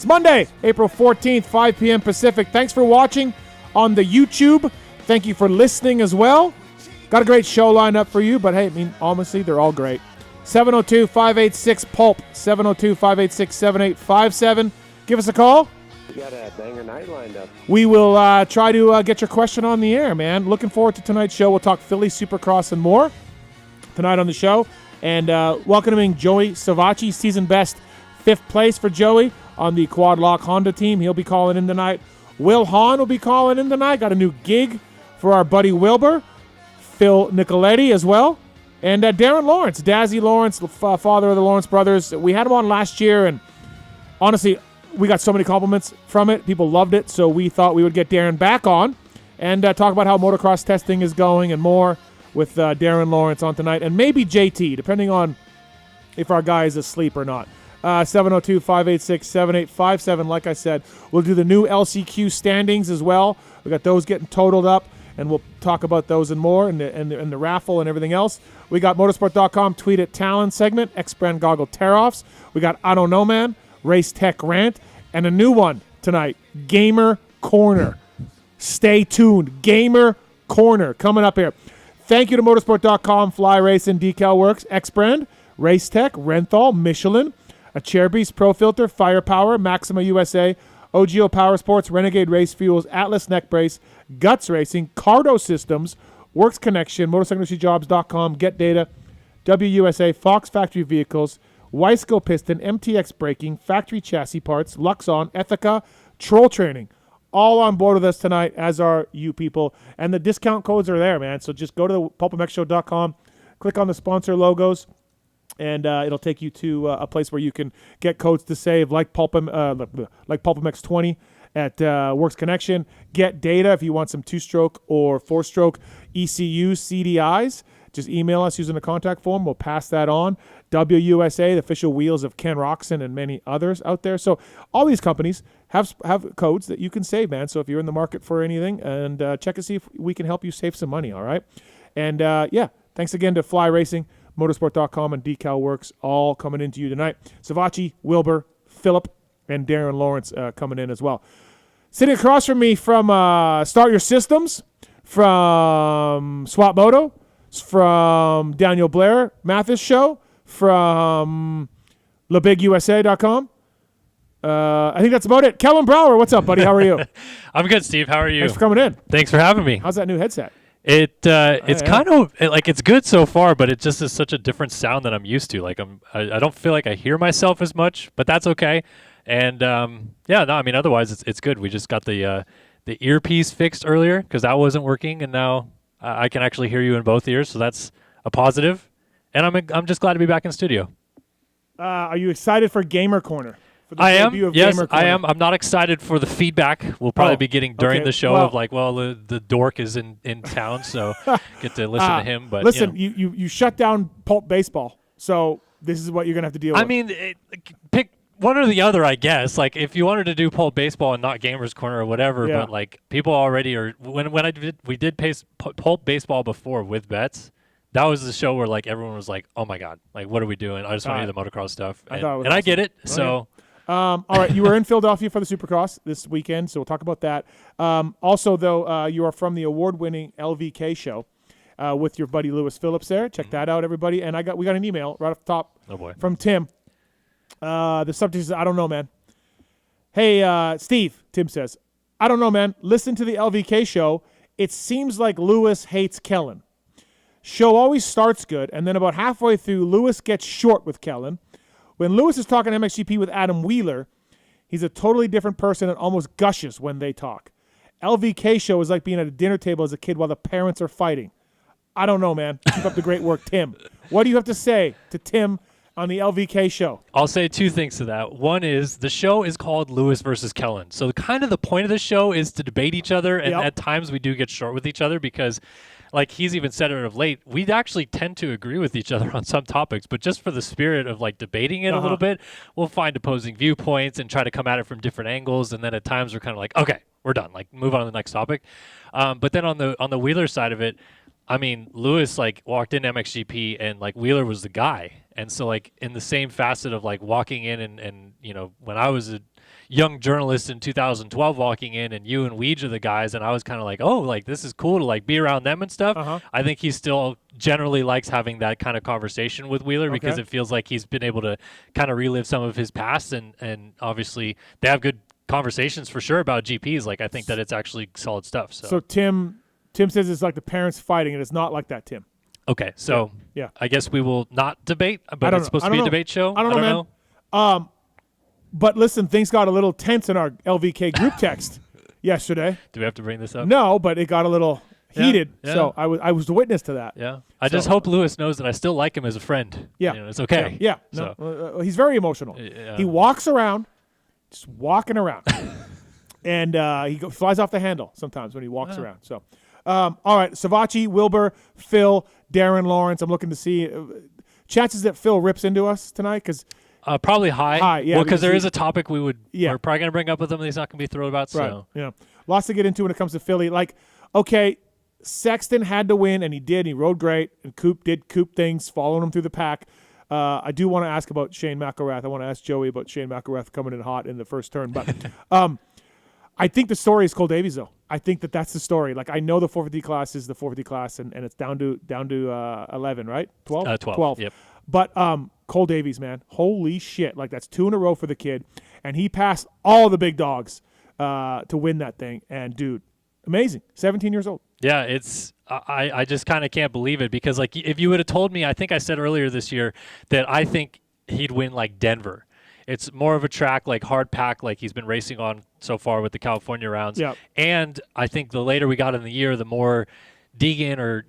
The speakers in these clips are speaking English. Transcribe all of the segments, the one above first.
It's Monday, April 14th, 5 p.m. Pacific. Thanks for watching on the YouTube. Thank you for listening as well. Got a great show lined up for you, but hey, I mean, honestly, they're all great. 702-586-PULP, 702-586-7857. Give us a call. We got a banger night lined up. We will try to get your question on the air, man. Looking forward to tonight's show. We'll talk Philly Supercross and more tonight on the show. And welcoming Joey Savatgy, season best 5th place for Joey on the Quad Lock Honda team. He'll be calling in tonight. Wil Hahn will be calling in tonight. Got a new gig for our buddy Wilbur. Phil Nicoletti as well. And Darren Lawrence, Dazzy Lawrence, father of the Lawrence brothers. We had him on last year, and honestly, we got so many compliments from it. People loved it, so we thought we would get Darren back on and talk about how motocross testing is going and more with Darren Lawrence on tonight. And maybe JT, depending on if our guy is asleep or not. 702-586-7857. Like I said, we'll do the new LCQ standings as well. We got those getting totaled up, and we'll talk about those and more, and the raffle and everything else. We got motorsport.com tweet at Tallon segment, X-Brand Goggle tear-offs. We got I Don't Know Man, Race Tech Rant, and a new one tonight, Gamer Corner. Stay tuned. Gamer Corner coming up here. Thank you to motorsport.com, Fly Racing, Decal Works, X-Brand, Race Tech, Renthal, Michelin, a Chairbeast Pro Filter, Firepower, Maxima USA, OGO Power Sports, Renegade Race Fuels, Atlas Neck Brace, Guts Racing, Cardo Systems, Works Connection, MotorcycleIndustryJobs.com, Get Data, WUSA, Fox Factory Vehicles, Weisco Piston, MTX Braking, Factory Chassis Parts, Luxon, Ethica, Troll Training. All on board with us tonight, as are you people. And the discount codes are there, man. So just go to the PulpMXShow.com, click on the sponsor logos, and it'll take you to a place where you can get codes to save, like PulpMX 20 at Works Connection. Get Data if you want some 2-stroke or 4-stroke ECU CDIs. Just email us using the contact form. We'll pass that on. WUSA, the official wheels of Ken Roxon and many others out there. So all these companies have codes that you can save, man. So if you're in the market for anything, and check and see if we can help you save some money, all right? And, thanks again to Fly Racing, motorsport.com, and Decal Works, all coming into you tonight. Savatgy, Wilbur, Phillip, and Darren Lawrence coming in as well. Sitting across from me from Start Your Systems, from Swap Moto, from Daniel Blair, Matthes Show, from LeBigUSA.com. I think that's about it. Kellen Brauer, what's up, buddy? How are you? I'm good, Steve. How are you? Thanks for coming in. Thanks for having me. How's that new headset? It's kind of like it's good so far, but it just is such a different sound than I'm used to. Like I don't feel like I hear myself as much, but that's okay. And otherwise it's good. We just got the earpiece fixed earlier because that wasn't working, and now I can actually hear you in both ears, so that's a positive. And I'm just glad to be back in studio. Are you excited for Gamer Corner? I am. Yes, I am. I'm not excited for the feedback we'll probably be getting during the show of like, the dork is in town, so get to listen to him. But listen, you shut down Pulp Baseball, so this is what you're gonna have to deal with. I mean, pick one or the other, I guess. Like if you wanted to do Pulp Baseball and not Gamers Corner or whatever, but like people already are. When we did Pulp Baseball before with bets. That was the show where like everyone was like, "Oh my god, like what are we doing? I just want to hear the motocross stuff." And I get it. So, all right, you were in Philadelphia for the Supercross this weekend, so we'll talk about that. Also, though, you are from the award-winning LVK show with your buddy Lewis Phillips there. Check that out, everybody. And we got an email right off the top from Tim. The subject is, "I don't know, man." Hey, Steve, Tim says, "I don't know, man. Listen to the LVK show. It seems like Lewis hates Kellen. Show always starts good, and then about halfway through, Lewis gets short with Kellen. When Lewis is talking MXGP with Adam Wheeler, he's a totally different person and almost gushes when they talk. LVK show is like being at a dinner table as a kid while the parents are fighting. I don't know, man. Keep up the great work, Tim." What do you have to say to Tim on the LVK show? I'll say two things to that. One is the show is called Lewis versus Kellen. So kind of the point of the show is to debate each other, and at times we do get short with each other because like he's even said it of late, we actually tend to agree with each other on some topics, but just for the spirit of like debating it a little bit, we'll find opposing viewpoints and try to come at it from different angles. And then at times we're kind of like, okay, we're done. Like move on to the next topic. But then on the Wheeler side of it, I mean, Lewis like walked in MXGP and like Wheeler was the guy, And so like in the same facet of like walking in and when I was a young journalist in 2012 walking in and you and Weege are the guys and I was kind of like, oh, like this is cool to like be around them and stuff. I think he still generally likes having that kind of conversation with Wheeler because it feels like he's been able to kind of relive some of his past and obviously they have good conversations for sure about GPs. Like I think that it's actually solid stuff. So Tim says it's like the parents fighting and it's not like that, Tim. Okay, so yeah. I guess we will not debate, but it's supposed to be a debate show. I don't know, man. But listen, things got a little tense in our LVK group text yesterday. Do we have to bring this up? No, but it got a little heated. Yeah. So I was the witness to that. Yeah. I just hope Lewis knows that I still like him as a friend. Yeah. It's okay. Yeah. So. No, he's very emotional. Yeah. He walks around, just walking around. And he flies off the handle sometimes when he walks around. So, all right, Savatgy, Wilbur, Phil, Darren, Lawrence. I'm looking to see chances that Phil rips into us tonight because probably high. High, yeah. Well, because there is a topic we're probably going to bring up with him that he's not going to be thrilled about. Right. So. Yeah, lots to get into when it comes to Philly. Like, okay, Sexton had to win, and he did. He rode great, and Coop did Coop things, following him through the pack. I do want to ask about Shane McElrath. I want to ask Joey about Shane McElrath coming in hot in the first turn. But I think the story is Cole Davies, though. I think that's the story. Like, I know the 450 class is the 450 class, and it's down to 11, right? 12? 12. Yep. But Cole Davies, man, holy shit. Like, that's 2 in a row for the kid. And he passed all the big dogs to win that thing. And, dude, amazing. 17 years old. Yeah, it's I just kind of can't believe it because, like, if you would have told me, I think I said earlier this year that I think he'd win, like, Denver. It's more of a track, like, hard pack, like he's been racing on so far with the California rounds. Yep. And I think the later we got in the year, the more Deegan or,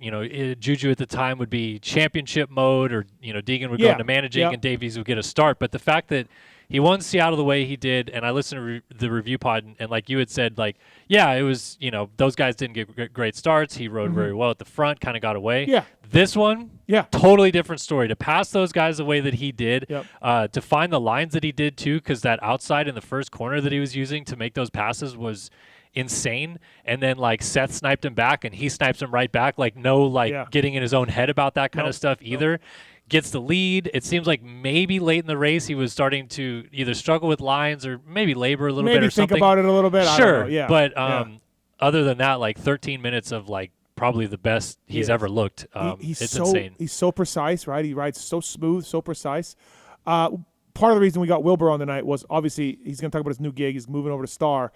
Juju at the time would be championship mode or, Deegan would go into managing and Davies would get a start. But the fact that he won Seattle the way he did, and I listened to the review pod, and like you had said, like, yeah, it was, those guys didn't get great starts. He rode very well at the front, kind of got away. Yeah. This one, totally different story. To pass those guys the way that he did, to find the lines that he did too, because that outside in the first corner that he was using to make those passes was insane. And then like Seth sniped him back, and he snipes him right back. Like getting in his own head about that kind of stuff either. Gets the lead. It seems like maybe late in the race he was starting to either struggle with lines or maybe labor a little bit or something. Maybe think about it a little bit. Sure. I don't know. Yeah. But other than that, like 13 minutes of like probably the best he's ever looked. It's insane. He's so precise, right? He rides so smooth, so precise. Part of the reason we got Wilbur on the night was obviously he's going to talk about his new gig. He's moving over to Star.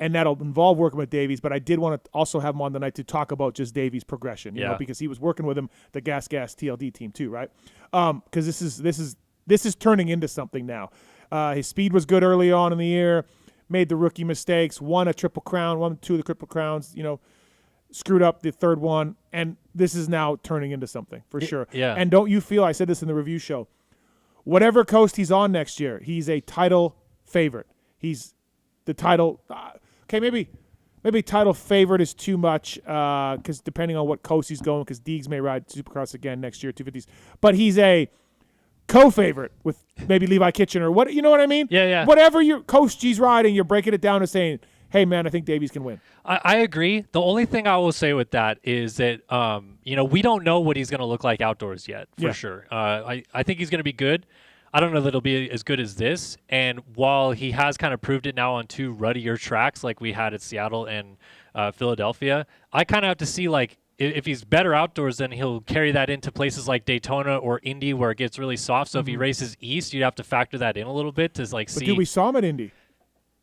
And that'll involve working with Davies, but I did want to also have him on the night to talk about just Davies' progression, you know, because he was working with him, the Gas TLD team too, right? Because this is turning into something now. His speed was good early on in the year, made the rookie mistakes, won a Triple Crown, won 2 of the Triple Crowns, screwed up the third one, and this is now turning into something for sure. Yeah. And don't you feel? I said this in the review show. Whatever coast he's on next year, he's a title favorite. He's the title. Okay, maybe title favorite is too much because depending on what coast he's going, because Deegs may ride Supercross again next year, 250s. But he's a co-favorite with maybe Levi Kitchener. What, you know what I mean? Yeah. Whatever your coast he's riding, you're breaking it down and saying, hey, man, I think Davies can win. I agree. The only thing I will say with that is that, we don't know what he's going to look like outdoors yet, for sure. I think he's going to be good. I don't know that it'll be as good as this. And while he has kind of proved it now on 2 ruddier tracks like we had at Seattle and Philadelphia, I kind of have to see, like, if he's better outdoors, then he'll carry that into places like Daytona or Indy where it gets really soft. So if he races east, you'd have to factor that in a little bit to, like, see. But dude, we saw him at Indy.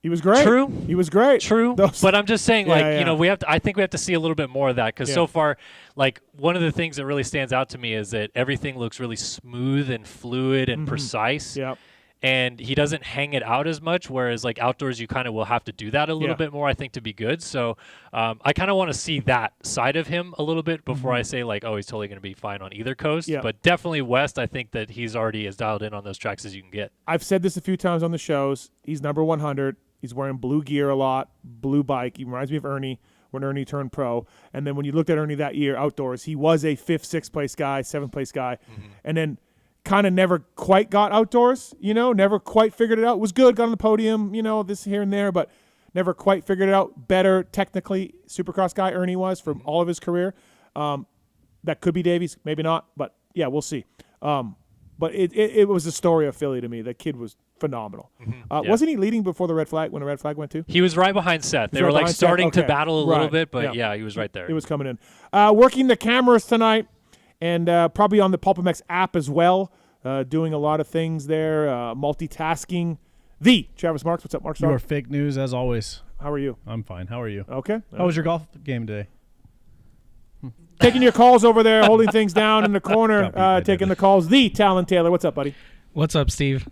He was great. True. He was great. True. But I'm just saying, we have to. I think we have to see a little bit more of that because so far, like, one of the things that really stands out to me is that everything looks really smooth and fluid and precise. Yeah. And he doesn't hang it out as much, whereas like outdoors, you kind of will have to do that a little bit more, I think, to be good. So I kind of want to see that side of him a little bit before I say like, oh, he's totally going to be fine on either coast. Yeah. But definitely West, I think that he's already as dialed in on those tracks as you can get. I've said this a few times on the shows. He's number 100. He's wearing blue gear a lot, blue bike. He reminds me of Ernie when Ernie turned pro. And then when you looked at Ernie that year outdoors, he was a 5th, 6th place guy, 7th place guy. And then kind of never quite got outdoors, never quite figured it out. Was good, got on the podium, this here and there, but never quite figured it out. Better technically Supercross guy Ernie was from all of his career. That could be Davies, maybe not, but yeah, we'll see. But it was a story of Philly to me. That kid was phenomenal. Yeah. Wasn't he leading before the red flag when the red flag went too? He was right behind Seth. They right were like behind Seth? starting to Okay. battle a little Right. bit, but Yeah. he was right there. It was coming in. Working the cameras tonight, and probably on the PulpMX app as well. Doing a lot of things there, multitasking. The Travis Marks, what's up, Mark? Your fake news as always. How are you? I'm fine. How are you? Okay. How was your golf game today? Taking your calls over there, holding things down in the corner, Got beat by taking David. the calls. The Tallon Taylor, what's up, buddy? What's up, Steve?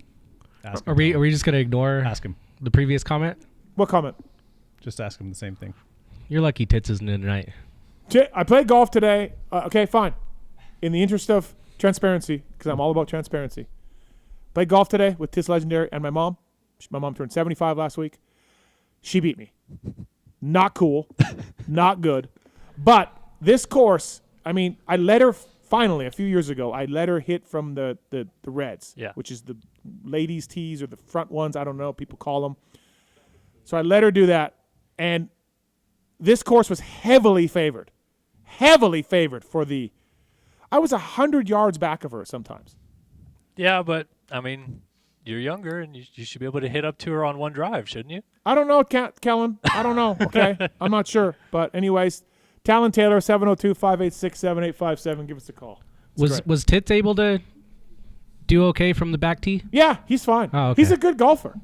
Ask Are him. we just gonna ignore Ask him. the previous comment? What comment? Just ask him the same thing. You're lucky Tits isn't in tonight. I played golf today. Okay, fine. In the interest of transparency, because I'm all about transparency. Played golf today with Tis Legendary and my mom. My mom turned 75 last week. She beat me. Not cool. Not good. But this course, I mean, I let her finally, a few years ago, I let her hit from the reds, which is the ladies' tees or the front ones. I don't know. People call them. So I let her do that. And this course was heavily favored for the – I was 100 yards back of her sometimes. Yeah, but, I mean, you're younger, and you should be able to hit up to her on one drive, shouldn't you? I don't know, Kellen. I don't know, okay? I'm not sure. But anyways, Tallon Taylor, 702-586-7857. Give us a call. Was Tits able to do okay from the back tee? Yeah, he's fine. Oh, okay. He's a good golfer.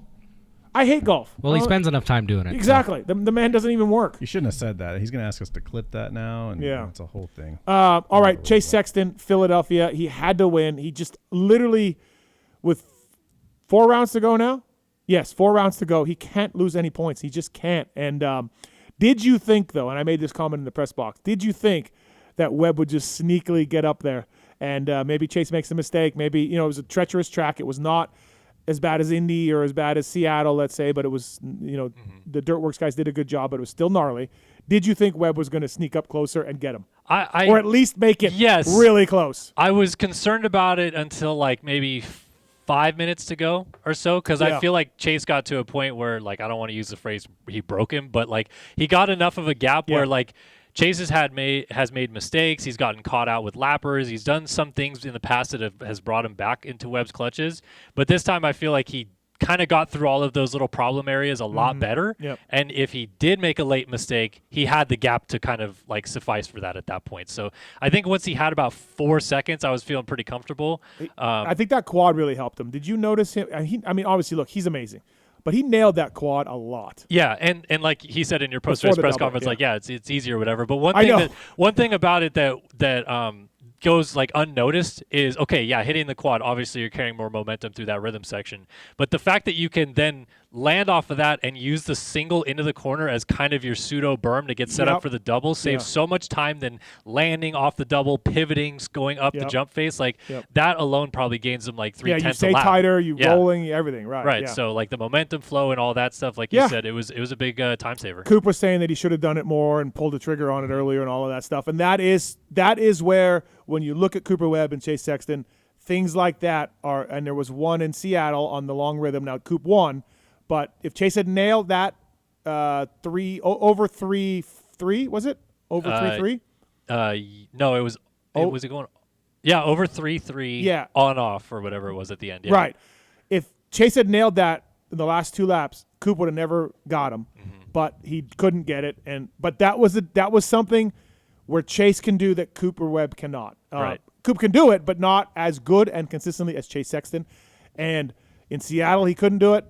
I hate golf. Well, he spends enough time doing it. Exactly. The man doesn't even work. You shouldn't have said that. He's going to ask us to clip that now, and Yeah. it's a whole thing. All right, Chase Sexton, Philadelphia. He had to win. He just literally, with 4 rounds to go now? Yes, 4 rounds to go. He can't lose any points. He just can't. And did you think, though, and I made this comment in the press box, did you think that Webb would just sneakily get up there and maybe Chase makes a mistake? Maybe, it was a treacherous track. It was not as bad as Indy or as bad as Seattle, let's say, but it was, the Dirtworks guys did a good job, but it was still gnarly. Did you think Webb was going to sneak up closer and get him? Or at least make it really close? I was concerned about it until like maybe 5 minutes to go or so, because I feel like Chase got to a point where, like, I don't want to use the phrase he broke him, but like he got enough of a gap where like Chase has made mistakes. He's gotten caught out with lappers. He's done some things in the past that has brought him back into Webb's clutches. But this time I feel like he kind of got through all of those little problem areas a lot better. Yep. And if he did make a late mistake, he had the gap to kind of like suffice for that at that point. So I think once he had about 4 seconds, I was feeling pretty comfortable. I think that quad really helped him. Did you notice him? I mean, obviously, look, he's amazing. But he nailed that quad a lot. Yeah, and like he said in your post-race press conference, it's easy or whatever. But one thing about it that goes like unnoticed is, okay, yeah, hitting the quad, obviously you're carrying more momentum through that rhythm section. But the fact that you can then land off of that and use the single into the corner as kind of your pseudo berm to get set up for the double saves so much time than landing off the double, pivoting, going up the jump face. Like that alone probably gains them like 3/10 a lap. Yeah, you stay tighter, you rolling, everything, right? Right. Yeah. So like the momentum flow and all that stuff, like you said, it was a big time saver. Coop was saying that he should have done it more and pulled the trigger on it earlier and all of that stuff. And that is where, when you look at Cooper Webb and Chase Sexton, things like that are. And there was one in Seattle on the long rhythm. Now Coop won. But if Chase had nailed that over 3-3, was it? Over 3-3? No, it was was it going over 3-3 on off or whatever it was at the end. Yeah. Right. If Chase had nailed that in the last 2 laps, Coop would have never got him. But he couldn't get it. But that was something where Chase can do that Cooper Webb cannot. Right. Coop can do it, but not as good and consistently as Chase Sexton. And in Seattle, he couldn't do it.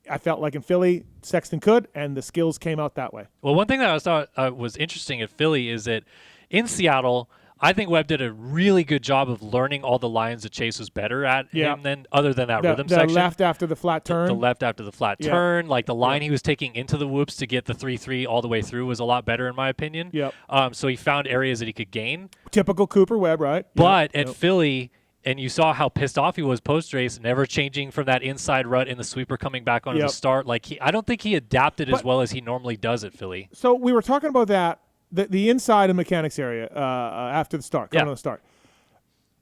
I felt like in Philly, Sexton could, and the skills came out that way. Well, one thing that I thought was interesting at Philly is that in Seattle, I think Webb did a really good job of learning all the lines that Chase was better at him than other than that rhythm section. The left after the flat turn. The left after the flat turn. Like the line he was taking into the whoops to get the 3-3 all the way through was a lot better in my opinion. Yep. So he found areas that he could gain. Typical Cooper Webb, right? But at Philly, and you saw how pissed off he was post-race, never changing from that inside rut in the sweeper coming back onto the start. Like I don't think he adapted as well as he normally does at Philly. So we were talking about that, the inside and mechanics area after the start, coming on the start.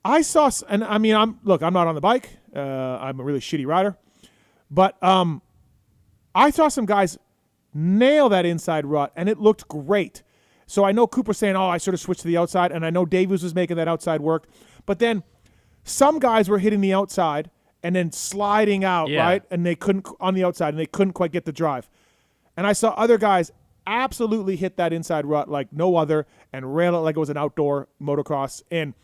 I saw, and I mean, I'm not on the bike. I'm a really shitty rider. But I saw some guys nail that inside rut, and it looked great. So I know Cooper's saying, I sort of switched to the outside, and I know Davies was making that outside work. But then some guys were hitting the outside and then sliding out, Yeah. right? And they couldn't on the outside, and they couldn't quite get the drive. And I saw other guys absolutely hit that inside rut like no other and rail it like it was an outdoor motocross. And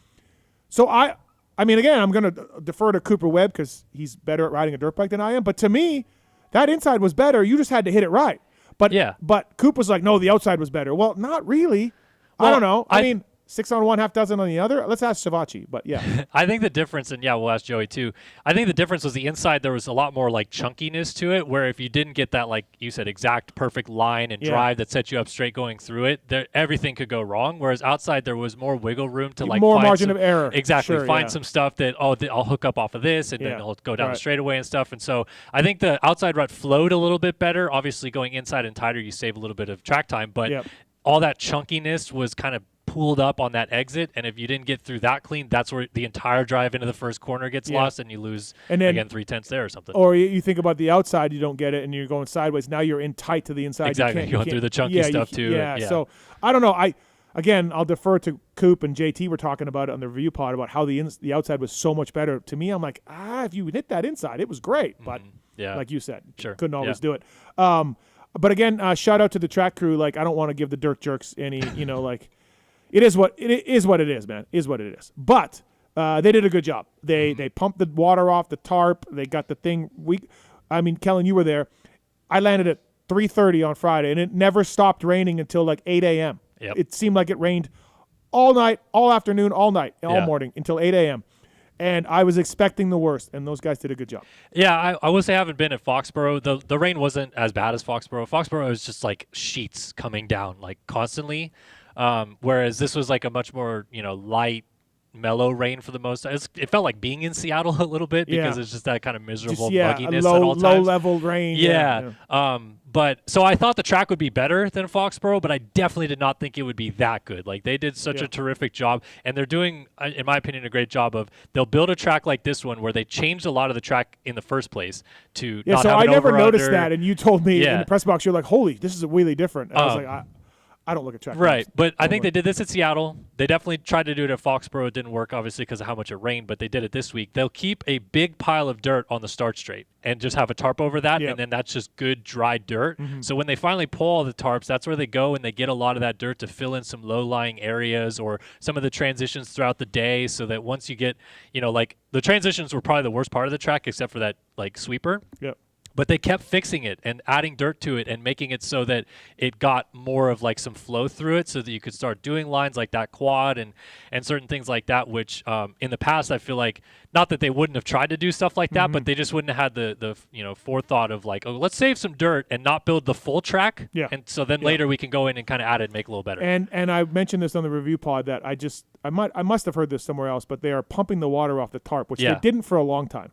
so I mean, again, I'm going to defer to Cooper Webb because he's better at riding a dirt bike than I am. But to me, that inside was better. You just had to hit it right. But Coop was like, no, the outside was better. Well, not really. Well, I don't know. I mean, 6 on one, half dozen on the other. Let's ask Savatgy, but yeah. I think the difference, and we'll ask Joey too. I think the difference was the inside. There was a lot more like chunkiness to it, where if you didn't get that, like you said, exact perfect line and drive that set you up straight going through it, everything could go wrong. Whereas outside there was more wiggle room to like more find margin of error. Exactly, Sure, find some stuff that I'll hook up off of this, and then I'll go down the straightaway and stuff. And so I think the outside rut flowed a little bit better. Obviously, going inside and tighter, you save a little bit of track time, but all that chunkiness was kind of pooled up on that exit, and if you didn't get through that clean, that's where the entire drive into the first corner gets lost, and you lose again 3/10 there or something. Or you think about the outside, you don't get it, and you're going sideways. Now you're in tight to the inside. Exactly, you're going through the chunky stuff too. Yeah, so I don't know. I'll defer to Coop and JT. We're talking about it on the review pod about how the outside was so much better. To me, I'm like, if you hit that inside, it was great, but like you said, couldn't always do it. But again, shout out to the track crew. Like, I don't want to give the dirt jerks any, like. It is what it is, man. It is what it is. But they did a good job. They pumped the water off the tarp. They got the thing. Kellen, you were there. I landed at 3:30 on Friday, and it never stopped raining until like 8 a.m. Yep. It seemed like it rained all night, all afternoon, all night, all morning until 8 a.m. And I was expecting the worst, and those guys did a good job. Yeah, I will say I haven't been at Foxborough. The rain wasn't as bad as Foxborough. Foxborough was just like sheets coming down like constantly. Whereas this was like a much more, light, mellow rain for the most time. It felt like being in Seattle a little bit because it's just that kind of miserable mugginess at all times. Low-level rain. Yeah. But so I thought the track would be better than Foxborough, but I definitely did not think it would be that good. Like, they did such a terrific job, and they're doing, in my opinion, a great job of they'll build a track like this one where they changed a lot of the track in the first place to not so have I an never over-under. noticed that, and you told me in the press box, you're like, holy, this is really different. And I was like, I don't look at track. Right, but I think they did this at Seattle. They definitely tried to do it at Foxborough. It didn't work, obviously, because of how much it rained, but they did it this week. They'll keep a big pile of dirt on the start straight and just have a tarp over that, and then that's just good, dry dirt. So when they finally pull all the tarps, that's where they go, and they get a lot of that dirt to fill in some low-lying areas or some of the transitions throughout the day, so that once you get, like, the transitions were probably the worst part of the track, except for that, like, sweeper. Yep. But they kept fixing it and adding dirt to it and making it so that it got more of like some flow through it, so that you could start doing lines like that quad and certain things like that, which in the past I feel like, not that they wouldn't have tried to do stuff like that, but they just wouldn't have had the forethought of like, let's save some dirt and not build the full track. Yeah. And so then later we can go in and kind of add it and make it a little better. And I mentioned this on the review pod that I must have heard this somewhere else, but they are pumping the water off the tarp, which they didn't for a long time.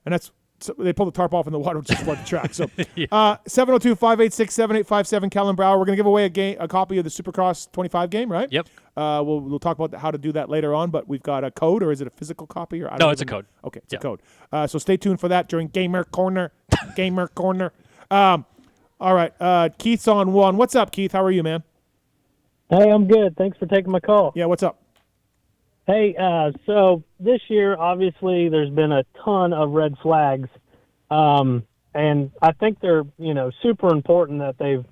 And so they pull the tarp off and the water just flood the track. So 702-586-7857, Kellen Brauer. We're going to give away a copy of the Supercross 25 game, right? Yep. We'll talk about how to do that later on, but we've got a code, or is it a physical copy? No, it's a code. Okay, it's a code. So stay tuned for that during Gamer Corner. Gamer Corner. All right, Keith's on one. What's up, Keith? How are you, man? Hey, I'm good. Thanks for taking my call. Yeah, what's up? Hey, so this year, obviously, there's been a ton of red flags, and I think they're, super important that they've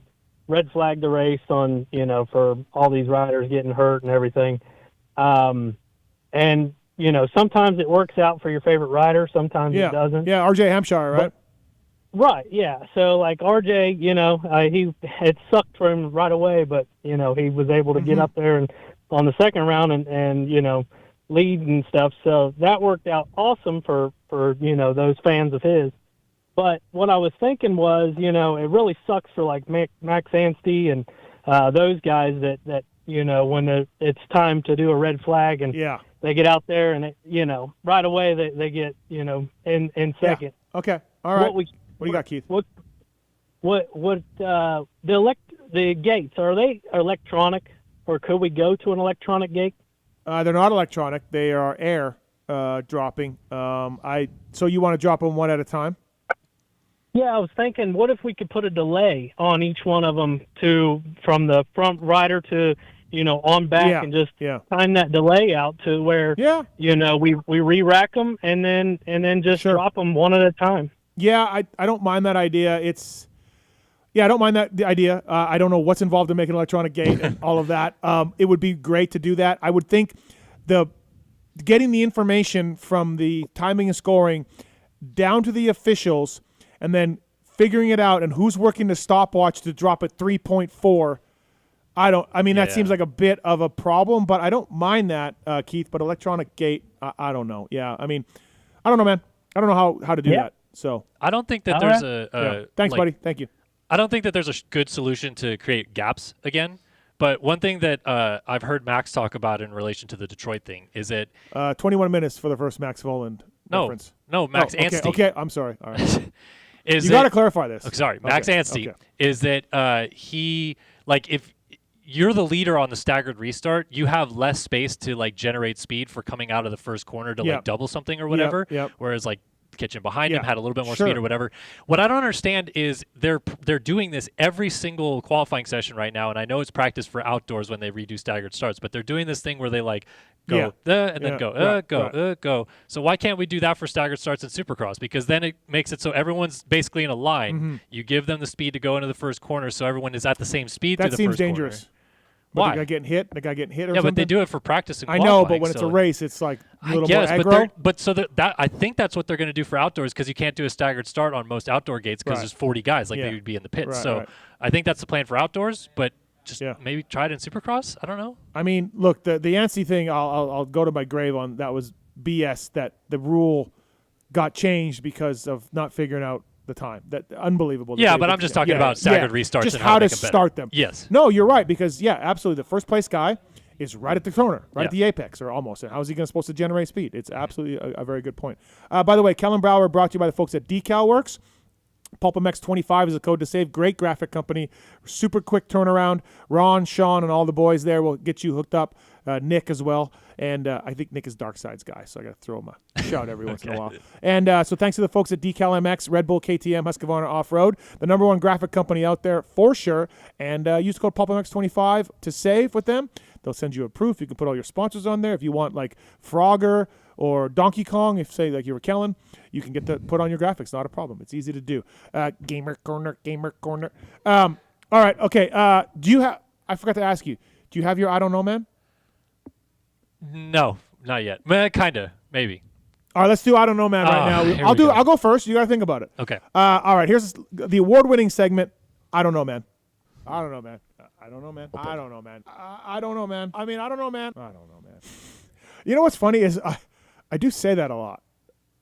red flagged the race on, for all these riders getting hurt and everything. And, sometimes it works out for your favorite rider, sometimes it doesn't. Yeah, RJ Hampshire, right? Right, yeah. So, like, RJ, it sucked for him right away, but, he was able to get up there and on the second round and lead and stuff. So that worked out awesome for those fans of his. But what I was thinking was, it really sucks for like Max Anstey and those guys that when it's time to do a red flag and they get out there and right away they get in second. Yeah. Okay. All right. What do you got, Keith? The gates, are they electronic? Or could we go to an electronic gate? They're not electronic. They are air dropping. So you want to drop them one at a time? Yeah, I was thinking, what if we could put a delay on each one of them from the front rider to, on back and just time that delay out to where, we re-rack them and then just drop them one at a time. Yeah, I don't mind that idea. I don't mind the idea. I don't know what's involved in making an electronic gate and all of that. It would be great to do that. I would think getting the information from the timing and scoring down to the officials and then figuring it out and who's working the stopwatch to drop at 3.4. That seems like a bit of a problem, but I don't mind that, Keith. But electronic gate, I don't know. Yeah, I don't know, man. I don't know how to do that. So I don't think that there's Thanks, buddy. Thank you. I don't think that there's a good solution to create gaps again. But one thing that I've heard Max talk about in relation to the Detroit thing is that 21 minutes for the first Max Voland reference. No, Max Anstey. Okay, I'm sorry. All right. You got to clarify this. Sorry, Max Anstey is that he if you're the leader on the staggered restart, you have less space to generate speed for coming out of the first corner to double something or whatever. Whereas Kitchen behind him had a little bit more speed or whatever. What I don't understand is they're doing this every single qualifying session right now, and I know it's practice for outdoors when they redo staggered starts, but they're doing this thing where they go and then go. So why can't we do that for staggered starts in Supercross? Because then it makes it so everyone's basically in a line. Mm-hmm. You give them the speed to go into the first corner, so everyone is at the same speed through the first corner. That seems dangerous. Why? The guy getting hit or something? Yeah, but they do it for practice and I qualifying. know, but when it's a race, it's a little more aggro. But that I think that's what they're going to do for outdoors because you can't do a staggered start on most outdoor gates because there's 40 guys they would be in the pits. I think that's the plan for outdoors, but just maybe try it in Supercross. I don't know. Look, the Yancey thing, I'll go to my grave on. That was BS that the rule got changed because of not figuring out the time. That unbelievable. Yeah, but I'm just talking about staggered restarts just and how to make them start them. Yes. No, you're right because absolutely. The first place guy is right at the corner, right at the apex or almost. And how is he supposed to generate speed? It's absolutely a very good point. By the way, Kellen Brauer brought to you by the folks at Decal Works. PulpMX 25 is a code to save. Great graphic company. Super quick turnaround. Ron, Sean, and all the boys there will get you hooked up. Nick as well. And I think Nick is Dark Side's guy, so I got to throw him a shout every once in a while. And so thanks to the folks at Decal MX, Red Bull, KTM, Husqvarna Off-Road, the number one graphic company out there for sure. And use code PulpMX25 to save with them. They'll send you a proof. You can put all your sponsors on there. If you want Frogger or Donkey Kong, if say you were Kellen, you can get put on your graphics. Not a problem. It's easy to do. Gamer Corner. All right. Okay. Do you have? I forgot to ask you. Do you have your I don't know, man? No, not yet. Kinda, maybe. All right, let's do I don't know, man, right now. I'll go first. You got to think about it. Okay. All right. Here's the award-winning segment. I don't know, man. I don't know, man. I don't know, man. I don't know, man. I don't know, man. I don't know, man. I don't know, man. You know what's funny is I do say that a lot.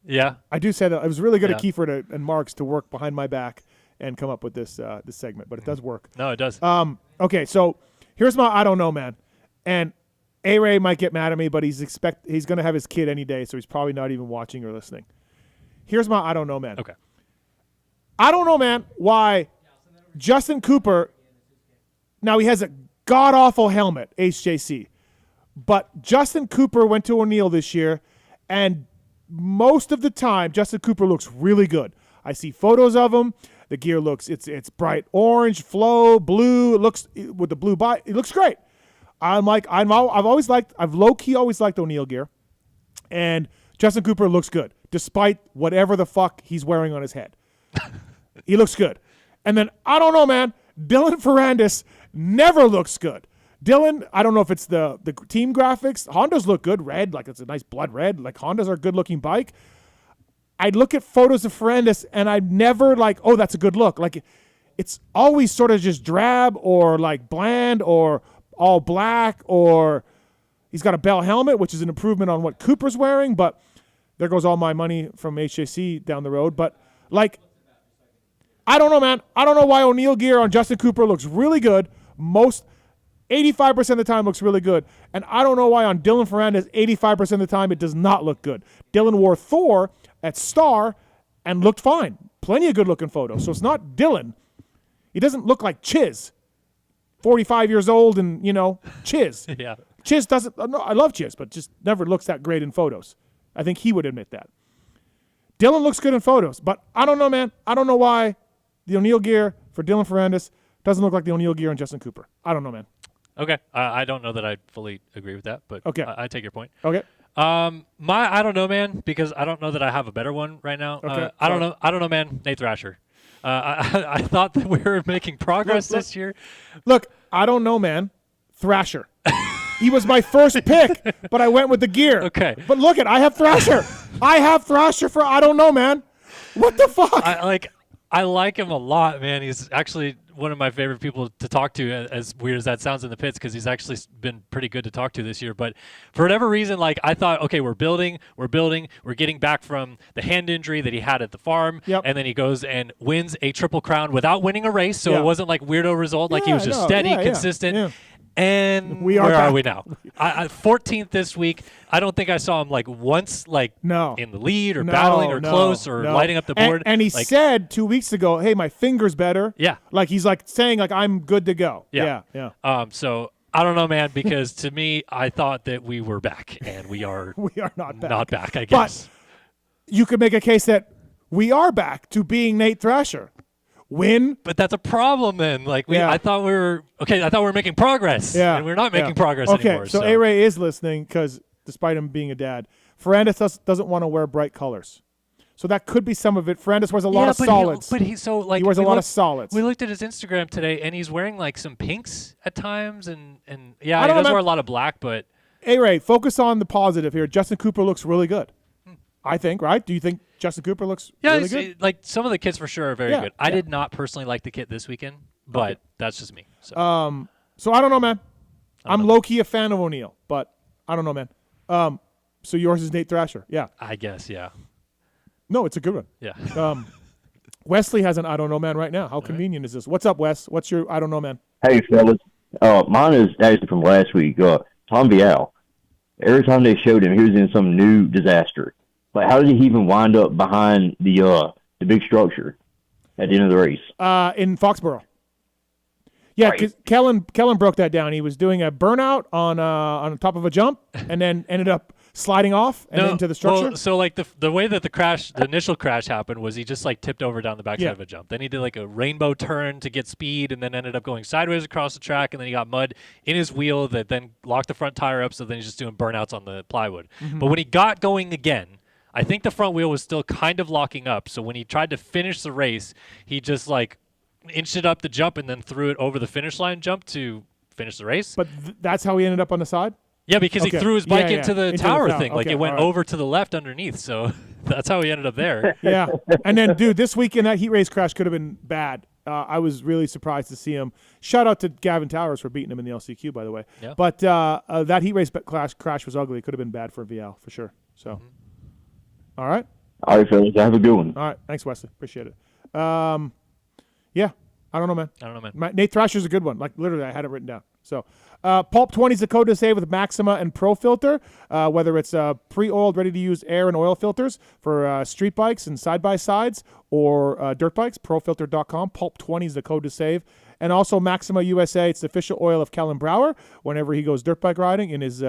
Yeah. I do say that. It was really good at Kiefer and Marks to work behind my back and come up with this segment, but it does work. No, it does. Okay, so here's my I don't know, man. And A-Ray might get mad at me, but he's going to have his kid any day, so he's probably not even watching or listening. Here's my I don't know, man. Okay. I don't know, man, why Justin Cooper, now he has a god-awful helmet, HJC, but Justin Cooper went to O'Neill this year, and most of the time, Justin Cooper looks really good. I see photos of him. The gear looks, it's bright orange, flow, blue. It looks, with the blue body, it looks great. I've low-key always liked O'Neill gear, and Justin Cooper looks good, despite whatever the fuck he's wearing on his head. He looks good. And then, I don't know, man, Dylan Ferrandis never looks good. Dylan, I don't know if it's the team graphics. Hondas look good, red, it's a nice blood red. Hondas are a good-looking bike. I look at photos of Ferrandis, and I'm never oh, that's a good look. It's always sort of just drab or bland or all black, or he's got a Bell helmet, which is an improvement on what Cooper's wearing, but there goes all my money from HJC down the road. But, I don't know, man. I don't know why O'Neill gear on Justin Cooper looks really good. 85% of the time looks really good. And I don't know why on Dylan Ferrandis, 85% of the time it does not look good. Dylan wore Thor at Star and looked fine. Plenty of good-looking photos. So it's not Dylan. He doesn't look like Chiz. 45 years old and, Chiz. Yeah. Chiz doesn't, no, I love Chiz, but just never looks that great in photos. I think he would admit that. Dylan looks good in photos, but I don't know, man. I don't know why the O'Neill gear for Dylan Ferrandis doesn't look like the O'Neill gear on Justin Cooper. I don't know, man. Okay. I don't know that I fully agree with that, but Okay. I take your point. Okay. I don't know, man, because I don't know that I have a better one right now. Okay. I don't know, man. Nate Thrasher. I thought that we were making progress this year. Look, I don't know, man. Thrasher. He was my first pick, but I went with the gear. Okay. But look I have Thrasher. I have Thrasher for I don't know, man. What the fuck? I like him a lot, man. He's actually one of my favorite people to talk to, as weird as that sounds in the pits, because he's actually been pretty good to talk to this year. But for whatever reason, like, I thought, okay, we're building, we're getting back from the hand injury that he had at the farm, and then he goes and wins a Triple Crown without winning a race, so it wasn't like weirdo result, like he was just steady, consistent. Yeah. And where are we now? 14th this week. I don't think I saw him like once, like in the lead or battling or close or lighting up the board. And he said 2 weeks ago, "Hey, my finger's better." Yeah, like he's like saying like I'm good to go. Yeah. So I don't know, man, because to me, I thought that we were back, and we are. We are not back. Not back, I guess. But you could make a case that we are back to being Nate Thrasher. Win. But that's a problem then. Like I thought we were okay. I thought we were making progress. Yeah, and we're not making progress anymore. Okay, so A-Ray is listening because despite him being a dad, Ferrandis doesn't want to wear bright colors. So that could be some of it. Ferrandis wears a lot of solids. He wears a lot of solids. We looked at his Instagram today, and he's wearing like some pinks at times, and he does wear a lot of black. But A-Ray, focus on the positive here. Justin Cooper looks really good. I think, right? Do you think Justin Cooper looks really good? Like some of the kits for sure are very good. I did not personally like the kit this weekend, but that's just me. So, so I don't know, man. I'm low-key a fan of O'Neill, but I don't know, man. So yours is Nate Thrasher. Yeah. I guess, yeah. No, it's a good one. Yeah. Wesley has an I don't know, man right now. How convenient is this? What's up, Wes? What's your I don't know, man? Hey, fellas. Mine is actually from last week. Tom Vial. Every time they showed him, he was in some new disaster. Like, how did he even wind up behind the big structure at the end of the race? In Foxborough. Yeah, because Kellen broke that down. He was doing a burnout on top of a jump, and then ended up sliding off and into the structure. Well, so like the way that the initial crash happened was he just like tipped over down the backside of a jump. Then he did like a rainbow turn to get speed, and then ended up going sideways across the track, and then he got mud in his wheel that then locked the front tire up. So then he's just doing burnouts on the plywood. Mm-hmm. But when he got going again, I think the front wheel was still kind of locking up. So when he tried to finish the race, he just like inched it up the jump and then threw it over the finish line jump to finish the race. But that's how he ended up on the side? Yeah, because he threw his bike into the tower thing. Like it went over to the left underneath. So that's how he ended up there. Yeah. And then, dude, this weekend, that heat race crash could have been bad. I was really surprised to see him. Shout out to Gavin Towers for beating him in the LCQ, by the way. Yeah. But that heat race crash was ugly. It could have been bad for VL, for sure. So, all right. All right, fellas. Have a good one. All right. Thanks, Wesley. Appreciate it. Yeah. I don't know, man. Nate Thrasher's a good one. Like, literally, I had it written down. So, Pulp 20 is the code to save with Maxima and Pro Filter, whether it's pre-oiled, ready-to-use air and oil filters for street bikes and side-by-sides or dirt bikes, profilter.com. Pulp 20 is the code to save. And also Maxima USA, it's the official oil of Kellen Brauer whenever he goes dirt bike riding in his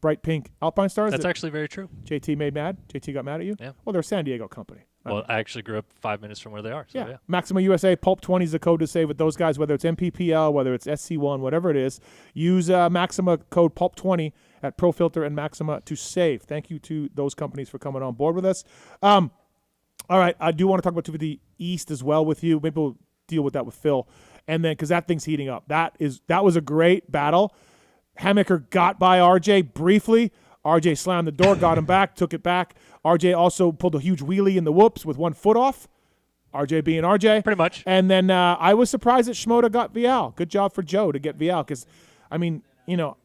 bright pink Alpine Stars. That's actually very true. JT made mad? JT got mad at you? Yeah. Well, they're a San Diego company. Well, I actually grew up 5 minutes from where they are. So yeah. Maxima USA, Pulp 20 is the code to save with those guys, whether it's MPPL, whether it's SC1, whatever it is. Use Maxima code Pulp20 at ProFilter and Maxima to save. Thank you to those companies for coming on board with us. All right, I do want to talk about 250 East as well with you. Maybe we'll deal with that with Phil. And then, because that thing's heating up. That was a great battle. Hammaker got by RJ briefly. RJ slammed the door, got him back, took it back. RJ also pulled a huge wheelie in the whoops with 1 foot off. RJ being RJ. Pretty much. And then I was surprised that Shimoda got Vial. Good job for Joe to get Vial because, I mean, you know,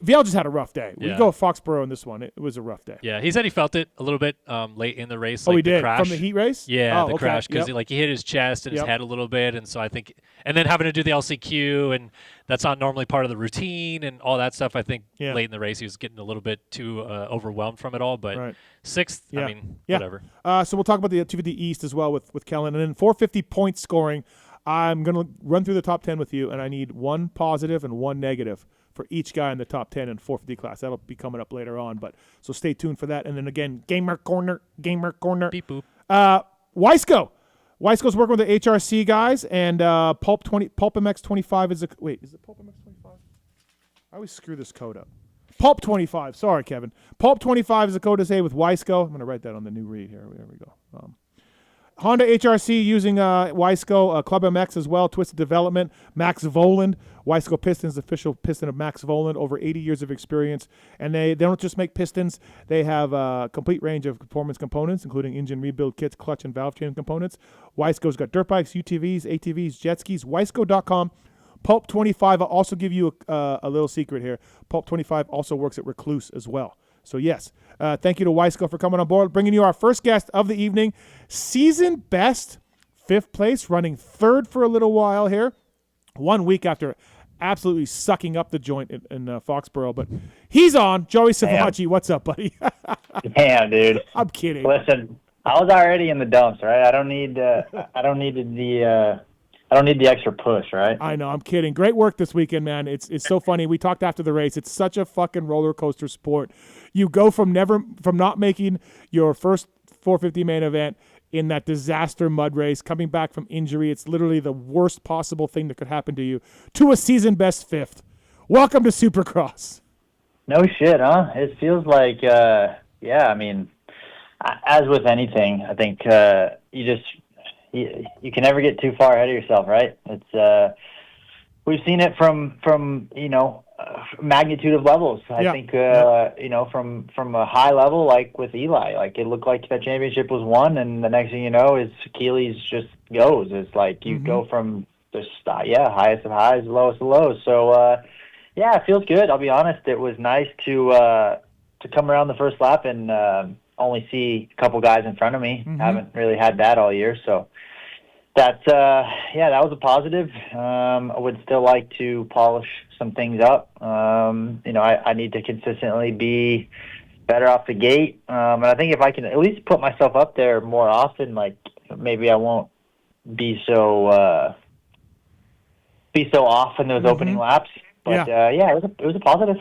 Vial just had a rough day. We go with Foxborough in this one. It was a rough day. Yeah, he said he felt it a little bit late in the race. Oh, like he did? Crash. From the heat race? Yeah, the crash because he hit his chest and his head a little bit. And so I think – and then having to do the LCQ, and that's not normally part of the routine and all that stuff. I think late in the race he was getting a little bit too overwhelmed from it all. But sixth, I mean, whatever. So we'll talk about the 250 East as well with Kellen. And then 450 point scoring, I'm going to run through the top 10 with you, and I need 1 positive and 1 negative for each guy in the top 10 in 450 class. That'll be coming up later on, but so stay tuned for that. And then again, Gamer Corner. Beep boop. Weisco. Weisco's working with the HRC guys, and PulpMX 25 is is it PulpMX 25? I always screw this code up. Pulp25. Sorry, Kevin. Pulp25 is the code to say with Wiseco. I'm going to write that on the new read here. There we go. Honda HRC using Wiseco, PulpMX as well, Twisted Development, Max Voland, Wiseco Pistons, official piston of Max Voland, over 80 years of experience. And they don't just make pistons, they have a complete range of performance components, including engine rebuild kits, clutch and valve chain components. Wiseco's got dirt bikes, UTVs, ATVs, jet skis, Wiseco.com. Pulp25, I'll also give you a little secret here. Pulp25 also works at Recluse as well. So, yes, thank you to Wiseco for coming on board, bringing you our first guest of the evening. Season best, 5th place, running 3rd for a little while here. 1 week after absolutely sucking up the joint in Foxborough. But he's on. Joey Savatgy, what's up, buddy? Damn, dude. I'm kidding. Listen, I was already in the dumps, right? I don't need the extra push, right? I know, I'm kidding. Great work this weekend, man. It's so funny. We talked after the race. It's such a fucking roller coaster sport. You go from not making your first 450 main event in that disaster mud race, coming back from injury. It's literally the worst possible thing that could happen to you, to a season best 5th. Welcome to Supercross. No shit, huh? It feels like, I mean, as with anything, I think you can never get too far ahead of yourself, right? It's we've seen it from magnitude of levels. I think from a high level, like with Eli, like it looked like that championship was won, and the next thing you know is Achilles just goes. It's like you go from the highest of highs, lowest of lows. So it feels good. I'll be honest. It was nice to come around the first lap and only see a couple guys in front of me. Haven't really had that all year, so that was a positive. I would still like to polish some things up. I need to consistently be better off the gate, and I think if I can at least put myself up there more often, like maybe I won't be so off in those opening laps. But it was a positive.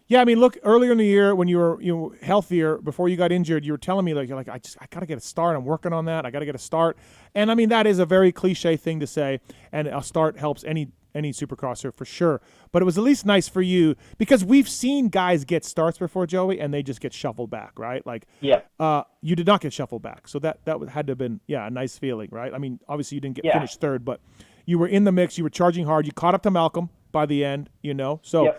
Yeah, I mean, look, earlier in the year when you were healthier, before you got injured, you were telling me, like, you're like, I got to get a start. I'm working on that. I got to get a start. And, I mean, that is a very cliche thing to say, and a start helps any Supercrosser for sure. But it was at least nice for you, because we've seen guys get starts before, Joey, and they just get shuffled back, right? Like, you did not get shuffled back. So that had to have been, a nice feeling, right? I mean, obviously you didn't get finished 3rd, but you were in the mix. You were charging hard. You caught up to Malcolm by the end, So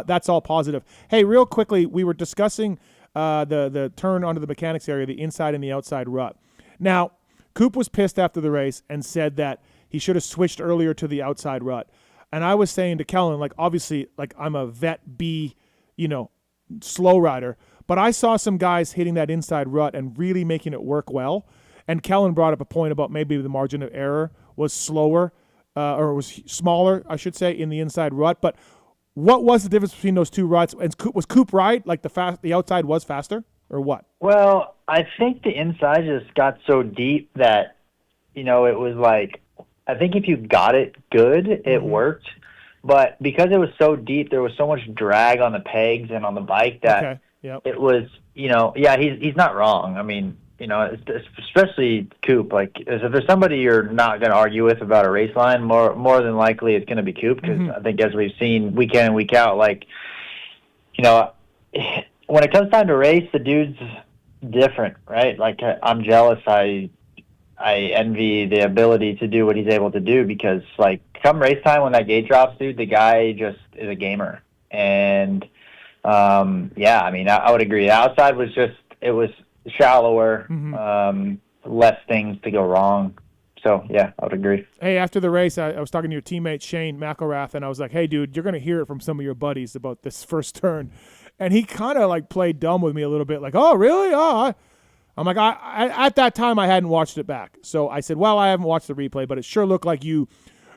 that's all positive. Hey, real quickly, we were discussing the turn onto the mechanics area, the inside and the outside rut. Now, Coop was pissed after the race and said that he should have switched earlier to the outside rut. And I was saying to Kellen, like, obviously, like, I'm a vet B, slow rider, but I saw some guys hitting that inside rut and really making it work well. And Kellen brought up a point about maybe the margin of error was slower, or was smaller, I should say, in the inside rut. But what was the difference between those two ruts? And was Coop right? Like the outside was faster, or what? Well, I think the inside just got so deep that, it was like, I think if you got it good, it worked. But because it was so deep, there was so much drag on the pegs and on the bike that it was, he's not wrong. I mean, especially Coop. Like, if there's somebody you're not going to argue with about a race line, more than likely it's going to be Coop, because I think, as we've seen week in and week out, like, when it comes time to race, the dude's different, right? Like, I'm jealous. I envy the ability to do what he's able to do, because, like, come race time when that gate drops, dude, the guy just is a gamer. And I mean, I would agree. The outside was it was shallower, less things to go wrong. So, I would agree. Hey, after the race, I was talking to your teammate Shane McElrath, and I was like, hey, dude, you're going to hear it from some of your buddies about this first turn. And he kind of, like, played dumb with me a little bit, like, oh, really? Oh, I'm like, I at that time, I hadn't watched it back. So I said, well, I haven't watched the replay, but it sure looked like you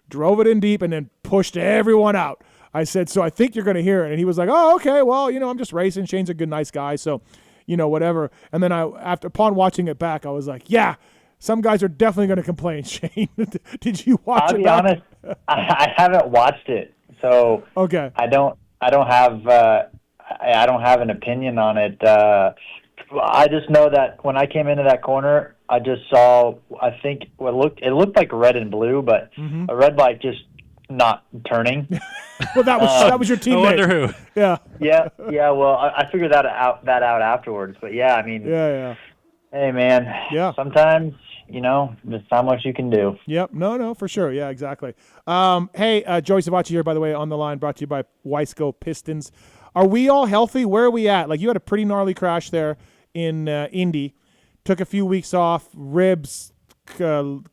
drove it in deep and then pushed everyone out. I said, so I think you're going to hear it. And he was like, oh, okay, well, I'm just racing. Shane's a good, nice guy, so, whatever. And then upon watching it back, I was like, yeah, some guys are definitely going to complain, Shane. Did you watch it? I'll be honest, I haven't watched it, so okay. I don't have an opinion on it. I just know that when I came into that corner, I just saw, I think it looked like red and blue, but a red bike just not turning. Well, that was your I teammate. wonder who. Yeah. Yeah. Well, I figured that out afterwards. But yeah, I mean, Yeah. hey man, Yeah. sometimes there's not much you can do. Yep. No, for sure. Yeah, exactly. Hey, Joey Savatgy here, by the way, on the line, brought to you by Weisco Pistons. Are we all healthy? Where are we at? Like, you had a pretty gnarly crash there in Indy. Took a few weeks off, ribs and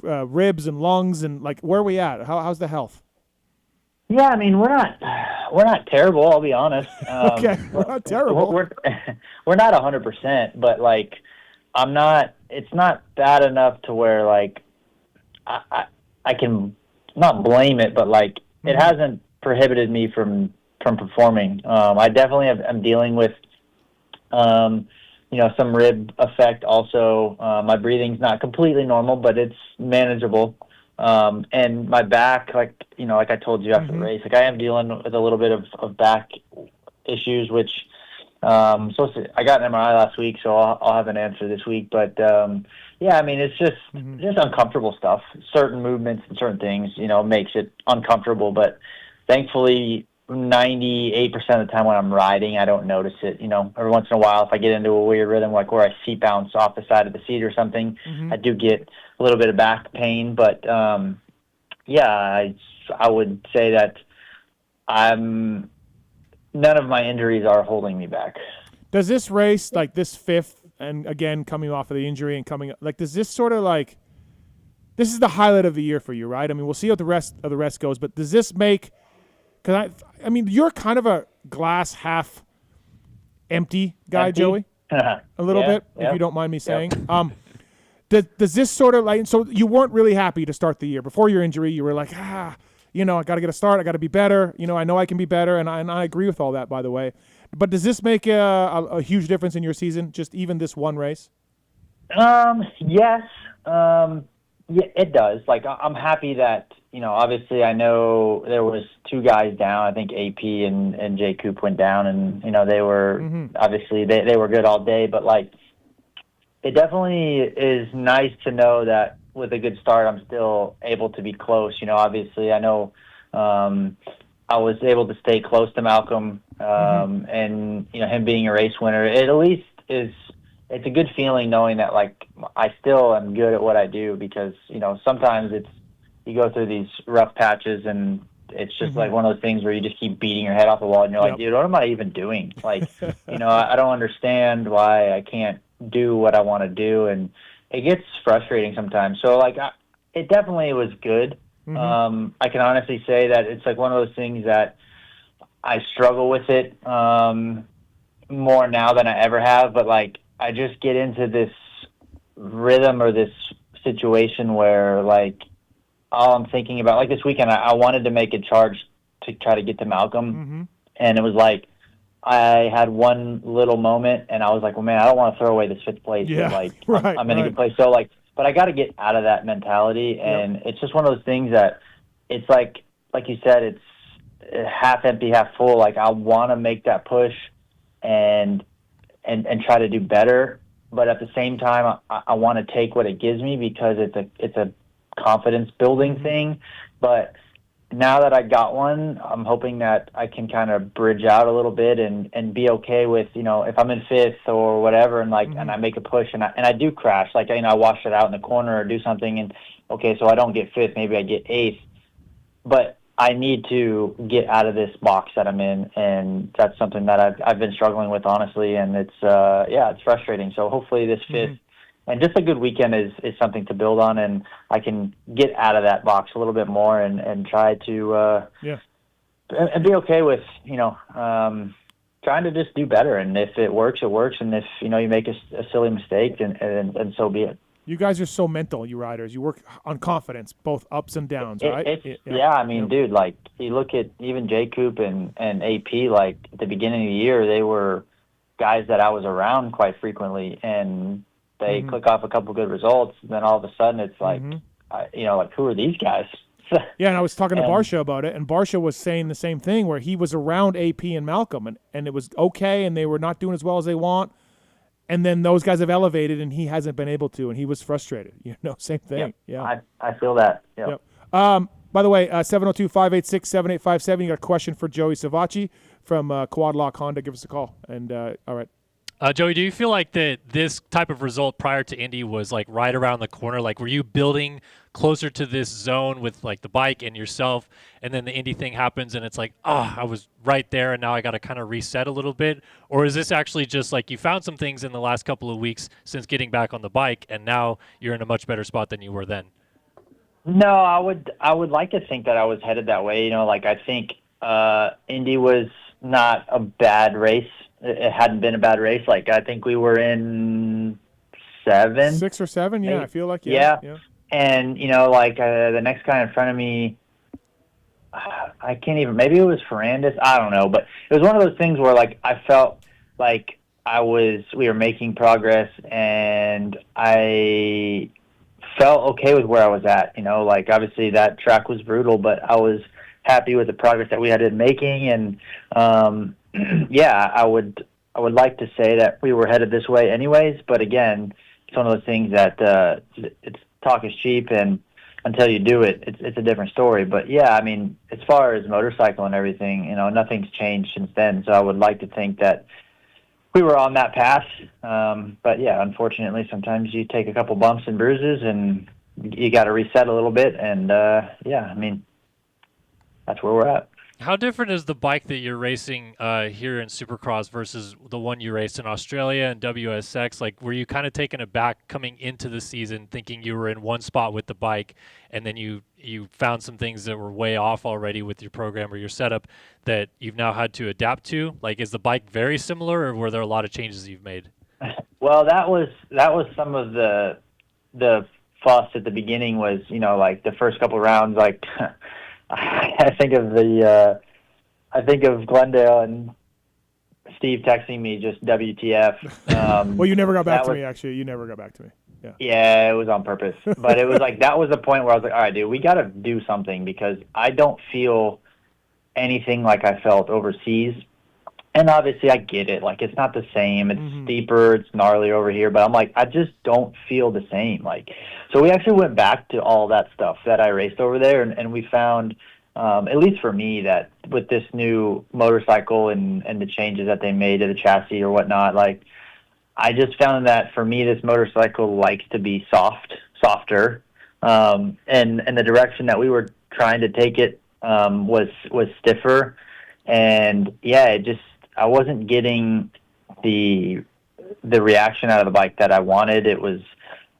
lungs, and like, where are we at? How's the health? Yeah, I mean, we're not terrible. I'll be honest. Okay, we're not terrible. We're not 100%, but like, I'm not. It's not bad enough to where like I can not blame it, but like it hasn't prohibited me from performing. I definitely am dealing with some rib effect also. My breathing's not completely normal, but it's manageable. And my back, like I told you after the race, like I am dealing with a little bit of back issues, which I got an MRI last week, so I'll have an answer this week. But yeah, I mean, it's just uncomfortable stuff. Certain movements and certain things, makes it uncomfortable. But thankfully, 98% of the time when I'm riding, I don't notice it. Every once in a while, if I get into a weird rhythm, like where I seat bounce off the side of the seat or something, I do get a little bit of back pain. But yeah, I would say that none of my injuries are holding me back. Does this race, like this fifth, and again coming off of the injury and coming up, like, does this sort of like, this is the highlight of the year for you, right? I mean, we'll see how the rest goes, but does this make? Because I mean, you're kind of a glass half empty guy, Joey, a little bit, if you don't mind me saying. Does this sort of like, so you weren't really happy to start the year before your injury? You were like, I got to get a start. I got to be better. I know I can be better, and I agree with all that, by the way. But does this make a huge difference in your season? Just even this one race? Yes. Yeah, it does. Like, I'm happy that, obviously I know there was two guys down. I think AP and J Coop went down, and, they were, obviously they were good all day, but like, it definitely is nice to know that with a good start, I'm still able to be close. Obviously I know, I was able to stay close to Malcolm, and, him being a race winner, it at least it's a good feeling knowing that, like, I still am good at what I do, because, sometimes you go through these rough patches and it's just like one of those things where you just keep beating your head off the wall and you're like, dude, what am I even doing? Like, I don't understand why I can't do what I want to do. And it gets frustrating sometimes. So like, it definitely was good. I can honestly say that it's like one of those things that I struggle with it, more now than I ever have, but like, I just get into this rhythm or this situation where, like, all I'm thinking about, like this weekend, I wanted to make a charge to try to get to Malcolm, and it was like I had one little moment, and I was like, well, man, I don't want to throw away this fifth place. Yeah, Like, I'm in a good place. So, like, but I got to get out of that mentality, and it's just one of those things that it's like you said, it's half empty, half full. Like, I want to make that push and try to do better, but at the same time, I want to take what it gives me, because it's a confidence building thing. But now that I got one, I'm hoping that I can kind of bridge out a little bit and be okay with, if I'm in fifth or whatever, and like, and I make a push and I do crash, like, I wash it out in the corner or do something, and okay, so I don't get fifth, maybe I get eighth, but I need to get out of this box that I'm in, and that's something that I've been struggling with, honestly, and it's it's frustrating. So hopefully this fifth and just a good weekend is something to build on, and I can get out of that box a little bit more and try to and be okay with trying to just do better. And if it works, it works, and if you make a silly mistake, and so be it. You guys are so mental, you riders. You work on confidence, both ups and downs, right? I mean, dude, like, you look at even J Coop and AP, like, at the beginning of the year, they were guys that I was around quite frequently, and they click off a couple good results, and then all of a sudden it's like, like, who are these guys? Yeah, and I was talking to Barsha about it, and Barsha was saying the same thing, where he was around AP and Malcolm, and it was okay, and they were not doing as well as they want. And then those guys have elevated, and he hasn't been able to, and he was frustrated. Same thing. Yep. Yeah, I feel that. Yep. By the way, 702-586-7857. You got a question for Joey Savatgy from Quad Lock Honda. Give us a call. And all right. Joey, do you feel like that this type of result prior to Indy was like right around the corner? Like, were you building closer to this zone with like the bike and yourself, and then the Indy thing happens and it's like, I was right there and now I got to kind of reset a little bit? Or is this actually just like you found some things in the last couple of weeks since getting back on the bike and now you're in a much better spot than you were then? No, I would like to think that I was headed that way. Like I think Indy was not a bad race. It hadn't been a bad race. Like I think we were in 6 or 7. Yeah, 8. I feel like yeah. And like the next guy in front of me, I can't even. Maybe it was Ferrandis. I don't know, but it was one of those things where like I felt like we were making progress, and I felt okay with where I was at. Like obviously that track was brutal, but I was happy with the progress that we had been making, and yeah, I would like to say that we were headed this way anyways, but again, it's one of those things that it's talk is cheap, and until you do it, it's a different story. But yeah, I mean, as far as motorcycle and everything, nothing's changed since then. So I would like to think that we were on that path. But yeah, unfortunately, sometimes you take a couple bumps and bruises, and you got to reset a little bit. And yeah, I mean, that's where we're at. How different is the bike that you're racing here in Supercross versus the one you raced in Australia and WSX? Like, were you kind of taken aback coming into the season thinking you were in one spot with the bike, and then you found some things that were way off already with your program or your setup that you've now had to adapt to? Like, is the bike very similar, or were there a lot of changes you've made? Well, that was some of the fuss at the beginning was, like the first couple rounds, like I think of Glendale and Steve texting me just WTF. Well, you never got back to me, actually. You never got back to me. Yeah. Yeah, it was on purpose. But it was like that was the point where I was like, all right, dude, we got to do something because I don't feel anything like I felt overseas. And obviously I get it. Like, it's not the same. It's steeper. It's gnarly over here. But I'm like, I just don't feel the same. Like, so we actually went back to all that stuff that I raced over there. And we found, at least for me, that with this new motorcycle and the changes that they made to the chassis or whatnot, like, I just found that for me, this motorcycle likes to be softer. And the direction that we were trying to take it was stiffer. And yeah, I wasn't getting the reaction out of the bike that I wanted.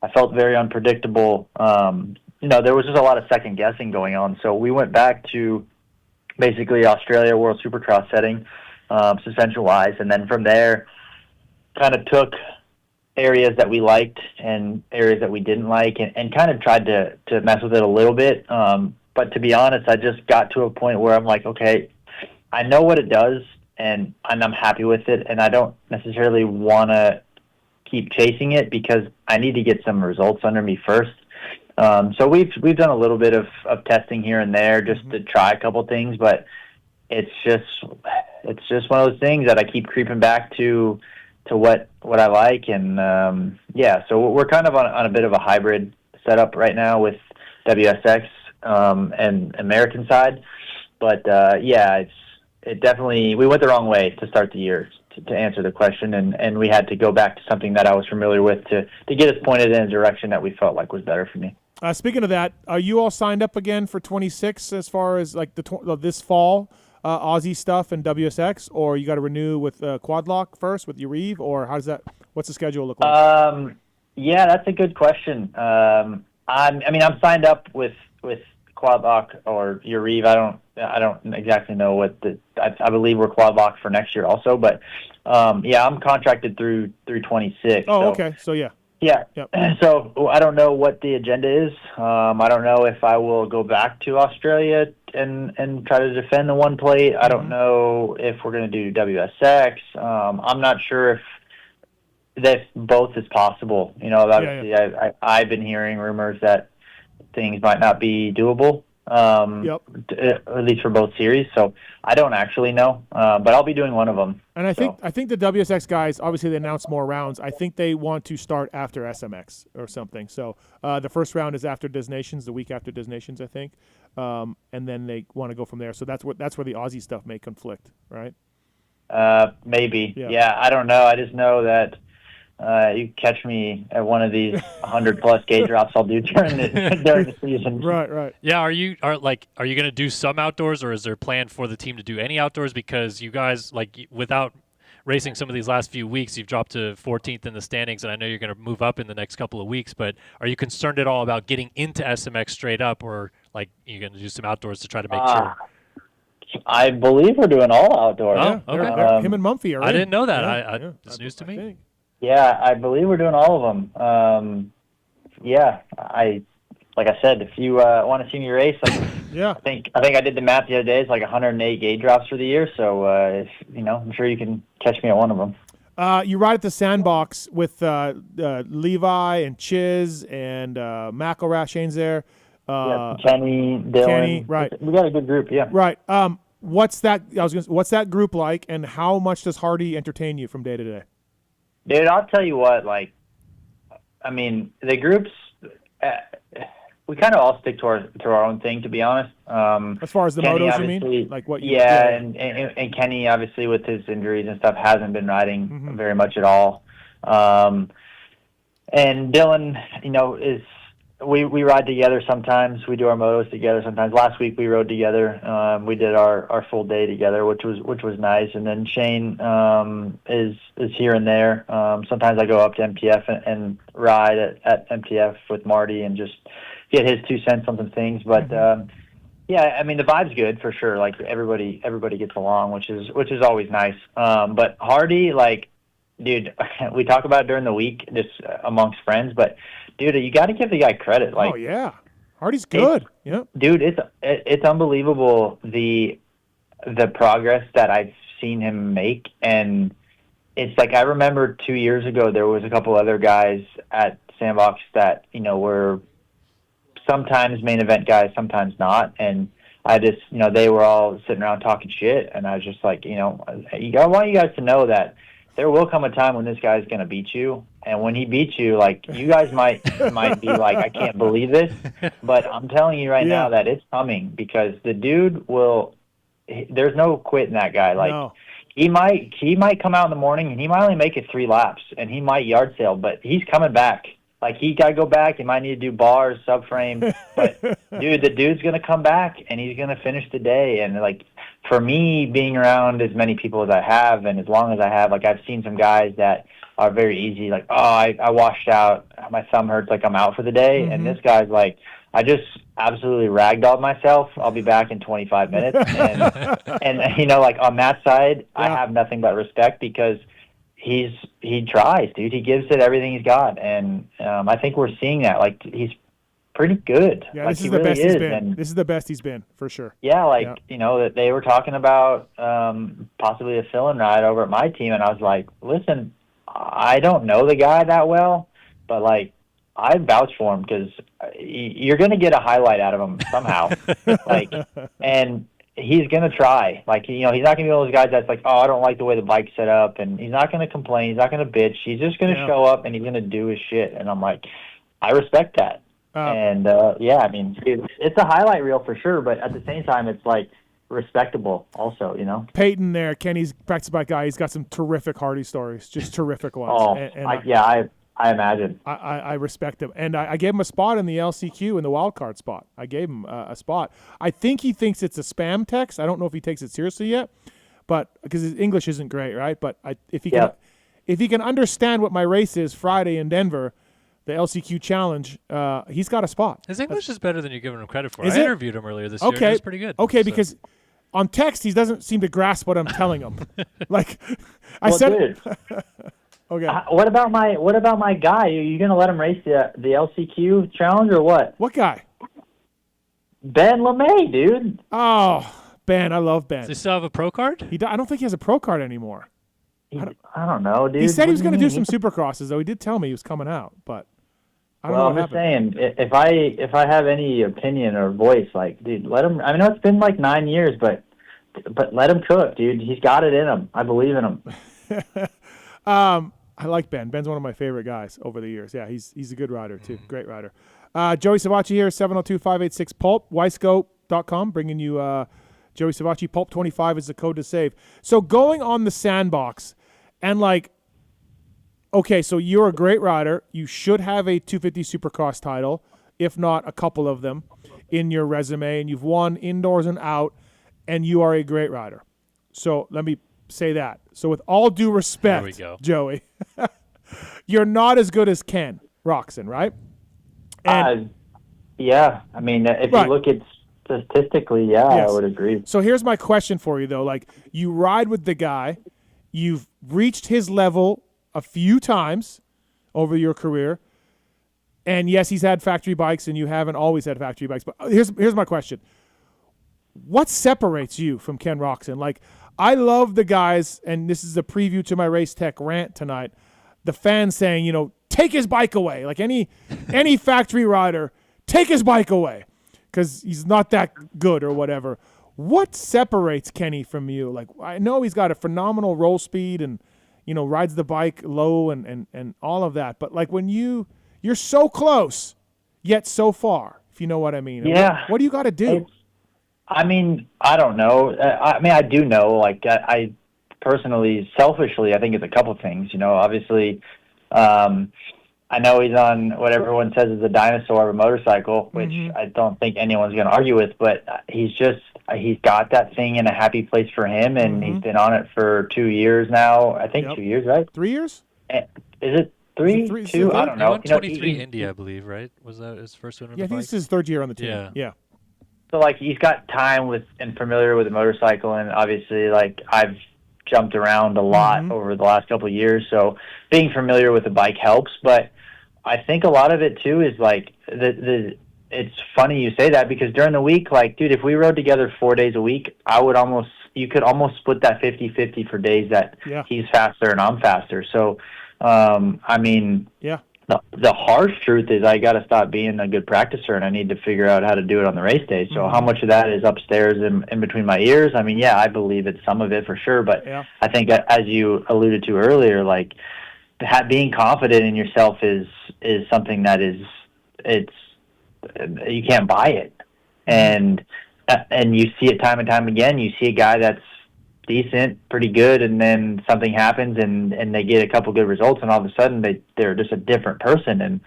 I felt very unpredictable. There was just a lot of second guessing going on. So we went back to basically Australia World Supercross setting, suspension wise. And then from there, kind of took areas that we liked and areas that we didn't like and kind of tried to mess with it a little bit. But to be honest, I just got to a point where I'm like, okay, I know what it does, and I'm happy with it, and I don't necessarily want to keep chasing it because I need to get some results under me first. So we've done a little bit of testing here and there just to try a couple things, but it's just one of those things that I keep creeping back to what I like, and yeah, so we're kind of on a bit of a hybrid setup right now with WSX and American side, but yeah, it definitely, we went the wrong way to start the year, to answer the question, and we had to go back to something that I was familiar with to get us pointed in a direction that we felt like was better for me. Speaking of that, are you all signed up again for 26 as far as like this fall, Aussie stuff and WSX, or you got to renew with Quadlock first with your Reeve, or what's the schedule look like? Yeah, that's a good question. I'm signed up with Quadlock or your Reeve. I don't exactly know what I believe we're Quadlock for next year also, but yeah, I'm contracted through 26. Oh, so, okay. So yeah. Yeah. Yep. So I don't know what the agenda is. I don't know if I will go back to Australia and try to defend the one plate. I don't know if we're going to do WSX. I'm not sure if both is possible. Obviously, yeah. I've been hearing rumors that things might not be doable, at least for both series. So I don't actually know, but I'll be doing one of them. And I think the WSX guys, obviously they announced more rounds. I think they want to start after SMX or something. So the first round is after Des Nations, the week after Des Nations, I think. and then they want to go from there. So that's where the Aussie stuff may conflict, right? Maybe. Yeah. Yeah, I don't know. I just know that you catch me at one of these 100+ gate drops I'll do during the season. Right. Yeah, are you going to do some outdoors, or is there a plan for the team to do any outdoors? Because you guys, like, without racing some of these last few weeks, you've dropped to 14th in the standings, and I know you're going to move up in the next couple of weeks, but are you concerned at all about getting into SMX straight up, or like you're going to do some outdoors to try to make sure? I believe we're doing all outdoors. Oh, okay. They're- him and Mumphy are I in. didn't know that. Yeah. It's news to I me. think. Yeah, I believe we're doing all of them. Yeah, like I said, if you want to see me race, like, Yeah. I think I did the math the other day. It's like 108 gate drops for the year. So I'm sure you can catch me at one of them. You ride at the Sandbox with Levi and Chiz and McElrath. Shane's there. Kenny, Dylan. Kenny, right. We got a good group, yeah. Right. What's that group like, and how much does Hardy entertain you from day to day? Dude, I'll tell you what, like, I mean, the groups, we kind of all stick to our own thing, to be honest. As far as the Kenny, motos, you mean? Like what? Yeah, and Kenny, obviously, with his injuries and stuff, hasn't been riding very much at all. And Dylan, is we ride together sometimes. We do our motos together sometimes. Last week we rode together. We did our full day together, which was nice. And then Shane is here and there. Sometimes I go up to MTF and ride at MTF with Marty and just get his 2 cents on some things. But yeah, I mean the vibe's good for sure. Like everybody gets along, which is always nice. But Hardy, like, dude, we talk about it during the week just amongst friends, but dude, you got to give the guy credit. Like, oh yeah, Hardy's good. Yeah, dude, it's unbelievable the progress that I've seen him make, and it's like I remember 2 years ago there was a couple other guys at Sandbox that were sometimes main event guys, sometimes not, and I just they were all sitting around talking shit, and I was just like I want you guys to know that there will come a time when this guy's going to beat you. And when he beats you, like, you guys might be like, I can't believe this. But I'm telling you right now that it's coming, because the dude there's no quitting that guy. Like, no. he might come out in the morning and he might only make it 3 laps and he might yard sale, but he's coming back. Like, he got to go back. He might need to do bars, subframe. But, dude, the dude's going to come back and he's going to finish the day. And, like, for me, being around as many people as I have and as long as I have, like, I've seen some guys that are very easy. Like, I washed out. My thumb hurts. Like, I'm out for the day. And this guy's like, I just absolutely ragdolled myself. I'll be back in 25 minutes. And like, on that side, I have nothing but respect, because he tries, dude. He gives it everything he's got, and I think we're seeing that. Like, he's pretty good. Yeah, like, this is the best he's been. And this is the best he's been for sure. Yeah, that they were talking about possibly a fill-in ride over at my team, and I was like, listen, I don't know the guy that well, but like, I vouch for him, because you're going to get a highlight out of him somehow. Like, and he's going to try. Like, he's not going to be one of those guys that's like, I don't like the way the bike's set up, and he's not going to complain. He's not going to bitch. He's just going to show up, and he's going to do his shit. And I'm like, I respect that. And, I mean, it's a highlight reel for sure, but at the same time, it's like respectable also, Peyton there, Kenny's practice bike guy. He's got some terrific Hardy stories, just terrific ones. Oh, I imagine. I respect him. And I gave him a spot in the LCQ in the wild card spot. I gave him a spot. I think he thinks it's a spam text. I don't know if he takes it seriously yet, but because his English isn't great, right? But if he can understand what my race is Friday in Denver, the LCQ challenge, he's got a spot. His English is better than you're giving him credit for. I interviewed him earlier this year. Okay. It was pretty good. Okay, because on text, he doesn't seem to grasp what I'm telling him. Like, I said... Okay. What about my guy? Are you gonna let him race the LCQ challenge or what? What guy? Ben LeMay, dude. Oh, Ben, I love Ben. Does he still have a pro card? I don't think he has a pro card anymore. I don't know, dude. He said he was going to do some supercrosses, though. He did tell me he was coming out, but I don't know what happened. I'm just saying, if I have any opinion or voice, like, dude, let him. I know it's been like 9 years, but let him cook, dude. He's got it in him. I believe in him. I like Ben. Ben's one of my favorite guys over the years. Yeah, he's a good rider too. Great rider. Joey Savatgy here, 702-586-PULP. Weisco, motorsport.com, bringing you Joey Savatgy. Pulp25 is the code to save. So going on the sandbox and like, okay, so you're a great rider. You should have a 250 Supercross title, if not a couple of them, in your resume, and you've won indoors and out, and you are a great rider. So let me say that. So with all due respect, there we go. Joey, you're not as good as Ken Roczen, right? And, yeah. I mean, if right. you look at statistically, yeah, Yes. I would agree. So here's my question for you, though. Like, you ride with the guy. You've reached his level a few times over your career. And, yes, he's had factory bikes, and you haven't always had factory bikes. But here's my question. What separates you from Ken Roczen? Like, I love the guys, and this is a preview to my Race Tech rant tonight, the fans saying, you know, take his bike away. Like any factory rider, take his bike away because he's not that good or whatever. What separates Kenny from you? Like, I know he's got a phenomenal roll speed and, you know, rides the bike low and all of that. But, like, when you're so close yet so far, if you know what I mean. Yeah. What do you got to do? I mean, I don't know. I do know. Like, I personally, selfishly, I think it's a couple things. You know, obviously, I know he's on what everyone says is a dinosaur of a motorcycle, which I don't think anyone's going to argue with. But he's got that thing in a happy place for him, and he's been on it for 2 years now. I think 2 years, right? 3 years? Is it three? Two? I don't know. He won 23 Indy, I believe, right? Was that his first one on the I think bike? this is his third year on the team. Yeah. So, like, he's got time with and familiar with the motorcycle, and obviously, like, I've jumped around a lot over the last couple of years, so being familiar with the bike helps. But I think a lot of it, too, is, like, it's funny you say that because during the week, like, dude, if we rode together 4 days a week, you could almost split that 50-50 for days that he's faster and I'm faster. So, I mean, the harsh truth is I got to stop being a good practicer, and I need to figure out how to do it on the race day. So how much of that is upstairs in between my ears? I mean, I believe it's some of it for sure, but I think as you alluded to earlier, like being confident in yourself is something that you can't buy it. And you see it time and time again. You see a guy that's decent, pretty good, and then something happens and they get a couple good results, and all of a sudden they're just a different person. And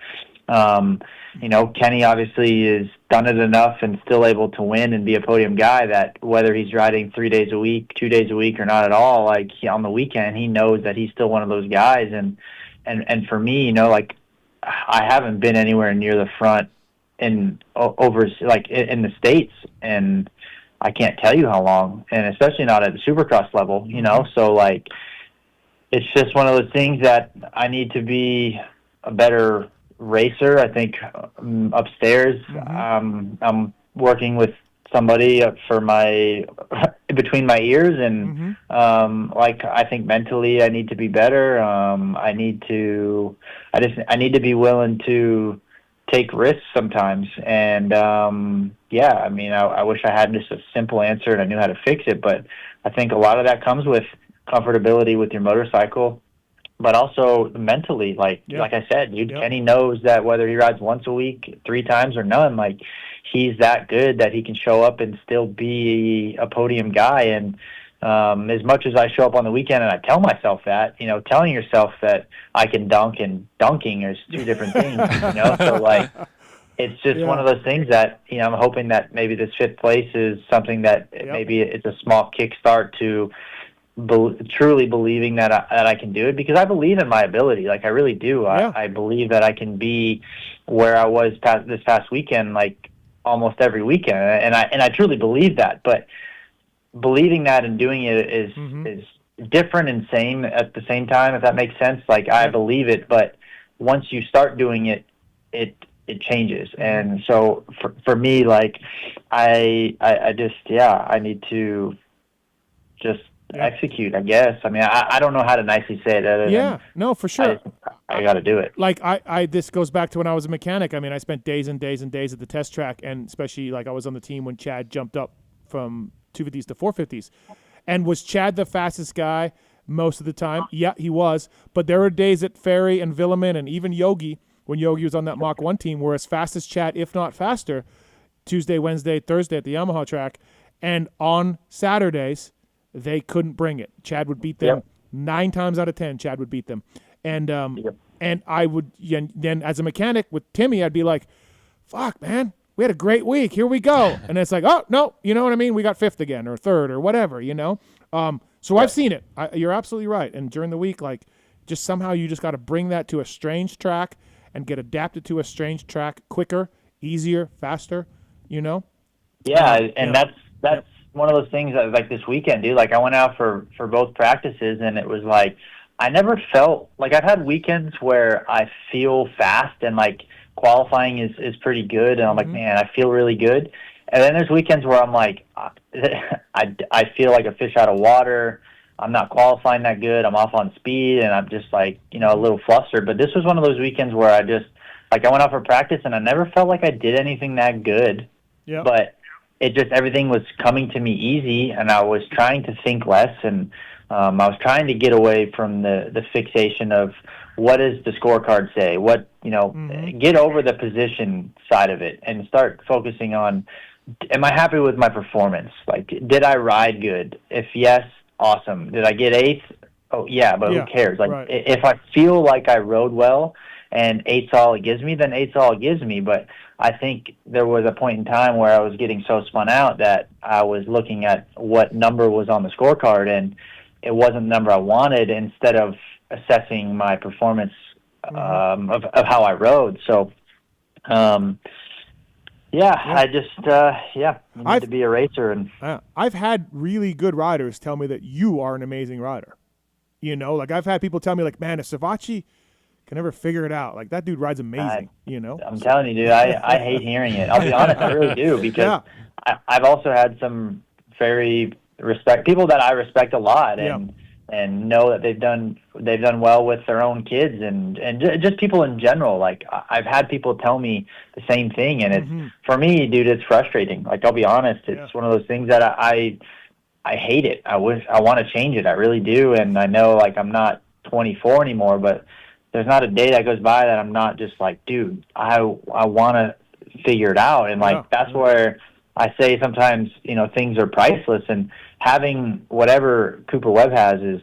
you know, Kenny obviously has done it enough and still able to win and be a podium guy that whether he's riding 3 days a week, 2 days a week, or not at all, like on the weekend, he knows that he's still one of those guys. And for me, you know, like I haven't been anywhere near the front in the States, and I can't tell you how long, and especially not at the Supercross level, you know. So, like, it's just one of those things that I need to be a better racer. I think upstairs, I'm working with somebody for between my ears, and like I think mentally I need to be better. I need to be willing to take risks sometimes, and I mean, I wish I had just a simple answer and I knew how to fix it, but I think a lot of that comes with comfortability with your motorcycle, but also mentally, like I said, Kenny knows that whether he rides once a week, 3 times, or none, like he's that good that he can show up and still be a podium guy. And as much as I show up on the weekend and I tell myself that, you know, telling yourself that I can dunk and dunking is 2 different things, you know. So, like, it's just one of those things that, you know, I'm hoping that maybe this 5th place is something that maybe it's a small kickstart to truly believing that I can do it, because I believe in my ability. Like, I really do. I believe that I can be where I was this past weekend, like almost every weekend, and I truly believe that. But believing that and doing it is different and same at the same time, if that makes sense. Like, I believe it, but once you start doing it, it changes. And so for me, like, I just I need to just execute, I guess. I mean, I don't know how to nicely say it other than no, for sure. I got to do it. Like, this goes back to when I was a mechanic. I mean, I spent days and days and days at the test track, and especially, like, I was on the team when Chad jumped up from 250s to 450s. And was Chad the fastest guy most of the time? Yeah, he was. But there were days that Ferry and Villeman and even Yogi, when Yogi was on that Mach 1 team, were as fast as Chad, if not faster, Tuesday, Wednesday, Thursday at the Yamaha track, and on Saturdays they couldn't bring it. Chad would beat them 9 times out of 10. Chad would beat them, and and I would then as a mechanic with Timmy, I'd be like, "Fuck, man, we had a great week. Here we go." And it's like, "Oh no, you know what I mean? We got 5th again or 3rd or whatever, you know." So I've seen it. You're absolutely right. And during the week, like, just somehow you just got to bring that to a strange track and get adapted to a strange track quicker, easier, faster, you know? Yeah, and that's one of those things that, like this weekend, dude. Like I went out for both practices, and it was like I never felt like I've had weekends where I feel fast and like qualifying is pretty good, and I'm like, man, I feel really good. And then there's weekends where I'm like, I feel like a fish out of water. I'm not qualifying that good. I'm off on speed, and I'm just like, you know, a little flustered. But this was one of those weekends where I just, like, I went out for practice, and I never felt like I did anything that good. Yeah. But it just, everything was coming to me easy, and I was trying to think less, and I was trying to get away from the fixation of what does the scorecard say? What, you know, get over the position side of it and start focusing on, am I happy with my performance? Like, did I ride good? If yes, awesome. Did I get 8th? Oh, yeah, but who cares? Like, if I feel like I rode well and 8's all it gives me, then 8's all it gives me. But I think there was a point in time where I was getting so spun out that I was looking at what number was on the scorecard, and it wasn't the number I wanted, instead of assessing my performance of how I rode. So, I just, you need to be a racer. And I've had really good riders tell me that you are an amazing rider. You know, like I've had people tell me, like, man, if Savatgy can never figure it out, like that dude rides amazing, you know? I'm telling you, dude, I hate hearing it. I'll be honest, I really do, because I've also had some very people that I respect a lot, and know that they've done well with their own kids, and just people in general. Like, I've had people tell me the same thing, and it's for me, dude, it's frustrating. Like, I'll be honest, it's one of those things that I hate it. I want to change it. I really do. And I know, like, I'm not 24 anymore, but there's not a day that goes by that I'm not just like, dude, I want to figure it out. And like, that's where I say sometimes, you know, things are priceless, and having whatever Cooper Webb has is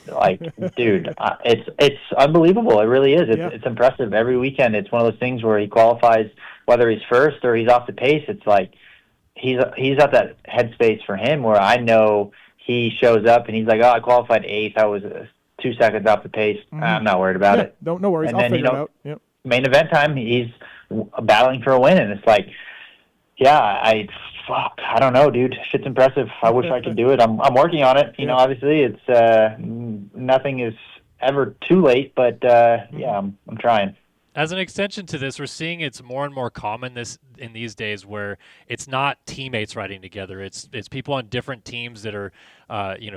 like, dude, it's unbelievable. It really is. It's impressive every weekend. It's one of those things where he qualifies, whether he's first or he's off the pace. It's like he's at that headspace for him where I know he shows up and he's like, oh, I qualified 8th. I was 2 seconds off the pace. I'm not worried about it. No worries. And I'll then, figure it out. Yep. Main event time, he's battling for a win, and it's like, I don't know, dude. Shit's impressive. I wish I could do it. I'm working on it. You know, obviously it's nothing is ever too late, but I'm trying. As an extension to this, we're seeing it's more and more common in these days where it's not teammates riding together. It's people on different teams that are,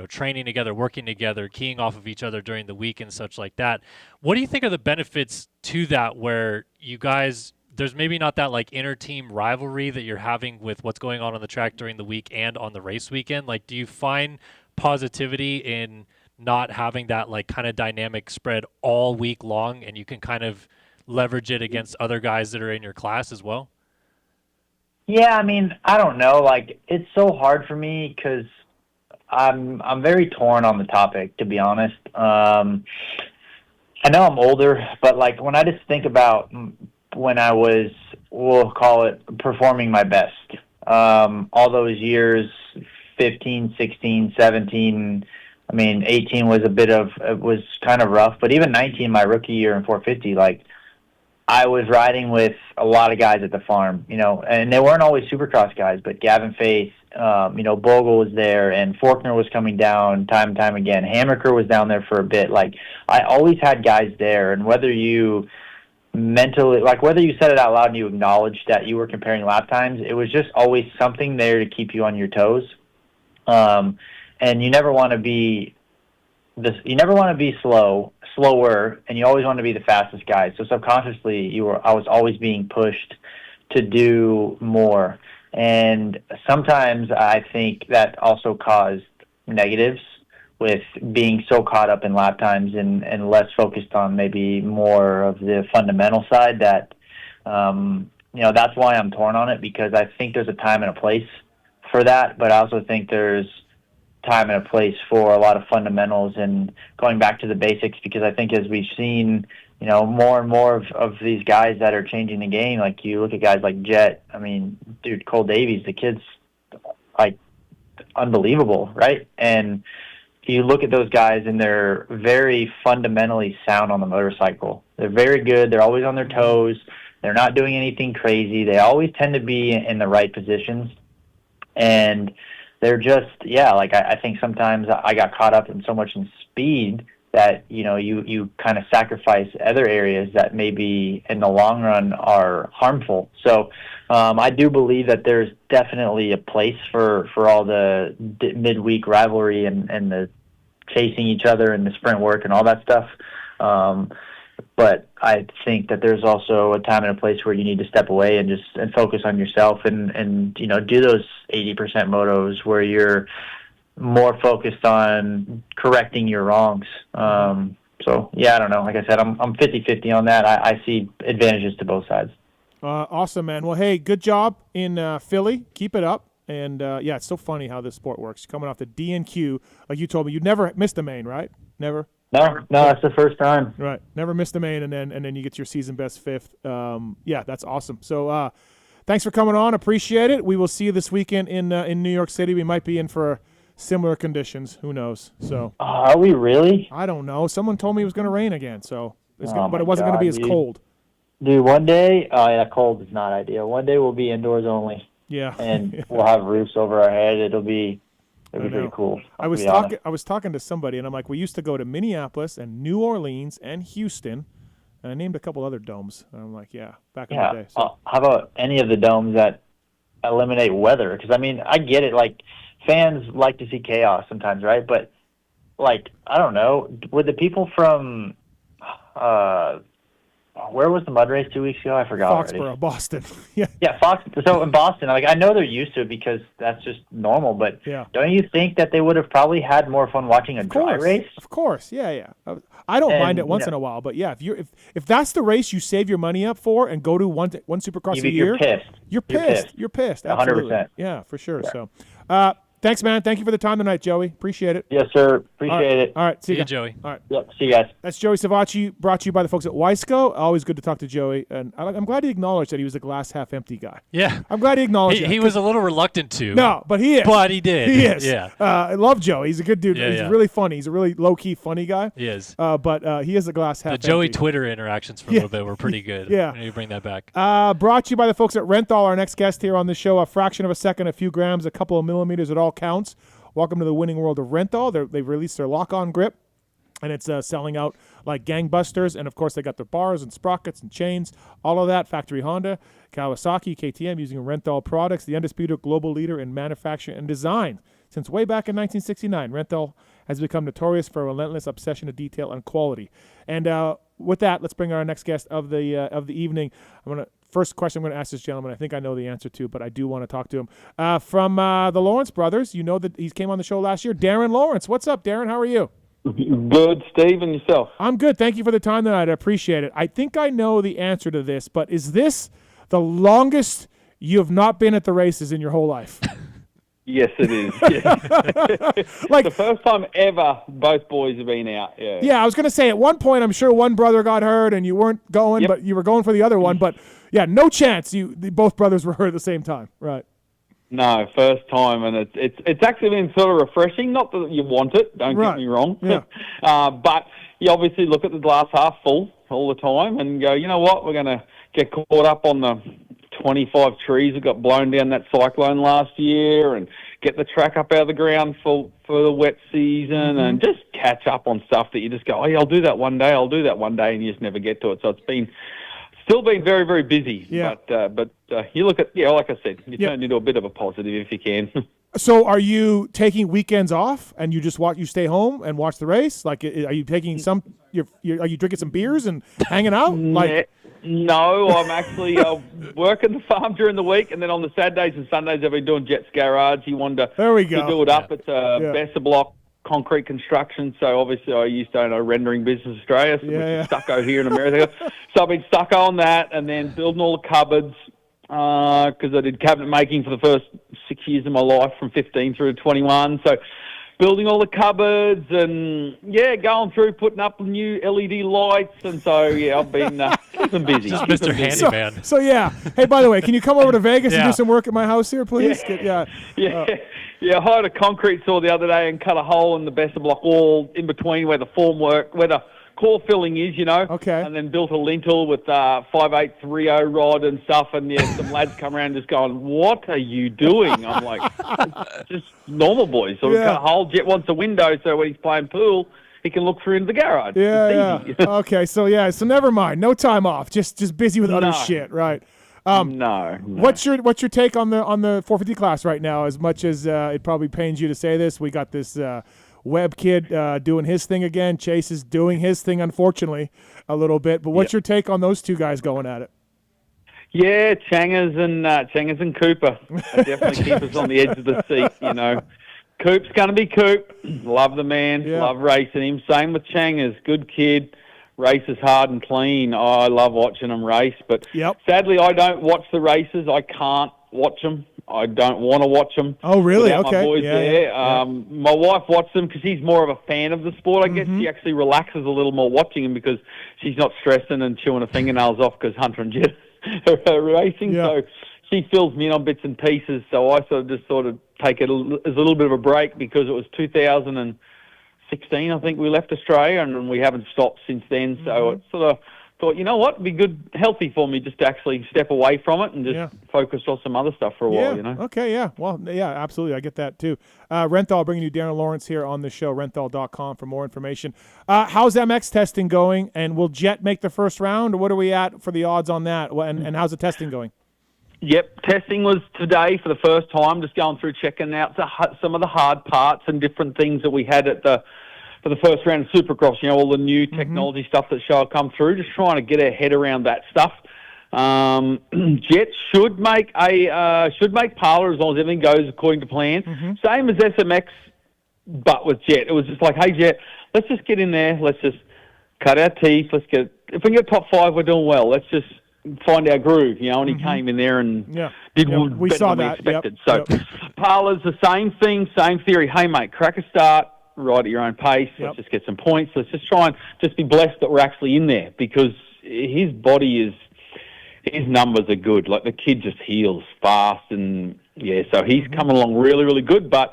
training together, working together, keying off of each other during the week and such like that. What do you think are the benefits to that, where you guys, there's maybe not that like inter-team rivalry that you're having with what's going on the track during the week and on the race weekend? Like, do you find positivity in not having that like kind of dynamic spread all week long, and you can kind of leverage it against other guys that are in your class as well? Yeah, I mean, I don't know. Like, it's so hard for me because I'm very torn on the topic, to be honest. I know I'm older, but like when I just think about when I was, we'll call it, performing my best, all those years, 15, 16, 17, I mean, 18 was it was kind of rough, but even 19, my rookie year in 450, like, I was riding with a lot of guys at the farm, you know, and they weren't always Supercross guys, but Gavin Faith, Bogle was there, and Faulkner was coming down time and time again. Hammaker was down there for a bit. Like, I always had guys there, and whether you mentally, like, whether you said it out loud and you acknowledged that you were comparing lap times, it was just always something there to keep you on your toes. And you never want to be slower, and you always want to be the fastest guy. So subconsciously, I was always being pushed to do more. And sometimes I think that also caused negatives with being so caught up in lap times and less focused on maybe more of the fundamental side that that's why I'm torn on it, because I think there's a time and a place for that, but I also think there's time and a place for a lot of fundamentals and going back to the basics, because I think as we've seen, more and more of these guys that are changing the game, like you look at guys like Jet, I mean, dude, Cole Davies, the kid's like unbelievable, right? And you look at those guys and they're very fundamentally sound on the motorcycle. They're very good. They're always on their toes. They're not doing anything crazy. They always tend to be in the right positions. And they're just, I think sometimes I got caught up in so much in speed that, you kind of sacrifice other areas that maybe in the long run are harmful. So I do believe that there's definitely a place for all the midweek rivalry and the chasing each other and the sprint work and all that stuff. But I think that there's also a time and a place where you need to step away and focus on yourself and do those 80% motos where you're more focused on correcting your wrongs. So I don't know. Like I said, I'm 50-50 on that. I see advantages to both sides. Awesome, man. Well, hey, good job in Philly. Keep it up. And it's so funny how this sport works. Coming off the D&Q, like you told me, you never missed a main, right? Never. No, that's the first time. Right, never missed a main, and then you get your season best fifth. That's awesome. So, thanks for coming on. Appreciate it. We will see you this weekend in New York City. We might be in for similar conditions. Who knows? So. Are we really? I don't know. Someone told me it was going to rain again. So, but it wasn't going to be as cold. Dude, one day, cold is not ideal. One day we'll be indoors only. Yeah. And we'll have roofs over our head. It'll be pretty cool. I was talking to somebody, and I'm like, we used to go to Minneapolis and New Orleans and Houston, and I named a couple other domes. And I'm like, back in the day. So. How about any of the domes that eliminate weather? Because, I mean, I get it. Like, fans like to see chaos sometimes, right? But, like, I don't know. Would the people from where was the mud race 2 weeks ago? I forgot Foxborough, already. Boston. Yeah, So in Boston, like, I know they're used to it because that's just normal. But don't you think that they would have probably had more fun watching a dry race? Of course, yeah. I don't mind it once in a while, but if that's the race you save your money up for and go to one Supercross a year, you're pissed. You're pissed. Absolutely. 100%. Yeah, for sure. Yeah. So, thanks, man. Thank you for the time tonight, Joey. Appreciate it. Yes, sir. Appreciate it. All right. See you, you, Joey. All right. Yep. See you guys. That's Joey Savatgy, brought to you by the folks at Wiseco. Always good to talk to Joey. And I'm glad he acknowledged that he was a glass half empty guy. Yeah. I'm glad he acknowledged He was a little reluctant to. No, but he is. But he did. He is. Yeah. I love Joey. He's a good dude. He's really funny. He's a really low-key funny guy. He is. But he is a glass half empty. The Joey Twitter interactions for a little bit were pretty good. Yeah. I need to bring that back. Brought to you by the folks at Renthal, our next guest here on the show. A fraction of a second, a few grams, a couple of millimeters, it all counts. Welcome to the winning world of Renthal. They've released their lock-on grip, and it's selling out like gangbusters. And, of course, they got their bars and sprockets and chains, all of that. Factory Honda, Kawasaki, KTM using Renthal products, the undisputed global leader in manufacture and design. Since way back in 1969, Renthal has become notorious for a relentless obsession to detail and quality. And with that, let's bring our next guest of the evening. First question I'm going to ask this gentleman, I think I know the answer to, but I do want to talk to him. From the Lawrence brothers, you know that he came on the show last year. Darren Lawrence. What's up, Darren? How are you? Good, Steve, and yourself? I'm good. Thank you for the time tonight. I appreciate it. I think I know the answer to this, but is this the longest you have not been at the races in your whole life? Yes, it is. Yes. Like the first time ever both boys have been out. Yeah. Yeah, I was going to say at one point I'm sure one brother got hurt and you weren't going, but you were going for the other one. But yeah, no chance both brothers were hurt at the same time, right? No, first time, and it's actually been sort of refreshing. Not that you want it, don't get me wrong. Yeah. But you obviously look at the glass half full all the time and go, you know what, we're going to get caught up on the 25 trees that got blown down that cyclone last year and get the track up out of the ground for the wet season and just catch up on stuff that you just go, oh, yeah, I'll do that one day, and you just never get to it. So it's still been very, very busy. Yeah. But you look at, like I said, you turn into a bit of a positive if you can. So are you taking weekends off and you just you stay home and watch the race? Like, are you taking are you drinking some beers and hanging out? No, I'm actually working the farm during the week, and then on the Saturdays and Sundays I've been doing Jet's Garage. He wanted to do it up. Yeah. It's a Besser block concrete construction, so obviously I used to own a rendering business Australia, which is stucco here in America. So I've been stucco on that, and then building all the cupboards, because I did cabinet making for the first 6 years of my life, from 15 through to 21. So building all the cupboards and, going through putting up new LED lights. And so, I've been keeping busy. Just Mr. Handyman. So, hey, by the way, can you come over to Vegas and do some work at my house here, please? I hired a concrete saw the other day and cut a hole in the Besser block wall in between where the core filling is, Okay. And then built a lintel with 5830 rod and stuff. And some lads come around just going, "What are you doing?" I'm like, "It's just normal boys." So we cut a hole. Jet wants a window, so when he's playing pool, he can look through into the garage. Yeah. Okay. So so never mind. No time off. Just busy with other shit, right? No. What's your take on the 450 class right now? As much as it probably pains you to say this, we got this. Webb kid doing his thing again. Chase is doing his thing, unfortunately, a little bit. But what's your take on those two guys going at it? Yeah, Changers and Cooper definitely keep us on the edge of the seat. Coop's going to be Coop. Love the man. Love racing him. Same with Changers. Good kid. Races hard and clean. I love watching them race. But sadly, I don't watch the races. I can't watch them. I don't want to watch them. Oh, really? Okay. My boys there. My wife watches them because she's more of a fan of the sport. I guess she actually relaxes a little more watching them because she's not stressing and chewing her fingernails off because Hunter and Jet are racing. So she fills me in on bits and pieces. So I sort of take it as a little bit of a break because it was 2016, I think we left Australia, and we haven't stopped since then. So it's sort of thought, you know what, it'd be good, healthy for me just to actually step away from it and just focus on some other stuff for a while, Okay, Well, absolutely. I get that too. Renthal bringing you Darren Lawrence here on the show, renthal.com for more information. How's MX testing going, and will Jet make the first round, or what are we at for the odds on that, and how's the testing going? Yep, testing was today for the first time, just going through checking out some of the hard parts and different things that we had for the first round of Supercross, all the new technology stuff that shall come through, just trying to get our head around that stuff. Jet should make parlor as long as everything goes according to plan. Same as SMX, but with Jet. It was just like, hey, Jet, let's just get in there. Let's just cut our teeth. If we can get top 5, we're doing well. Let's just find our groove, and he came in there and did we better saw than we that. expected. So parlor's the same thing, same theory. Hey, mate, crack a start. Ride at your own pace. Let's just get some points. Let's just try and just be blessed that we're actually in there because his numbers are good. Like the kid just heals fast and so he's coming along really, really good, but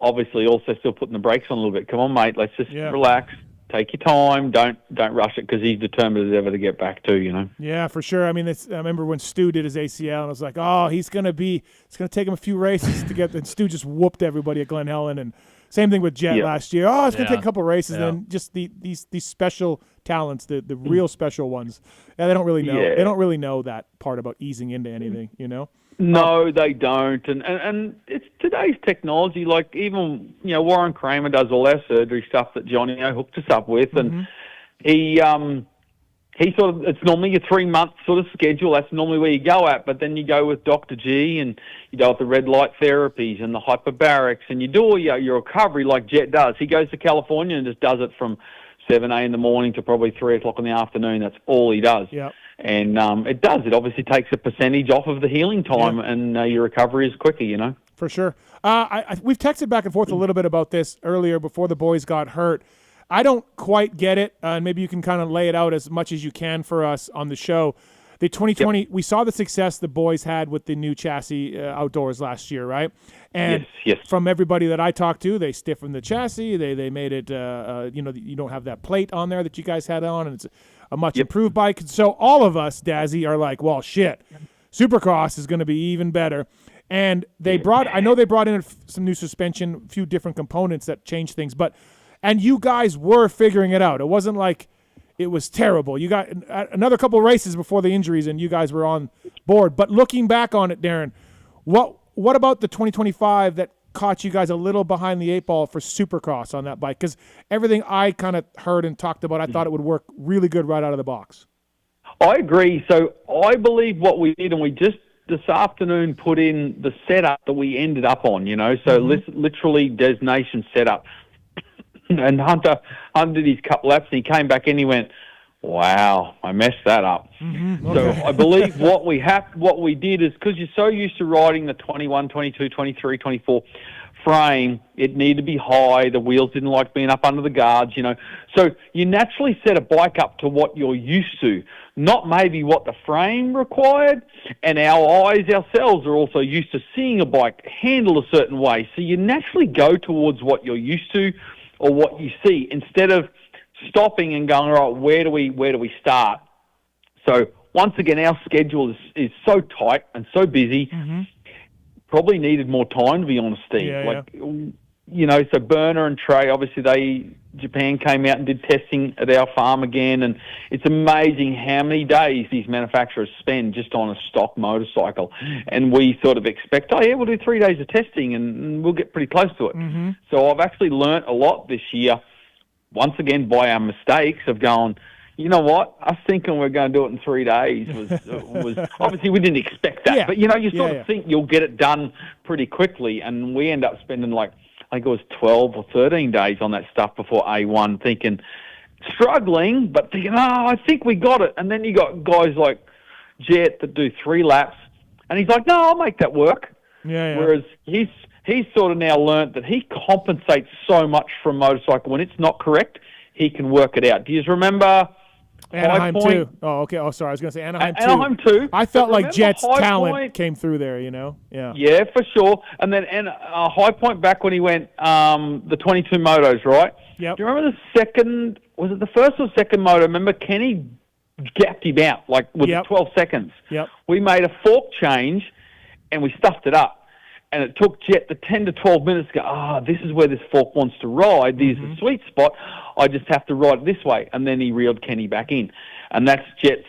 obviously also still putting the brakes on a little bit. Come on, mate. Let's just relax. Take your time. Don't rush it because he's determined as ever to get back to, Yeah, for sure. I mean, I remember when Stu did his ACL and I was like, oh, it's going to take him a few races to get, and Stu just whooped everybody at Glen Helen, and same thing with Jet last year. Oh, it's going to take a couple races, and just these special talents, the real special ones. And they don't really know. They don't really know that part about easing into anything, No, they don't. And it's today's technology. Like even Warren Kramer does all our surgery stuff that Johnny hooked us up with, and he sort of, it's normally a 3-month sort of schedule. That's normally where you go at, but then you go with Dr. G and you go with the red light therapies and the hyperbarics, and you do all your recovery like Jet does. He goes to California and just does it from 7 a.m. in the morning to probably 3 o'clock in the afternoon. That's all he does. Yep. And it obviously takes a percentage off of the healing time, and your recovery is quicker, For sure. We've texted back and forth a little bit about this earlier before the boys got hurt. I don't quite get it, and maybe you can kind of lay it out as much as you can for us on the show. The 2020, we saw the success the boys had with the new chassis outdoors last year, right? And from everybody that I talked to, they stiffened the chassis. They made it, you don't have that plate on there that you guys had on, and it's a much improved bike. So all of us, Dazzy, are like, well, shit, Supercross is going to be even better. And I know they brought in some new suspension, a few different components that changed things, and you guys were figuring it out. It wasn't like it was terrible. You got another couple of races before the injuries, and you guys were on board. But looking back on it, Darren, what about the 2025 that caught you guys a little behind the 8 ball for Supercross on that bike? Because everything I kind of heard and talked about, I thought it would work really good right out of the box. I agree. So I believe what we did, and we just this afternoon put in the setup that we ended up on, so literally Des Nation setup. And Hunter did his couple laps, and he came back in. He went, Wow, I messed that up. Mm-hmm. So Okay. I believe what we did is, because you're so used to riding the 21, 22, 23, 24 frame, it needed to be high. The wheels didn't like being up under the guards, So you naturally set a bike up to what you're used to, not maybe what the frame required. And our eyes ourselves are also used to seeing a bike handled a certain way. So you naturally go towards what you're used to or what you see, instead of stopping and going, all right, where do we start? So once again, our schedule is so tight and so busy. Mm-hmm. Probably needed more time, to be honest, Steve. So Berner and Trey, obviously Japan came out and did testing at our farm again, and it's amazing how many days these manufacturers spend just on a stock motorcycle. And we sort of expect, we'll do 3 days of testing and we'll get pretty close to it. Mm-hmm. So I've actually learnt a lot this year, once again, by our mistakes of going, you know what? Us thinking we're going to do it in 3 days was obviously we didn't expect that. Yeah. But you sort of think you'll get it done pretty quickly, and we end up spending I think it was 12 or 13 days on that stuff before A1, struggling, but thinking, I think we got it. And then you got guys like Jet that do 3 laps, and he's like, no, I'll make that work. Yeah. Whereas he's sort of now learnt that he compensates so much from motorcycle when it's not correct. He can work it out. Do you remember Anaheim High Point? 2. Oh, okay. Oh, sorry. I was going to say Anaheim 2. Anaheim 2. I felt like Jet's High talent Point? came through there, Yeah. Yeah, for sure. And then High Point back when he went the 22 motos, right? Yep. Do you remember the second, was it the first or second moto? Remember Kenny gapped him out with 12 seconds. Yep. We made a fork change and we stuffed it up. And it took Jet the 10 to 12 minutes to go, this is where this fork wants to ride. This is the sweet spot. I just have to ride it this way. And then he reeled Kenny back in. And that's Jet's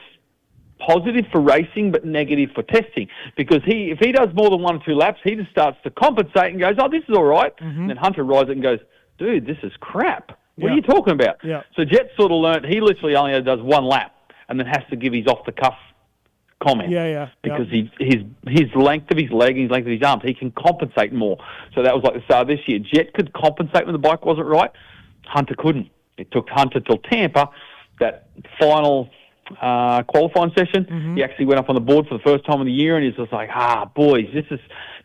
positive for racing but negative for testing. Because if he does more than 1 or 2 laps, he just starts to compensate and goes, this is all right. Mm-hmm. And then Hunter rides it and goes, dude, this is crap. What are you talking about? Yeah. So Jet sort of learned he literally only does 1 lap and then has to give his off-the-cuff comment. Yeah. Because his length of his leg and his length of his arms, he can compensate more. So that was like the start of this year. Jet could compensate when the bike wasn't right. Hunter couldn't. It took Hunter till Tampa, that final qualifying session. Mm-hmm. He actually went up on the board for the first time of the year, and he's just like, boys,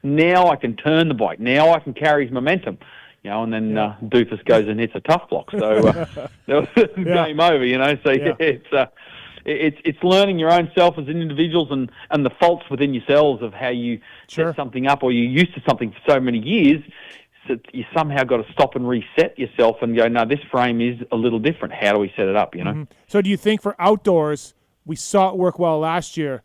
now I can turn the bike. Now I can carry his momentum. And then Doofus goes and hits a tough block. So that was game over, So it's learning your own self as individuals and the faults within yourselves of how you set something up, or you're used to something for so many years. So you somehow got to stop and reset yourself and go, no, this frame is a little different. How do we set it up, Mm-hmm. So do you think for outdoors, we saw it work well last year,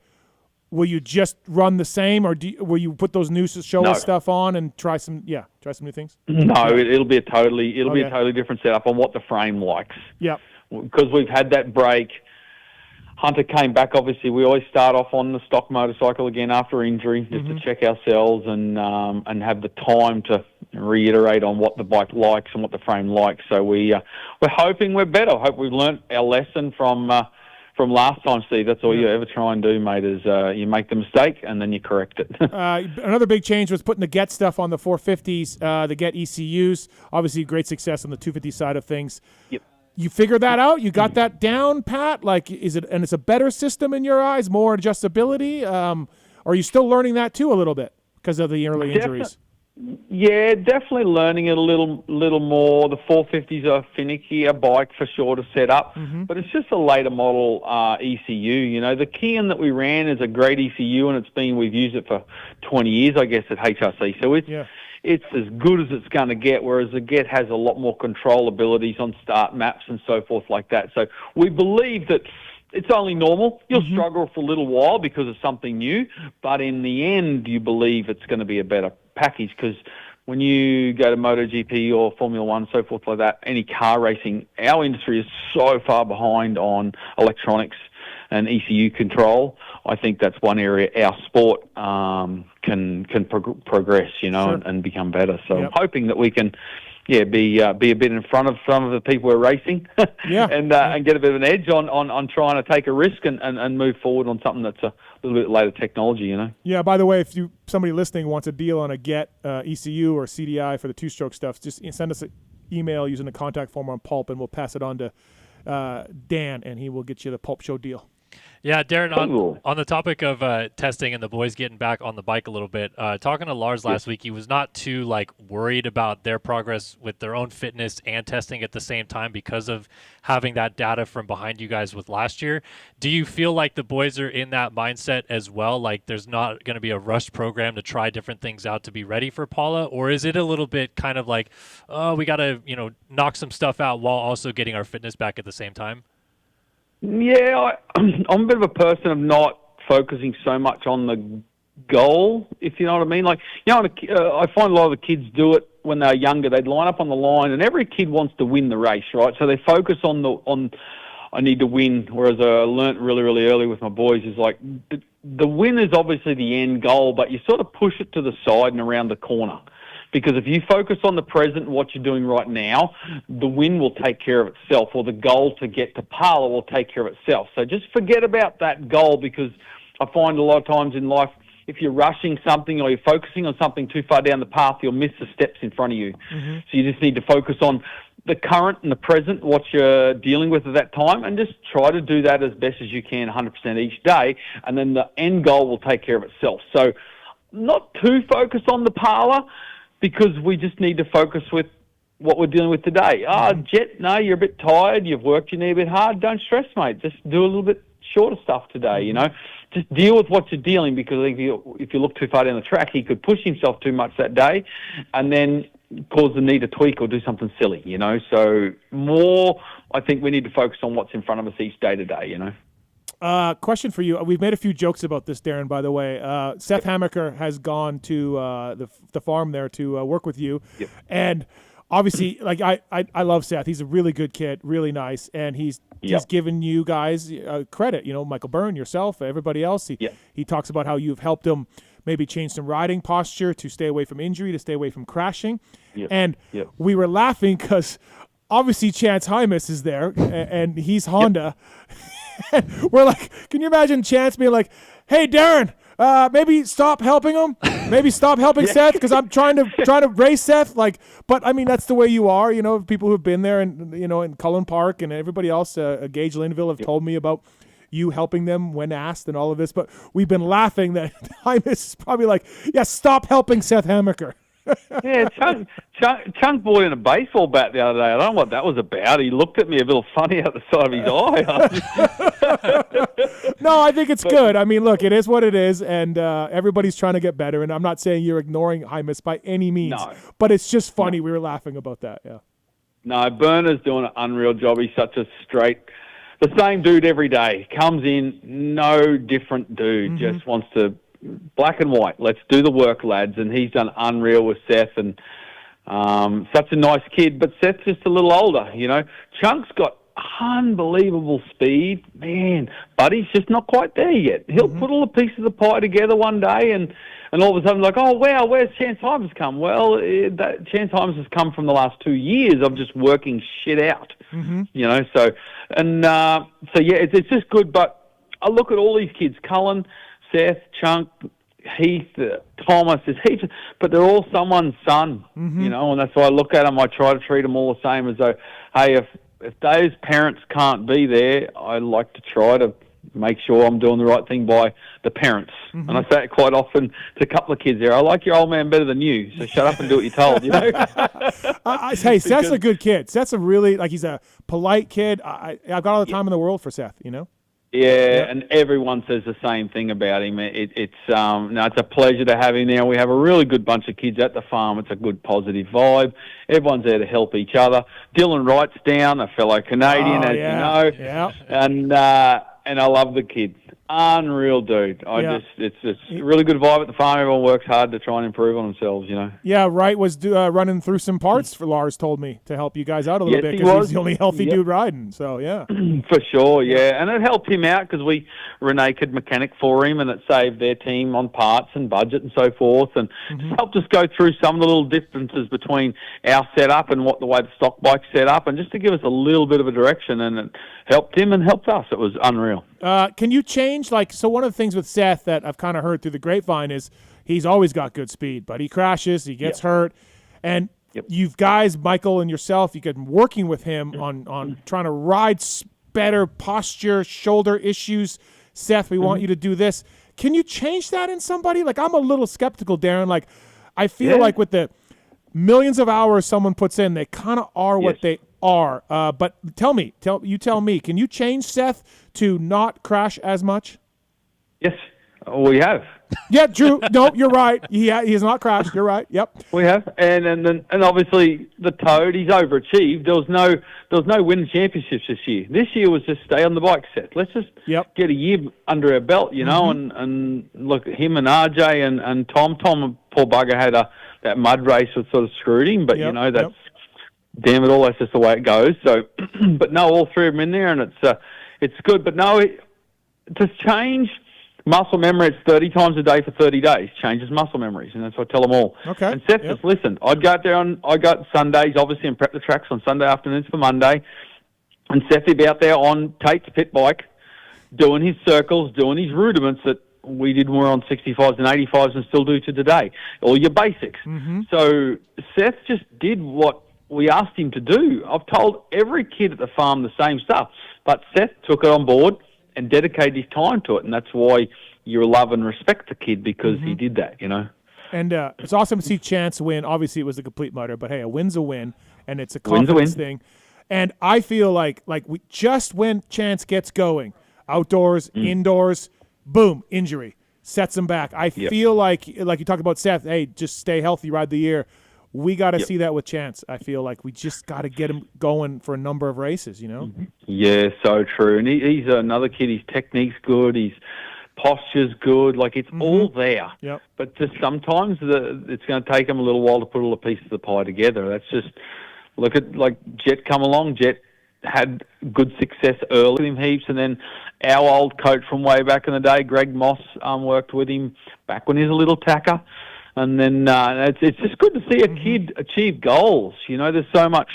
will you just run the same, or will you put those new show stuff on and try some new things? No, it'll be a totally different setup on what the frame likes. Yeah. Because we've had that break. Hunter came back, obviously. We always start off on the stock motorcycle again after injury, just to check ourselves and have the time to reiterate on what the bike likes and what the frame likes. So we're hoping we're better. I hope we've learnt our lesson from last time, Steve. That's all you ever try and do, mate, is you make the mistake and then you correct it. Another big change was putting the Get stuff on the 450s, the Get ECUs. Obviously, great success on the 250 side of things. Yep. You figured that out? You got that down, Pat? Like, and it's a better system in your eyes, more adjustability? Or are you still learning that too a little bit because of the early injuries? Yeah, definitely learning it a little more. The 450s are a finickier bike for sure to set up, but it's just a later model ECU. The Kean that we ran is a great ECU, and we've used it for 20 years, I guess, at HRC. So it's as good as it's going to get, whereas the Get has a lot more control abilities on start maps and so forth like that. So we believe that it's only normal. You'll struggle for a little while because of something new, but in the end, you believe it's going to be a better package, because when you go to MotoGP or Formula One, so forth like that, any car racing, our industry is so far behind on electronics and ECU control. I think that's one area our sport can progress, and become better. So I'm hoping that we can, be a bit in front of some of the people we're racing, and get a bit of an edge on trying to take a risk and move forward on something that's a little bit later technology, Yeah. By the way, if somebody listening wants a deal on a Get ECU or CDI for the two-stroke stuff, just send us an email using the contact form on Pulp, and we'll pass it on to Dan, and he will get you the Pulp Show deal. Yeah, Darren, on the topic of testing and the boys getting back on the bike a little bit, talking to Lars last week, he was not too worried about their progress with their own fitness and testing at the same time because of having that data from behind you guys with last year. Do you feel like the boys are in that mindset as well? Like there's not going to be a rushed program to try different things out to be ready for Paula? Or is it a little bit kind of like, oh, we got to, knock some stuff out while also getting our fitness back at the same time? Yeah, I'm a bit of a person of not focusing so much on the goal, if you know what I mean. I find a lot of the kids do it when they're younger. They'd line up on the line, and every kid wants to win the race, right? So they focus on I need to win, whereas I learnt really, really early with my boys is the win is obviously the end goal, but you sort of push it to the side and around the corner. Because if you focus on the present and what you're doing right now, the win will take care of itself, or the goal to get to Paula will take care of itself. So just forget about that goal, because I find a lot of times in life, if you're rushing something or you're focusing on something too far down the path, you'll miss the steps in front of you. Mm-hmm. So you just need to focus on the current and the present, what you're dealing with at that time, and just try to do that as best as you can 100% each day, and then the end goal will take care of itself. So not too focused on the Paula, because we just need to focus with what we're dealing with today. Jet, no, you're a bit tired. You've worked your knee a bit hard. Don't stress, mate. Just do a little bit shorter stuff today, Just deal with what you're dealing, because if you look too far down the track, he could push himself too much that day and then cause the knee to tweak or do something silly, So more, I think we need to focus on what's in front of us each day to day, Question for you. We've made a few jokes about this, Darren, by the way. Seth Hammaker has gone to the farm there to work with you. Yep. And obviously, I love Seth. He's a really good kid, really nice. And he's given you guys credit, Michael Byrne, yourself, everybody else. He talks about how you've helped him maybe change some riding posture to stay away from injury, to stay away from crashing. Yep. And we were laughing because obviously Chance Hymas is there, and he's Honda. We're like, can you imagine Chance being like, hey, Darren, maybe stop helping him. Maybe stop helping Seth, because I'm trying to race Seth. But I mean, that's the way you are. People who've been there, and in Cullen Park and everybody else, Gage Linville have told me about you helping them when asked and all of this. But we've been laughing that Hymas is probably like, yeah, stop helping Seth Hammaker. Yeah, Chunk brought in a baseball bat the other day. I don't know what that was about. He looked at me a little funny out the side of his eye. No, I think it's good. I mean, look, it is what it is, and everybody's trying to get better. And I'm not saying you're ignoring Hymas by any means, but it's just funny. We were laughing about that. Yeah. No, Burner's doing an unreal job. He's such a the same dude every day. Comes in, no different dude. Mm-hmm. Just wants to. Black and white. Let's do the work, lads. And he's done unreal with Seth, and such a nice kid. But Seth's just a little older, Chunk's got unbelievable speed, man, but he's just not quite there yet. He'll put all the pieces of the pie together one day, and all of a sudden, like, oh, wow, where's Chance Hymas come? Well, Chance Hymas has come from the last 2 years of just working shit out, So it's just good. But I look at all these kids, Cullen, Seth, Chunk, Heath, Thomas, there's heaps, but they're all someone's son, and that's why I look at them. I try to treat them all the same, as though, hey, if those parents can't be there, I like to try to make sure I'm doing the right thing by the parents. Mm-hmm. And I say it quite often to a couple of kids there. I like your old man better than you, so shut up and do what you're told, Hey, Seth's a good kid. Seth's he's a polite kid. I've got all the time in the world for Seth, Yeah, and everyone says the same thing about him. It's a pleasure to have him there. We have a really good bunch of kids at the farm. It's a good, positive vibe. Everyone's there to help each other. Dylan Wright's down, a fellow Canadian, you know. Yeah. And I love the kid. Unreal dude. It's a really good vibe at the farm. Everyone works hard to try and improve on themselves, Yeah, Wright was running through some parts for Lars, told me, to help you guys out a little bit, because he's the only healthy dude riding. So, yeah. For sure, yeah. And it helped him out because Renee could mechanic for him, and it saved their team on parts and budget and so forth, and helped us go through some of the little differences between our setup and the way the stock bike's set up, and just to give us a little bit of a direction, and it helped him and helped us. It was unreal. Can you change, so one of the things with Seth that I've kind of heard through the grapevine is he's always got good speed, but he crashes, he gets hurt, and you've guys, Michael and yourself, you get working with him on trying to ride better posture, shoulder issues. Seth, we want you to do this. Can you change that in somebody? Like, I'm a little skeptical, Darren. Like, I feel like with the millions of hours someone puts in, they kind of are what they are. But tell me, can you change Seth to not crash as much? Yes, we have. Yeah, Drew. No, you're right. He has not crashed. You're right. Yep. We have, and obviously the Toad, he's overachieved. There was no winning championships this year. This year was just stay on the bike, Seth. Let's just get a year under our belt, you know, and look at him and RJ and Tom. Tom, poor bugger, had that mud race that sort of screwed him, but you know that's damn it all. That's just the way it goes. So, but no, all three of them in there, and it's good. But no, to change muscle memory, it's 30 times a day for 30 days. Changes muscle memories, and that's what I tell them all. Okay. And Seth, just listen. I'd go out there I got Sundays, obviously, and prep the tracks on Sunday afternoons for Monday. And Seth would be out there on Tate's pit bike, doing his circles, doing his rudiments that we did when we were on 65s and 85s and still do to today. All your basics. So Seth just did what we asked him to do. I've told every kid at the farm the same stuff, but Seth took it on board and dedicate his time to it, and that's why you love and respect the kid, because he did that, you know. And it's awesome to see Chance win. Obviously, it was a complete mutter, but hey, a win's a win, and it's a confidence thing. And I feel like we just when Chance gets going, outdoors, indoors, boom, injury sets him back. I feel like you talked about Seth. Hey, just stay healthy, ride the year. We got to see that with Chance. I feel like we just got to get him going for a number of races, you know? Yeah, so true. And he's another kid. His technique's good. His posture's good. Like, it's all there. Yep. But just sometimes it's going to take him a little while to put all the pieces of the pie together. That's just, look at, like, Jet come along. Jet had good success early with him heaps, and then our old coach from way back in the day, Greg Moss, worked with him back when he was a little tacker. And then it's just good to see a kid achieve goals. You know, there's so much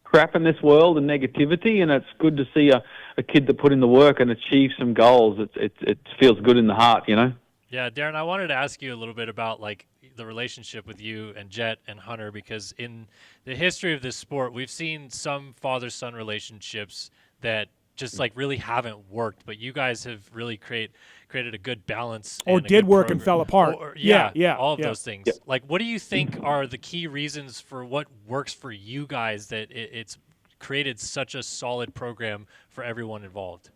crap in this world and negativity, and it's good to see a kid that put in the work and achieve some goals. It feels good in the heart, you know? Yeah, Darren, I wanted to ask you a little bit about, like, the relationship with you and Jet and Hunter, because in the history of this sport, we've seen some father-son relationships that just like really haven't worked, but you guys have really created a good balance. Or did work and fell apart. All of those things. Like, what do you think are the key reasons for what works for you guys that it's created such a solid program for everyone involved?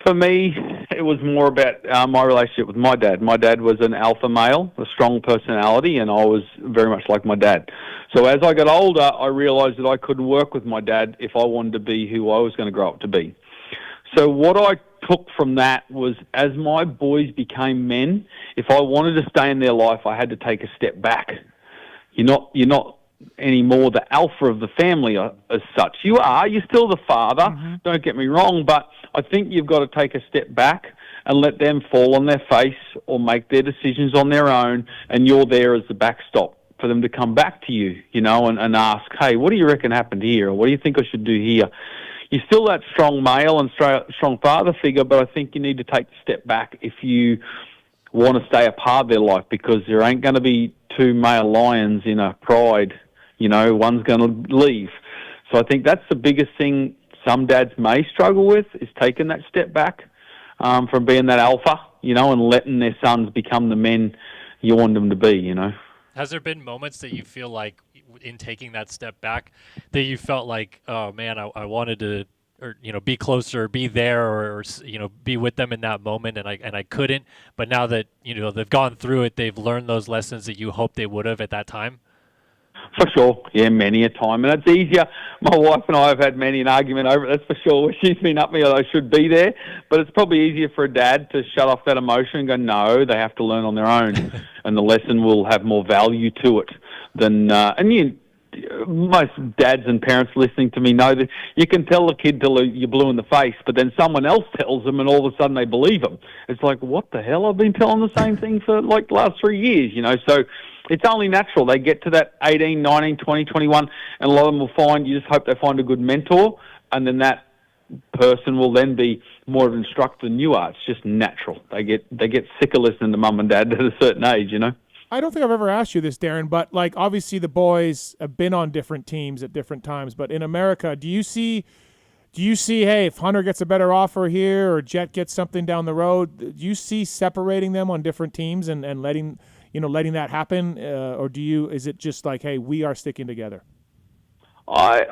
For me, it was more about my relationship with my dad. My dad was an alpha male, a strong personality, and I was very much like my dad. So as I got older, I realized that I couldn't work with my dad if I wanted to be who I was going to grow up to be. So what I took from that was, as my boys became men, if I wanted to stay in their life, I had to take a step back. You're not anymore the alpha of the family as such. You're still the father, don't get me wrong, but I think you've got to take a step back and let them fall on their face or make their decisions on their own, and you're there as the backstop for them to come back to you, you know, and ask, hey, what do you reckon happened here? Or what do you think I should do here? You're still that strong male and strong father figure, but I think you need to take a step back if you want to stay a part of their life, because there ain't going to be two male lions in a pride. You know, one's going to leave. So I think that's the biggest thing some dads may struggle with, is taking that step back from being that alpha, you know, and letting their sons become the men you want them to be, you know. Has there been moments that you feel like, in taking that step back, that you felt like, oh man, I wanted to, or, you know, be closer, be there, or you know, be with them in that moment, and I couldn't, but now that, you know, they've gone through it, they've learned those lessons that you hoped they would have at that time? For sure, yeah, many a time. And it's easier. My wife and I have had many an argument over it, that's for sure. She's been up me, although I should be there. But it's probably easier for a dad to shut off that emotion and go, no, they have to learn on their own. And the lesson will have more value to it than... most dads and parents listening to me know that you can tell the kid till you're blue in the face, but then someone else tells them and all of a sudden they believe them. It's like, what the hell? I've been telling the same thing for like the last 3 years, you know? So it's only natural. They get to that 18, 19, 20, 21, and a lot of them will find, you just hope they find a good mentor, and then that person will then be more of an instructor than you are. It's just natural. They get sick of listening to mum and dad at a certain age, you know? I don't think I've ever asked you this, Darren, but like obviously the boys have been on different teams at different times. But in America, do you see, hey, if Hunter gets a better offer here or Jet gets something down the road, do you see separating them on different teams and letting that happen, or is it just like, hey, we are sticking together? I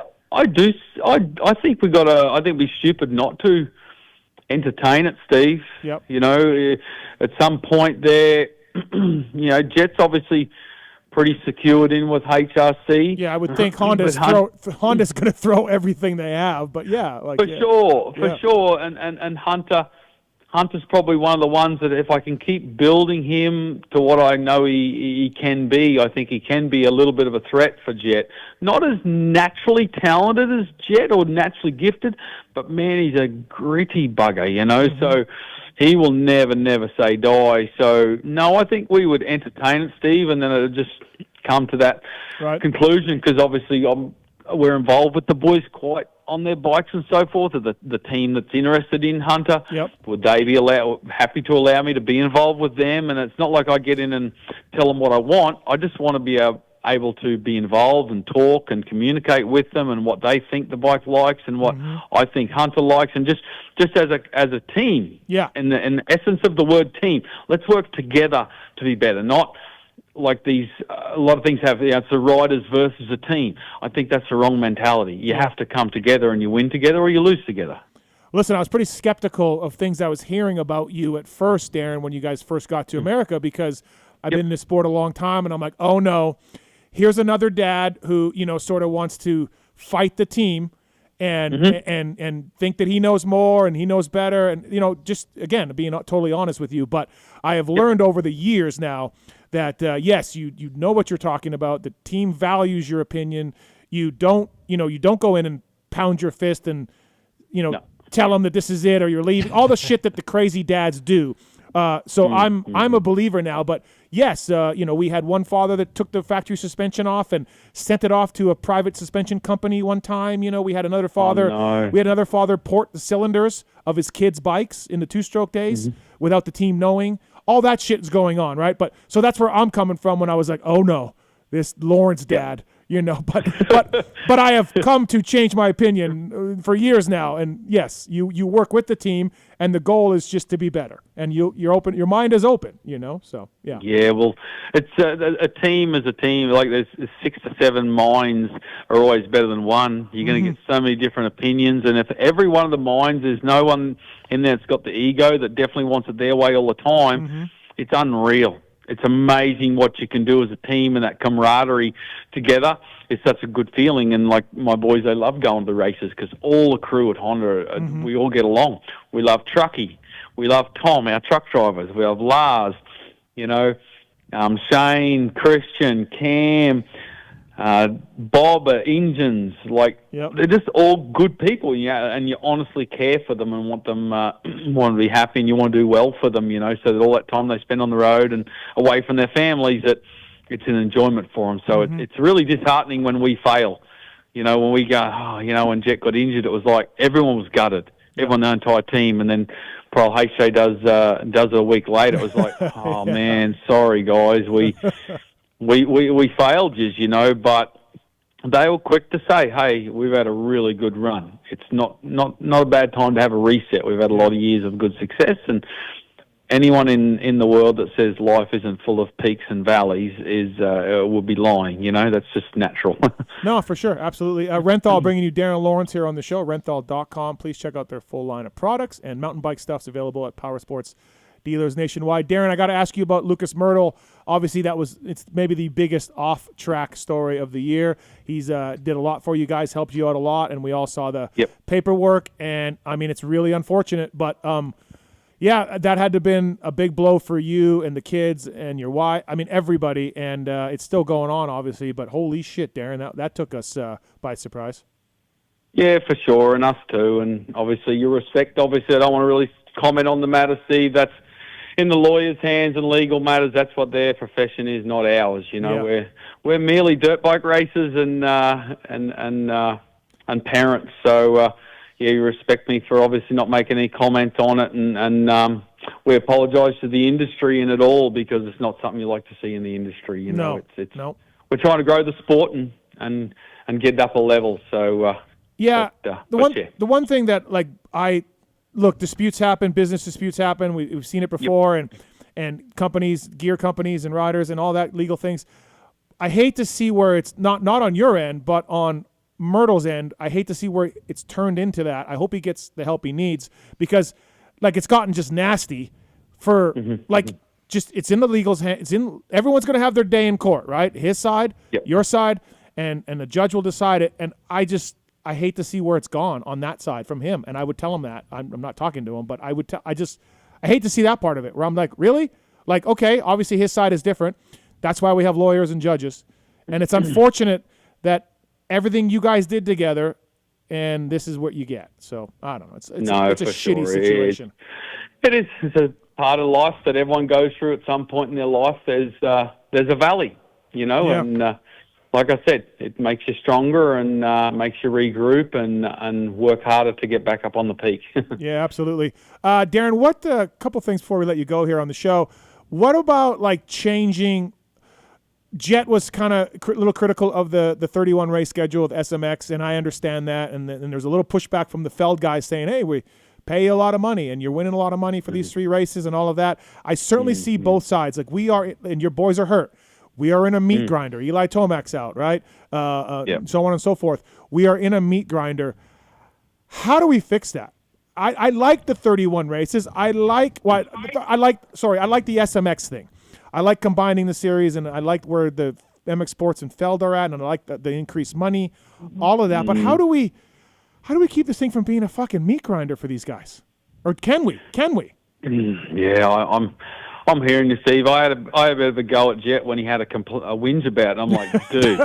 do. I think we got to. I think we'd be stupid not to entertain it, Steve. Yep. You know, at some point there, you know, Jet's obviously pretty secured in with HRC. Yeah, I would think Honda's going to throw everything they have, but yeah, like for sure. And Hunter's probably one of the ones that if I can keep building him to what I know he can be, I think he can be a little bit of a threat for Jet. Not as naturally talented as Jet or naturally gifted, but man, he's a gritty bugger, you know, so he will never say die. So, no, I think we would entertain it, Steve, and then it would just come to that conclusion because obviously we're involved with the boys quite on their bikes and so forth, the team that's interested in Hunter. Yep. Would they be happy to allow me to be involved with them? And it's not like I get in and tell them what I want. I just want to be able to be involved and talk and communicate with them and what they think the bike likes and what I think Hunter likes, and just as a team. Yeah. In the essence of the word team, let's work together to be better, not like these, a lot of things have, it's the riders versus a team. I think that's the wrong mentality. You have to come together and you win together or you lose together. Listen, I was pretty skeptical of things I was hearing about you at first, Darren, when you guys first got to America, because I've been in this sport a long time, and I'm like, oh no, here's another dad who, sort of wants to fight the team and and think that he knows more and he knows better, and just again being totally honest with you. But I have learned over the years now that yes, you know what you're talking about. The team values your opinion. You don't go in and pound your fist and tell them that this is it or you're leaving. All the shit that the crazy dads do. So I'm a believer now. But yes, we had one father that took the factory suspension off and sent it off to a private suspension company one time. We had another father. Oh, no. We had another father port the cylinders of his kids' bikes in the two-stroke days without the team knowing. All that shit is going on, right? But so that's where I'm coming from when I was like, oh no, this Lawrence dad. But I have come to change my opinion for years now. And yes, you work with the team, and the goal is just to be better. And you're open. Your mind is open. So yeah. Yeah, well, it's a team is a team. Like there's 6 to 7 minds are always better than one. You're going to get so many different opinions, and if every one of the minds, there's no one in there that's got the ego that definitely wants it their way all the time. It's unreal. It's amazing what you can do as a team, and that camaraderie together is such a good feeling. And like my boys, they love going to races because all the crew at Honda, we all get along. We love Truckee. We love Tom, our truck drivers. We love Lars, Shane, Christian, Cam, Bob, engines. They're just all good people, and you honestly care for them and want them want to be happy, and you want to do well for them, so that all that time they spend on the road and away from their families, that it's an enjoyment for them. So it's really disheartening when we fail. When we go, when Jet got injured, it was like everyone was gutted, everyone, the entire team, and then Pearl HJ does it a week later. It was like, oh man, sorry guys, we failed you, but they were quick to say, hey, we've had a really good run. It's not a bad time to have a reset. We've had a lot of years of good success, and anyone in the world that says life isn't full of peaks and valleys would be lying. That's just natural. No, for sure. Absolutely. Renthal bringing you Darren Lawrence here on the show, renthal.com. Please check out their full line of products, and mountain bike stuff's available at Powersports dealers nationwide. Darren, I got to ask you about Lucas Myrtle. Obviously, it's maybe the biggest off-track story of the year. He's did a lot for you guys, helped you out a lot, and we all saw the paperwork. And I mean, it's really unfortunate, but yeah, that had to have been a big blow for you and the kids and your wife. I mean, everybody, and it's still going on, obviously. But holy shit, Darren, that took us by surprise. Yeah, for sure, and us too. And obviously, your respect. Obviously, I don't want to really comment on the matter, Steve. That's in the lawyers' hands and legal matters. That's what their profession is, not ours. We're merely dirt bike racers and parents. So you respect me for obviously not making any comment on it, and we apologise to the industry in it all because it's not something you like to see in the industry. You know, it's no. We're trying to grow the sport and get it up a level. So the one thing that disputes happen, business disputes happen. We've seen it before, and companies, gear companies, and riders, and all that legal things. I hate to see where it's not on your end, but on Myrtle's end. I hate to see where it's turned into that. I hope he gets the help he needs because, it's gotten just nasty for just it's in the legal's hand. It's in everyone's going to have their day in court, right? His side, your side, and the judge will decide it. And I hate to see where it's gone on that side from him. And I would tell him that I'm not talking to him, but I hate to see that part of it where I'm like, really? Like, okay, obviously his side is different. That's why we have lawyers and judges. And it's unfortunate that everything you guys did together and this is what you get. So I don't know. It's a shitty situation. It is. It's a part of life that everyone goes through at some point in their life. There's a valley, and like I said, it makes you stronger and makes you regroup and work harder to get back up on the peak. Yeah, absolutely. Darren, what a couple things before we let you go here on the show. What about changing? Jet was kind of a little critical of the 31 race schedule with SMX, and I understand that. And there's a little pushback from the Feld guys saying, hey, we pay you a lot of money, and you're winning a lot of money for these 3 races and all of that. I certainly see both sides. We are, and your boys are hurt. We are in a meat grinder. Eli Tomac's out, right? So on and so forth. We are in a meat grinder. How do we fix that? I like the 31 races. I like the SMX thing. I like combining the series, and I like where the MX Sports and Feld are at, and I like the increased money, all of that. But how do we keep this thing from being a fucking meat grinder for these guys? Or can we? Yeah, I'm hearing you, Steve. I had a bit of a go at Jet when he had a whinge about it. I'm like, dude,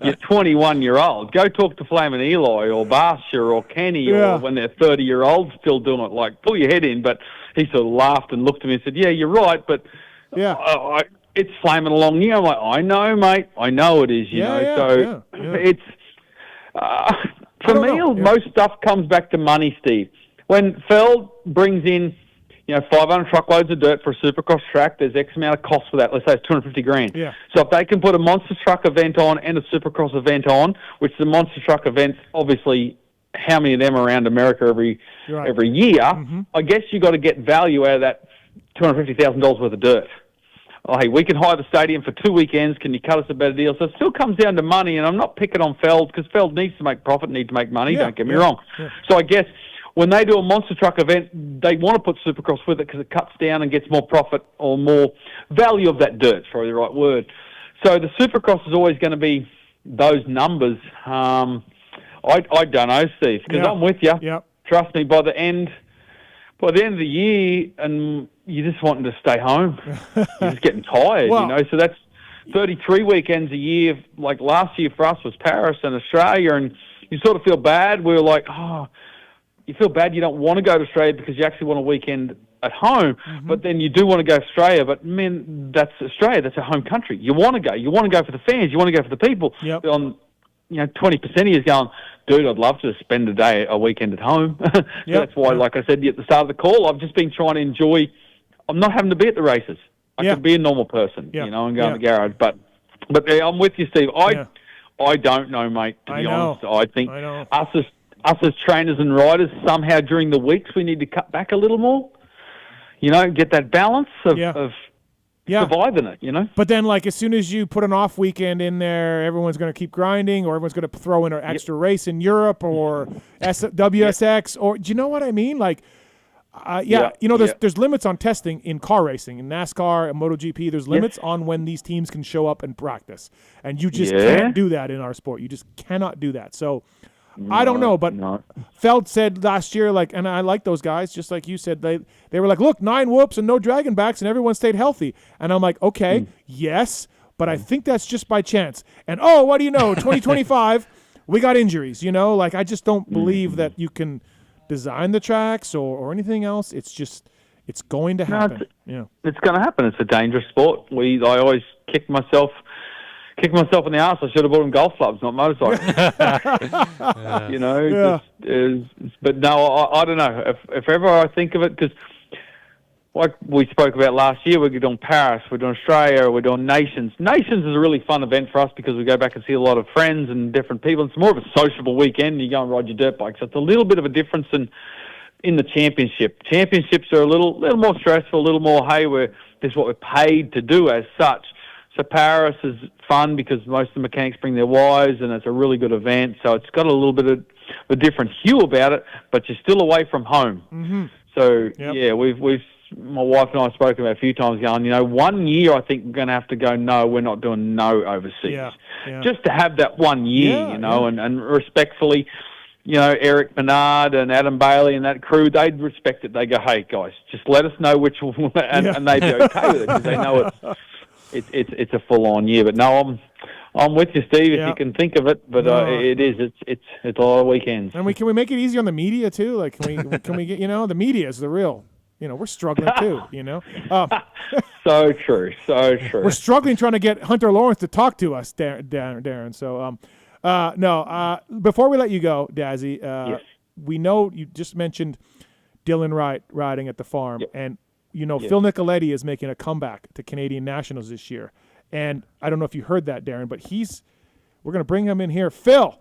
you're 21-year-old. Go talk to Flamin' Eli or Barsha or Kenny or when they're 30-year-olds still doing it. Like, pull your head in. But he sort of laughed and looked at me and said, yeah, you're right, but it's flaming along here. I'm like, I know, mate. I know it is, you know. It's for me, most stuff comes back to money, Steve. When Feld brings in 500 truckloads of dirt for a supercross track, there's X amount of cost for that. Let's say it's $250,000. Yeah. So if they can put a monster truck event on and a supercross event on, which the monster truck events, obviously, how many of them are around America every year? I guess you got to get value out of that $250,000 worth of dirt. Oh, hey, we can hire the stadium for 2 weekends. Can you cut us a better deal? So it still comes down to money, and I'm not picking on Feld because Feld needs to make profit, needs to make money. Don't get me wrong. Yeah. So I guess when they do a monster truck event, they want to put supercross with it because it cuts down and gets more profit or more value of that dirt, is probably the right word. So the supercross is always going to be those numbers. I don't know, Steve, because I'm with you. Yeah. Trust me, by the end of the year, and you're just wanting to stay home. You're just getting tired, So that's 33 weekends a year. Like last year for us was Paris and Australia, and you sort of feel bad. We were like, you feel bad you don't want to go to Australia because you actually want a weekend at home, but then you do want to go to Australia. But, man, that's Australia. That's a home country. You want to go. You want to go for the fans. You want to go for the people. Yep. 20% of you is going, dude, I'd love to spend a weekend at home. That's why, like I said at the start of the call, I've just been trying to enjoy. I'm not having to be at the races. I could be a normal person, and go in the garage. But I'm with you, Steve. I don't know, mate, to be honest. I think us as trainers and riders, somehow during the weeks we need to cut back a little more, get that balance of surviving it, But then, as soon as you put an off weekend in there, everyone's going to keep grinding, or everyone's going to throw in an extra race in Europe or WSX, or do you know what I mean? There's limits on testing in car racing, in NASCAR and MotoGP. There's limits on when these teams can show up and practice, and you just can't do that in our sport. You just cannot do that. So. I don't know, but Feld said last year, and I like those guys, just like you said, they were like, look, 9 whoops and no dragon backs, and everyone stayed healthy. And I'm like, okay, yes, but I think that's just by chance. And, what do you know, 2025, we got injuries, I just don't believe that you can design the tracks or anything else. It's just, it's going to happen. It's going to happen. It's a dangerous sport. I always kick myself in the ass. I should have bought him golf clubs, not motorcycles. But no, I don't know. If ever I think of it, because like we spoke about last year, we're doing Paris, we're doing Australia, we're doing Nations. Nations is a really fun event for us because we go back and see a lot of friends and different people. It's more of a sociable weekend. You go and ride your dirt bike. So it's a little bit of a difference in the championship. Championships are a little more stressful, a little more, hey, this is what we're paid to do as such. So Paris is fun because most of the mechanics bring their wives, and it's a really good event. So it's got a little bit of a different hue about it, but you're still away from home. Mm-hmm. So, yeah, we've my wife and I have spoken about a few times going, 1 year I think we're going to have to go, no, we're not doing no overseas. Yeah. Just to have that 1 year, and respectfully, Eric Bernard and Adam Bailey and that crew, they'd respect it. They go, hey, guys, just let us know which one, and they'd be okay with it because they know it's a full-on year. But no, I'm with you, Steve, if you can think of it. But it's a lot of weekends. And can we make it easy on the media too? Like, can we get the media is the real. We're struggling too. So true. We're struggling trying to get Hunter Lawrence to talk to us, Darren. So before we let you go, Dazzy, yes. We know you just mentioned Dylan Wright riding at the farm, and Phil Nicoletti is making a comeback to Canadian Nationals this year. And I don't know if you heard that, Darren, but we're going to bring him in here. Phil.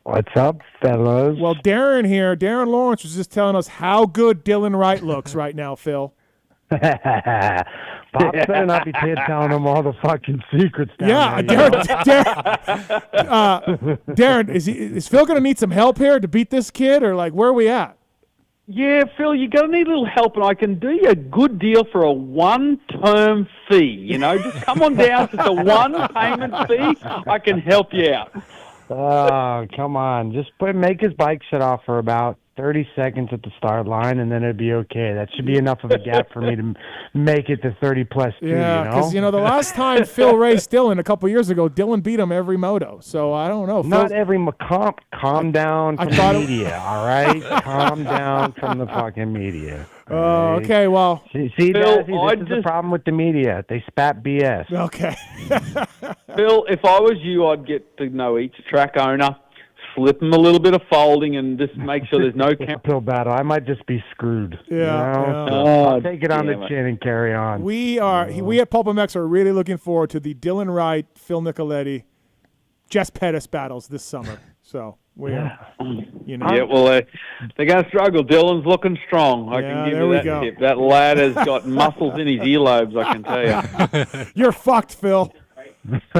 What's up, fellas? Well, Darren Lawrence was just telling us how good Dylan Wright looks right now, Phil. Pop better not be telling him all the fucking secrets down there. Darren, is Phil going to need some help here to beat this kid, or like where are we at? Yeah, Phil, you're going to need a little help, and I can do you a good deal for a one-term fee. Just come on down to the one-payment fee. I can help you out. Oh, come on. Just make his bike shut off for about 30 seconds at the start line, and then it'd be okay. That should be enough of a gap for me to make it to 30+2, Yeah, because, the last time Phil raced Dylan a couple years ago, Dylan beat him every moto. So, I don't know. Not every calm down from the media, all right? Calm down from the fucking media. Oh, okay, well. See, Phil, Dazzy, this is the problem with the media. They spat BS. Okay. Phil, if I was you, I'd get to know each track owner, slip them a little bit of folding, and just make sure there's no uphill battle. I might just be screwed. Yeah. I'll take it on the chin and carry on. We at PulpMX are really looking forward to the Dylan Wright, Phil Nicoletti, Jess Pettis battles this summer. So Yeah, well, they're going to struggle. Dylan's looking strong. I can give you that tip. That lad has got muscles in his earlobes, I can tell you. You're fucked, Phil.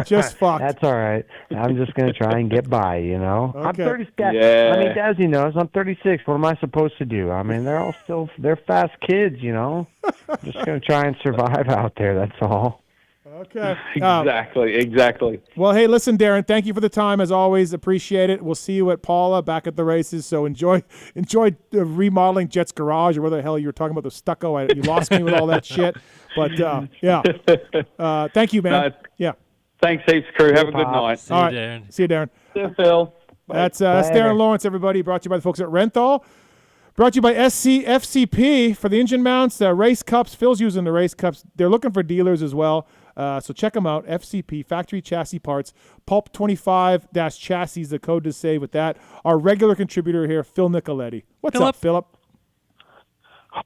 Just fucked. That's all right. I'm just going to try and get by, Okay. I'm 36. Yeah. I mean, Dazzy knows I'm 36. What am I supposed to do? I mean, they're fast kids, I'm just going to try and survive out there. That's all. Okay. Exactly. Well, hey, listen, Darren, thank you for the time as always. Appreciate it. We'll see you at Paula back at the races. So enjoy remodeling Jet's garage or whether the hell you were talking about the stucco. You lost me with all that shit. But thank you, man. Yeah. Thanks, heaps, crew. Have a good night. See you, Darren. See you, Darren. See you, Phil. That's Darren Lawrence, everybody. Brought to you by the folks at Renthal. Brought to you by FCP for the engine mounts, race cups. Phil's using the race cups. They're looking for dealers as well. So check them out. FCP, factory chassis parts. Pulp25-chassis, the code to save with that. Our regular contributor here, Phil Nicoletti. What's up, Philip?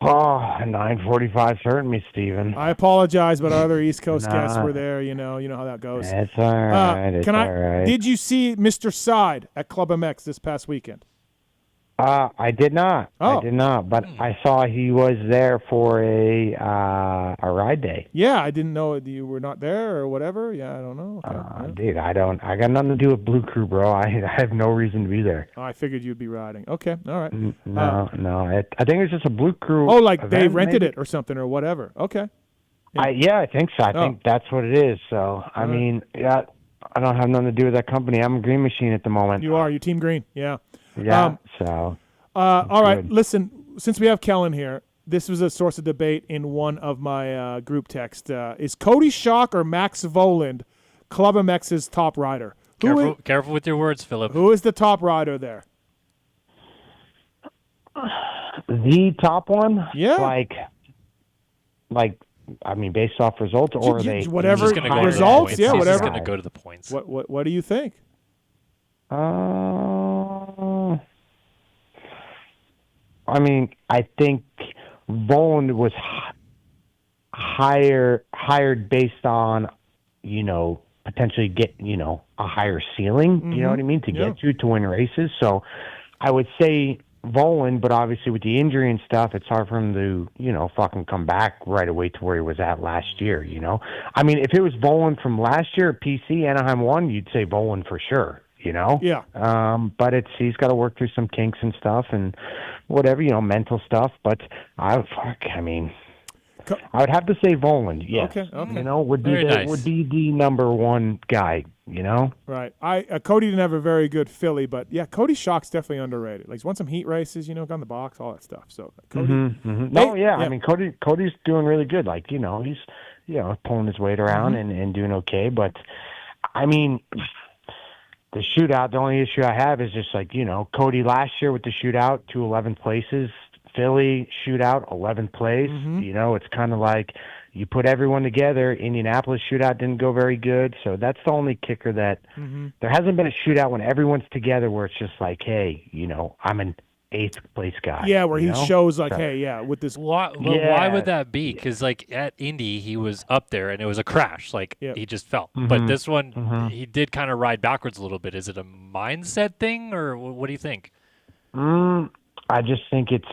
Oh, 9:45 hurting me, Steven. I apologize, but our other East Coast guests were there. You know how that goes. It's all right. Did you see Mr. Side at Club MX this past weekend? I did not. Oh. I did not, but I saw he was there for a ride day. Yeah, I didn't know you were not there or whatever. Yeah, I don't know. Okay. Dude, I got nothing to do with Blue Crew, bro. I have no reason to be there. Oh, I figured you'd be riding. Okay, all right. No. I think it's just a Blue Crew. Oh, like event, they rented maybe? it or something or whatever. Okay. Yeah, I think so. I think that's what it is. So, I mean, I don't have nothing to do with that company. I'm a Green Machine at the moment. You are. You Team Green. Yeah. Yeah, so. All right, listen, since we have Kellen here, this was a source of debate in one of my group texts. Is Cody Schock or Max Voland Club MX's top rider? Careful with your words, Philip. Who is the top rider there? The top one? Yeah. Like I mean, based off results, or are they whatever He's just gonna go results? To the points. Yeah, He's whatever. Just going to go to the points. What do you think? I mean, I think Volan was hired based on, potentially get, a higher ceiling, you know what I mean, to get you to win races. So I would say Volan, but obviously with the injury and stuff, it's hard for him to, fucking come back right away to where he was at last year, I mean, if it was Volan from last year at PC, Anaheim won, you'd say Volan for sure, Yeah. But he's got to work through some kinks and stuff and whatever, mental stuff. But I would have to say Volan, yes. Okay. Would be the number one guy, Right. Cody didn't have a very good Philly, but yeah, Cody Schock's definitely underrated. Like he's won some heat races, got in the box, all that stuff. So Cody. No, yeah. I mean, Cody's doing really good. Like he's pulling his weight around and doing okay. But I mean, the shootout. The only issue I have is just like Cody last year with the shootout to 11th places. Philly shootout, 11th place. It's kind of like you put everyone together. Indianapolis shootout didn't go very good. So that's the only kicker that there hasn't been a shootout when everyone's together where it's just like, hey, I'm an 8th place guy. Yeah, where he shows like, hey, yeah, with this. Why would that be? Because like at Indy, he was up there and it was a crash. Like he just fell. But this one, he did kind of ride backwards a little bit. Is it a mindset thing or what do you think? I just think it's,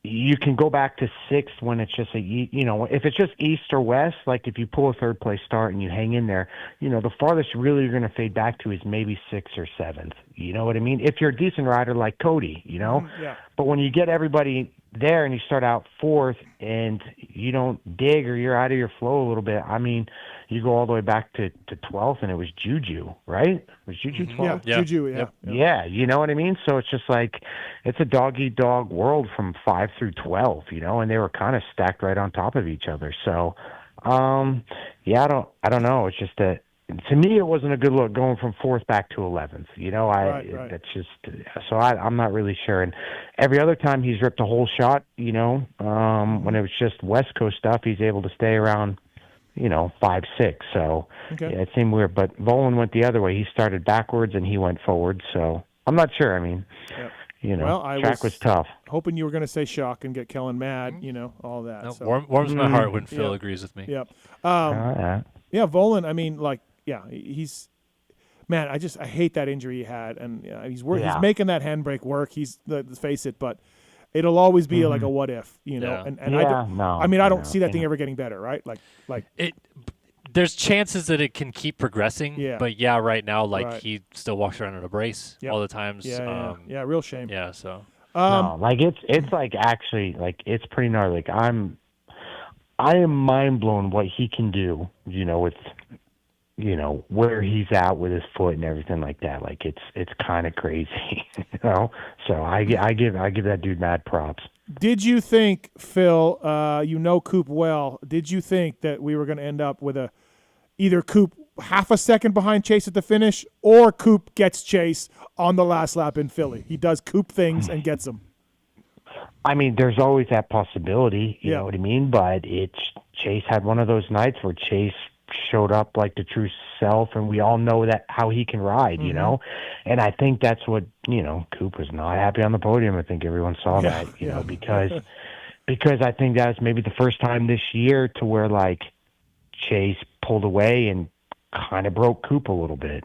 you can go back to 6th when it's just if it's just east or west, like if you pull a 3rd place start and you hang in there, the farthest really you're going to fade back to is maybe 6th or 7th. You know what I mean? If you're a decent rider like Cody, Yeah. But when you get everybody there and you start out 4th and you don't dig or you're out of your flow a little bit, I mean, you go all the way back to 12th and it was Juju, right? Was Juju 12th? Yeah, Juju, yeah. Yeah, you know what I mean? So it's just like, it's a dog-eat-dog world from 5 through 12, and they were kind of stacked right on top of each other. So, yeah, I don't know. It's just that, to me, it wasn't a good look going from 4th back to 11th. Right. That's just, so I'm not really sure. And every other time he's ripped a whole shot, when it was just West Coast stuff, he's able to stay around, 5, 6. So yeah, it seemed weird. But Volan went the other way. He started backwards and he went forward. So I'm not sure. I mean, track was tough. Hoping you were going to say Shock and get Kellen mad, all that. No, so. warms my heart when Phil agrees with me. Yep. Yeah, Volan, I mean, like, yeah, he's man. I hate that injury he had, and he's making that handbrake work. Let's face it, but it'll always be like a what if, And I don't see that thing ever getting better, right? Like it. There's chances that it can keep progressing, but right now, he still walks around in a brace all the times. Yeah, real shame. Yeah, so no, like it's like actually like it's pretty gnarly. Like I am mind blown what he can do, with where he's at with his foot and everything like that. Like it's kind of crazy, So I give that dude mad props. Did you think, Phil, Coop well, did you think that we were going to end up with either Coop half a second behind Chase at the finish or Coop gets Chase on the last lap in Philly? He does Coop things and gets them. I mean, there's always that possibility, you know what I mean? But Chase had one of those nights where Chase showed up like the true self, and we all know that how he can ride, and I think that's what Coop was not happy on the podium. I think everyone saw that, because I think that's maybe the first time this year to where like Chase pulled away and kind of broke Coop a little bit,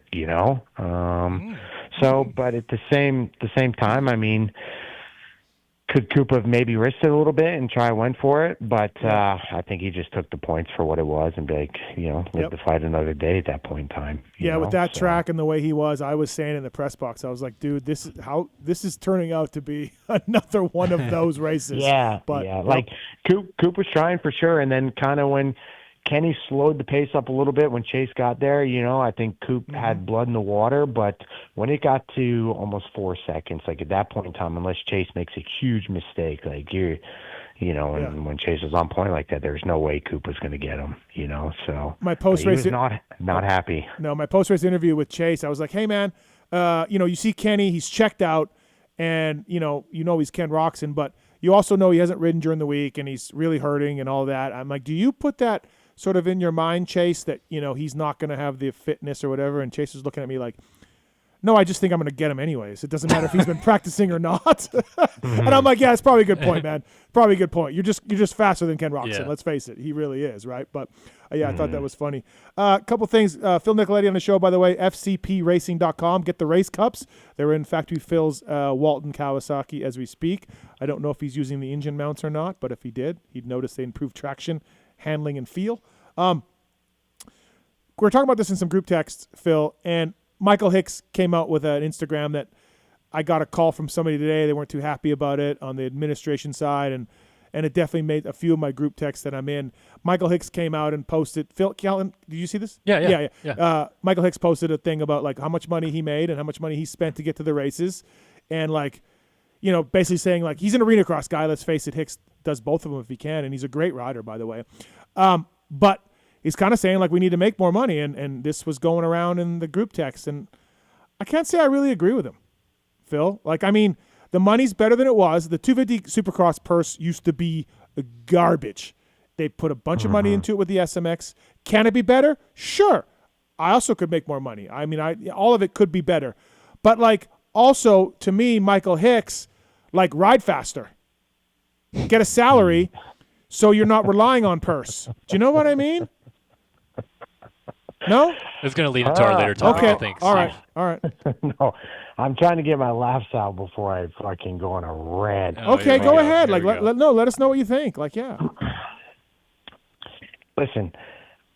so but at the same time, I mean, could Coop have maybe risked it a little bit and went for it? But I think he just took the points for what it was and be like, live to fight another day at that point in time. With that track and the way he was, I was saying in the press box, I was like, dude, this is turning out to be another one of those races. Like Coop was trying for sure, and then kind of when Kenny slowed the pace up a little bit when Chase got there. I think Coop had blood in the water, but when it got to almost 4 seconds, like at that point in time, unless Chase makes a huge mistake, like and when Chase was on point like that, there's no way Coop was going to get him, So my post-race he was not happy. No, my post-race interview with Chase, I was like, hey man, you see Kenny, he's checked out, and he's Ken Roxon, but you also know he hasn't ridden during the week and he's really hurting and all that. I'm like, do you put that sort of in your mind, Chase, that he's not going to have the fitness or whatever? And Chase was looking at me like, No, I just think I'm going to get him anyways. It doesn't matter if he's been practicing or not. And I'm like, yeah, it's probably a good point, man. Probably a good point. You're just faster than Ken Roxon. Yeah. Let's face it. He really is, right? But, yeah, I thought that was funny. A couple things. Phil Nicoletti on the show, by the way, fcpracing.com. Get the race cups. They're in Factory Phil's Walton Kawasaki as we speak. I don't know if he's using the engine mounts or not, but if he did, he'd notice they improved traction, handling, and feel. We're talking about this in some group texts, Phil, and Michael Hicks came out with an Instagram that I got a call from somebody today. They weren't too happy about it on the administration side, and it definitely made a few of my group texts that I'm in. Michael Hicks came out and posted. Phil, Kellen, did you see this? Yeah. Michael Hicks posted a thing about like how much money he made and how much money he spent to get to the races, and like, you know, basically saying like he's an arena cross guy. Let's face it, Hicks does both of them if he can, and he's a great rider, by the way. But he's kind of saying like we need to make more money, and this was going around in the group text, and I can't say I really agree with him, Phil. Like, I mean, the money's better than it was. The 250 Supercross purse used to be garbage. They put a bunch of money into it with the SMX. Can it be better? Sure. I also could make more money. I mean, all of it could be better. But like, also to me, Michael Hicks, like, ride faster, get a salary, so you're not relying on purse. Do you know what I mean? No? It's going to lead into our later topic, okay. I think. All right. No, I'm trying to get my laughs out before I fucking go on a rant. Okay, go ahead. Like, let us know what you think. Like, yeah. Listen,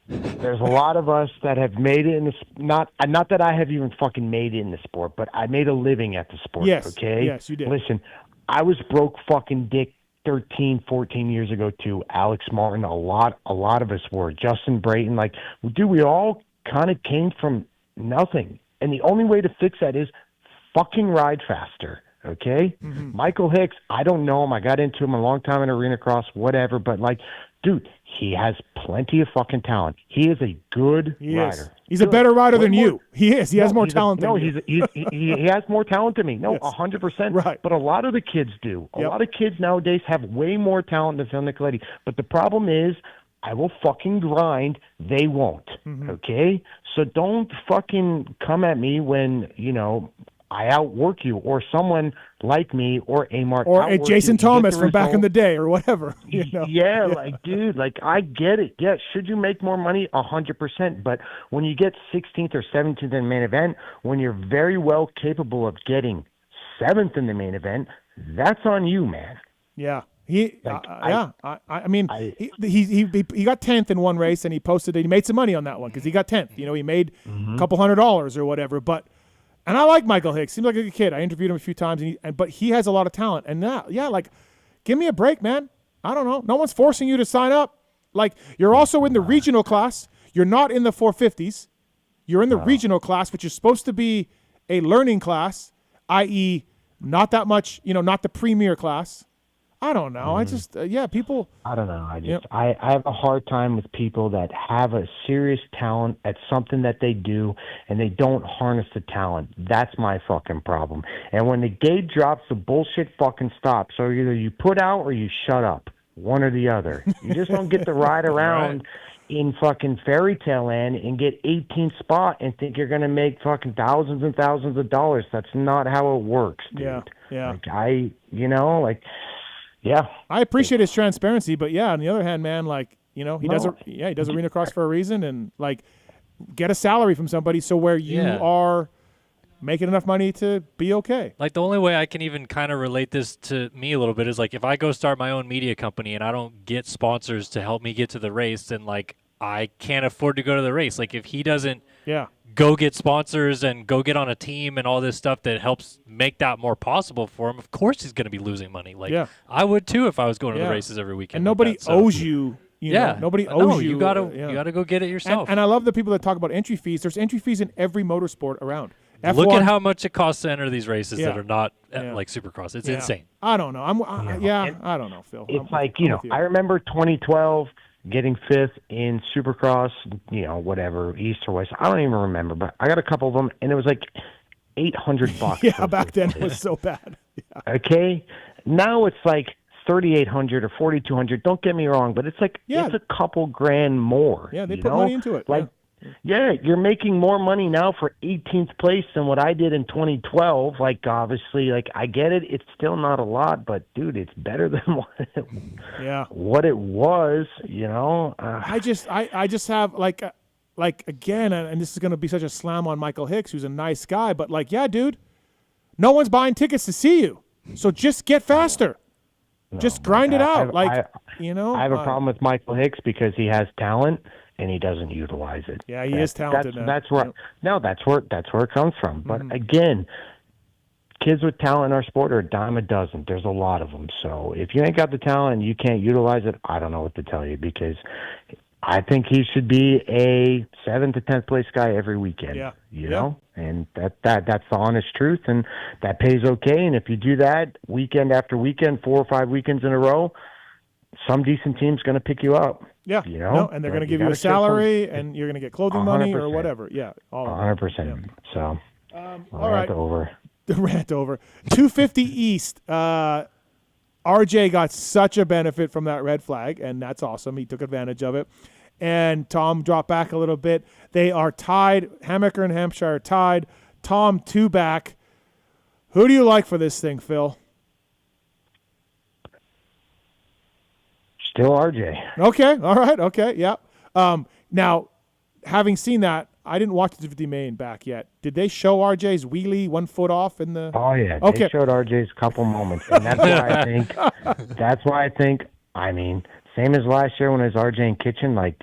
there's a lot of us that have made it in the not that I have even fucking made it in the sport, but I made a living at the sport. Yes. Okay. Yes, you did. Listen, I was broke fucking dick 13, 14 years ago too. Alex Martin, a lot of us were. Justin Brayton, like, dude, we all kind of came from nothing. And the only way to fix that is fucking ride faster, okay? Michael Hicks, I don't know him. I got into him a long time in arena cross, whatever. But, like, dude, he has plenty of fucking talent. He is a good rider. He's a better rider than you. He is. He has more talent than you. He has more talent than me. No, 100%. Right. But a lot of the kids do. A lot of kids nowadays have way more talent than Phil Nicoletti. But the problem is, I will fucking grind. They won't. Okay? So don't fucking come at me when, you know, I outwork you, or someone like me, or Amart, or Jason Thomas from back in the day, or whatever. You know? Yeah, like, dude, like, I get it. Yeah, should you make more money? 100%. But when you get 16th or 17th in the main event, when you're very well capable of getting 7th in the main event, that's on you, man. Yeah. He got 10th in one race, and he posted it. He made some money on that one because he got 10th. You know, he made a couple $100 or whatever. And I like Michael Hicks. Seems like a good kid. I interviewed him a few times, but he has a lot of talent. And like, give me a break, man. I don't know. No one's forcing you to sign up. Like, you're also in the regional class. You're not in the 450s. You're in the regional class, which is supposed to be a learning class, i.e., not that much, you know, not the premier class. I don't know. I just, people. I don't know. I have a hard time with people that have a serious talent at something that they do, and they don't harness the talent. That's my fucking problem. And when the gate drops, the bullshit fucking stops. So either you put out or you shut up. One or the other. You just don't get to ride around in fucking fairy tale land and get 18th spot and think you're going to make fucking thousands and thousands of dollars. That's not how it works, dude. Yeah. Like, yeah, I appreciate his transparency, but on the other hand, man, like, you know, he does arena cross for a reason, and like, get a salary from somebody so where you are making enough money to be okay. Like, the only way I can even kind of relate this to me a little bit is like, if I go start my own media company and I don't get sponsors to help me get to the race, then like, I can't afford to go to the race. Like, if he doesn't go get sponsors and go get on a team and all this stuff that helps make that more possible for him, of course he's going to be losing money. Like, I would too if I was going to the races every weekend. And nobody owes you. You know, nobody owes you. You gotta go get it yourself. And I love the people that talk about entry fees. There's entry fees in every motorsport around. F1, look at how much it costs to enter these races that are not like Supercross. It's insane. I don't know. I don't know, Phil. It's I remember 2012 getting 5th in Supercross, you know, whatever, East or West. I don't even remember, but I got a couple of them, and it was like $800. Back then it was so bad. Okay? Now it's like $3,800 or $4,200. Don't get me wrong, but it's like it's a couple grand more. Yeah, they put money into it. Like Yeah, you're making more money now for 18th place than what I did in 2012. Like, obviously, like, I get it. It's still not a lot, but, dude, it's better than what it was, you know? I just have, like again, and this is going to be such a slam on Michael Hicks, who's a nice guy, but, like, yeah, dude, no one's buying tickets to see you. So just get faster. Just grind it out. You know? I have a problem with Michael Hicks because he has talent and he doesn't utilize it. Yeah, he is talented. That's where it comes from. But again, kids with talent in our sport are a dime a dozen. There's a lot of them. So if you ain't got the talent and you can't utilize it, I don't know what to tell you, because I think he should be a 7th to 10th place guy every weekend. Yeah. You know? And that's the honest truth, and that pays okay. And if you do that weekend after weekend, 4 or 5 weekends in a row, some decent team's going to pick you up. Yeah. You know? And they're going to give you a salary, and you're going to get clothing money or whatever. Yeah. 100%. So, all right. Over. The rant over. 250 East. RJ got such a benefit from that red flag, and that's awesome. He took advantage of it. And Tom dropped back a little bit. They are tied. Hammaker and Hampshire are tied. Tom 2 back. Who do you like for this thing, Phil? Still RJ. Okay. All right. Okay. Yeah. Now, having seen that, I didn't watch the 250 main back yet. Did they show RJ's wheelie 1 foot off in the? Oh yeah. Okay. They showed RJ's couple moments, and that's why I think. That's why I think. I mean, same as last year when it was RJ and Kitchen. Like,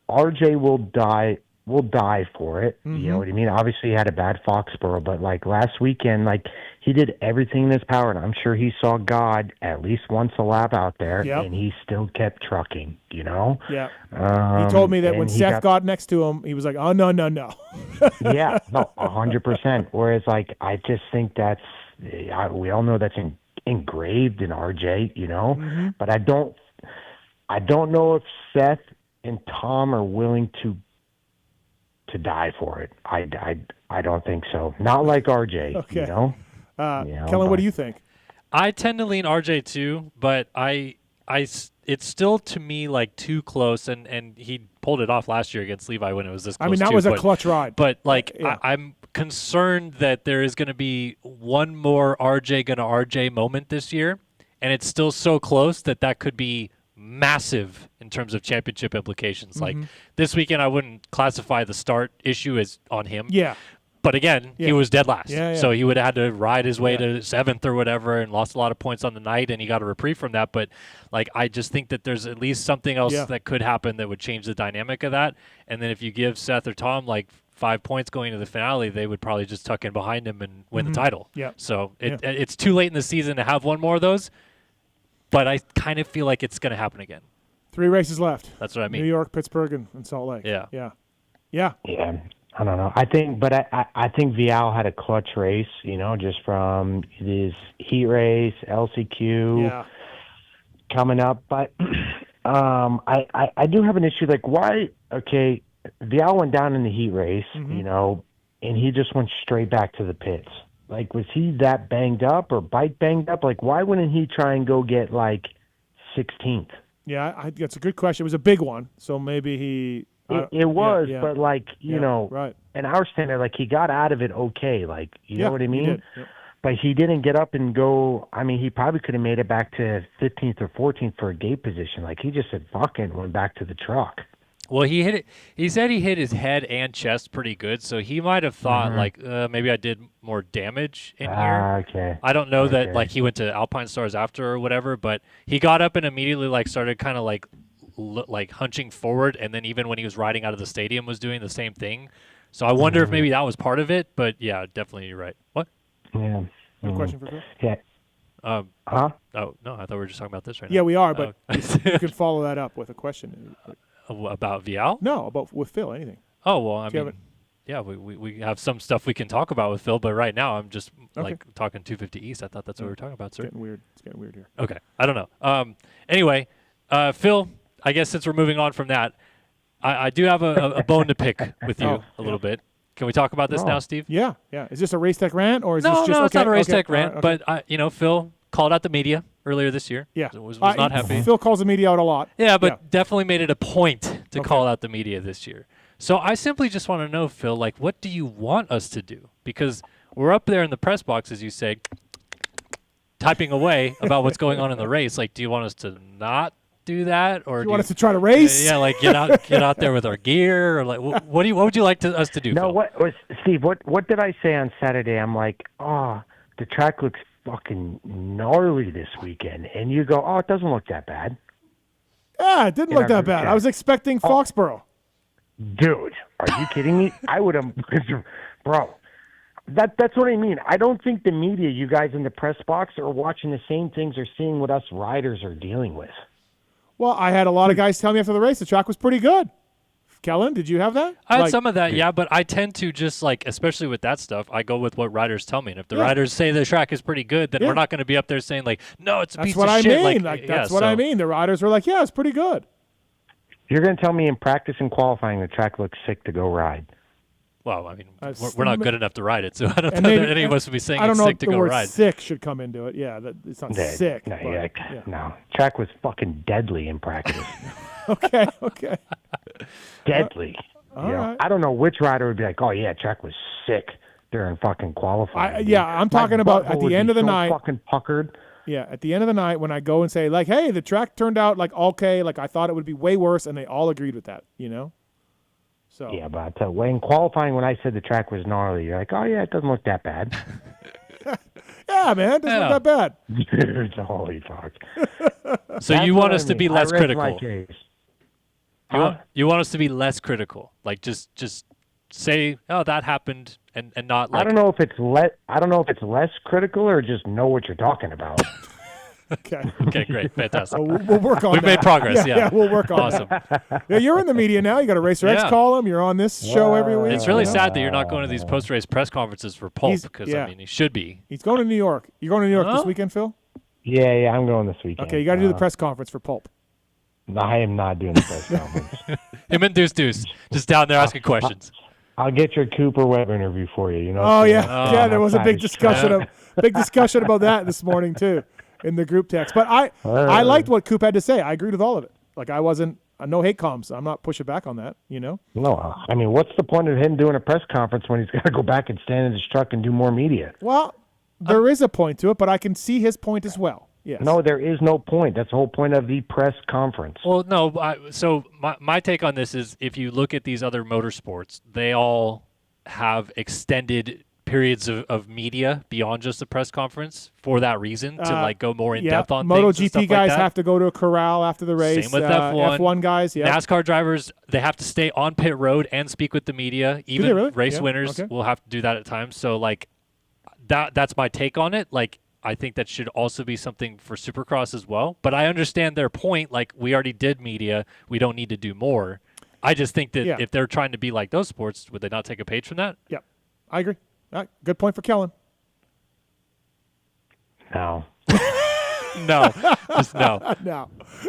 RJ will die for it. Mm-hmm. You know what I mean? Obviously, he had a bad Foxborough, but like last weekend, like he did everything in his power, and I'm sure he saw God at least once a lap out there, and he still kept trucking. You know? Yeah. He told me that when Seth got next to him, he was like, "Oh no." Yeah, no, 100%. Whereas, like, I just think that's we all know that's engraved in RJ. You know, but I don't know if Seth and Tom are willing to die for it. I don't think so. Not like RJ. Okay. You know? Kellen, what do you think? I tend to lean RJ too, but it's still to me like too close, and he pulled it off last year against Levi when it was this close. I mean, that was a clutch ride. But like, I'm concerned that there is going to be one more RJ moment this year, and it's still so close that could be massive in terms of championship implications. Like this weekend, I wouldn't classify the start issue as on him. Yeah. But again, he was dead last. Yeah. So he would have had to ride his way to 7th or whatever, and lost a lot of points on the night, and he got a reprieve from that. But like, I just think that there's at least something else that could happen that would change the dynamic of that. And then if you give Seth or Tom like 5 points going to the finale, they would probably just tuck in behind him and win the title. Yeah. So it's too late in the season to have one more of those. But I kind of feel like it's going to happen again. 3 races left. That's what I mean. New York, Pittsburgh, and Salt Lake. Yeah. Yeah. I don't know. I think Vial had a clutch race, you know, just from his heat race, LCQ coming up. But I do have an issue. Like, why? Okay, Vial went down in the heat race, you know, and he just went straight back to the pits. Like, was he that banged up or bike banged up? Like, why wouldn't he try and go get like 16th? Yeah, that's a good question. It was a big one, so maybe he. It was, but like, you know, right. in our standard, like, he got out of it okay, like, you know what I mean? He did. Yep. But he didn't get up and go. I mean, he probably could have made it back to 15th or 14th for a gate position. Like, he just said, fuck it, and went back to the truck. Well, he hit it. He said he hit his head and chest pretty good, so he might have thought like maybe I did more damage in here. Okay. I don't know that like he went to Alpine Stars after or whatever, but he got up and immediately like started kind of like hunching forward, and then even when he was riding out of the stadium was doing the same thing. So I wonder if maybe that was part of it. But yeah, definitely you're right. What? Yeah. Good question for Phil? Yeah. Oh no, I thought we were just talking about this right now. Yeah, we are, but you could follow that up with a question. About Vial? No, with Phil, anything. Oh, well, I mean, yeah, we have some stuff we can talk about with Phil, but right now I'm just like talking 250 East. I thought that's what we were talking about, sir. It's getting weird here. Okay, I don't know. Anyway, Phil, I guess since we're moving on from that, I do have a bone to pick with you a little bit. Can we talk about this now, Steve? Yeah. Is this a Race Tech rant, or is no, this just it's not a Race Tech rant, right, but you know, Phil called out the media earlier this year. Yeah. Was not happy. Phil calls the media out a lot. Yeah, but definitely made it a point to call out the media this year. So I simply just want to know, Phil, like, what do you want us to do? Because we're up there in the press box, as you say, typing away about what's going on in the race. Like, do you want us to not do that, or do you want us to try to race? Yeah, like get out there with our gear, or like what would you like us to do? No, Phil? Steve? What did I say on Saturday? I'm like, the track looks fucking gnarly this weekend, and you go, it doesn't look that bad. Yeah, it didn't look that bad. I was expecting Foxborough. Dude, are you kidding me? I would have, bro. That's what I mean. I don't think the media, you guys in the press box, are watching the same things or seeing what us riders are dealing with. Well, I had a lot of guys tell me after the race the track was pretty good. Kellen, did you have that? I had some of that, yeah, but I tend to just especially with that stuff, I go with what riders tell me. And if the riders say the track is pretty good, then we're not going to be up there saying no, it's a piece of shit. That's what I mean. The riders were like, yeah, it's pretty good. You're going to tell me in practice and qualifying the track looks sick to go ride. Well, I mean, we're not good enough to ride it, so I don't know that any of us would be saying it's sick to go ride. I don't know if the word sick should come into it. Yeah, it's not sick. No, track was fucking deadly in practice. Okay. Deadly. Right. I don't know which rider would be like, track was sick during fucking qualifying. I'm talking about at the end of the night. Fucking puckered. Yeah, at the end of the night when I go and say hey, the track turned out okay, I thought it would be way worse, and they all agreed with that, So. Yeah, but when qualifying, when I said the track was gnarly, you're like, it doesn't look that bad. Yeah, man, it doesn't look that bad. It's holy fuck. So you want us to be less critical? You want us to be less critical, just say, that happened, and not I don't know if it's less critical or just know what you're talking about. Okay, great, fantastic. We'll work on that. We've made progress. Yeah, we'll work on awesome. that. Yeah, you're in the media now. You got a Racer X column. You're on this show every week. It's really sad that you're not going to these post-race press conferences for Pulp because he should be. He's going to New York. You're going to New York this weekend, Phil? Yeah, I'm going this weekend. Okay, you got to do the press conference for Pulp. No, I am not doing the press conference. Him and Deuce, just down there asking questions. I'll get your Cooper Webb interview for you. Oh yeah, there was a big discussion about that this morning too. In the group text. But I liked what Coop had to say. I agreed with all of it. I wasn't no hate comms. I'm not pushing back on that, No, I mean, what's the point of him doing a press conference when he's got to go back and stand in his truck and do more media? Well, there is a point to it, but I can see his point as well. Yes. No, there is no point. That's the whole point of the press conference. Well, no. So my take on this is if you look at these other motorsports, they all have extended periods of media beyond just the press conference for that reason to go more in depth on things. MotoGP guys have to go to a corral after the race. Same with F1. F1 guys, NASCAR drivers, they have to stay on pit road and speak with the media. Even race winners will have to do that at times. So that's my take on it. I think that should also be something for Supercross as well. But I understand their point. We already did media. We don't need to do more. I just think that if they're trying to be like those sports, would they not take a page from that? Yeah, I agree. All right, good point for Kellen. No. No. Just no.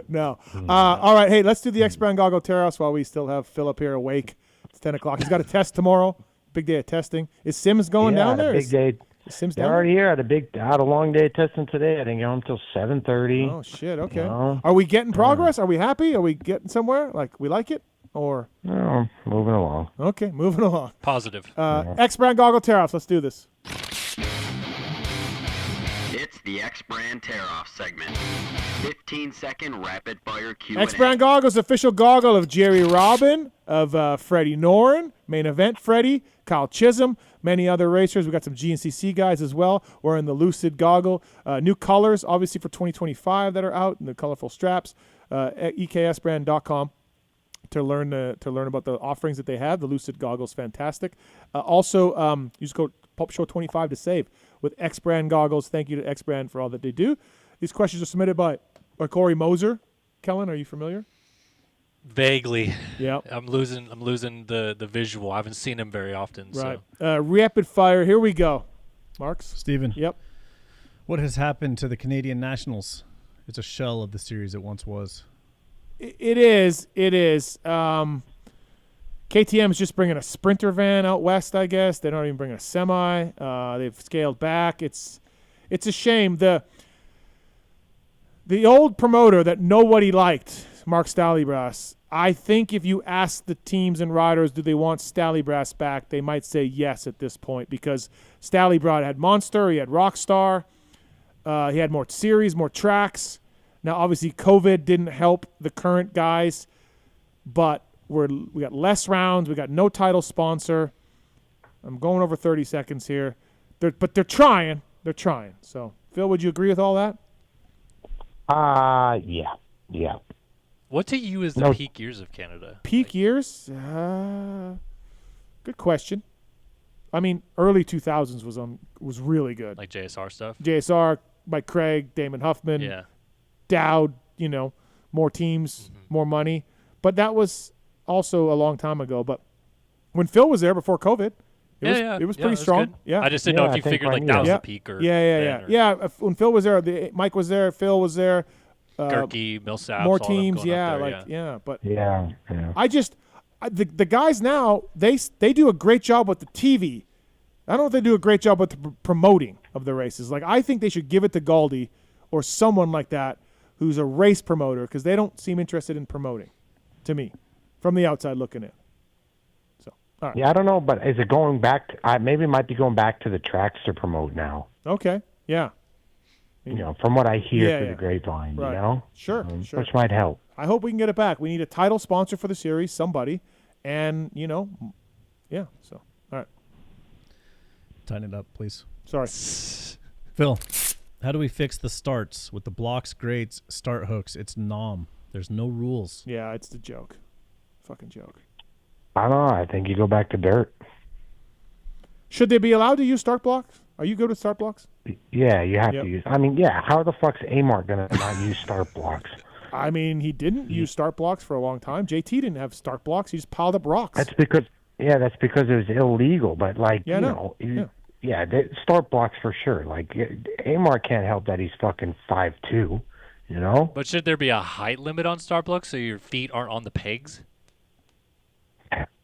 No. All right, hey, let's do the X-Brand Goggle Tear-Offs while we still have Philip here awake. It's 10 o'clock. He's got a test tomorrow. Big day of testing. Is Sims going down there? Big day. Is Sims They're down already here. Had a long day of testing today. I didn't get home until 7:30. Oh, shit. Okay. Are we getting progress? Are we happy? Are we getting somewhere? We like it? Or no, moving along. Okay, moving along. Positive. X-Brand Goggle Tear-Offs. Let's do this. It's the X-Brand Tear-Off segment. 15-second rapid-fire Q&A. X-Brand Goggles, official goggle of Jerry Robin, of Freddie Noren, main event Freddie, Kyle Chisholm, many other racers. We got some GNCC guys as well. We're in the Lucid goggle. New colors, obviously, for 2025 that are out, and the colorful straps. EKSbrand.com. To learn about the offerings that they have. The Lucid goggles, fantastic. Also, use code PulpShow25 to save with X-Brand goggles. Thank you to X-Brand for all that they do. These questions are submitted by Corey Moser. Kellen, are you familiar? Vaguely. Yeah. I'm losing the visual. I haven't seen him very often. Right. So. Rapid fire. Here we go. Marks? Steven. Yep. What has happened to the Canadian Nationals? It's a shell of the series it once was. It is. KTM is just bringing a Sprinter van out west, I guess. They're not even bringing a semi. They've scaled back. It's a shame. The old promoter that nobody liked, Mark Stallybrass. I think if you ask the teams and riders, do they want Stallybrass back, they might say yes at this point because Stallybrass had Monster, he had Rockstar, he had more series, more tracks. Now, obviously, COVID didn't help the current guys, but we got less rounds. We got no title sponsor. I'm going over 30 seconds here. But they're trying. They're trying. So, Phil, would you agree with all that? Yeah. What to you is the peak years of Canada? Peak years? Good question. I mean, early 2000s was really good. Like JSR stuff? JSR, Mike Craig, Damon Huffman, Dowd, more teams, more money. But that was also a long time ago. But when Phil was there before COVID, it was pretty strong. Good. Yeah, I just didn't know if you figured like that was the peak or yeah. When Phil was there, Mike was there, Phil was there. Gerke, Millsaps, more teams, but the guys now they do a great job with the TV. I don't know if they do a great job with the promoting of the races. Like I think they should give it to Galdi or someone like that who's a race promoter because they don't seem interested in promoting, to me, from the outside looking in. So, all right. Yeah, I don't know, but is it going back? Maybe it might be going back to the tracks to promote now. Okay, yeah. From what I hear through the grapevine, right. Sure. Which might help. I hope we can get it back. We need a title sponsor for the series, somebody, and So, all right. Tighten it up, please. Sorry, Phil. How do we fix the starts with the blocks, grates, start hooks? It's nom. There's no rules. Yeah, it's the joke. Fucking joke. I don't know. I think you go back to dirt. Should they be allowed to use start blocks? Are you good with start blocks? Yeah, you have to use. I mean, how the fuck's Amart gonna not use start blocks? I mean, he didn't use start blocks for a long time. JT didn't have start blocks. He just piled up rocks. That's because it was illegal. But start blocks for sure. Like Amart can't help that he's fucking 5'2", But should there be a height limit on start blocks so your feet aren't on the pegs?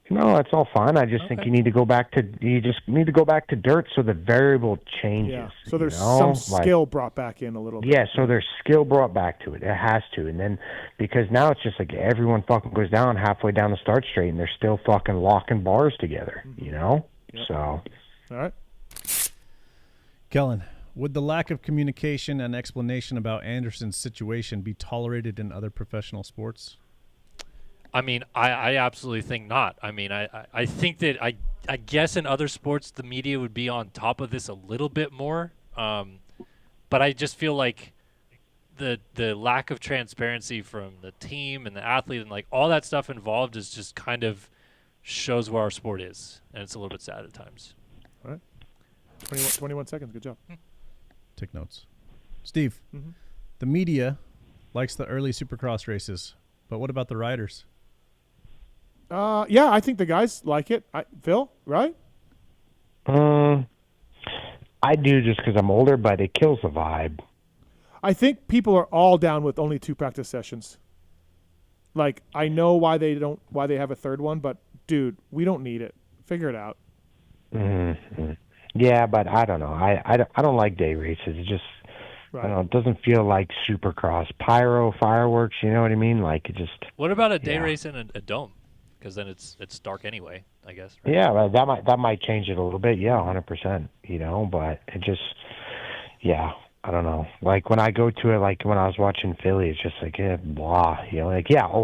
No, that's all fine. I just think you need to go back to dirt so the variable changes. Yeah. So there's some skill brought back in a little bit. Yeah, so there's skill brought back to it. It has to. And then because now it's just like everyone fucking goes down halfway down the start straight and they're still fucking locking bars together, Yep. So all right. Kellen, would the lack of communication and explanation about Anderson's situation be tolerated in other professional sports? I mean, I absolutely think not. I mean, I think that I guess in other sports the media would be on top of this a little bit more. But I just feel like the lack of transparency from the team and the athlete and like all that stuff involved is just kind of shows where our sport is. And it's a little bit sad at times. All right. 21 seconds. Good job. Take notes. Steve, the media likes the early Supercross races, but what about the riders? I think the guys like it. Phil, right? I do just because I'm older, but it kills the vibe. I think people are all down with only 2 practice sessions. Like, I know why they have a third one, but dude, we don't need it. Figure it out. Mm-hmm. Yeah, but I don't know. I don't like day races. It just I don't know. It doesn't feel like Supercross, pyro, fireworks. You know what I mean? Like it just. What about a day race in a dome? Because then it's dark anyway, I guess. Right? Yeah, well, that might change it a little bit. Yeah, 100%. But it just, I don't know. Like when I go to it, like when I was watching Philly, it's just like blah.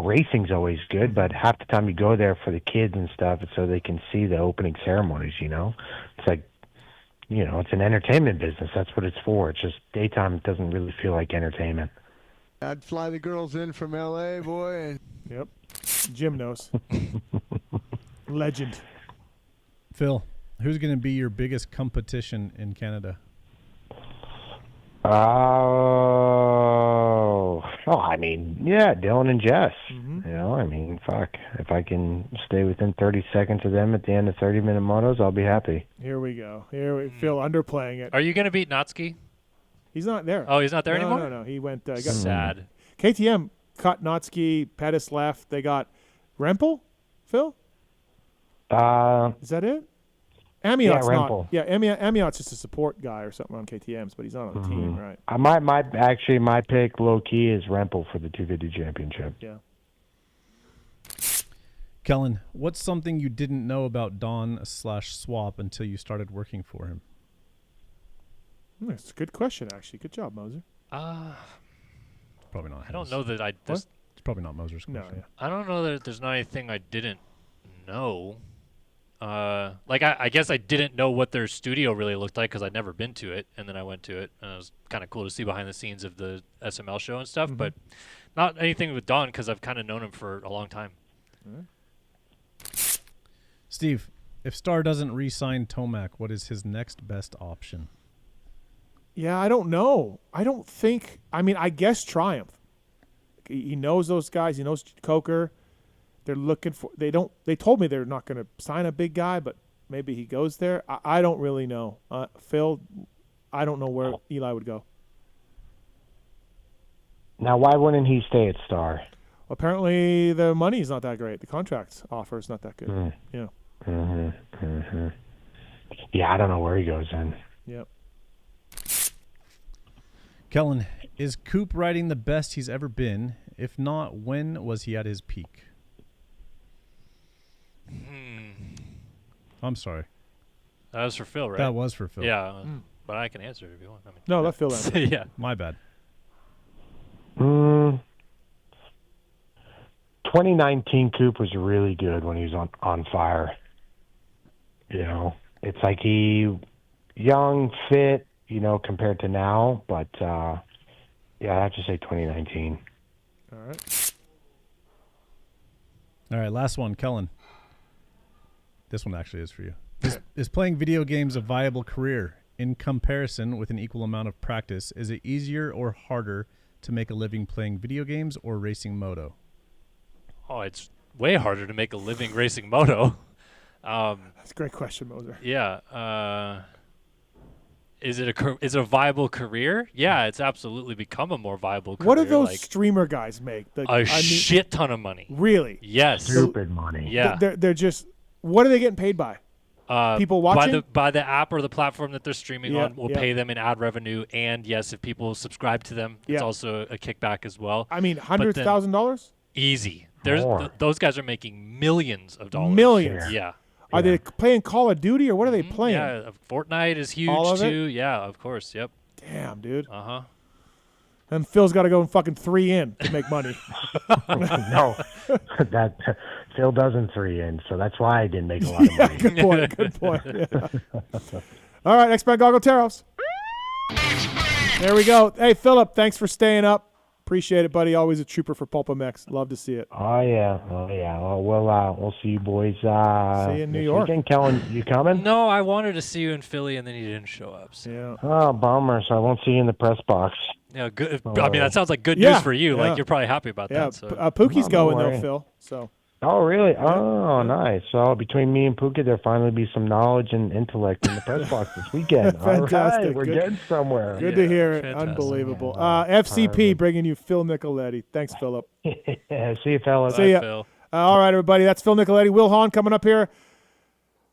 Racing's always good, but half the time you go there for the kids and stuff, so they can see the opening ceremonies. It's like, it's an entertainment business. That's what it's for. It's just daytime doesn't really feel like entertainment. I'd fly the girls in from L.A., boy. Yep. Jim knows. Legend. Phil, who's going to be your biggest competition in Canada? Dylan and Jess. Fuck. If I can stay within 30 seconds of them at the end of 30-minute motos, I'll be happy. Here we go. Phil underplaying it. Are you going to beat Notsky? He's not there. Oh, he's not there anymore? No. He went. Got sad. KTM cut Notsky. Pettis left. They got Rempel. Phil. Is that it? Amiot's not. Rempel. Yeah, Amiot's just a support guy or something on KTM's, but he's not on the team, right? My pick, low key, is Rempel for the 250 championship. Yeah. Kellen, what's something you didn't know about Don/Swap until you started working for him? That's a good question, actually. Good job, Moser. Probably not. I don't know that I It's probably not Moser's question. No, yeah. I don't know that there's not anything I didn't know. I guess I didn't know what their studio really looked like because I'd never been to it, and then I went to it, and it was kind of cool to see behind the scenes of the SML show and stuff. But not anything with Don because I've kind of known him for a long time. Steve, if Star doesn't re-sign Tomac, what is his next best option? Yeah, I don't know. I don't think. I mean, I guess Triumph. He knows those guys. He knows Coker. They're looking for. They don't. They told me they're not going to sign a big guy, but maybe he goes there. I don't really know. Phil, I don't know where Eli would go. Now, why wouldn't he stay at Star? Apparently, the money's not that great. The contract offer is not that good. Yeah. Yeah, I don't know where he goes then. Yep. Kellen, is Coop riding the best he's ever been? If not, when was he at his peak? I'm sorry. That was for Phil, right? That was for Phil. Yeah, but I can answer it if you want. I mean, No, let Phil answer. Yeah. My bad. 2019 Coop was really good when he was on fire. You know, it's like he young, fit, you know, compared to now. But yeah, I have to say 2019. All right. All right, last one, Kellen. This one actually is for you. Is playing video games a viable career? In comparison with an equal amount of practice, is it easier or harder to make a living playing video games or racing moto? Oh, it's way harder to make a living racing moto. That's a great question, Moser. Yeah. Is it a viable career? Yeah, it's absolutely become a more viable career. What do those streamer guys make? Shit ton of money. Really? Yes. Stupid money. Yeah. They're just. What are they getting paid by? People watching? By the app or the platform that they're streaming on will yeah. pay them in ad revenue, and yes, if people subscribe to them, it's also a kickback as well. I mean, $100,000? Easy. Those guys are making millions of dollars. Millions? Yeah. Are they playing Call of Duty, or what are they playing? Yeah, Fortnite is huge All of too. it? Yeah, of course. Yep. Damn, dude. Uh-huh. And Phil's got to go and fucking 3 in to make money. No, that Phil doesn't 3 in, so that's why I didn't make a lot of money. Good point. Good point. Yeah. All right, X-Brand Goggle Teros. There we go. Hey, Philip, thanks for staying up. Appreciate it, buddy. Always a trooper for PulpMX. Love to see it. Oh yeah. Well, we'll see you boys. See you in New York. Weekend. Kellen, you coming? No, I wanted to see you in Philly, and then you didn't show up. So. Yeah. Oh, bummer. So I won't see you in the press box. Yeah, good. I mean, that sounds like good news for you. Yeah. Like you're probably happy about that. So. Pookie's going though, Phil. So. Oh, really? Oh, nice. So between me and Pookie, there'll finally be some knowledge and intellect in the press box this weekend. Fantastic. All right, we're getting somewhere. Good to hear it. Fantastic. Unbelievable. FCP bringing you Phil Nicoletti. Thanks, Philip. See you, fellas. See ya. Phil. All right, everybody. That's Phil Nicoletti. Wil Hahn coming up here.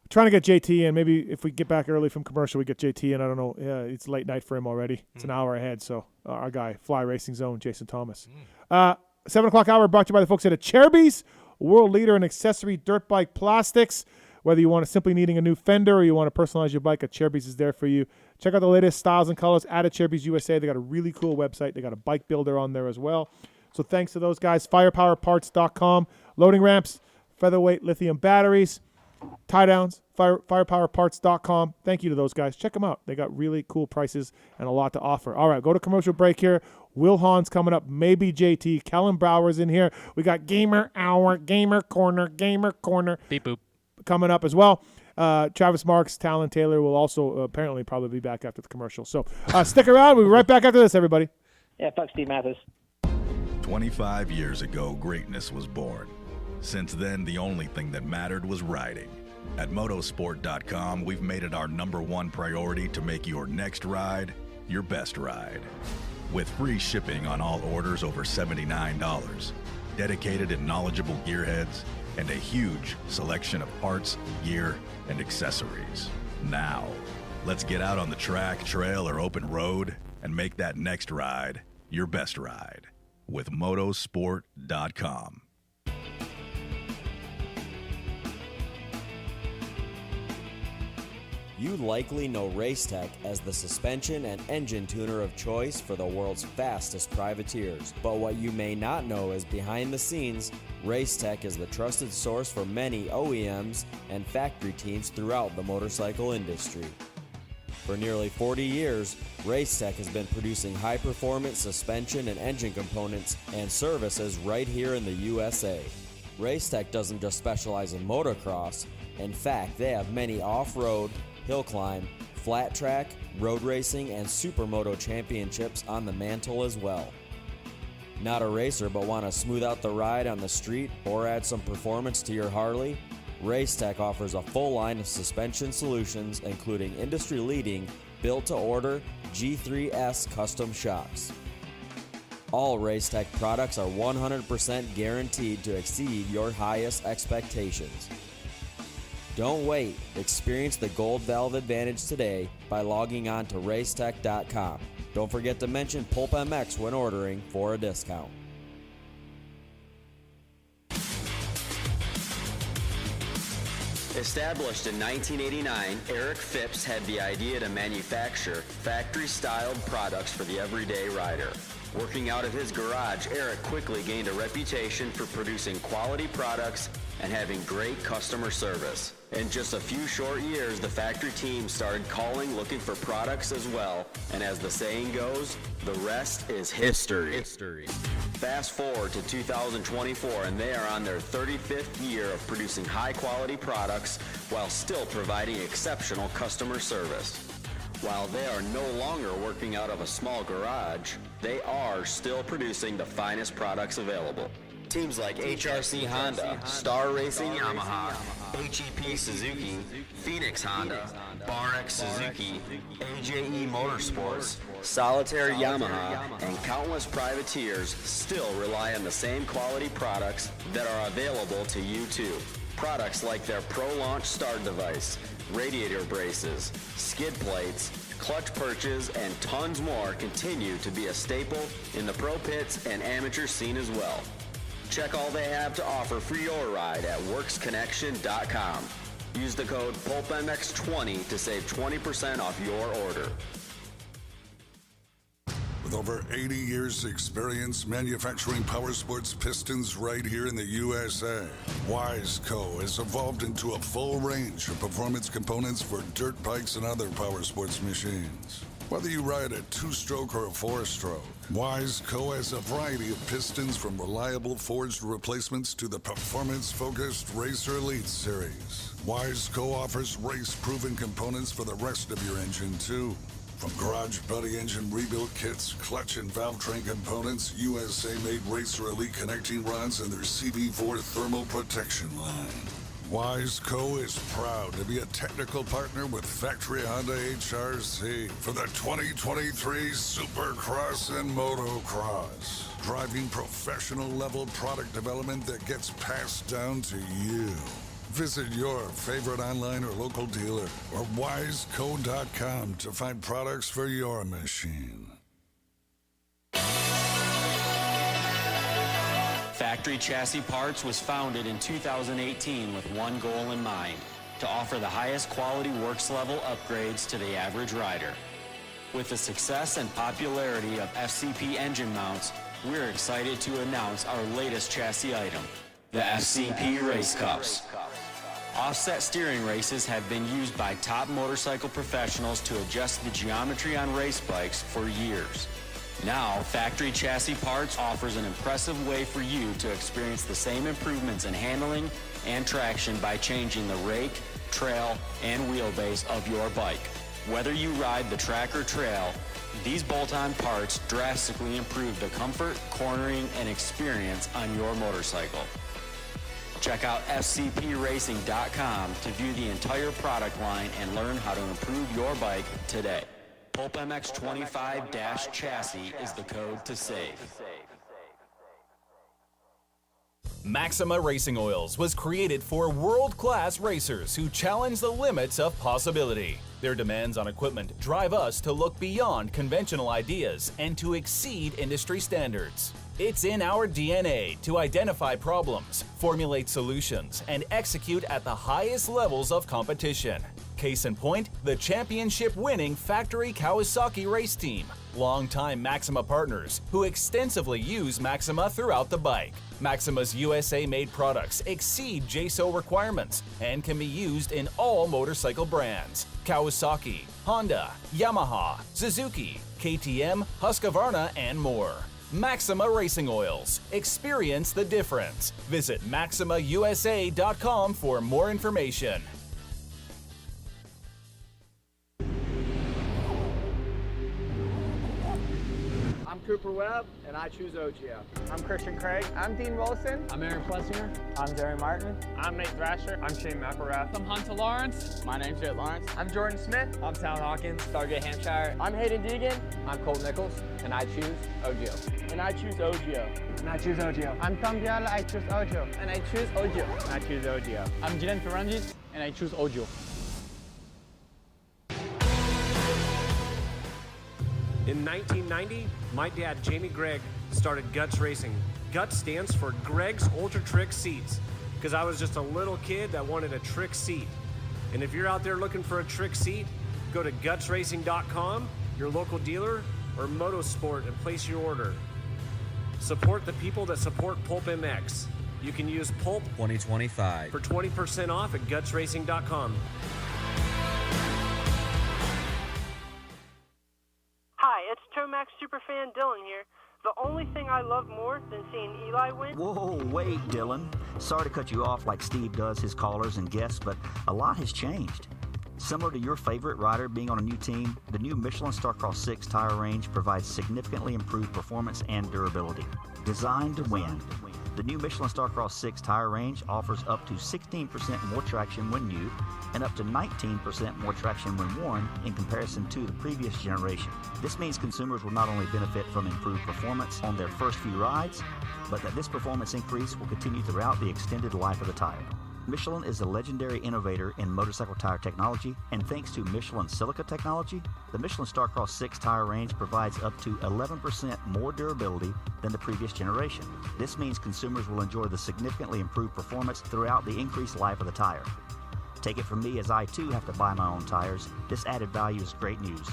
Trying to get JT in. Maybe if we get back early from commercial, we get JT in. I don't know. Yeah, it's late night for him already. It's an hour ahead. So our guy, Fly Racing Zone, Jason Thomas. 7 o'clock hour brought to you by the folks at Cherby's, world leader in accessory dirt bike plastics. Whether you want to simply needing a new fender or you want to personalize your bike, Cherby's is there for you. Check out the latest styles and colors at Cherby's USA. They got a really cool website. They got a bike builder on there as well. So thanks to those guys. Firepowerparts.com. Loading ramps, featherweight lithium batteries, tie downs, firepowerparts.com. Thank you to those guys. Check them out. They got really cool prices and a lot to offer. All right, go to commercial break here. Wil Hahn's coming up. Maybe JT. Kellen Brauer's in here. We got Gamer Hour, Gamer Corner. Beep boop. Coming up as well. Travis Marks, Tallon Taylor will also apparently probably be back after the commercial. So stick around. We'll be right back after this, everybody. Yeah, fuck Steve Matthes. 25 years ago, greatness was born. Since then, the only thing that mattered was riding. At motosport.com, we've made it our #1 priority to make your next ride your best ride. With free shipping on all orders over $79, dedicated and knowledgeable gearheads, and a huge selection of parts, gear, and accessories. Now, let's get out on the track, trail, or open road and make that next ride your best ride with motosport.com. You likely know Racetech as the suspension and engine tuner of choice for the world's fastest privateers. But what you may not know is behind the scenes, Racetech is the trusted source for many OEMs and factory teams throughout the motorcycle industry. For nearly 40 years, Racetech has been producing high-performance suspension and engine components and services right here in the USA. Racetech doesn't just specialize in motocross. In fact, they have many off-road, hill climb, flat track, road racing, and supermoto championships on the mantle as well. Not a racer but want to smooth out the ride on the street or add some performance to your Harley? Racetech offers a full line of suspension solutions including industry-leading built-to-order G3S custom shocks. All Racetech products are 100% guaranteed to exceed your highest expectations. Don't wait. Experience the Gold Valve Advantage today by logging on to racetech.com. Don't forget to mention PulpMX when ordering for a discount. Established in 1989, Eric Phipps had the idea to manufacture factory-styled products for the everyday rider. Working out of his garage, Eric quickly gained a reputation for producing quality products and having great customer service. In just a few short years, the factory team started calling looking for products as well, and as the saying goes, the rest is history. Fast forward to 2024 and they are on their 35th year of producing high-quality products while still providing exceptional customer service. While they are no longer working out of a small garage, they are still producing the finest products available. Teams like HRC Honda, Star Racing Yamaha, HEP Suzuki, Phoenix Honda, BarX Suzuki, AJE Motorsports, Solitaire Yamaha, and countless privateers still rely on the same quality products that are available to you too. Products like their Pro Launch start device, radiator braces, skid plates, clutch perches, and tons more continue to be a staple in the pro pits and amateur scene as well. Check all they have to offer for your ride at WorksConnection.com. Use the code PulpMX20 to save 20% off your order. With over 80 years experience manufacturing power sports pistons right here in the USA, Wiseco has evolved into a full range of performance components for dirt bikes and other power sports machines. Whether you ride a two-stroke or a four-stroke, Wiseco has a variety of pistons from reliable forged replacements to the performance-focused Racer Elite series. Wiseco offers race-proven components for the rest of your engine, too. From garage buddy engine rebuild kits, clutch and valve train components, USA-made Racer Elite connecting rods, and their CB4 thermal protection line. Wiseco is proud to be a technical partner with Factory Honda HRC for the 2023 Supercross and Motocross, driving professional-level product development that gets passed down to you. Visit your favorite online or local dealer or wiseco.com to find products for your machine. Factory Chassis Parts was founded in 2018 with one goal in mind: to offer the highest quality works level upgrades to the average rider. With the success and popularity of FCP engine mounts, we're excited to announce our latest chassis item, the FCP Race Cups. Offset steering races have been used by top motorcycle professionals to adjust the geometry on race bikes for years. Now, Factory Chassis Parts offers an impressive way for you to experience the same improvements in handling and traction by changing the rake, trail, and wheelbase of your bike. Whether you ride the track or trail, these bolt-on parts drastically improve the comfort, cornering, and experience on your motorcycle. Check out FCPRacing.com to view the entire product line and learn how to improve your bike today. PulpMX25-chassis is the code to save. Maxima Racing Oils was created for world-class racers who challenge the limits of possibility. Their demands on equipment drive us to look beyond conventional ideas and to exceed industry standards. It's in our DNA to identify problems, formulate solutions, and execute at the highest levels of competition. Case in point, the championship-winning factory Kawasaki race team, longtime Maxima partners who extensively use Maxima throughout the bike. Maxima's USA-made products exceed JSO requirements and can be used in all motorcycle brands: Kawasaki, Honda, Yamaha, Suzuki, KTM, Husqvarna, and more. Maxima Racing Oils. Experience the difference. Visit MaximaUSA.com for more information. I'm Cooper Webb, and I choose OGO. I'm Christian Craig. I'm Dean Wilson. I'm Aaron Plessinger. I'm Darren Martin. I'm Nate Thrasher. I'm Shane McElrath. I'm Hunter Lawrence. My name's Jett Lawrence. I'm Jordan Smith. I'm Tal Hawkins. Stargate Hampshire. I'm Hayden Deegan. I'm Colt Nichols, and I choose OGO. And I choose OGO. And I choose OGO. I'm Tom Biala. I choose OGO. And I choose OGO. And I choose OGO. I'm Jiren Ferranjit, and I choose OGO. In 1990, my dad, Jamie Gregg, started Guts Racing. Guts stands for Greg's Ultra Trick Seats, because I was just a little kid that wanted a trick seat. And if you're out there looking for a trick seat, go to gutsracing.com, your local dealer, or Motosport and place your order. Support the people that support PulpMX. You can use Pulp 2025 for 20% off at gutsracing.com. Hi, it's Tomax superfan Dylan here. The only thing I love more than seeing Eli win... Whoa, wait, Dylan. Sorry to cut you off like Steve does his callers and guests, but a lot has changed. Similar to your favorite rider being on a new team, the new Michelin Starcross 6 tire range provides significantly improved performance and durability. Designed to win. The new Michelin Starcross 6 tire range offers up to 16% more traction when new and up to 19% more traction when worn in comparison to the previous generation. This means consumers will not only benefit from improved performance on their first few rides, but that this performance increase will continue throughout the extended life of the tire. Michelin is a legendary innovator in motorcycle tire technology, and thanks to Michelin silica technology, the Michelin Starcross 6 tire range provides up to 11% more durability than the previous generation. This means consumers will enjoy the significantly improved performance throughout the increased life of the tire. Take it from me, as I too have to buy my own tires, this added value is great news.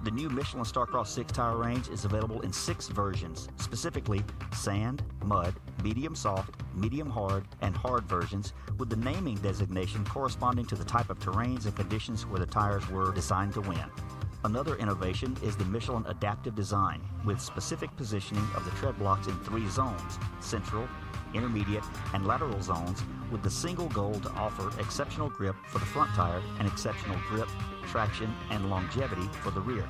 The new Michelin Starcross 6 tire range is available in 6 versions, specifically sand, mud, medium soft, medium hard, and hard versions, with the naming designation corresponding to the type of terrains and conditions where the tires were designed to win. Another innovation is the Michelin adaptive design, with specific positioning of the tread blocks in 3 zones: central, intermediate, and lateral zones, with the single goal to offer exceptional grip for the front tire and exceptional grip, traction, and longevity for the rear.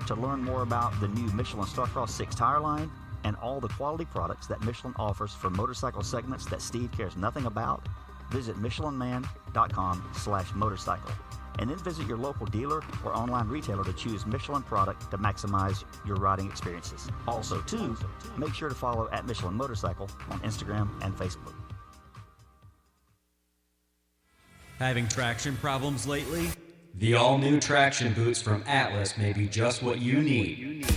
To learn more about the new Michelin Starcross 6 tire line and all the quality products that Michelin offers for motorcycle segments that Steve cares nothing about, visit michelinman.com/motorcycle. And then visit your local dealer or online retailer to choose Michelin product to maximize your riding experiences. Also, too, make sure to follow at Michelin Motorcycle on Instagram and Facebook. Having traction problems lately? The all-new traction boots from Atlas may be just what you need.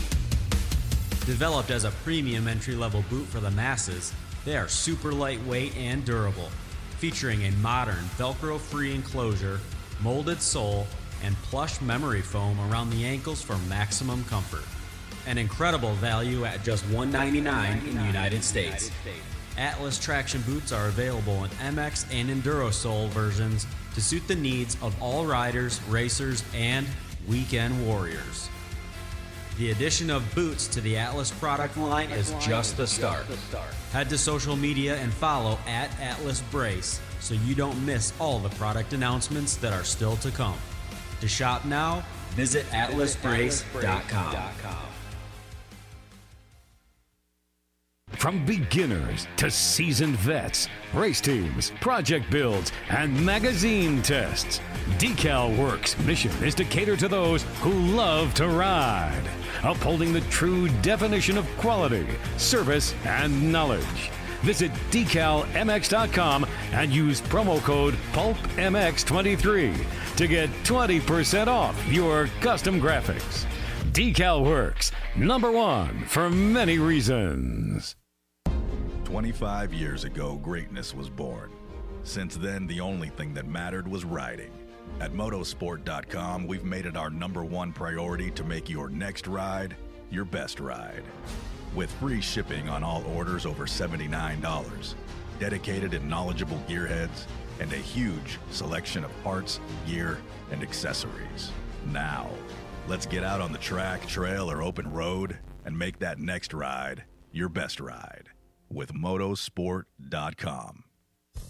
Developed as a premium entry-level boot for the masses, they are super lightweight and durable, featuring a modern Velcro-free enclosure, molded sole, and plush memory foam around the ankles for maximum comfort. An incredible value at just $199 in the United States. Atlas traction boots are available in MX and Enduro sole versions to suit the needs of all riders, racers, and weekend warriors. The addition of boots to the Atlas product line is just the start. Head to social media and follow @AtlasBrace so you don't miss all the product announcements that are still to come. To shop now, visit atlasbrace.com. From beginners to seasoned vets, race teams, project builds, and magazine tests, Decal Works' mission is to cater to those who love to ride, upholding the true definition of quality, service, and knowledge. Visit decalmx.com and use promo code PulpMX23 to get 20% off your custom graphics. Decal Works, #1 for many reasons. 25 years ago, greatness was born. Since then, the only thing that mattered was riding. At motosport.com, we've made it our #1 priority to make your next ride your best ride. With free shipping on all orders over $79, dedicated and knowledgeable gearheads, and a huge selection of parts, gear, and accessories. Now, let's get out on the track, trail, or open road and make that next ride your best ride with motosport.com.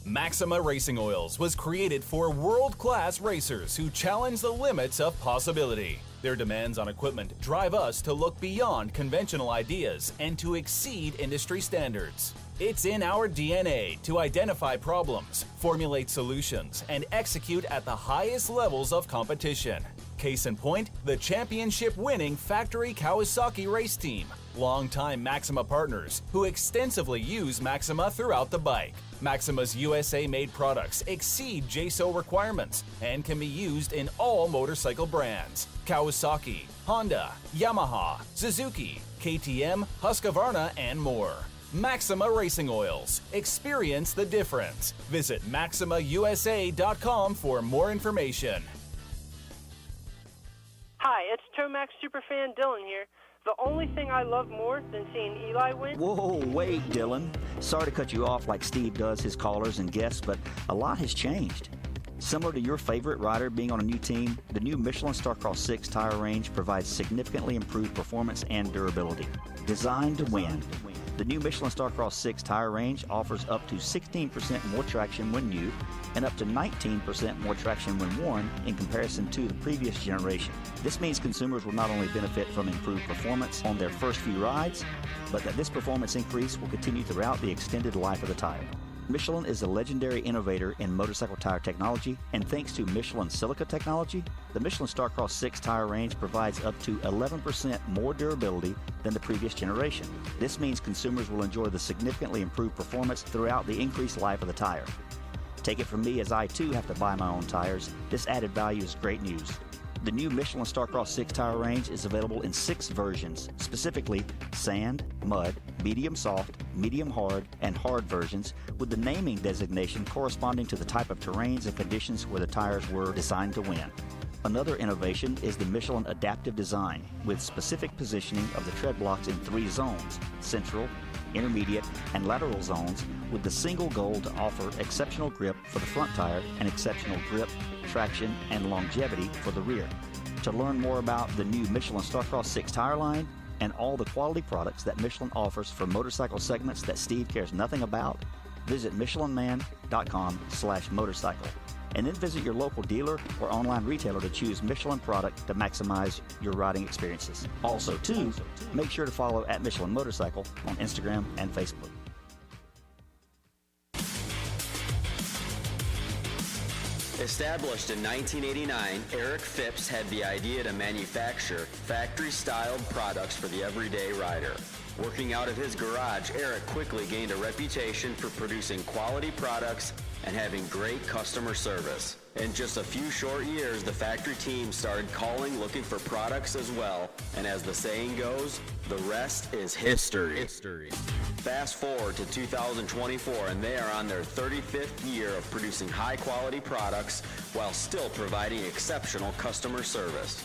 Maxima Racing Oils was created for world-class racers who challenge the limits of possibility. Their demands on equipment drive us to look beyond conventional ideas and to exceed industry standards. It's in our DNA to identify problems, formulate solutions, and execute at the highest levels of competition. Case in point, the championship-winning Factory Kawasaki race team, longtime Maxima partners who extensively use Maxima throughout the bike. Maxima's USA-made products exceed JSO requirements and can be used in all motorcycle brands: Kawasaki, Honda, Yamaha, Suzuki, KTM, Husqvarna, and more. Maxima Racing Oils. Experience the difference. Visit MaximaUSA.com for more information. Hi, it's Tomax Superfan Dylan here. The only thing I love more than seeing Eli win... Whoa, wait, Dylan. Sorry to cut you off like Steve does his callers and guests, but a lot has changed. Similar to your favorite rider being on a new team, the new Michelin Starcross 6 tire range provides significantly improved performance and durability. Designed to win. The new Michelin Starcross 6 tire range offers up to 16% more traction when new and up to 19% more traction when worn in comparison to the previous generation. This means consumers will not only benefit from improved performance on their first few rides, but that this performance increase will continue throughout the extended life of the tire. Michelin is a legendary innovator in motorcycle tire technology, and thanks to Michelin silica technology, the Michelin Starcross 6 tire range provides up to 11% more durability than the previous generation. This means consumers will enjoy the significantly improved performance throughout the increased life of the tire. Take it from me, as I too have to buy my own tires, this added value is great news. The new Michelin Starcross 6 tire range is available in 6 versions, specifically sand, mud, medium soft, medium hard, and hard versions, with the naming designation corresponding to the type of terrains and conditions where the tires were designed to win. Another innovation is the Michelin adaptive design, with specific positioning of the tread blocks in 3 zones: central, intermediate, and lateral zones, with the single goal to offer exceptional grip for the front tire and exceptional grip, traction, and longevity for the rear. To learn more about the new Michelin Starcross 6 tire line and all the quality products that Michelin offers for motorcycle segments that Steve cares nothing about, visit michelinman.com/motorcycle. And then visit your local dealer or online retailer to choose Michelin product to maximize your riding experiences. Also, too, make sure to follow at Michelin Motorcycle on Instagram and Facebook. Established in 1989, Eric Phipps had the idea to manufacture factory-styled products for the everyday rider. Working out of his garage, Eric quickly gained a reputation for producing quality products and having great customer service. In just a few short years, the factory team started calling, looking for products as well, and as the saying goes, the rest is history. Fast forward to 2024, and they are on their 35th year of producing high-quality products while still providing exceptional customer service.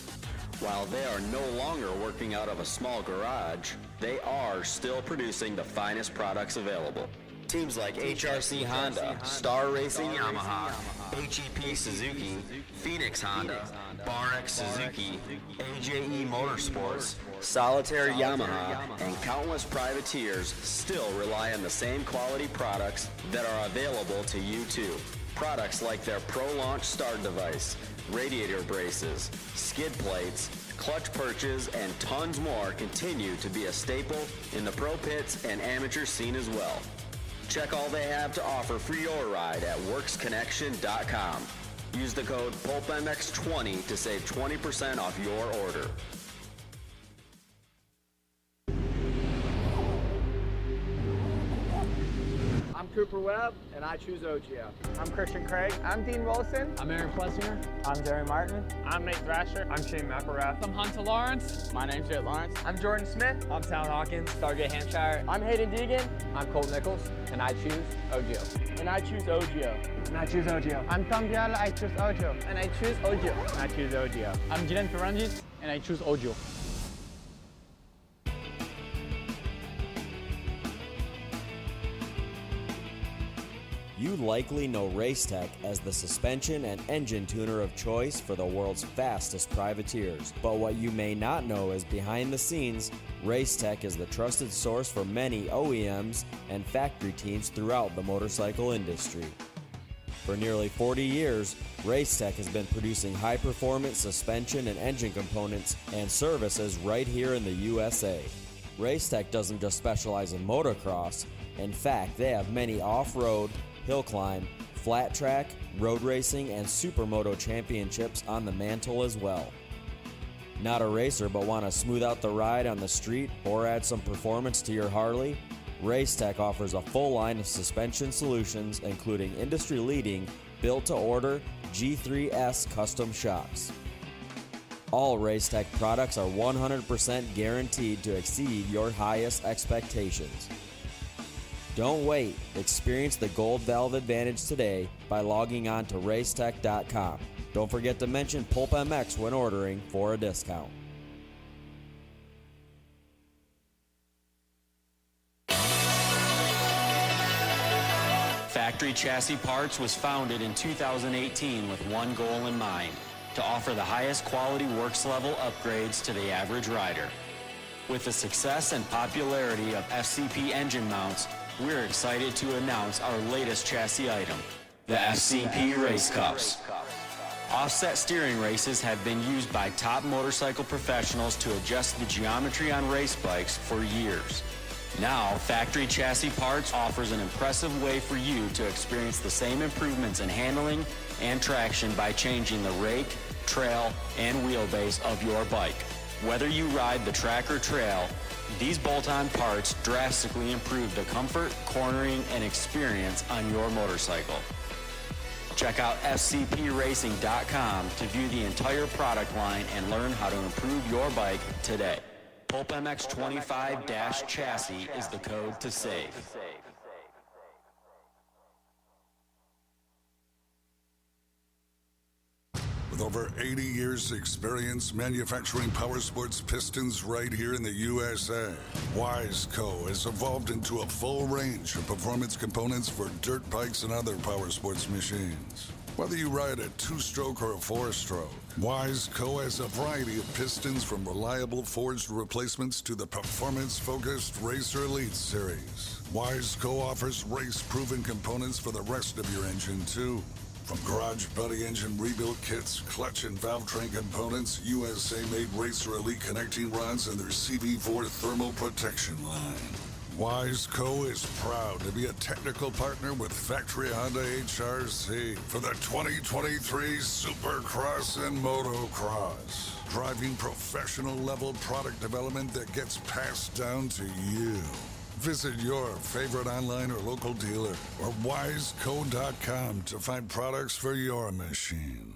While they are no longer working out of a small garage, they are still producing the finest products available. Teams like HRC Honda, Star Racing Yamaha, HEP Suzuki, Phoenix Honda, Barex Suzuki, AJE Motorsports, Solitaire Yamaha, and countless privateers still rely on the same quality products that are available to you too. Products like their Pro Launch start device, radiator braces, skid plates, clutch perches, and tons more continue to be a staple in the pro pits and amateur scene as well. Check all they have to offer for your ride at WorksConnection.com. Use the code PulpMX20 to save 20% off your order. Cooper Webb, and I choose OGO. I'm Christian Craig. I'm Dean Wilson. I'm Aaron Plessinger. I'm Darren Martin. I'm Nate Thrasher. I'm Shane McElrath. I'm Hunter Lawrence. My name's Jett Lawrence. I'm Jordan Smith. I'm Tallon Hawkins. Stargate Hampshire. I'm Hayden Deegan. I'm Colt Nichols, and I choose OGO. And I choose OGO. And I choose OGO. I'm Tom Diallo. I choose OGO. And I choose OGO. And I choose OGO. I'm Jiren Ferranges, and I choose OGO. You likely know Racetech as the suspension and engine tuner of choice for the world's fastest privateers. But what you may not know is behind the scenes, Racetech is the trusted source for many OEMs and factory teams throughout the motorcycle industry. For nearly 40 years, Racetech has been producing high-performance suspension and engine components and services right here in the USA. Racetech doesn't just specialize in motocross. In fact, they have many off-road, hill climb, flat track, road racing, and supermoto championships on the mantle as well. Not a racer but want to smooth out the ride on the street or add some performance to your Harley? Racetech offers a full line of suspension solutions including industry-leading, built-to-order G3S custom shocks. All Racetech products are 100% guaranteed to exceed your highest expectations. Don't wait. Experience the Gold Valve advantage today by logging on to racetech.com. Don't forget to mention PulpMX when ordering for a discount. Factory Chassis Parts was founded in 2018 with one goal in mind: to offer the highest quality works level upgrades to the average rider. With the success and popularity of FCP engine mounts, we're excited to announce our latest chassis item, the FCP Race Cups. Offset steering races have been used by top motorcycle professionals to adjust the geometry on race bikes for years. Now, Factory Chassis Parts offers an impressive way for you to experience the same improvements in handling and traction by changing the rake, trail, and wheelbase of your bike. Whether you ride the track or trail, these bolt-on parts drastically improve the comfort, cornering, and experience on your motorcycle. Check out fcpracing.com to view the entire product line and learn how to improve your bike today. PulpMX 25-chassis is the code to save. With over 80 years' experience manufacturing power sports pistons right here in the USA, Wiseco has evolved into a full range of performance components for dirt bikes and other power sports machines. Whether you ride a two-stroke or a four-stroke, Wiseco has a variety of pistons from reliable forged replacements to the performance-focused Racer Elite series. Wiseco offers race-proven components for the rest of your engine, too. From garage buddy engine rebuild kits, clutch and valve train components, USA-made Racer Elite connecting rods, and their CV4 thermal protection line. Wiseco is proud to be a technical partner with Factory Honda HRC for the 2023 Supercross and Motocross, driving professional-level product development that gets passed down to you. Visit your favorite online or local dealer or wiseco.com to find products for your machine.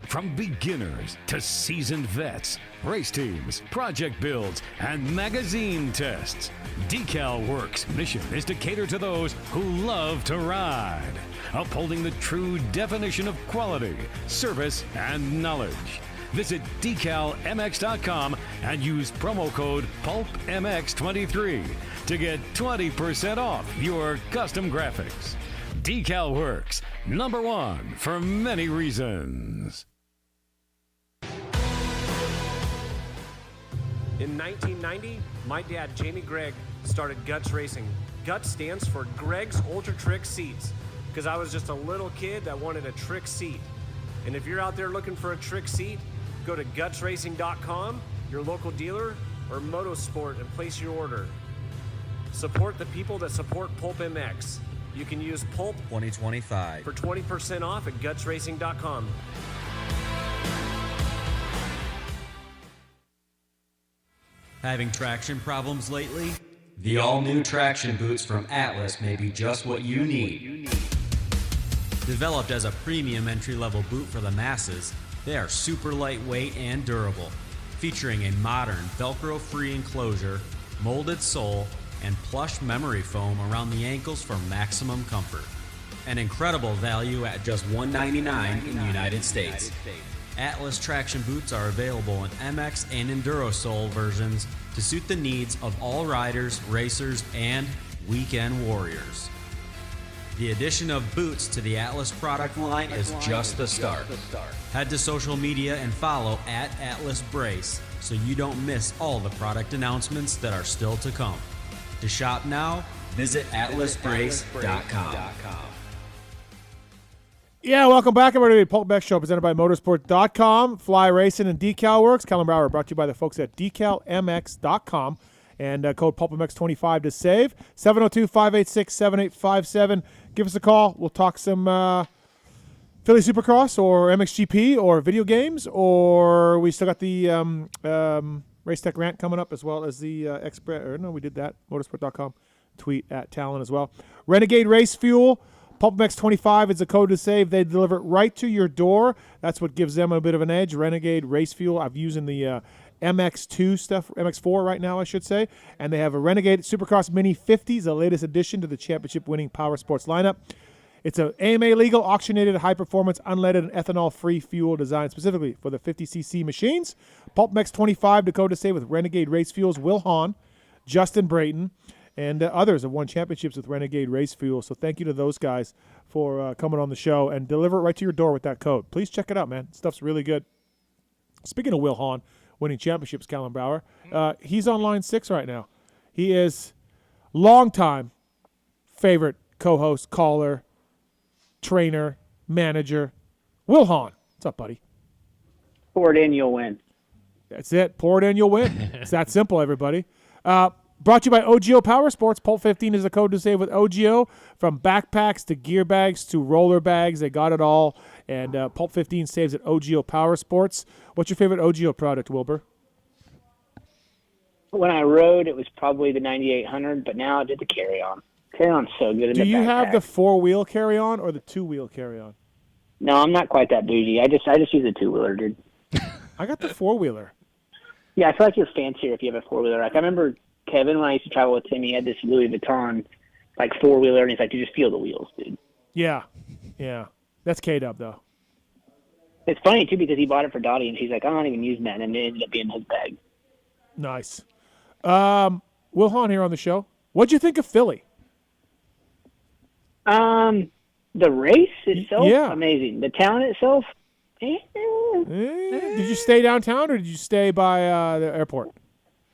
From beginners to seasoned vets, race teams, project builds, and magazine tests, Decal Works' mission is to cater to those who love to ride, upholding the true definition of quality, service, and knowledge. Visit decalmx.com and use promo code PulpMX23 to get 20% off your custom graphics. Decal Works, #1 for many reasons. In 1990, my dad, Jamie Gregg, started Guts Racing. Guts stands for Gregg's Ultra Trick Seats, because I was just a little kid that wanted a trick seat. And if you're out there looking for a trick seat, go to gutsracing.com, your local dealer, or Motosport and place your order. Support the people that support PulpMX. You can use Pulp 2025 for 20% off at gutsracing.com. Having traction problems lately? The all-new traction boots from Atlas may be just what you need. Developed as a premium entry-level boot for the masses, they are super lightweight and durable, featuring a modern Velcro-free enclosure, molded sole, and plush memory foam around the ankles for maximum comfort. An incredible value at just $199 in the United States. Atlas traction boots are available in MX and Enduro sole versions to suit the needs of all riders, racers, and weekend warriors. The addition of boots to the Atlas product line is just the start. Head to social media and follow @AtlasBrace so you don't miss all the product announcements that are still to come. To shop now, visit atlasbrace.com. Yeah, welcome back, everybody. PulpMX Show presented by Motorsport.com, Fly Racing, and Decal Works. Kellen Brauer brought to you by the folks at DecalMX.com. And code PulpMX25 to save. 702-586-7857. Give us a call. We'll talk some Philly Supercross or MXGP or video games. Or we still got the Race Tech Rant coming up, as well as the we did that. Motorsport.com. Tweet at Tallon as well. Renegade Race Fuel. PulpMX25 is the code to save. They deliver it right to your door. That's what gives them a bit of an edge. Renegade Race Fuel. I'm using the MX2 stuff, MX4 right now, I should say. And they have a Renegade Supercross Mini 50s, the latest addition to the championship-winning Power Sports lineup. It's an AMA legal, auctionated, high-performance, unleaded, and ethanol-free fuel designed specifically for the 50cc machines. PulpMX25 to code to save with Renegade Race Fuels. Wil Hahn, Justin Brayton, and others have won championships with Renegade Race Fuel. So thank you to those guys for coming on the show and deliver it right to your door with that code. Please check it out, man. Stuff's really good. Speaking of Wil Hahn winning championships, Kellen Brauer, he's on line 6 right now. He is longtime favorite co-host, caller, trainer, manager, Wil Hahn. What's up, buddy? Pour it in, you'll win. That's it. Pour it in, you'll win. It's that simple, everybody. Brought to you by OGO Power Sports. Pulp 15 is the code to save with OGO. From backpacks to gear bags to roller bags, they got it all. And Pulp 15 saves at OGO Power Sports. What's your favorite OGO product, Wilbur? When I rode, it was probably the 9800, but now I did the carry-on. Carry-on's so good in Do the you backpack. have the 4-wheel carry-on or the 2-wheel carry-on? No, I'm not quite that bougie. I just use a 2-wheeler, dude. I got the 4-wheeler. Yeah, I feel like you're fancier if you have a 4-wheeler. Like, I remember Kevin, when I used to travel with him, he had this Louis Vuitton, like, 4-wheeler, and he's like, you just feel the wheels, dude. Yeah. That's K-Dub, though. It's funny, too, because he bought it for Dottie, and she's like, I'm not even using that, and it ended up being his bag. Nice. Wil Hahn here on the show. What'd you think of Philly? The race itself, Yeah. amazing. The town itself, Did you stay downtown or did you stay by the airport?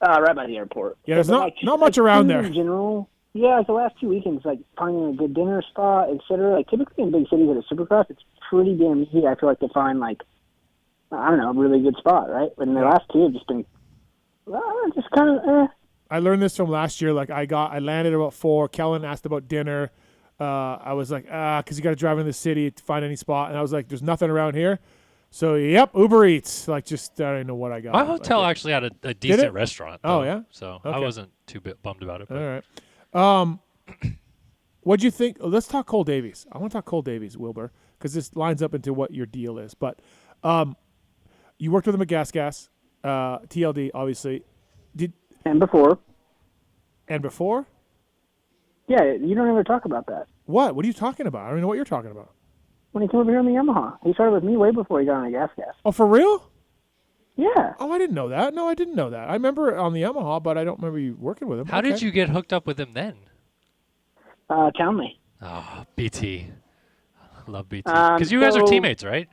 right by the airport. Yeah, there's But, not much around food there. In general, yeah, like the last 2 weekends, like finding a good dinner spot, etc. Like typically in big cities at a Supercross, it's pretty damn easy. I feel like to find like, I don't know, a really good spot, right? But in the last 2 have just been, just kind of. I learned this from last year. Like I landed about 4. Kellen asked about dinner. I was like, because you got to drive in the city to find any spot, and I was like, there's nothing around here. So yep, Uber Eats. Like just I don't know what I got. My hotel actually had a decent restaurant. Oh though, yeah, so okay. I wasn't too bummed about it. But. All right. What'd you think? Let's talk Cole Davies. I want to talk Cole Davies, Wilbur, because this lines up into what your deal is. But you worked with him at Gas Gas, TLD, obviously. And before. And before? Yeah, you don't ever talk about that. What? What are you talking about? I don't even know what you're talking about. When he came over here on the Yamaha, he started with me way before he got on the Gas Gas. Oh, for real? Yeah. Oh, I didn't know that. No, I didn't know that. I remember on the Yamaha, but I don't remember you working with him. How did you get hooked up with him then? Townley. Oh, BT. I love BT. Because you guys are teammates, right?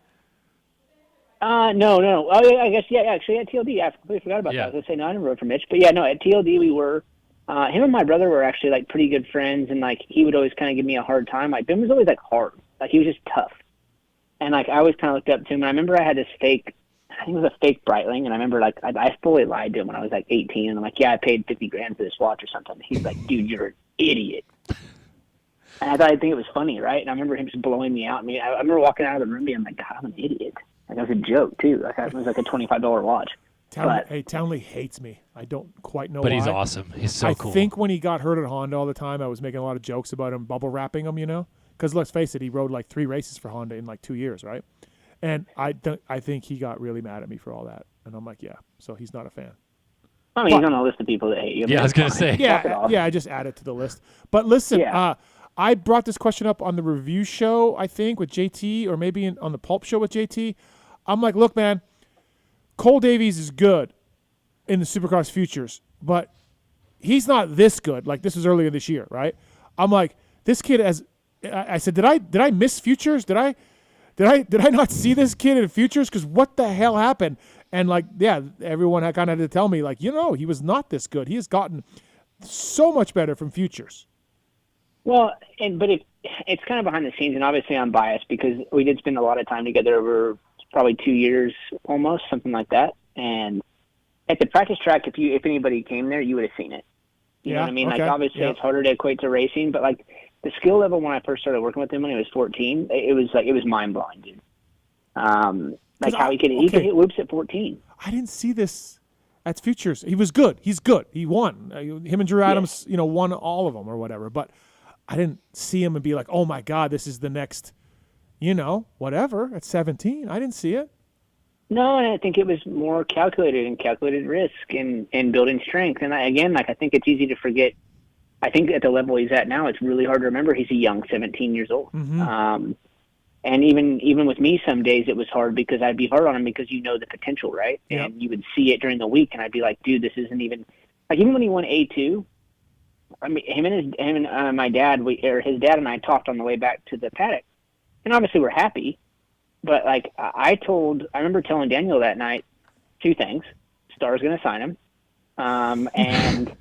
No. Oh, yeah, I guess, yeah, actually at TLD, I completely forgot about that. I was going to say, no, I never rode for Mitch. But yeah, no, at TLD we were, him and my brother were actually like pretty good friends, and like he would always kind of give me a hard time. Like Ben was always like hard. Like he was just tough. And like I always kind of looked up to him, and I remember I had this fake, I think it was a fake Breitling, and I remember like I fully lied to him when I was like 18, and I'm like, yeah, I paid $50,000 for this watch or something. He's like, dude, you're an idiot. And I think it was funny, right? And I remember him just blowing me out. I mean, I remember walking out of the room being like, God, I'm an idiot. Like, that was a joke, too. Like, it was like a $25 watch. Townley hates me. I don't quite know why. But he's awesome. He's so cool. I think when he got hurt at Honda all the time, I was making a lot of jokes about him bubble wrapping him, Because let's face it, he rode like 3 races for Honda in like 2 years, right? And I think he got really mad at me for all that. And I'm like, yeah, so he's not a fan. I mean, he's on a list of people that hate you. Yeah, I was going to say. Yeah, I just added to the list. But listen, I brought this question up on the review show, I think, with JT, or maybe on the Pulp show with JT. I'm like, look, man, Cole Davies is good in the Supercross Futures, but he's not this good. Like, this was earlier this year, right? I'm like, this kid I said, did I miss Futures? Did I not see this kid in Futures? Because what the hell happened? And like, yeah, everyone kind of had to tell me, like, he was not this good. He has gotten so much better from Futures. Well, but it's kind of behind the scenes, and obviously I'm biased because we did spend a lot of time together over probably 2 years, almost, something like that. And at the practice track, if anybody came there, you would have seen it. You know what I mean? Okay. Like, obviously, it's harder to equate to racing, but like the skill level when I first started working with him when he was 14, it was mind blowing, dude. Like how he could hit whoops at 14. I didn't see this at Futures. He was good. He's good. He won. Him and Drew Adams, won all of them or whatever. But I didn't see him and be like, oh my God, this is the next, whatever at 17. I didn't see it. No, and I think it was more calculated risk and building strength. And I think it's easy to forget. I think at the level he's at now, it's really hard to remember he's a young 17 years old. Mm-hmm. And even with me, some days it was hard because I'd be hard on him because the potential, right? Yep. And you would see it during the week, and I'd be like, dude, this isn't even like even when he won A2. I mean, him and my dad, his dad and I talked on the way back to the paddock, and obviously we're happy. But like I remember telling Daniel that night 2 things: Star's going to sign him, and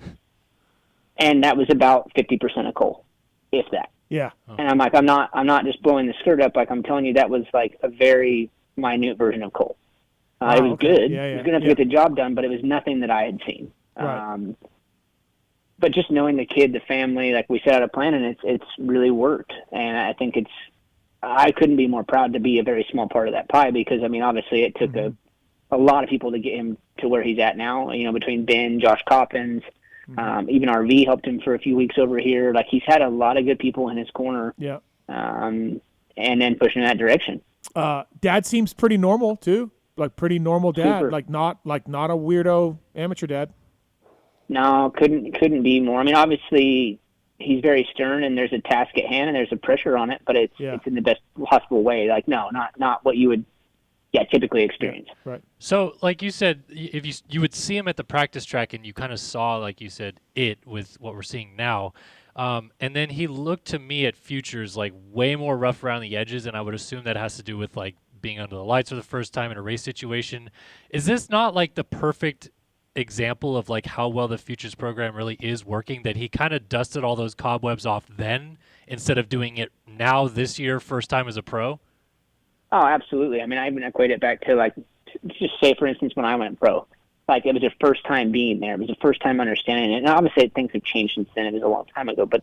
that was about 50% of Cole, if that. Yeah. And I'm like, I'm not just blowing the skirt up. Like, I'm telling you, that was like a very minute version of Cole. It was good. Yeah, He was good enough to get the job done, but it was nothing that I had seen. Right. But just knowing the kid, the family, like we set out a plan, and it's really worked. and I think I couldn't be more proud to be a very small part of that pie because, I mean, obviously it took a lot of people to get him to where he's at now, between Ben, Josh Coppins, even RV helped him for a few weeks over here. Like, he's had a lot of good people in his corner. Yeah. And then pushing in that direction. Dad seems pretty normal too. Like pretty normal dad. Super. Like not a weirdo amateur dad. No, couldn't be more. I mean, obviously he's very stern and there's a task at hand and there's a pressure on it, but it's in the best possible way. Like, no, not what you would typically experience. Right. So, like you said, if you would see him at the practice track and you kind of saw, like you said, it with what we're seeing now. And then he looked to me at Futures like way more rough around the edges, and I would assume that has to do with like being under the lights for the first time in a race situation. Is this not like the perfect example of like how well the Futures program really is working, that he kind of dusted all those cobwebs off then instead of doing it now this year, first time as a pro? Oh, absolutely. I mean, I even equate it back to, like, just say, for instance, when I went pro. Like, it was his first time being there. It was the first time understanding it. And obviously things have changed since then. It was a long time ago. But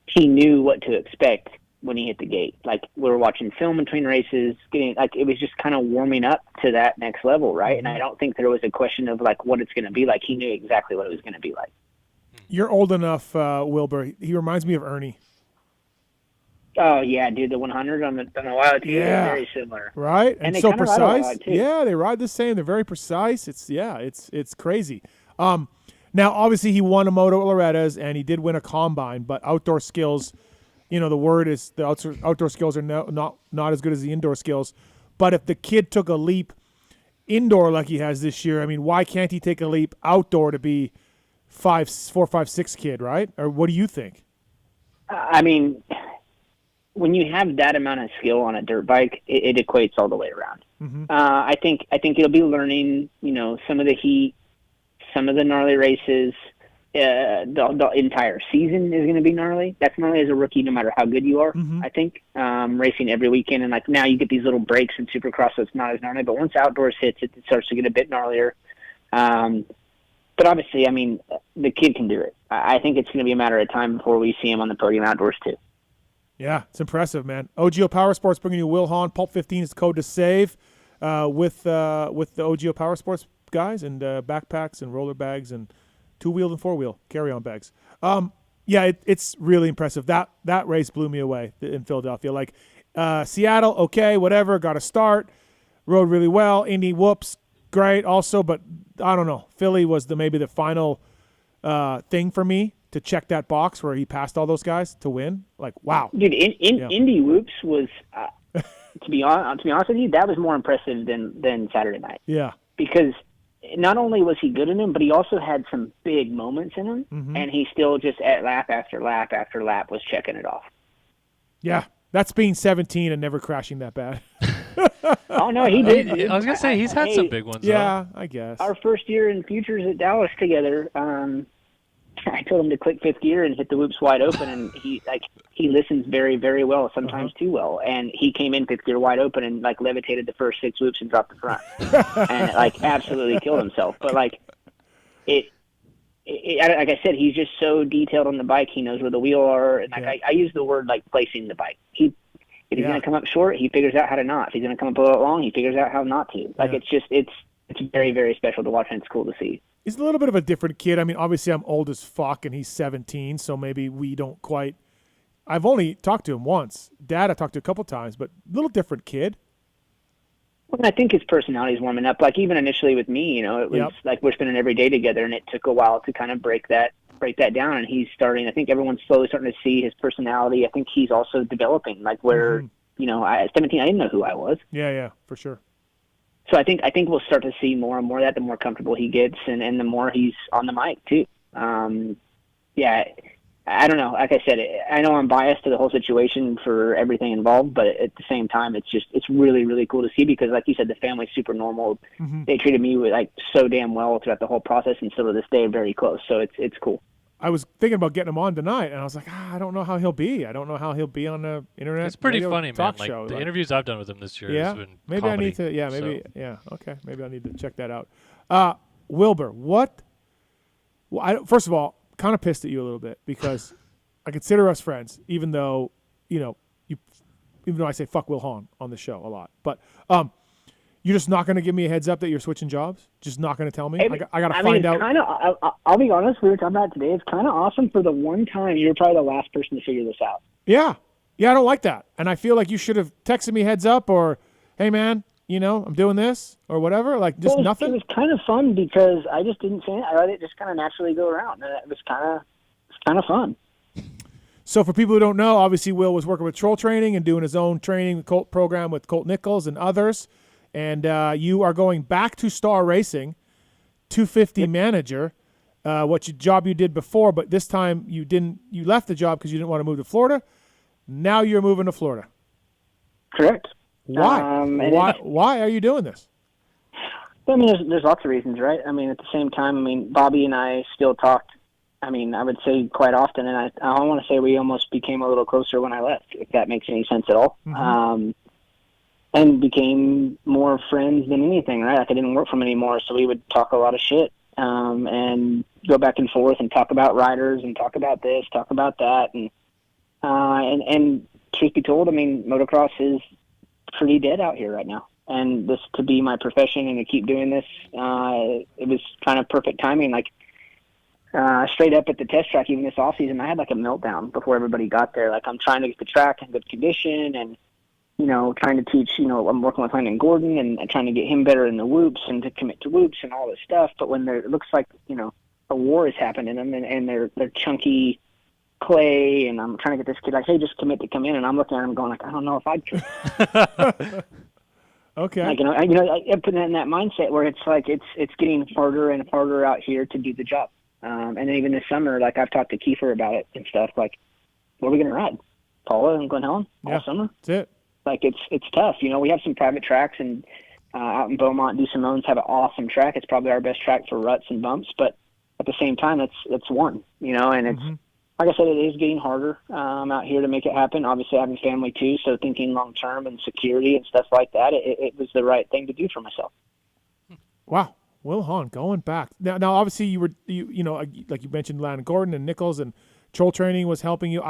he knew what to expect when he hit the gate. Like, we were watching film between races, it was just kind of warming up to that next level, right? And I don't think there was a question of, like, what it's going to be like. He knew exactly what it was going to be like. You're old enough, Wilbur. He reminds me of Ernie. Oh yeah, dude, the 100 on the Wild too. Yeah, very similar. Right, and they so kinda precise. ride too. Yeah, they ride the same. They're very precise. It's crazy. Now, obviously, he won a Moto Loretta's and he did win a combine, but outdoor skills, the word is the outdoor skills are not as good as the indoor skills. But if the kid took a leap indoor like he has this year, I mean, why can't he take a leap outdoor to be 4, 5, 6 kid, right? Or what do you think? I mean, when you have that amount of skill on a dirt bike, it equates all the way around. Mm-hmm. I think it'll be learning, some of the heat, some of the gnarly races. The entire season is going to be gnarly. That's gnarly as a rookie, no matter how good you are. Mm-hmm. I think racing every weekend, and like now you get these little breaks in Supercross, so it's not as gnarly. But once outdoors hits, it starts to get a bit gnarlier. But obviously, I mean, the kid can do it. I think it's going to be a matter of time before we see him on the podium outdoors too. Yeah, it's impressive, man. OGO Power Sports bringing you Wil Hahn. Pulp 15 is the code to save. with the OGO Power Sports guys and backpacks and roller bags and 2-wheel and 4-wheel carry-on bags. It's really impressive. That race blew me away in Philadelphia. Like Seattle, okay, whatever, got a start, rode really well. Indy, whoops, great also, but I don't know. Philly was maybe the final thing for me to check that box where he passed all those guys to win. Like, wow. Dude, Indy whoops was, to be honest with you, that was more impressive than Saturday night. Yeah. Because not only was he good in them, but he also had some big moments in them, and he still just at lap after lap after lap was checking it off. Yeah, that's being 17 and never crashing that bad. Oh, no, he did. I was going to say, he's had some big ones. Yeah, though. I guess. Our first year in Futures at Dallas together, I told him to click fifth gear and hit the whoops wide open, and he listens very, very well, sometimes too well. And he came in fifth gear wide open and levitated the first 6 whoops and dropped the front, and absolutely killed himself. But like I said, he's just so detailed on the bike. He knows where the wheel are, and I use the word placing the bike. If he's going to come up short, he figures out how to not. If he's going to come up a little long, he figures out how not to. It's very, very special to watch, and it's cool to see. He's a little bit of a different kid. I mean, obviously I'm old as fuck and he's 17, so maybe we don't quite – I've only talked to him once. Dad I talked to a couple times, but a little different kid. Well, I think his personality is warming up. Like even initially with me, it was like we're spending every day together, and it took a while to kind of break that down, and he's starting – I think everyone's slowly starting to see his personality. I think he's also developing, at 17 I didn't know who I was. Yeah, for sure. So I think we'll start to see more and more of that the more comfortable he gets and the more he's on the mic too. I don't know. Like I said, I know I'm biased to the whole situation for everything involved, but at the same time, it's really, really cool to see because, like you said, the family's super normal. They treated me so damn well throughout the whole process, and still to this day, very close. So it's cool. I was thinking about getting him on tonight, and I was like, I don't know how he'll be. I don't know how he'll be on the internet. It's pretty funny, man. Show. The interviews I've done with him this year yeah, has been maybe comedy, I need to. Yeah, maybe. So. Yeah, okay. Maybe I need to check that out. Wilbur, what? Well, first of all, kind of pissed at you a little bit because I consider us friends, even though even though I say fuck Wil Hahn on the show a lot, but you're just not going to give me a heads up that you're switching jobs? Just not going to tell me? I got to find out. I'll be honest. We were talking about it today. It's kind of awesome for the one time you're probably the last person to figure this out. Yeah, I don't like that. And I feel like you should have texted me heads up or, hey, man, I'm doing this or whatever. Nothing. It was kind of fun because I just didn't say it. I let it just kind of naturally go around. And it was kind of fun. So for people who don't know, obviously Will was working with Troll Training and doing his own training Colt program with Colt Nichols and others. And you are going back to Star Racing, 250 manager, job you did before, but this time you left the job because you didn't want to move to Florida. Now you're moving to Florida. Correct. Why? Why are you doing this? I mean, there's lots of reasons, right? I mean, at the same time, Bobby and I still talked. I mean, I would say quite often, and I want to say we almost became a little closer when I left, if that makes any sense at all. Mm-hmm. And became more friends than anything, right? I didn't work for him anymore, so we would talk a lot of shit and go back and forth and talk about riders and talk about this, talk about that, and truth be told, motocross is pretty dead out here right now. And this to be my profession and to keep doing this, it was kind of perfect timing. Straight up at the test track, even this off season, I had a meltdown before everybody got there. I'm trying to get the track in good condition and. Trying to teach, I'm working with Landon Gordon and trying to get him better in the whoops and to commit to whoops and all this stuff. But when it looks like, a war is happening in them and they're chunky clay and I'm trying to get this kid hey, just commit to come in. And I'm looking at him going I don't know if I'd commit. Okay. I put it in that mindset where it's getting harder and harder out here to do the job. And then even this summer, I've talked to Kiefer about it and stuff, what are we going to ride? Paula and Glen Helen all summer? That's it. It's tough. We have some private tracks and out in Beaumont, DeSimone's have an awesome track. It's probably our best track for ruts and bumps, but at the same time, it's one, and it's, like I said, it is getting harder out here to make it happen. Obviously, I have a family too, so thinking long-term and security and stuff like that, it was the right thing to do for myself. Wow. Wil Hahn going back. Now obviously you were, like you mentioned, Landon Gordon and Nichols and Troll Training was helping you.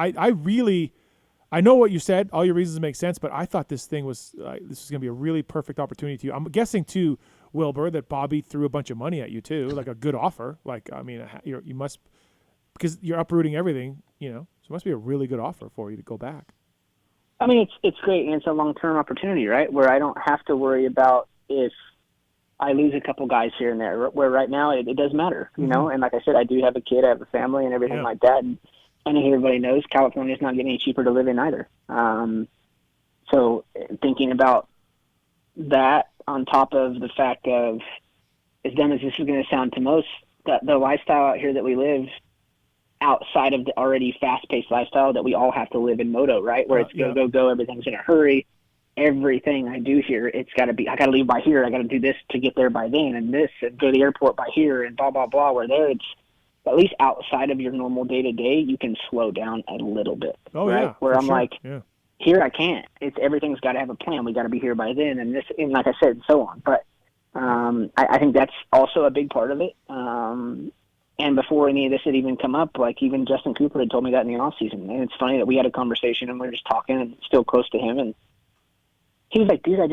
I know what you said. All your reasons make sense, but I thought this thing was this was going to be a really perfect opportunity to you. I'm guessing too, Wilbur, that Bobby threw a bunch of money at you too, like a good offer. Like I mean, you must because you're uprooting everything, you know. So it must be a really good offer for you to go back. I mean, it's great, and it's a long-term opportunity, right? Where I don't have to worry about if I lose a couple guys here and there. Where right now it does matter, you know. And like I said, I do have a kid, I have a family, and everything like that. And I think everybody knows California's not getting any cheaper to live in either. So thinking about that on top of the fact of, as dumb as this is going to sound to most, the lifestyle out here that we live outside of the already fast-paced lifestyle that we all have to live in moto, right? Where it's go, everything's in a hurry. Everything I do here, it's got to be, I got to leave by here, I got to do this to get there by then, and this, and go to the airport by here, and blah, blah, blah. Where there, it's, at least outside of your normal day-to-day, you can slow down a little bit. Oh, right? yeah. Where I'm like, yeah. Here I can't. It's everything's got to have a plan. We got to be here by then, and this, and like I said, and so on. But I think that's also a big part of it. And before any of this had even come up, like even Justin Cooper had told me that in the off season. And it's funny that we had a conversation and we were just talking and still close to him. And he was like, dude, I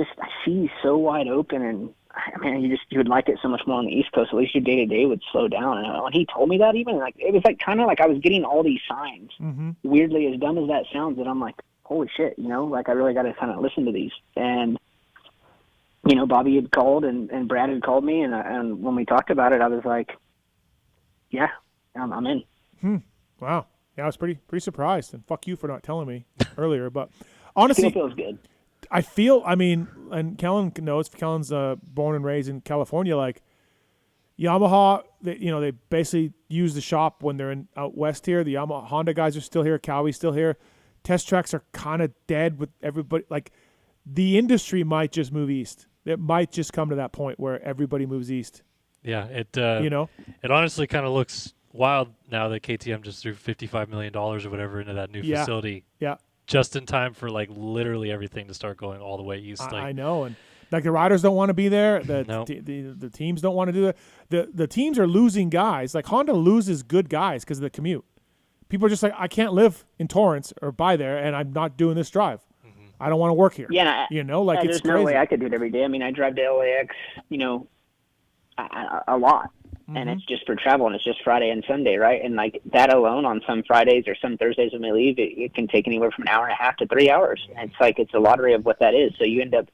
see you so wide open, and I mean, you would like it so much more on the East Coast. At least your day to day would slow down. And when he told me that, even like it was like kind of like I was getting all these signs. Weirdly, as dumb as that sounds, that I'm like, holy shit, you know, like I really got to kind of listen to these. And you know, Bobby had called and Brad had called me, and when we talked about it, I was like, yeah, I'm in. Wow. Yeah, I was pretty surprised, and fuck you for not telling me earlier. But honestly, it feels good. I mean, and Kellen knows, Kellen's born and raised in California. Like Yamaha, they basically use the shop when they're out west here. The Yamaha Honda guys are still here. Cowie's still here. Test tracks are kind of dead with everybody. Like the industry might just move east. It might just come to that point where everybody moves east. Yeah, it it honestly kind of looks wild now that KTM just threw $55 million or whatever into that new facility. Yeah. Just in time for like literally everything to start going all the way east. I know, and like the riders don't want to be there. The teams don't want to do that. The teams are losing guys. Like Honda loses good guys because of the commute. People are just like, I can't live in Torrance or by there, and I'm not doing this drive. I don't want to work here. Yeah, you know, like it's there's no way I could do it every day. I mean, I drive to LAX, you know, a lot. And it's just for travel, and it's just Friday and Sunday, right? And like that alone on some Fridays or some Thursdays when we leave, it can take anywhere from an hour and a half to 3 hours. And it's like, it's a lottery of what that is. So you end up,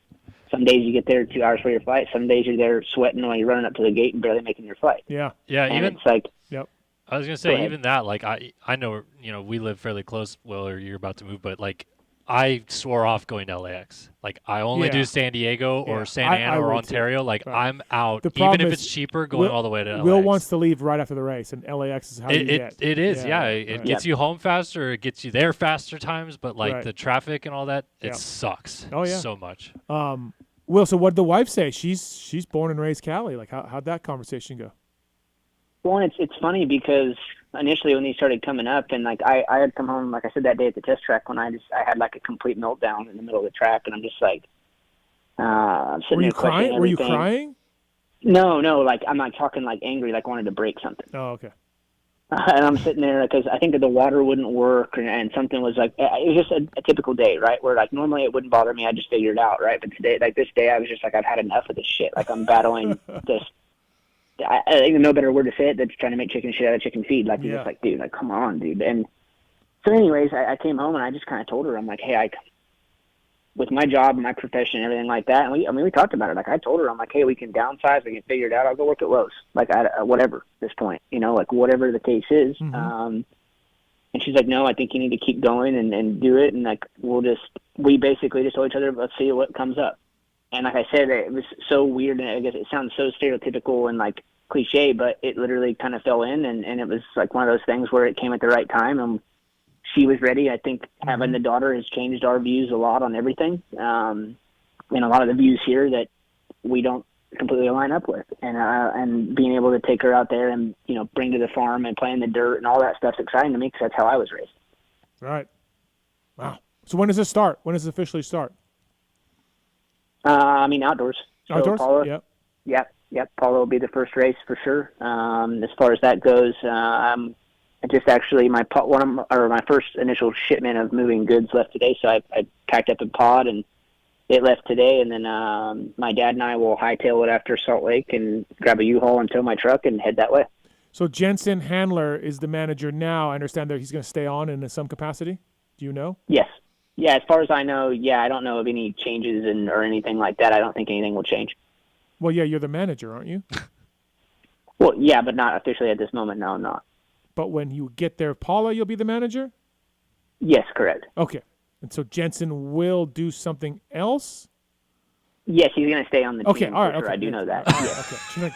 some days you get there 2 hours for your flight. Some days you're there sweating while you're running up to the gate and barely making your flight. Yeah. Yeah. And even it's like, I was going to say, even that, like I know, you know, we live fairly close, Will, or you're about to move, but like I swore off going to LAX. Like I only do San Diego or Santa Ana or Ontario. Like I'm out. Even if it's cheaper, going all the way to LAX. Will wants to leave right after the race, and LAX is how you get. It is, yeah. It gets you home faster. It gets you there faster times. But like the traffic and all that, it sucks. So much. Will, so what did the wife say? She's born and raised Cali. Like how'd that conversation go? Well, it's funny because initially when these started coming up, and like I had come home, like I said, that day at the test track when I had like a complete meltdown in the middle of the track, and I'm just like, sitting Were you there questioning crying? Were you everything. crying? No, like I'm not talking like angry, like wanted to break something. Oh, okay. And I'm sitting there because I think that the water wouldn't work, and something was like, it was just a typical day, right? Where like normally it wouldn't bother me, I just figured it out, right? But today, like this day, I was just like, I've had enough of this shit. Like I'm battling this. I think no better word to say it than trying to make chicken shit out of chicken feed. Like, you're just like, dude, like, come on, dude. And so anyways, I came home and I just kind of told her, I'm like, hey, with my job and my profession and everything like that, and we talked about it. Like, I told her, I'm like, hey, we can downsize, we can figure it out. I'll go work at Lowe's. Like, whatever at this point, you know, like whatever the case is. And she's like, no, I think you need to keep going and do it. And like, we basically just told each other, let's see what comes up. And like I said, it was so weird, and I guess it sounds so stereotypical and like cliche, but it literally kind of fell in, and it was like one of those things where it came at the right time, and she was ready. I think having the daughter has changed our views a lot on everything, and a lot of the views here that we don't completely line up with, and being able to take her out there and, you know, bring to the farm and play in the dirt and all that stuff's exciting to me because that's how I was raised. Right. Wow. So when does this start? When does it officially start? I mean, outdoors. Outdoors? So Paula will be the first race for sure. As far as that goes, I'm just actually my first initial shipment of moving goods left today, so I packed up a pod and it left today, and then my dad and I will hightail it after Salt Lake and grab a U-Haul and tow my truck and head that way. So Jensen Handler is the manager now. I understand that he's going to stay on in some capacity. Do you know? Yes. Yeah, as far as I know, I don't know of any changes or anything like that. I don't think anything will change. Well, yeah, you're the manager, aren't you? Well, yeah, but not officially at this moment. No, I'm not. But when you get there, Paula, you'll be the manager? Yes, correct. Okay. And so Jensen will do something else? Yes, he's going to stay on the team. Okay, all right. Sure. Okay. I do know that. Yes. Okay.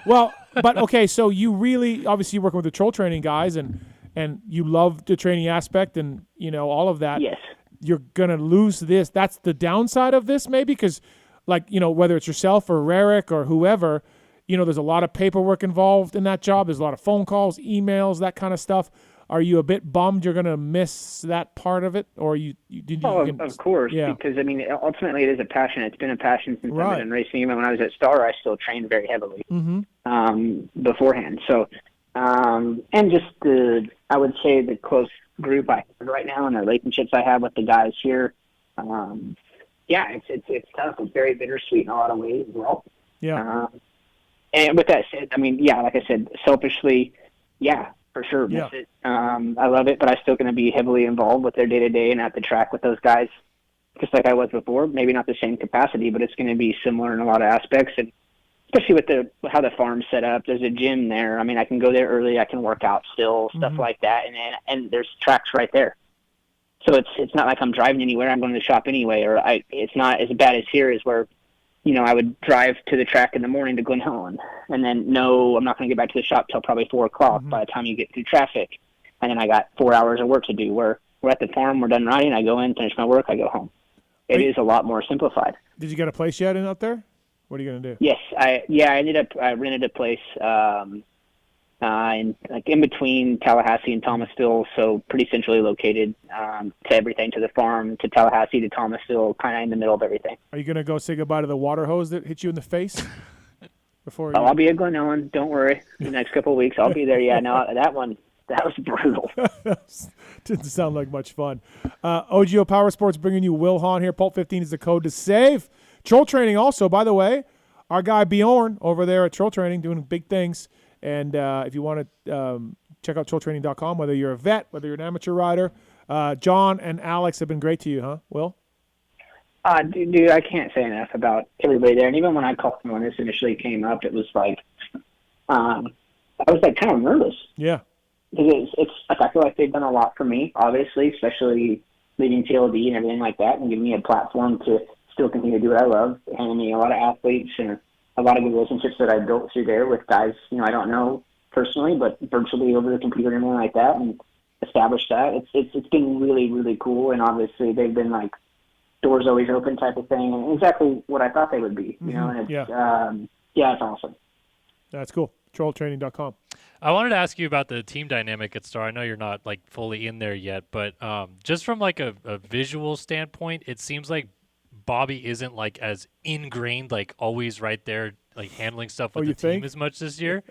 Well, but okay, so you really, obviously you're working with the troll training guys and you love the training aspect and, all of that. Yes. You're going to lose this. That's the downside of this maybe because, whether it's yourself or Rarick or whoever, there's a lot of paperwork involved in that job. There's a lot of phone calls, emails, that kind of stuff. Are you a bit bummed you're going to miss that part of it? Or of course, because, ultimately it is a passion. It's been a passion since I've been in racing. Even when I was at Star, I still trained very heavily beforehand. So, and just I would say the close group I have right now and the relationships I have with the guys here, it's tough. It's very bittersweet in a lot of ways as well. Yeah. And with that said, like I said, selfishly, for sure, miss it. I love it, but I'm still going to be heavily involved with their day-to-day and at the track with those guys, just like I was before. Maybe not the same capacity, but it's going to be similar in a lot of aspects, and especially with how the farm's set up. There's a gym there. I can go there early. I can work out still, stuff like that, and there's tracks right there. So it's not like I'm driving anywhere. I'm going to the shop anyway, or it's not as bad as here is where I would drive to the track in the morning to Glen Helen, and then I'm not going to get back to the shop till probably 4 o'clock by the time you get through traffic. And then I got 4 hours of work to do. Where we're at the farm, we're done riding, I go in, finish my work, I go home. It is a lot more simplified. Did you get a place yet out there? What are you going to do? Yes, I rented a place in between Tallahassee and Thomasville, so pretty centrally located to everything, to the farm, to Tallahassee, to Thomasville, kind of in the middle of everything. Are you going to go say goodbye to the water hose that hit you in the face? I'll be at Glen Ellen. Don't worry. The next couple of weeks, I'll be there. Yeah, no, that was brutal. Didn't sound like much fun. OGO Power Sports bringing you Wil Hahn here. Pulp 15 is the code to save. Troll Training also, by the way, our guy Bjorn over there at Troll Training doing big things. And if you want to check out trolltraining.com, whether you're a vet, whether you're an amateur rider, John and Alex have been great to you, huh, Will? Dude, I can't say enough about everybody there. And even when I called them when this initially came up, it was like, I was like kind of nervous. Yeah. Because I feel like they've done a lot for me, obviously, especially leading TLD and everything like that, and giving me a platform to still continue to do what I love, handing me a lot of athletes and a lot of good relationships that I built through there with guys, I don't know personally, but virtually over the computer and everything like that, and established that. It's been really, really cool, and obviously they've been like doors always open type of thing, and exactly what I thought they would be, and it's, it's awesome. That's cool. Trolltraining.com. I wanted to ask you about the team dynamic at Star. I know you're not like fully in there yet, but just from like a visual standpoint, it seems like Bobby isn't like as ingrained, like always right there, like handling stuff with the team as much this year.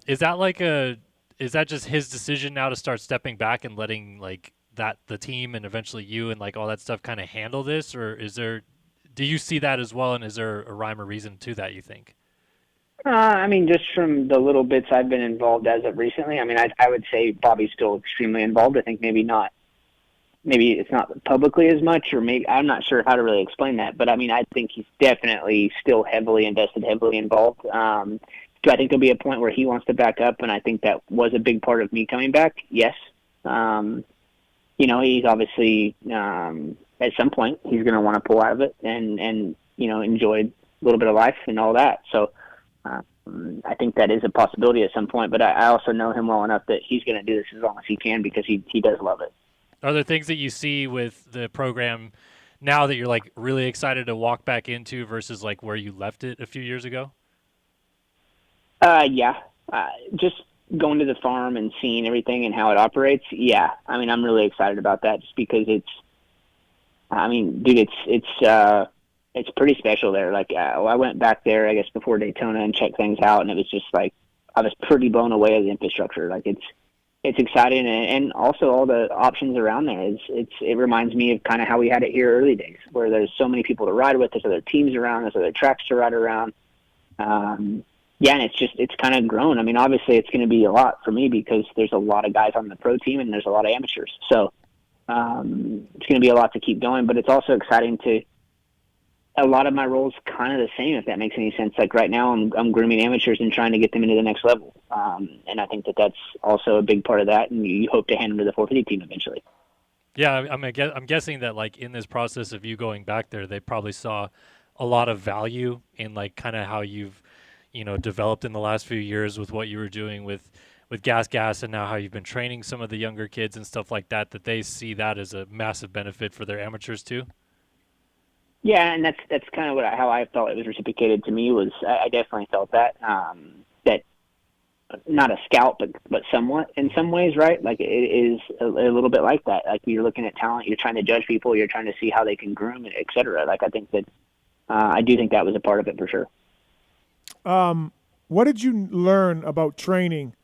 Is that just his decision now to start stepping back and letting like the team and eventually you and like all that stuff kind of handle this, or do you see that as well? And is there a rhyme or reason to that, you think? Just from the little bits I've been involved as of recently, I would say Bobby's still extremely involved. I think maybe it's not publicly as much, or maybe I'm not sure how to really explain that, but I think he's definitely still heavily invested, heavily involved. Do I think there'll be a point where he wants to back up? And I think that was a big part of me coming back. Yes. He's obviously, at some point he's going to want to pull out of it and enjoy a little bit of life and all that. So, I think that is a possibility at some point, but I also know him well enough that he's going to do this as long as he can because he does love it. Are there things that you see with the program now that you're like really excited to walk back into versus like where you left it a few years ago? Just going to the farm and seeing everything and how it operates. Yeah. I'm really excited about that just because it's pretty special there. Like, I went back there, I guess, before Daytona and checked things out, and it was just like, I was pretty blown away at the infrastructure. Like, it's exciting, and also all the options around there. It reminds me of kind of how we had it here early days, where there's so many people to ride with, there's other teams around, there's other tracks to ride around. Yeah, and it's kind of grown. I mean, obviously it's going to be a lot for me because there's a lot of guys on the pro team and there's a lot of amateurs. So it's going to be a lot to keep going, but it's also exciting to. A lot of my roles kind of the same, if that makes any sense. Like right now, I'm grooming amateurs and trying to get them into the next level. And I think that's also a big part of that. And you hope to hand them to the 450 team eventually. Yeah, I'm guessing that like in this process of you going back there, they probably saw a lot of value in like kind of how you've, developed in the last few years with what you were doing with gas, and now how you've been training some of the younger kids and stuff like that. That they see that as a massive benefit for their amateurs too. Yeah, and that's kind of how I felt it was reciprocated to me. Was I definitely felt that that not a scout, but somewhat in some ways, right? Like it is a little bit like that. Like you're looking at talent, you're trying to judge people, you're trying to see how they can groom, et cetera. Like I think that I do think that was a part of it for sure. What did you learn about training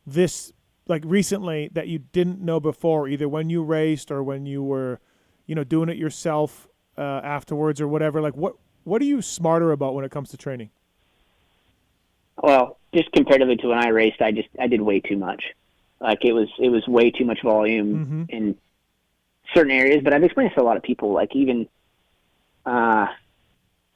this recently that you didn't know before, either when you raced or when you were, doing it yourself? Afterwards or whatever, like what are you smarter about when it comes to training? Well, just comparatively to when I raced, I did way too much. Like it was way too much volume in certain areas, but I've explained this to a lot of people. Like even I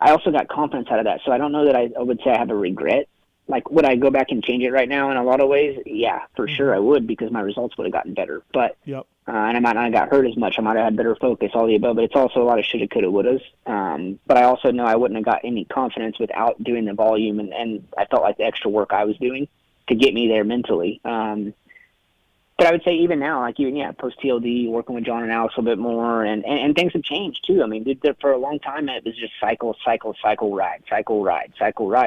also got confidence out of that, so I don't know that I would say I have a regret. Like, would I go back and change it right now in a lot of ways? Yeah, for sure I would, because my results would have gotten better. But and I might not have got hurt as much. I might have had better focus, all the above. But it's also a lot of shoulda, coulda, wouldas. But I also know I wouldn't have got any confidence without doing the volume, and I felt like the extra work I was doing to get me there mentally. But I would say even now, like even post TLD, working with John and Alex a little bit more, and things have changed too. I mean, for a long time it was just cycle, ride,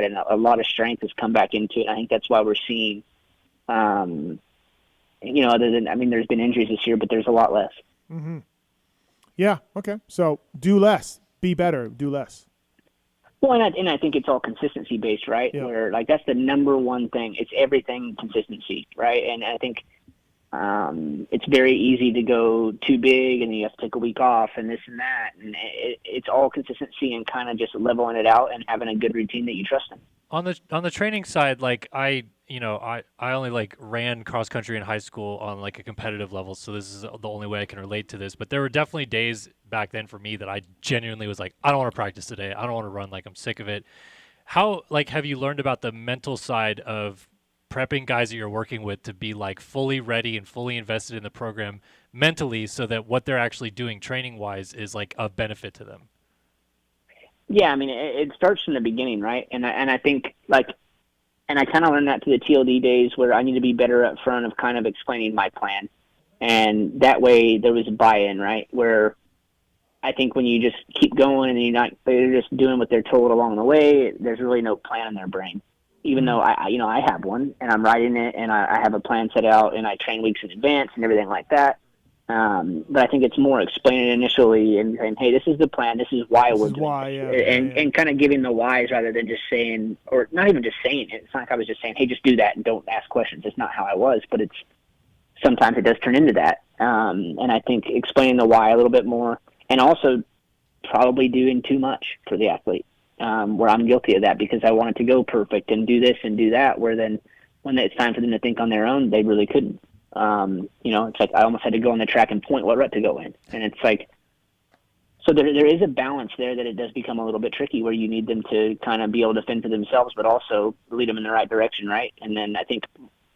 and a lot of strength has come back into it. I think that's why we're seeing, other than there's been injuries this year, but there's a lot less. Mm-hmm. Yeah. Okay. So do less, be better, do less. Well, and I think it's all consistency based, right? Yeah. Where like that's the number one thing. It's everything consistency, right? And I think. It's very easy to go too big and you have to take a week off and this and that. And it's all consistency and kind of just leveling it out and having a good routine that you trust in. On the training side, like I only like ran cross country in high school on like a competitive level. So this is the only way I can relate to this. But there were definitely days back then for me that I genuinely was like, I don't want to practice today. I don't want to run. Like I'm sick of it. How have you learned about the mental side of prepping guys that you're working with to be like fully ready and fully invested in the program mentally so that what they're actually doing training wise is like a benefit to them? Yeah. I mean, it starts from the beginning, right? And I think and I kind of learned that through the TLD days where I need to be better up front of kind of explaining my plan. And that way there was a buy-in, right? Where I think when you just keep going and they're just doing what they're told along the way, there's really no plan in their brain. Even though I have one and I'm writing it and I have a plan set out and I train weeks in advance and everything like that. But I think it's more explaining initially and saying, hey, this is the plan. This is why we're doing it. And kind of giving the whys rather than just saying, or not even just saying it. It's not like I was just saying, hey, just do that and don't ask questions. It's not how I was, but sometimes it does turn into that. And I think explaining the why a little bit more and also probably doing too much for the athlete. Where I'm guilty of that because I wanted to go perfect and do this and do that, where then when it's time for them to think on their own, they really couldn't. It's like I almost had to go on the track and point what rut to go in. And it's like, so there is a balance there that it does become a little bit tricky where you need them to kind of be able to fend for themselves, but also lead them in the right direction, right? And then I think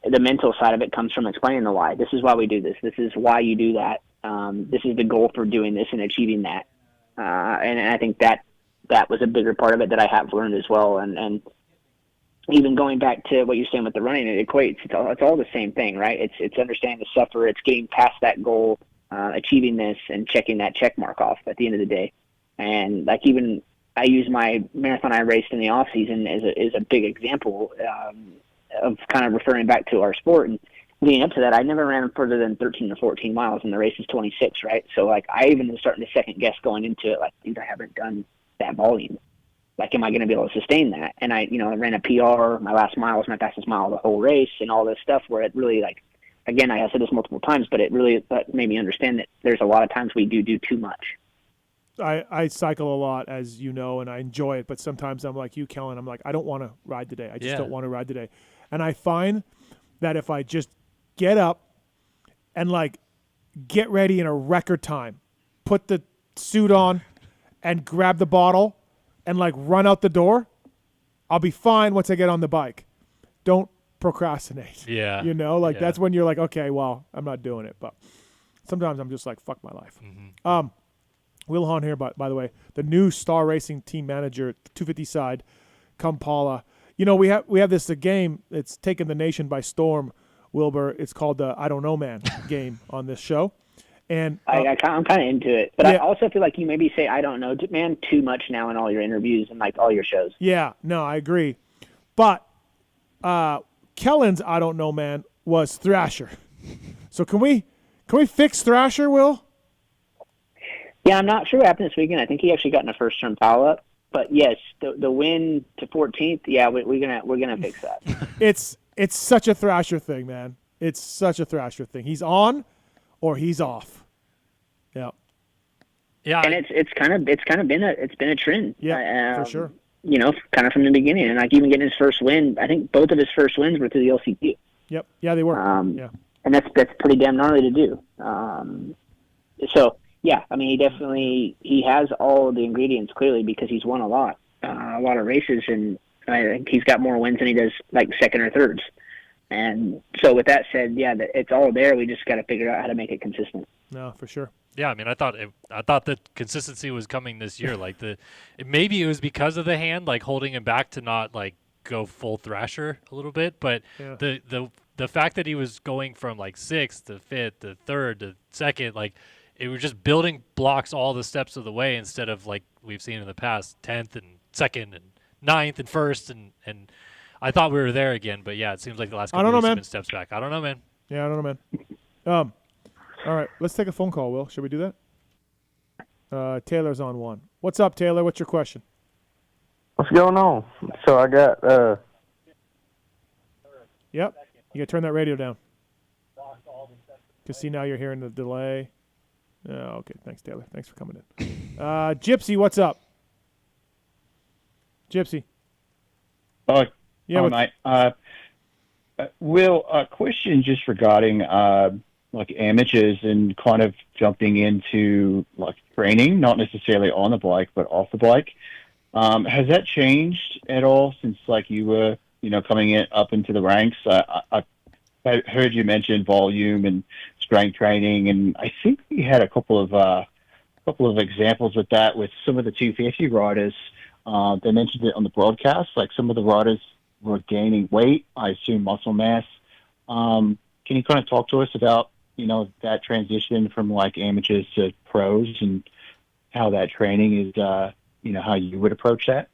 the mental side of it comes from explaining the why. This is why we do this. This is why you do that. This is the goal for doing this and achieving that. And I think that was a bigger part of it that I have learned as well. And even going back to what you're saying with the running, it equates. It's all the same thing, right? It's understanding the suffer. It's getting past that goal, achieving this, and checking that check mark off at the end of the day. And like even I use my marathon I raced in the off season as a big example of kind of referring back to our sport. And leading up to that, I never ran further than 13 or 14 miles, and the race is 26, right? So like I even was starting to second guess going into it, like, dude, I haven't done that volume. Like, am I going to be able to sustain that? And I ran a PR. My last mile was my fastest mile of the whole race and all this stuff where it really, like, again, I said this multiple times, but it really made me understand that there's a lot of times we do too much. I cycle a lot, as you know, and I enjoy it. But sometimes I'm like you, Kellen. I'm like, I don't want to ride today. I just don't want to ride today. And I find that if I just get up and like get ready in a record time, put the suit on, and grab the bottle, and like run out the door, I'll be fine once I get on the bike. Don't procrastinate. Yeah. You know, like that's when you're like, okay, well, I'm not doing it. But sometimes I'm just like, fuck my life. Wil Hahn here, by the way, the new Star Racing team manager at the 250 side, Kampala. You know, we have this game. It's taken the nation by storm, Wilbur. It's called the I Don't Know Man game on this show. And I'm kind of into it. But I also feel like you maybe say I don't know, man, too much now in all your interviews and like all your shows. Yeah, no, I agree. But Kellen's I Don't Know Man was Thrasher. So can we fix Thrasher, Will? Yeah, I'm not sure what happened this weekend. I think he actually got in a first-term foul-up. But yes, the win to 14th. Yeah, we're gonna fix that. It's such a Thrasher thing, man. It's such a Thrasher thing. He's on, or he's off. Yeah. Yeah. And it's kind of been a trend. Yeah, for sure. You know, kind of from the beginning, and like even getting his first win. I think both of his first wins were through the LCQ. Yep. Yeah, they were. Yeah. And that's pretty damn gnarly to do. So. Yeah, I mean, he has all the ingredients clearly because he's won a lot of races, and I think he's got more wins than he does like second or thirds. And so, with that said, yeah, it's all there. We just got to figure out how to make it consistent. No, for sure. Yeah, I mean, I thought the consistency was coming this year. Like maybe it was because of the hand, like holding him back to not like go full Thrasher a little bit, but the fact that he was going from like sixth to fifth to third to second, like. It was just building blocks all the steps of the way instead of like we've seen in the past, 10th and 2nd and 9th and 1st. And I thought we were there again, but yeah, it seems like the last couple of weeks have been steps back. I don't know, man. Yeah, I don't know, man. All right, let's take a phone call, Will. Should we do that? Taylor's on one. What's up, Taylor? What's your question? What's going on? So I got Yep. You gotta turn that radio down. Because see now you're hearing the delay. Oh, okay. Thanks, Taylor. Thanks for coming in. Gypsy, what's up? Gypsy. Oh, yeah, mate. Will, a question just regarding like amateurs and kind of jumping into like training, not necessarily on the bike, but off the bike. Has that changed at all since like you were, coming up into the ranks? I heard you mention volume and strength training, and I think we had a couple of examples with that with some of the 250 riders. They mentioned it on the broadcast. Like some of the riders were gaining weight, I assume muscle mass. Can you kind of talk to us about that transition from like amateurs to pros and how that training is? How you would approach that?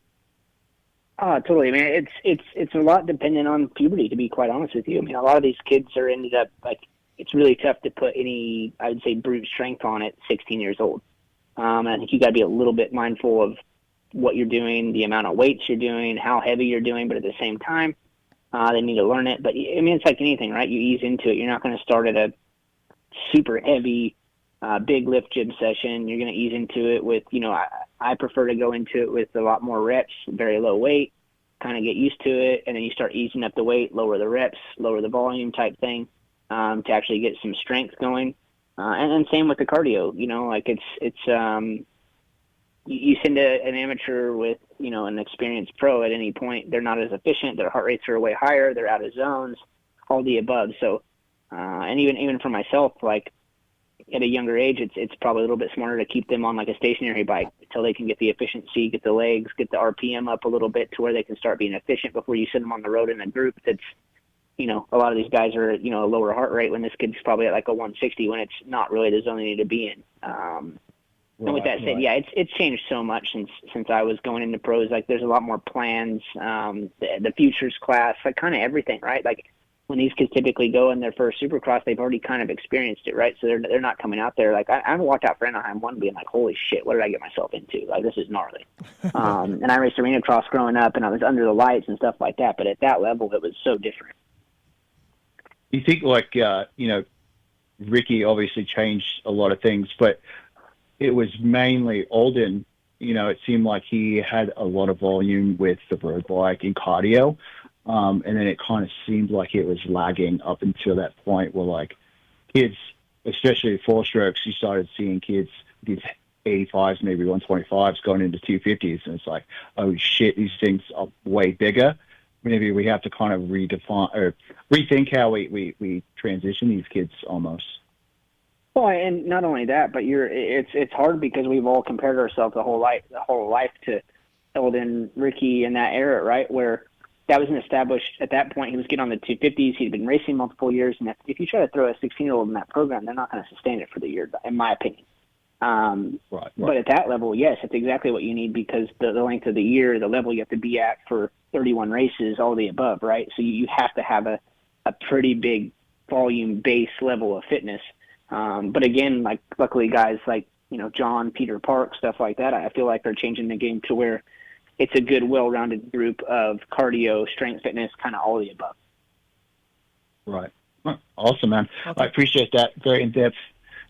Totally. I mean, it's a lot dependent on puberty, to be quite honest with you. I mean, a lot of these kids are ended up like it's really tough to put any, I would say, brute strength on at 16 years old. And I think you got to be a little bit mindful of what you're doing, the amount of weights you're doing, how heavy you're doing, but at the same time, they need to learn it. But I mean, it's like anything, right? You ease into it. You're not going to start at a super heavy, big lift gym session. You're going to ease into it with, I prefer to go into it with a lot more reps, very low weight, kind of get used to it, and then you start easing up the weight, lower the reps, lower the volume type thing, to actually get some strength going. And then same with the cardio, like you send an amateur with, an experienced pro at any point, they're not as efficient, their heart rates are way higher, they're out of zones, all the above. So, and even for myself, like at a younger age, it's probably a little bit smarter to keep them on like a stationary bike until they can get the efficiency, get the legs, get the RPM up a little bit to where they can start being efficient before you send them on the road in a group that's, a lot of these guys are, a lower heart rate when this kid's probably at like a 160 when it's not really the zone they need to be in. And with that said, yeah, it's changed so much since I was going into pros. Like there's a lot more plans, the futures class, like kind of everything, right? Like when these kids typically go in their first Supercross, they've already kind of experienced it, right? So they're not coming out there like I walked out for Anaheim one being like, holy shit, what did I get myself into? Like this is gnarly. And I raced arena cross growing up, and I was under the lights and stuff like that. But at that level, it was so different. you think Ricky obviously changed a lot of things, but it was mainly Alden. It seemed like he had a lot of volume with the road bike and cardio. And then it kind of seemed like it was lagging up until that point where, like, kids, especially 4-strokes, you started seeing kids, these 85s, maybe 125s going into 250s. And it's like, oh, shit, these things are way bigger. Maybe we have to kind of redefine or rethink how we transition these kids almost. Well, and not only that, but it's hard because we've all compared ourselves the whole life to Eldon, Ricky, in that era, right? Where that wasn't established at that point. He was getting on the 250s. He'd been racing multiple years, and if you try to throw a 16-year-old in that program, they're not going to sustain it for the year, in my opinion. Right. But at that level, yes, it's exactly what you need because the length of the year, the level you have to be at for 31 races, all the above, right? So you have to have a pretty big volume base level of fitness. But again, like luckily guys like, John, Peter Park, stuff like that, I feel like they're changing the game to where it's a good, well-rounded group of cardio, strength, fitness, kind of all the above. Right. Awesome, man. Okay. I appreciate that. Very in-depth.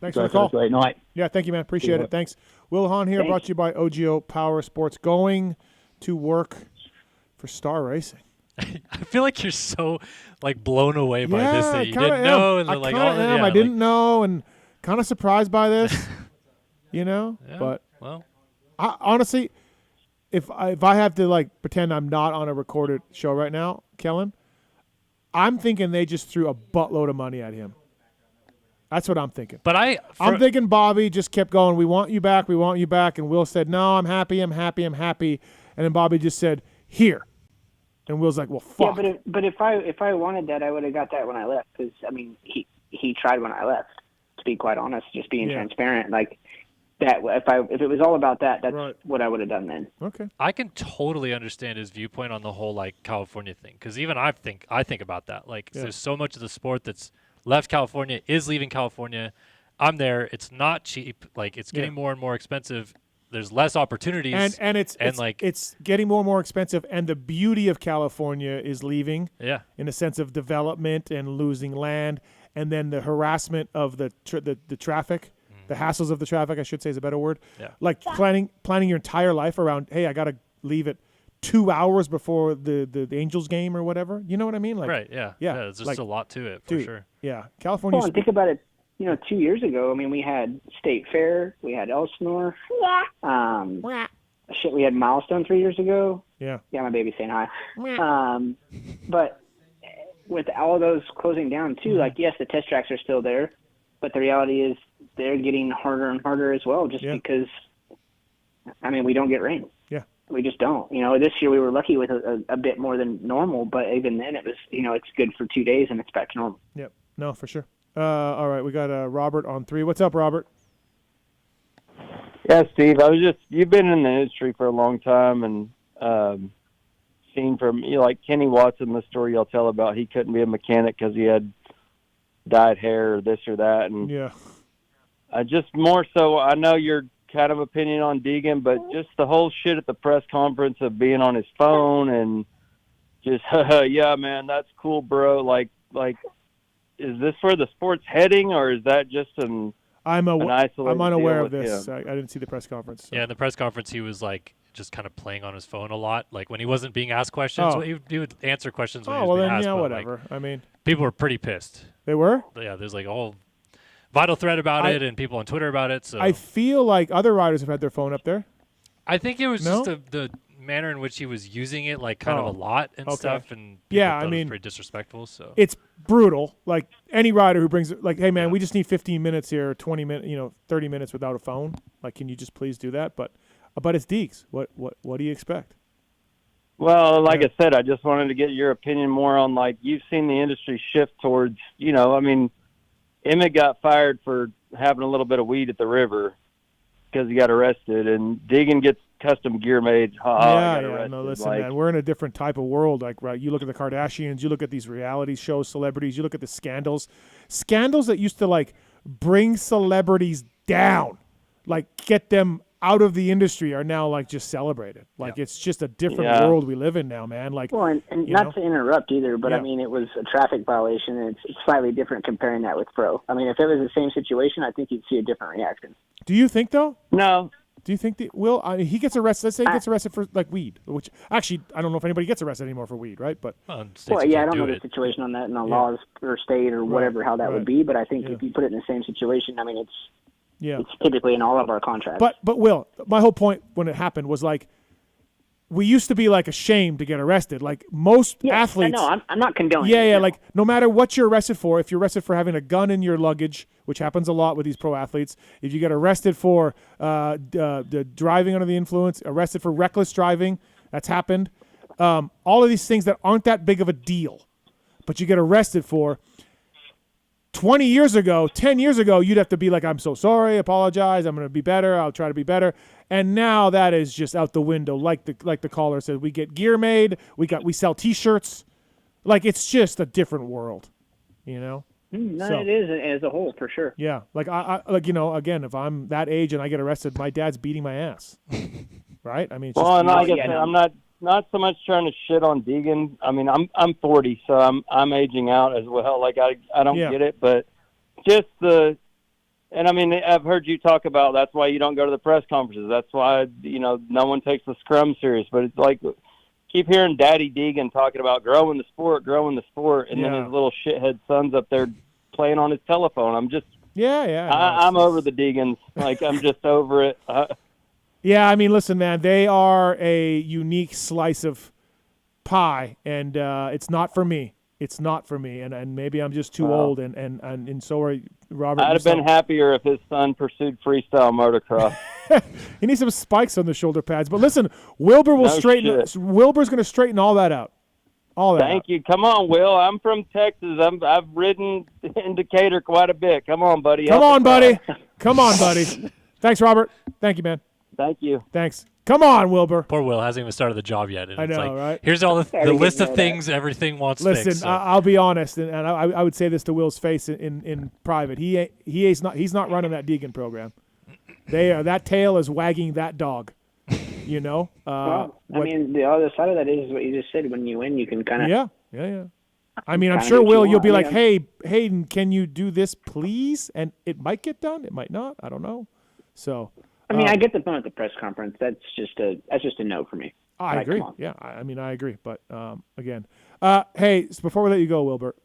Thanks for the call. Have a great night. Yeah, thank you, man. Appreciate it. Thanks. Wil Hahn here, brought to you by OGO Power Sports. Going to work for Star Racing. I feel like you're so blown away by this that you didn't know, and then I didn't know, and kind of surprised by this, Yeah, But well, I, honestly, if I have to pretend I'm not on a recorded show right now, Kellen, I'm thinking they just threw a buttload of money at him. That's what I'm thinking. But I'm thinking Bobby just kept going, we want you back, and Will said, no, I'm happy. And then Bobby just said, here. And Will's like, well, fuck. Yeah, but if I wanted that, I would have got that when I left because, he tried when I left, to be quite honest, just being transparent. Like, that, if it was all about that, that's right. What I would have done then. Okay. I can totally understand his viewpoint on the whole, California thing because even I think about that. There's so much of the sport that's left California, is leaving California. I'm there. It's not cheap. It's getting more and more expensive. There's less opportunities. And it's getting more and more expensive. And the beauty of California is leaving. Yeah. In a sense of development and losing land. And then the harassment of the traffic, the hassles of the traffic, I should say is a better word. Yeah. Planning your entire life around, hey, I got to leave at 2 hours before the Angels game or whatever. You know what I mean? Right, yeah. Yeah, there's just a lot to it, for sure. Yeah, California. Well, and think about it, 2 years ago, we had State Fair, we had Elsinore. We had Milestone 3 years ago. Yeah. Yeah, my baby's saying hi. But with all of those closing down, too, yes, the test tracks are still there, but the reality is they're getting harder and harder as well just because, we don't get rain. Yeah. We just don't. This year we were lucky with a bit more than normal, but even then it was, it's good for 2 days and it's back to normal. Yep. No, for sure. All right, we got Robert on 3. What's up, Robert? Yeah, Steve, you've been in the industry for a long time and seen from, Kenny Watson, the story y'all tell about he couldn't be a mechanic because he had dyed hair or this or that. And yeah. Just more so, I know your kind of opinion on Deegan, but just the whole shit at the press conference of being on his phone and just, yeah, man, that's cool, bro. Is this where the sport's heading, or is that just an isolated I'm unaware deal of with this. him? I didn't see the press conference. So. Yeah, in the press conference, he was just kind of playing on his phone a lot. When he wasn't being asked questions, he would answer questions when he was being asked. Yeah, whatever. People were pretty pissed. They were? Yeah, there's a whole vital thread about it and people on Twitter about it. So I feel like other riders have had their phone up there. I think it was just the manner in which he was using it, kind of a lot and stuff. And it was pretty disrespectful. So it's brutal. Any rider who brings hey man, we just need 15 minutes here, 20 minutes, 30 minutes without a phone. Can you just please do that? But it's Deeks. What do you expect? Well, I said, I just wanted to get your opinion more on you've seen the industry shift towards, Emmett got fired for having a little bit of weed at the river because he got arrested, and Deegan gets custom gear made. No, listen, man, we're in a different type of world. Right, you look at the Kardashians, you look at these reality shows, celebrities, you look at the scandals that used to bring celebrities down, get them out of the industry are now like just celebrated. Like it's just a different world we live in now, man. Like, well, and not to interrupt either, but I mean, it was a traffic violation, and it's slightly different comparing that with pro. I mean, if it was the same situation, I think you'd see a different reaction. Do you think though? No. Do you think that Will? He gets arrested. Let's say he gets arrested for like weed, which actually I don't know if anybody gets arrested anymore for weed, right? But Well, yeah, I don't know the situation on that and the laws per state or whatever how that would be, but I think if you put it in the same situation, I mean, it's typically in all of our contracts. But Will, my whole point when it happened was like we used to be like ashamed to get arrested. Like most athletes. No, I'm not condoning. Yeah. it, no. Like no matter what you're arrested for, if you're arrested for having a gun in your luggage, which happens a lot with these pro athletes, if you get arrested for driving under the influence, arrested for reckless driving, that's happened. All of these things that aren't that big of a deal, but you get arrested for. 20 years ago, 10 years ago, you'd have to be like, I'm so sorry, apologize, I'm going to be better, I'll try to be better. And now that is just out the window. Like the caller said, we get gear made, we sell T-shirts. Like it's just a different world, you know? No, it is as a whole for sure. Yeah, like I like again, if I'm that age and I get arrested, my dad's beating my ass, right? I mean, it's well, and like I just, said, I'm not so much trying to shit on Deegan. I mean, I'm 40, so I'm aging out as well. Like I don't get it, but just and I mean, I've heard you talk about that's why you don't go to the press conferences. That's why no one takes the scrum serious. But it's like keep hearing Daddy Deegan talking about growing the sport, and then his little shithead son's up there playing on his telephone. I'm just I'm over the Deegans. Like I'm just over it. Yeah, I mean, listen, man, they are a unique slice of pie, and it's not for me. It's not for me, and maybe I'm just too old, and so are Robert. I'd have been happier if his son pursued freestyle motocross. He needs some spikes on the shoulder pads. But listen, Wilbur will Wilbur's going to straighten all that out. All that. Thank you. Come on, Will. I'm from Texas. I've ridden in Decatur quite a bit. Come on, buddy. Come on, buddy. Come on, buddy. Thanks, Robert. Thank you, man. Thank you. Thanks. Come on, Wilbur. Poor Will hasn't even started the job yet. And I it's know, like, right? Here's all the list of things everything wants fixed. Listen, I'll be honest, and I would say this to Will's face in private. He's not running that Deegan program. That tail is wagging that dog. You know. Well, I mean, the other side of that is what you just said. When you win, you can kind of yeah. I mean, I'm sure Will, you'll be like, hey, Hayden, can you do this, please? And it might get done. It might not. I don't know. So. I mean, I get the point at the press conference. That's just a no for me. I agree. Yeah, I mean, I agree. But again, hey, so before we let you go, Wilbur,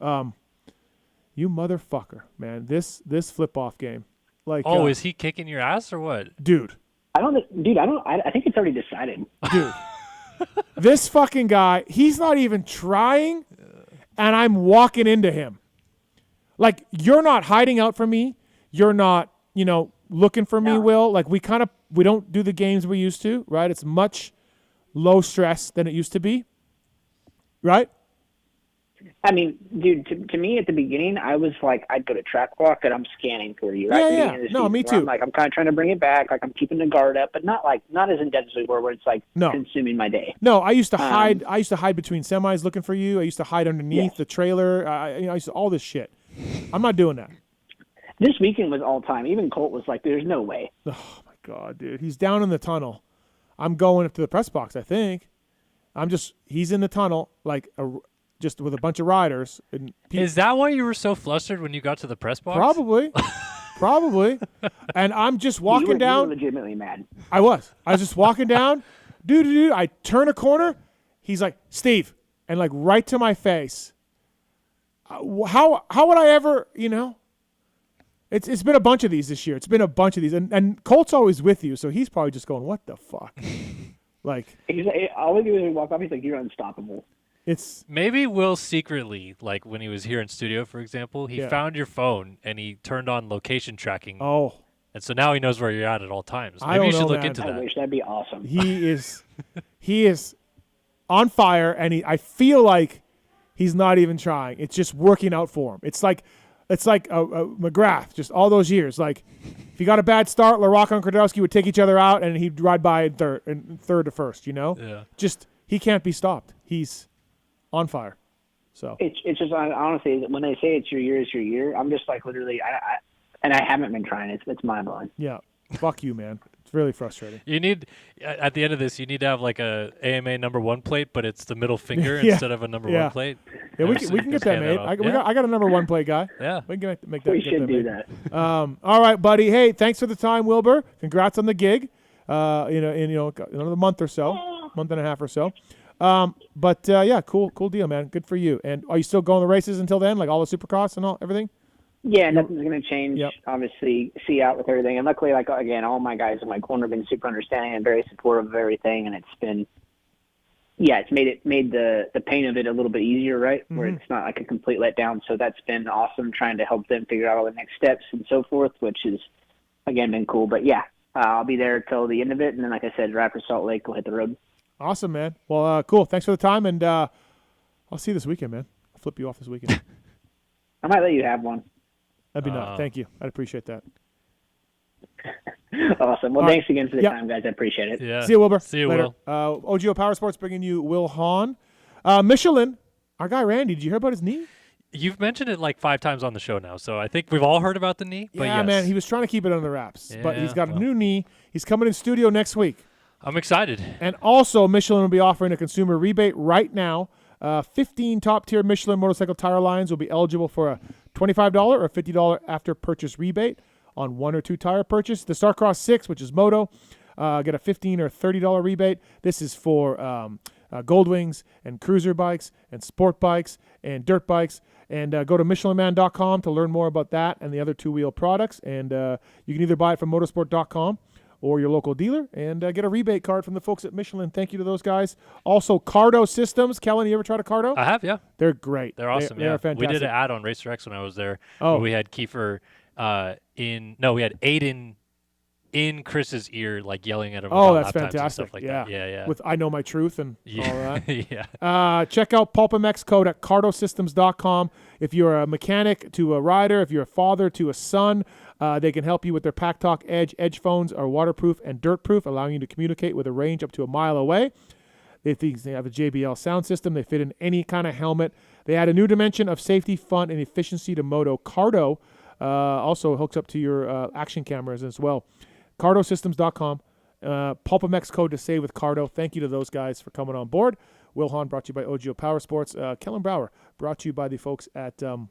you motherfucker, man, this flip off game, like, is he kicking your ass or what, dude? I think it's already decided, dude. This fucking guy, he's not even trying, and I'm walking into him. Like, you're not hiding out from me. You're not, looking for me, Will. Like we don't do the games we used to, right? It's much low stress than it used to be, right? I mean, dude, to me at the beginning, I was like, I'd go to track walk and I'm scanning for you. Right? Yeah. No, me too. I'm kind of trying to bring it back. Like I'm keeping the guard up, but not as in Dead War where it's like consuming my day. No, I used to hide. I used to hide between semis looking for you. I used to hide underneath the trailer. I used to all this shit. I'm not doing that. This weekend was all time. Even Colt was like, there's no way. Oh, my God, dude. He's down in the tunnel. I'm going up to the press box, I think. He's in the tunnel, like, just with a bunch of riders. And is that why you were so flustered when you got to the press box? Probably. And I'm just walking down. You were legitimately mad. I was just walking down. Dude, I turn a corner. He's like, Steve. And, like, right to my face. How would I ever, It's been a bunch of these this year. It's been a bunch of these, and Colt's always with you, so he's probably just going, "What the fuck?" Like all he do is walk off. He's like, "You're unstoppable." It's maybe Will secretly, like when he was here in studio, for example, he found your phone and he turned on location tracking. Oh, and so now he knows where you're at all times. Maybe you should look into that. I wish that'd be awesome. He is on fire, and I feel like he's not even trying. It's just working out for him. It's like McGrath, just all those years. Like, if you got a bad start, LaRocque and Kordowski would take each other out, and he'd ride by in third to first. Yeah. Just he can't be stopped. He's on fire. So it's just honestly, when they say it's your year, I'm just like literally, I haven't been trying. It's mind blowing. Yeah, fuck you, man. It's really frustrating. You need at the end of this, you need to have like a AMA number 1 plate, but it's the middle finger instead of a number 1 plate. Yeah, we can get that made. I got a number 1 plate guy. Yeah, we can make that. We should do that. All right, buddy. Hey, thanks for the time, Wilbur. Congrats on the gig. In another month or so, month and a half or so. Yeah, cool deal, man. Good for you. And are you still going to the races until then, like all the Supercross and everything? Yeah, nothing's going to change. Obviously, see out with everything. And luckily, like, again, all my guys in my corner have been super understanding and very supportive of everything. And it's been, it's made the pain of it a little bit easier, right? Where it's not like a complete letdown. So that's been awesome, trying to help them figure out all the next steps and so forth, which has, again, been cool. But yeah, I'll be there till the end of it. And then, like I said, right after Salt Lake, we'll hit the road. Awesome, man. Well, cool. Thanks for the time. And I'll see you this weekend, man. I'll flip you off this weekend. I might let you have one. That'd be nice. Thank you. I'd appreciate that. Awesome. Well, thanks again for the time, guys. I appreciate it. Yeah. See you, Wilbur. See you, later. Will. OGO Power Sports bringing you Wil Hahn. Michelin, our guy Randy, did you hear about his knee? You've mentioned it like 5 times on the show now, so I think we've all heard about the knee. But Yeah, yes. man. He was trying to keep it under wraps, but he's got Yeah, a new knee. He's coming in studio next week. I'm excited. And also, Michelin will be offering a consumer rebate right now. 15 top-tier Michelin motorcycle tire lines will be eligible for a $25 or $50 after-purchase rebate on 1 or 2 tire purchase. The Starcross 6, which is moto, get a $15 or $30 rebate. This is for Goldwings and cruiser bikes and sport bikes and dirt bikes. And go to MichelinMan.com to learn more about that and the other two-wheel products. And you can either buy it from motorsport.com or your local dealer and get a rebate card from the folks at Michelin. Thank you to those guys. Also, Cardo Systems. Kellen, you ever tried a Cardo? I have, yeah. They're great. They're awesome. They're fantastic. We did an ad on Racer X when I was there. Oh. We had Kiefer we had Aiden in Chris's ear, like yelling at him. Oh, about that's lap times and fantastic. stuff like Yeah. that. Yeah. With I Know My Truth and all that. Yeah. Check out PulpMX code at cardosystems.com. If you're a mechanic to a rider, if you're a father to a son, they can help you with their Pack Talk Edge. Edge phones are waterproof and dirt-proof, allowing you to communicate with a range up to a mile away. They have a JBL sound system. They fit in any kind of helmet. They add a new dimension of safety, fun, and efficiency to Moto. Cardo also hooks up to your action cameras as well. Cardosystems.com. PulpMX code to save with Cardo. Thank you to those guys for coming on board. Wil Hahn brought to you by OGO Power Sports. Kellen Brauer brought to you by the folks at Decal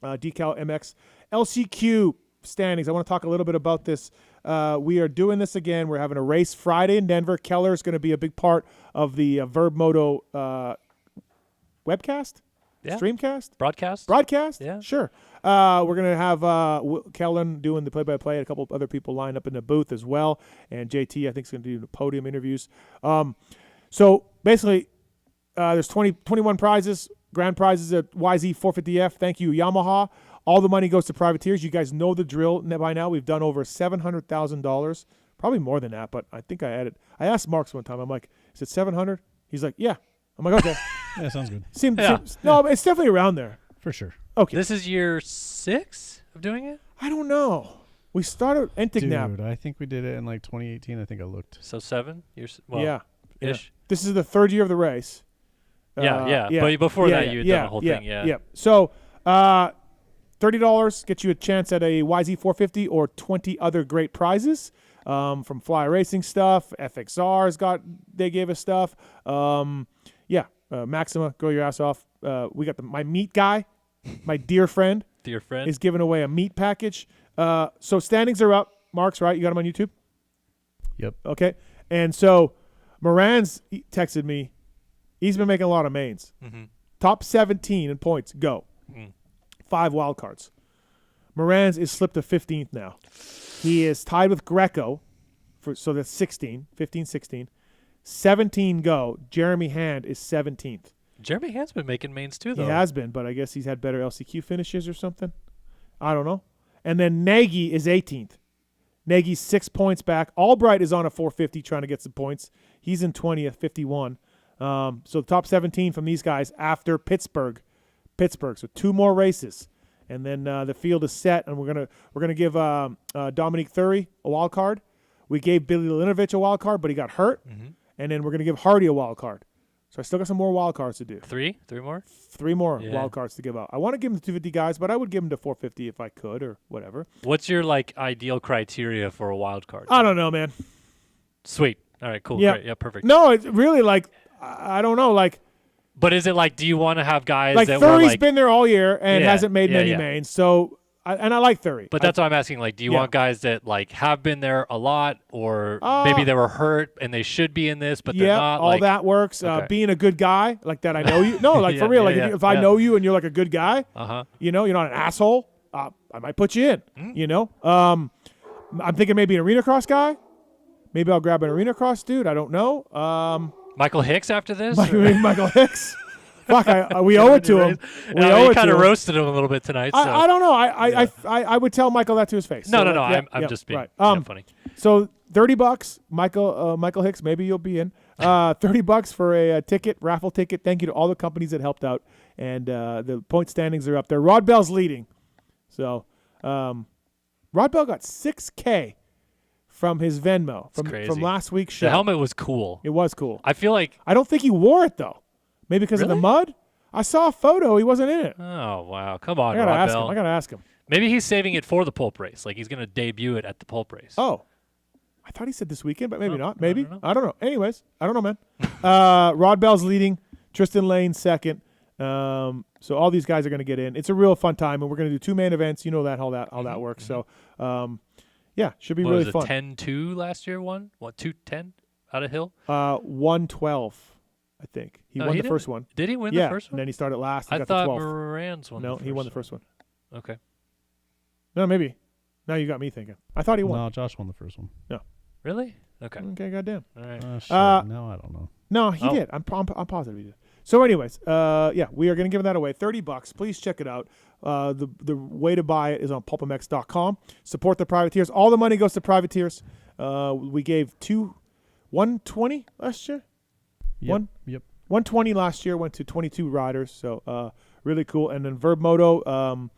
MX. LCQ standings. I want to talk a little bit about this. We are doing this again. We're having a race Friday in Denver. Keller is going to be a big part of the Verb Moto webcast? Yeah. Streamcast? Broadcast? Yeah. Sure. We're going to have Kellen doing the play-by-play, and a couple of other people lined up in the booth as well. And JT, I think, is going to do the podium interviews. So basically, there's 21 prizes, grand prizes at YZ 450F. Thank you, Yamaha. All the money goes to privateers. You guys know the drill by now. We've done over $700,000, probably more than that, but I think I asked Marks one time. I'm like, is it 700? He's like, yeah. I'm like, okay. Yeah, sounds good. No, but it's definitely around there. For sure. Okay. This is year 6 of doing it? I don't know. We started Entignap. Dude, I think we did it in like 2018. I think I looked. So 7 years? Well, yeah. Ish. This is the 3rd year of the race. Yeah. But before that, you had done the whole thing. Yeah. So $30 gets you a chance at a YZ 450 or 20 other great prizes from Fly Racing stuff. FXR's they gave us stuff. Maxima, grow your ass off. We got my meat guy, my dear friend. Is giving away a meat package. So standings are up. Mark's right. You got him on YouTube? Yep. Okay. And so Moran's texted me. He's been making a lot of mains. Mm-hmm. Top 17 in points. Go. 5 wild cards. Moran's is slipped to 15th now. He is tied with Greco. So that's 16. 15, 16. 17 go. Jeremy Hand is 17th. Jeremy Hand's been making mains too, though. He has been, but I guess he's had better LCQ finishes or something. I don't know. And then Nagy is 18th. Nagy's 6 points back. Albright is on a 450 trying to get some points. He's in 20th, 51. So the top 17 from these guys after Pittsburgh. So 2 more races. And then the field is set, and we're gonna give Dominique Thury a wild card. We gave Billy Linovich a wild card, but he got hurt. Mm-hmm. And then we're gonna give Hardy a wild card. So I still got some more wild cards to do. Three more. 3 more Yeah. wild cards to give out. I want to give them to 250 guys, but I would give them to 450 if I could or whatever. What's your ideal criteria for a wild card? I don't know, man. Sweet. All right. Cool. Yeah. Great. Yeah. Perfect. No, it's really I don't know. But is it do you want to have guys that Thury's were been there all year and Yeah, hasn't made yeah, many yeah. mains. So, I like Thury. But that's what I'm asking. Do you Yeah. want guys that have been there a lot, or maybe they were hurt and they should be in this, but they're not? all that works. Okay. Being a good guy, that I know you. No, Yeah, for real. yeah, If I yeah. know you and you're a good guy, you're not an asshole. I might put you in. Mm-hmm. I'm thinking maybe an arena cross guy. Maybe I'll grab an arena cross dude. I don't know. Michael Hicks after this? Michael Hicks. Fuck, we owe it to him. We owe you it kind to of him. roasted him a little bit tonight. So. I don't know. I would tell Michael that to his face. No, So, no. yeah, I'm just being right. funny. So $30, Michael Hicks. Maybe you'll be in. $30 for a ticket, raffle ticket. Thank you to all the companies that helped out, and the point standings are up there. Rod Bell's leading. So Rod Bell got $6K from his Venmo from last week's show. The helmet was cool. It was cool. I feel like I don't think he wore it though. Maybe because of the Really? mud. I saw a photo. He wasn't in it. Oh wow! Come on, I gotta Rod ask Bell. him. I gotta ask him. Maybe he's saving it for the pulp race. He's going to debut it at the pulp race. Oh, I thought he said this weekend, but maybe not. I Maybe. don't know. I don't know. Anyways, I don't know, man. Rod Bell's leading. Tristan Lane second. So all these guys are going to get in. It's a real fun time, and we're going to do 2 main events. You know how that works. So, yeah, should be What really was fun. 10-2 last year? What 2-10 out of Hill? 112, I think. He No, won he the first didn't. one. Did he win yeah, the first one? And then he started last. He I got thought the 12th. Moran's won. No, the he won first the first one. Okay. No, maybe. Now you got me thinking. I thought he won. No, Josh won the first one. No. Really? Okay. Okay, goddamn. All right. Shit. No, I don't know. No, he Oh. did. I'm positive he did. So, anyways, yeah, we are going to give that away. $30. Please check it out. The way to buy it is on PulpMX.com. Support the privateers. All the money goes to privateers. We gave 120 last year. Yep. 120 last year went to 22 riders. So really cool. And then Verb Moto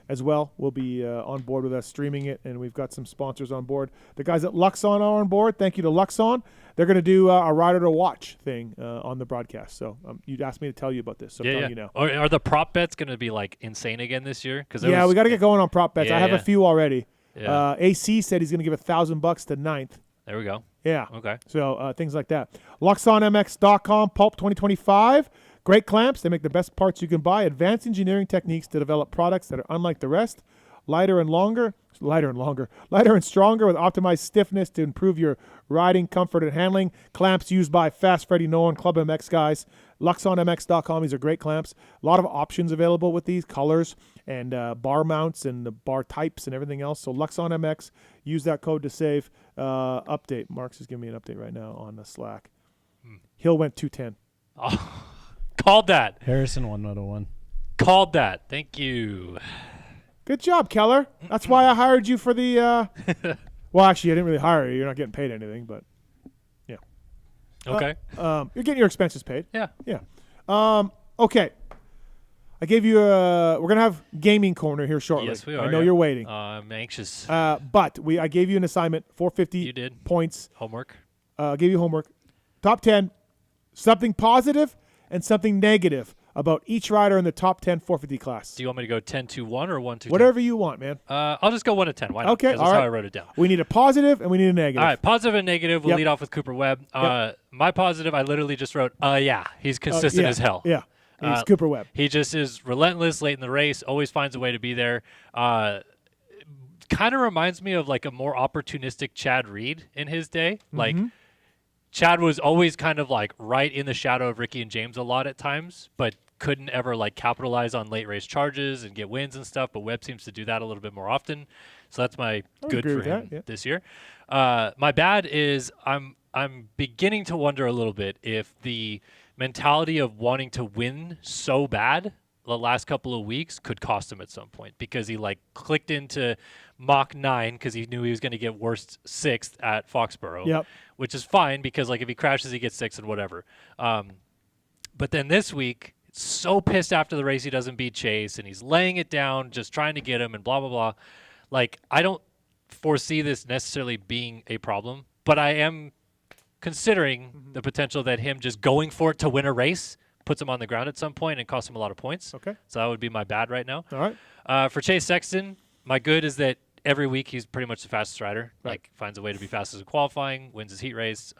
as well will be on board with us streaming it, and we've got some sponsors on board. The guys at Luxon are on board. Thank you to Luxon. They're going to do a rider to watch thing on the broadcast. So you'd asked me to tell you about this, so I'm telling you now. Are the prop bets going to be insane again this year? Yeah, we got to get going on prop bets. Yeah, I have yeah. a few already. Yeah. AC said he's going to give $1,000 to 9th. There we go. Yeah. Okay. So things like that. LuxonMX.com, Pulp 2025. Great clamps. They make the best parts you can buy. Advanced engineering techniques to develop products that are unlike the rest. Lighter and stronger with optimized stiffness to improve your riding comfort and handling. Clamps used by Fast Freddy Noah and Club MX guys. LuxonMX.com. These are great clamps. A lot of options available with these colors and bar mounts and the bar types and everything else. So LuxonMX. Use that code to save. Update. Mark's is giving me an update right now on the Slack. Hill went 210. Oh, called that. Harrison 101. Called that. Thank you. Good job, Keller. That's why I hired you for the. Well, actually, I didn't really hire you. You're not getting paid anything, but yeah. Okay. You're getting your expenses paid. Yeah. Yeah. Okay. I gave you we're gonna have gaming corner here shortly. Yes, we are. I know you're waiting. I'm anxious. But I gave you an assignment, 450 You did. points. Homework. Gave you homework. Top 10, something positive and something negative about each rider in the top 10 450 class. Do you want me to go 10-1 or 1-10? Whatever you want, man. I'll just go 1-10. Why not? Okay, 'Cause that's all right. how I wrote it down. We need a positive and we need a negative. All right, positive and negative. We'll Yep. lead off with Cooper Webb. Yep. My positive, I literally just wrote, yeah, he's consistent yeah, as hell. Yeah, he's Cooper Webb. He just is relentless late in the race, always finds a way to be there. Kind of reminds me of a more opportunistic Chad Reed in his day. Chad was always kind of right in the shadow of Ricky and James a lot at times, but couldn't ever capitalize on late race charges and get wins and stuff. But Webb seems to do that a little bit more often. So that's my good agree for with him that, yeah. this year. My bad is I'm beginning to wonder a little bit if the mentality of wanting to win so bad the last couple of weeks could cost him at some point, because he clicked into Mach 9 because he knew he was going to get worst 6th at Foxborough. Yep. Which is fine, because if he crashes, he gets 6th and whatever. But then this week, so pissed after the race he doesn't beat Chase, and he's laying it down, just trying to get him, and blah, blah, blah. I don't foresee this necessarily being a problem, but I am considering the potential that him just going for it to win a race puts him on the ground at some point and costs him a lot of points. Okay. So that would be my bad right now. All right. For Chase Sexton, my good is that every week he's pretty much the fastest rider. Right. Like finds a way to be fastest in qualifying, wins his heat race.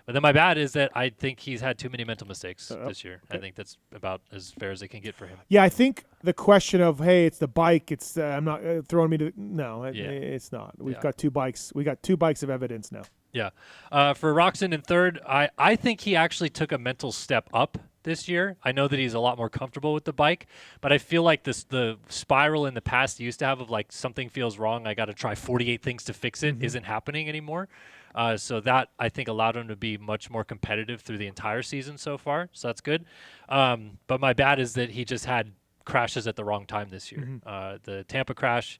But then my bad is that I think he's had too many mental mistakes this year. okay. I think that's about as fair as they can get for him. Yeah, I think the question of, hey, it's the bike, it's I'm not throwing me to – no, it's not. We've got 2 bikes. We got 2 bikes of evidence now. Yeah. For Roxon in third, I think he actually took a mental step up this year. I know that he's a lot more comfortable with the bike, but I feel like the spiral in the past he used to have of like something feels wrong, I got to try 48 things to fix it, isn't happening anymore. So that, I think, allowed him to be much more competitive through the entire season so far. So that's good. But my bad is that he just had crashes at the wrong time this year. The Tampa crash,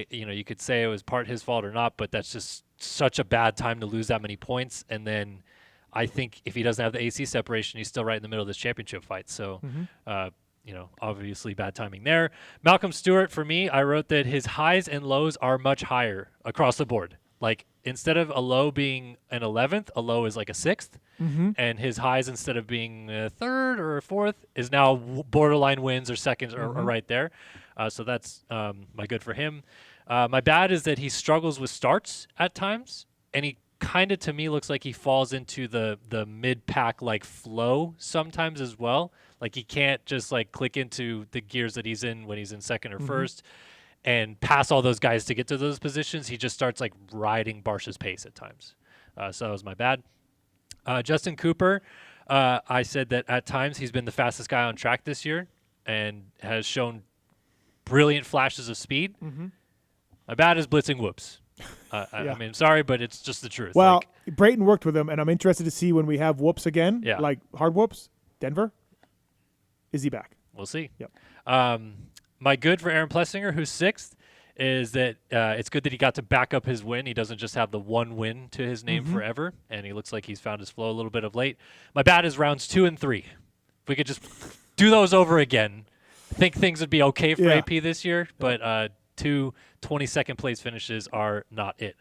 you could say it was part his fault or not, but that's just such a bad time to lose that many points. And then I think if he doesn't have the AC separation, he's still right in the middle of this championship fight. So, obviously bad timing there. Malcolm Stewart, for me, I wrote that his highs and lows are much higher across the board. Like, instead of a low being an 11th, a low is like a 6th. And his highs, instead of being a 3rd or a 4th, is now borderline wins or seconds or right there. So that's my good for him. My bad is that he struggles with starts at times, and he kind of, to me, looks like he falls into the mid-pack like flow sometimes as well. Like, he can't just like click into the gears that he's in when he's in second or first and pass all those guys to get to those positions. He just starts like riding Barcia's pace at times. So that was my bad. Justin Cooper, I said that at times he's been the fastest guy on track this year and has shown brilliant flashes of speed. My bad is blitzing whoops. I mean, sorry, but it's just the truth. Well, Brayton worked with him, and I'm interested to see when we have whoops again, like hard whoops. Denver, is he back? We'll see. Yep. My good for Aaron Plessinger, who's 6th, is that it's good that he got to back up his win. He doesn't just have the one win to his name forever, and he looks like he's found his flow a little bit of late. My bad is rounds 2 and 3. If we could just do those over again, I think things would be okay for AP this year, but 2 22nd place finishes are not it.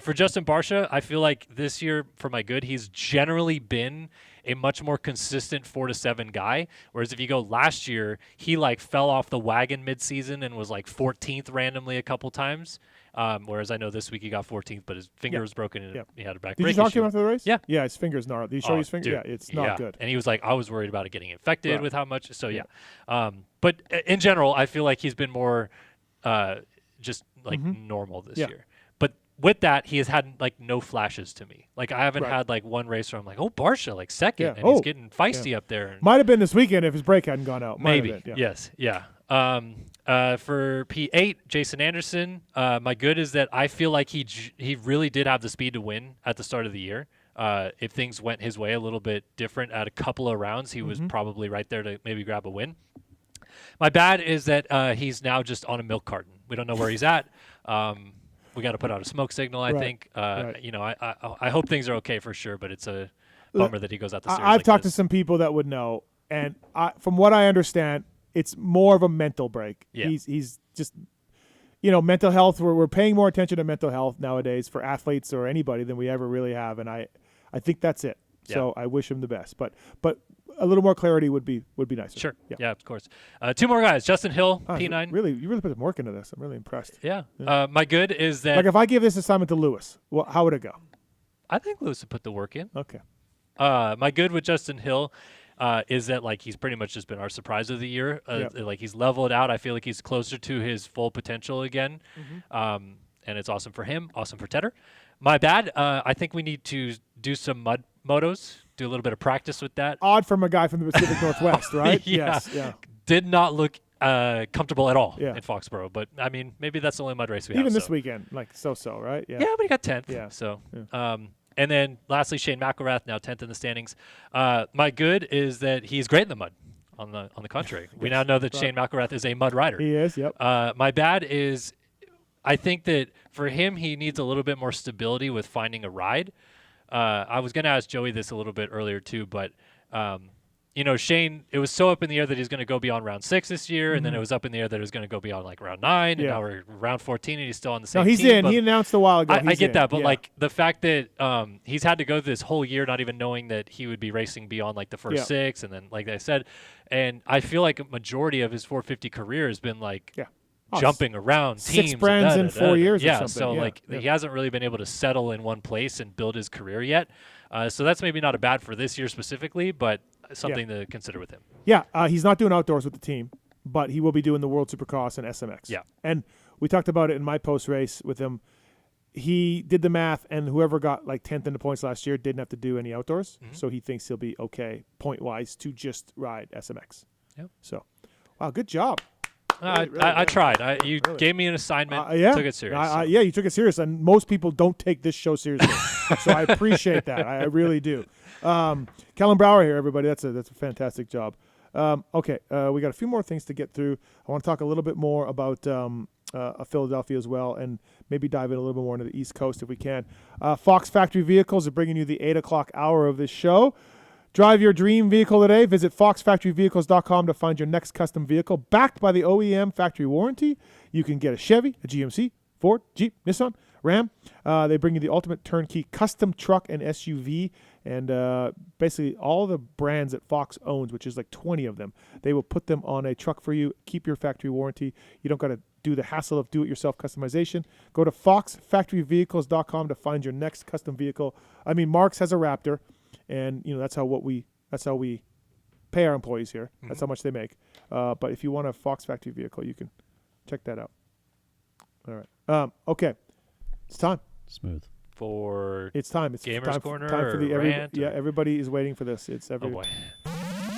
For Justin Barcia, I feel like this year, for my good, he's generally been a much more consistent 4 to 7 guy. Whereas if you go last year, he like fell off the wagon midseason and was like 14th randomly a couple times. Whereas I know this week he got 14th, but his finger was broken and he had a back Did break you talk to issue. him after the race? Yeah. Yeah, his finger's gnarled. Did you show his finger? Dude, Yeah, it's not good. And he was like, I was worried about it getting infected with how much. So, but in general, I feel like he's been more just like normal this year. But with that, he has had like no flashes to me. Like, I haven't had like one race where I'm like, oh, Barcia, like second, and he's getting feisty up there. And might have been this weekend if his brake hadn't gone out. Might maybe. have been, Yes. Yeah. For P8, Jason Anderson, my good is that I feel like he really did have the speed to win at the start of the year. If things went his way a little bit different at a couple of rounds, he was probably right there to maybe grab a win. My bad is that he's now just on a milk carton. We don't know where he's at. We got to put out a smoke signal, I think. I hope things are okay for sure, but it's a bummer that he goes out the series. I've talked to some people that would know, and from what I understand, it's more of a mental break. Yeah. He's just, mental health. We're paying more attention to mental health nowadays for athletes or anybody than we ever really have, and I think that's it. So I wish him the best, but a little more clarity would be nicer. Sure. Yeah, of course. 2 more guys. Justin Hill, P9. You really put some work into this. I'm really impressed. Yeah. My good is that, like, if I give this assignment to Lewis, well, how would it go? I think Lewis would put the work in. Okay. My good with Justin Hill is that like he's pretty much just been our surprise of the year. Like, he's leveled out. I feel like he's closer to his full potential again. And it's awesome for him. Awesome for Tedder. My bad. I think we need to do some mud motos. Do a little bit of practice with that. Odd from a guy from the Pacific Northwest, right? Yes. Yeah. Did not look comfortable at all in Foxborough. But, I mean, maybe that's the only mud race we have. Even this weekend, like so-so, right? Yeah, but he got 10th. Yeah. So, and then lastly, Shane McElrath, now 10th in the standings. My good is that he's great in the mud. On the contrary, we now know that Shane McElrath is a mud rider. He is. Yep. My bad is, I think that for him, he needs a little bit more stability with finding a ride. I was going to ask Joey this a little bit earlier too, but Shane, it was so up in the air that he's going to go beyond round 6 this year, and then it was up in the air that it was going to go beyond like round 9, and now we're round 14, and he's still on the same No, he's team. in. He announced a while ago. I get that, but like the fact that he's had to go this whole year not even knowing that he would be racing beyond like the first 6, and then like I said, and I feel like a majority of his 450 career has been like jumping around 6 teams. brands in 4 years or Yeah, something. so like he hasn't really been able to settle in one place and build his career yet. So that's maybe not a bad for this year specifically, but something to consider with him. Yeah, he's not doing outdoors with the team, but he will be doing the World Supercross and SMX. Yeah. And we talked about it in my post-race with him. He did the math, and whoever got like 10th in the points last year didn't have to do any outdoors, so he thinks he'll be okay point-wise to just ride SMX. Yep. So, wow, good job. I tried. You gave me an assignment. Took it serious. Yeah, you took it serious, and most people don't take this show seriously. So I appreciate that. I really do. Kellen Brauer here, everybody. That's a fantastic job. Okay, we got a few more things to get through. I want to talk a little bit more about Philadelphia as well, and maybe dive in a little bit more into the East Coast if we can. Fox Factory Vehicles are bringing you the 8 o'clock hour of this show. Drive your dream vehicle today. Visit foxfactoryvehicles.com to find your next custom vehicle backed by the OEM factory warranty. You can get a Chevy, a GMC, Ford, Jeep, Nissan, Ram. They bring you the ultimate turnkey custom truck and SUV, and basically all the brands that Fox owns, which is like 20 of them. They will put them on a truck for you, keep your factory warranty. You don't got to do the hassle of do-it-yourself customization. Go to foxfactoryvehicles.com to find your next custom vehicle. I mean, Marks has a Raptor. And that's how we pay our employees here. That's how much they make. But if you want a Fox Factory vehicle, you can check that out. All right. Okay. It's time. Smooth. It's time. It's Gamers time, Corner time for the Rant. Yeah, everybody is waiting for this. It's every. Oh boy.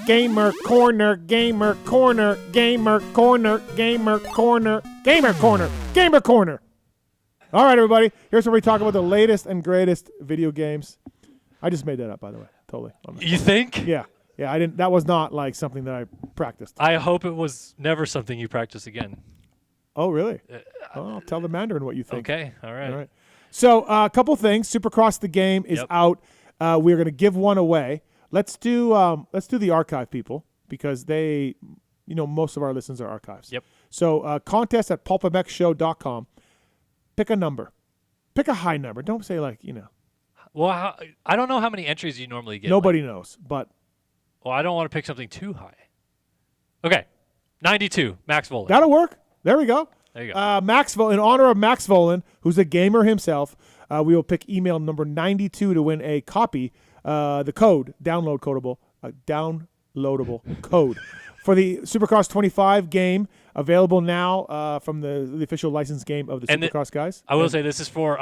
Gamer Corner, Gamer Corner, Gamer Corner, Gamer Corner, Gamer Corner, Gamer Corner. All right, everybody. Here's where we talk about the latest and greatest video games. I just made that up, by the way. Totally. You think? Yeah. Yeah, I didn't. That was not like something that I practiced. I hope it was never something you practice again. Oh, really? I'll tell the Mandarin what you think. Okay. All right. So, a couple things. Supercross the game is out. We're going to give one away. Let's do the archive people because they, most of our listeners are archives. Yep. So, contest at PulpMXshow.com. Pick a number. Pick a high number. Don't say like. Well, I don't know how many entries you normally get. Nobody knows, but. Well, I don't want to pick something too high. Okay, 92, Max Volan. That'll work. There we go. There you go. Max in honor of Max Volan, who's a gamer himself, we will pick email number 92 to win a copy, the code, downloadable code for the Supercross 25 game, available now from the official licensed game of the Supercross guys. I will say this is for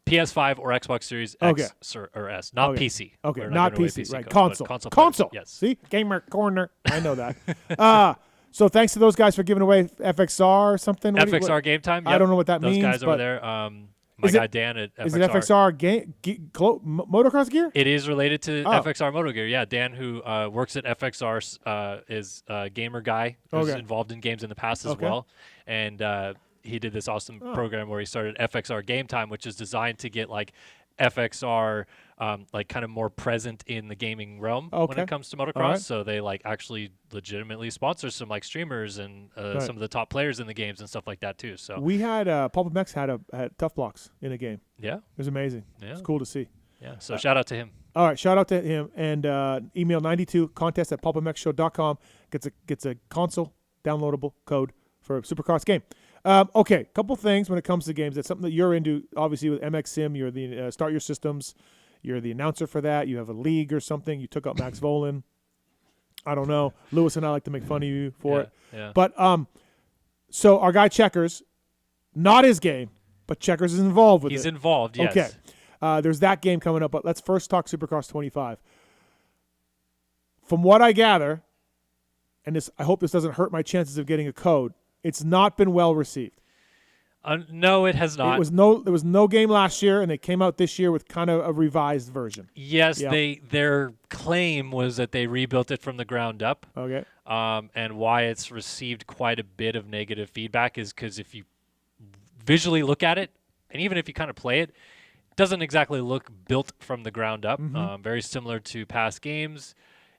PS5 or Xbox Series X or S, not PC. Okay, We're not giving away PC, right? codes, Console. but Console. Yes. See? Gamer Corner. I know that. So thanks to those guys for giving away FXR or something. FXR Game Time. Yep. I don't know what that means. Those guys over there. My guy Dan at FXR. Is it FXR motocross gear? It is related to FXR Moto Gear. Yeah, Dan, who works at FXR, is a gamer guy who's involved in games in the past as well. And he did this awesome program where he started FXR Game Time, which is designed to get like FXR like kind of more present in the gaming realm when it comes to motocross. So they like actually legitimately sponsor some like streamers and some of the top players in the games and stuff like that too. So we had PulpMX had Tough Blocks in a game. Yeah, it was amazing. Yeah, it's cool to see. Yeah, so shout out to him. All right, shout out to him and email 92 contest at pulpmxshow.com gets a console downloadable code for a Supercross game. Okay, couple things when it comes to games. That's something that you're into. Obviously, with MX Sim, you're the Start Your Systems. You're the announcer for that. You have a league or something. You took out Max Volan. I don't know. Lewis and I like to make fun of you for it. Yeah. But so our guy Checkers, not his game, but Checkers is involved with it. He's involved, yes. Okay. There's that game coming up, but let's first talk Supercross 25. From what I gather, and I hope this doesn't hurt my chances of getting a code, it's not been well received. No, it has not. There was no game last year, and they came out this year with kind of a revised version. Yes, their claim was that they rebuilt it from the ground up. Okay. And why it's received quite a bit of negative feedback is because if you visually look at it, and even if you kind of play it, it doesn't exactly look built from the ground up. Mm-hmm. Very similar to past games.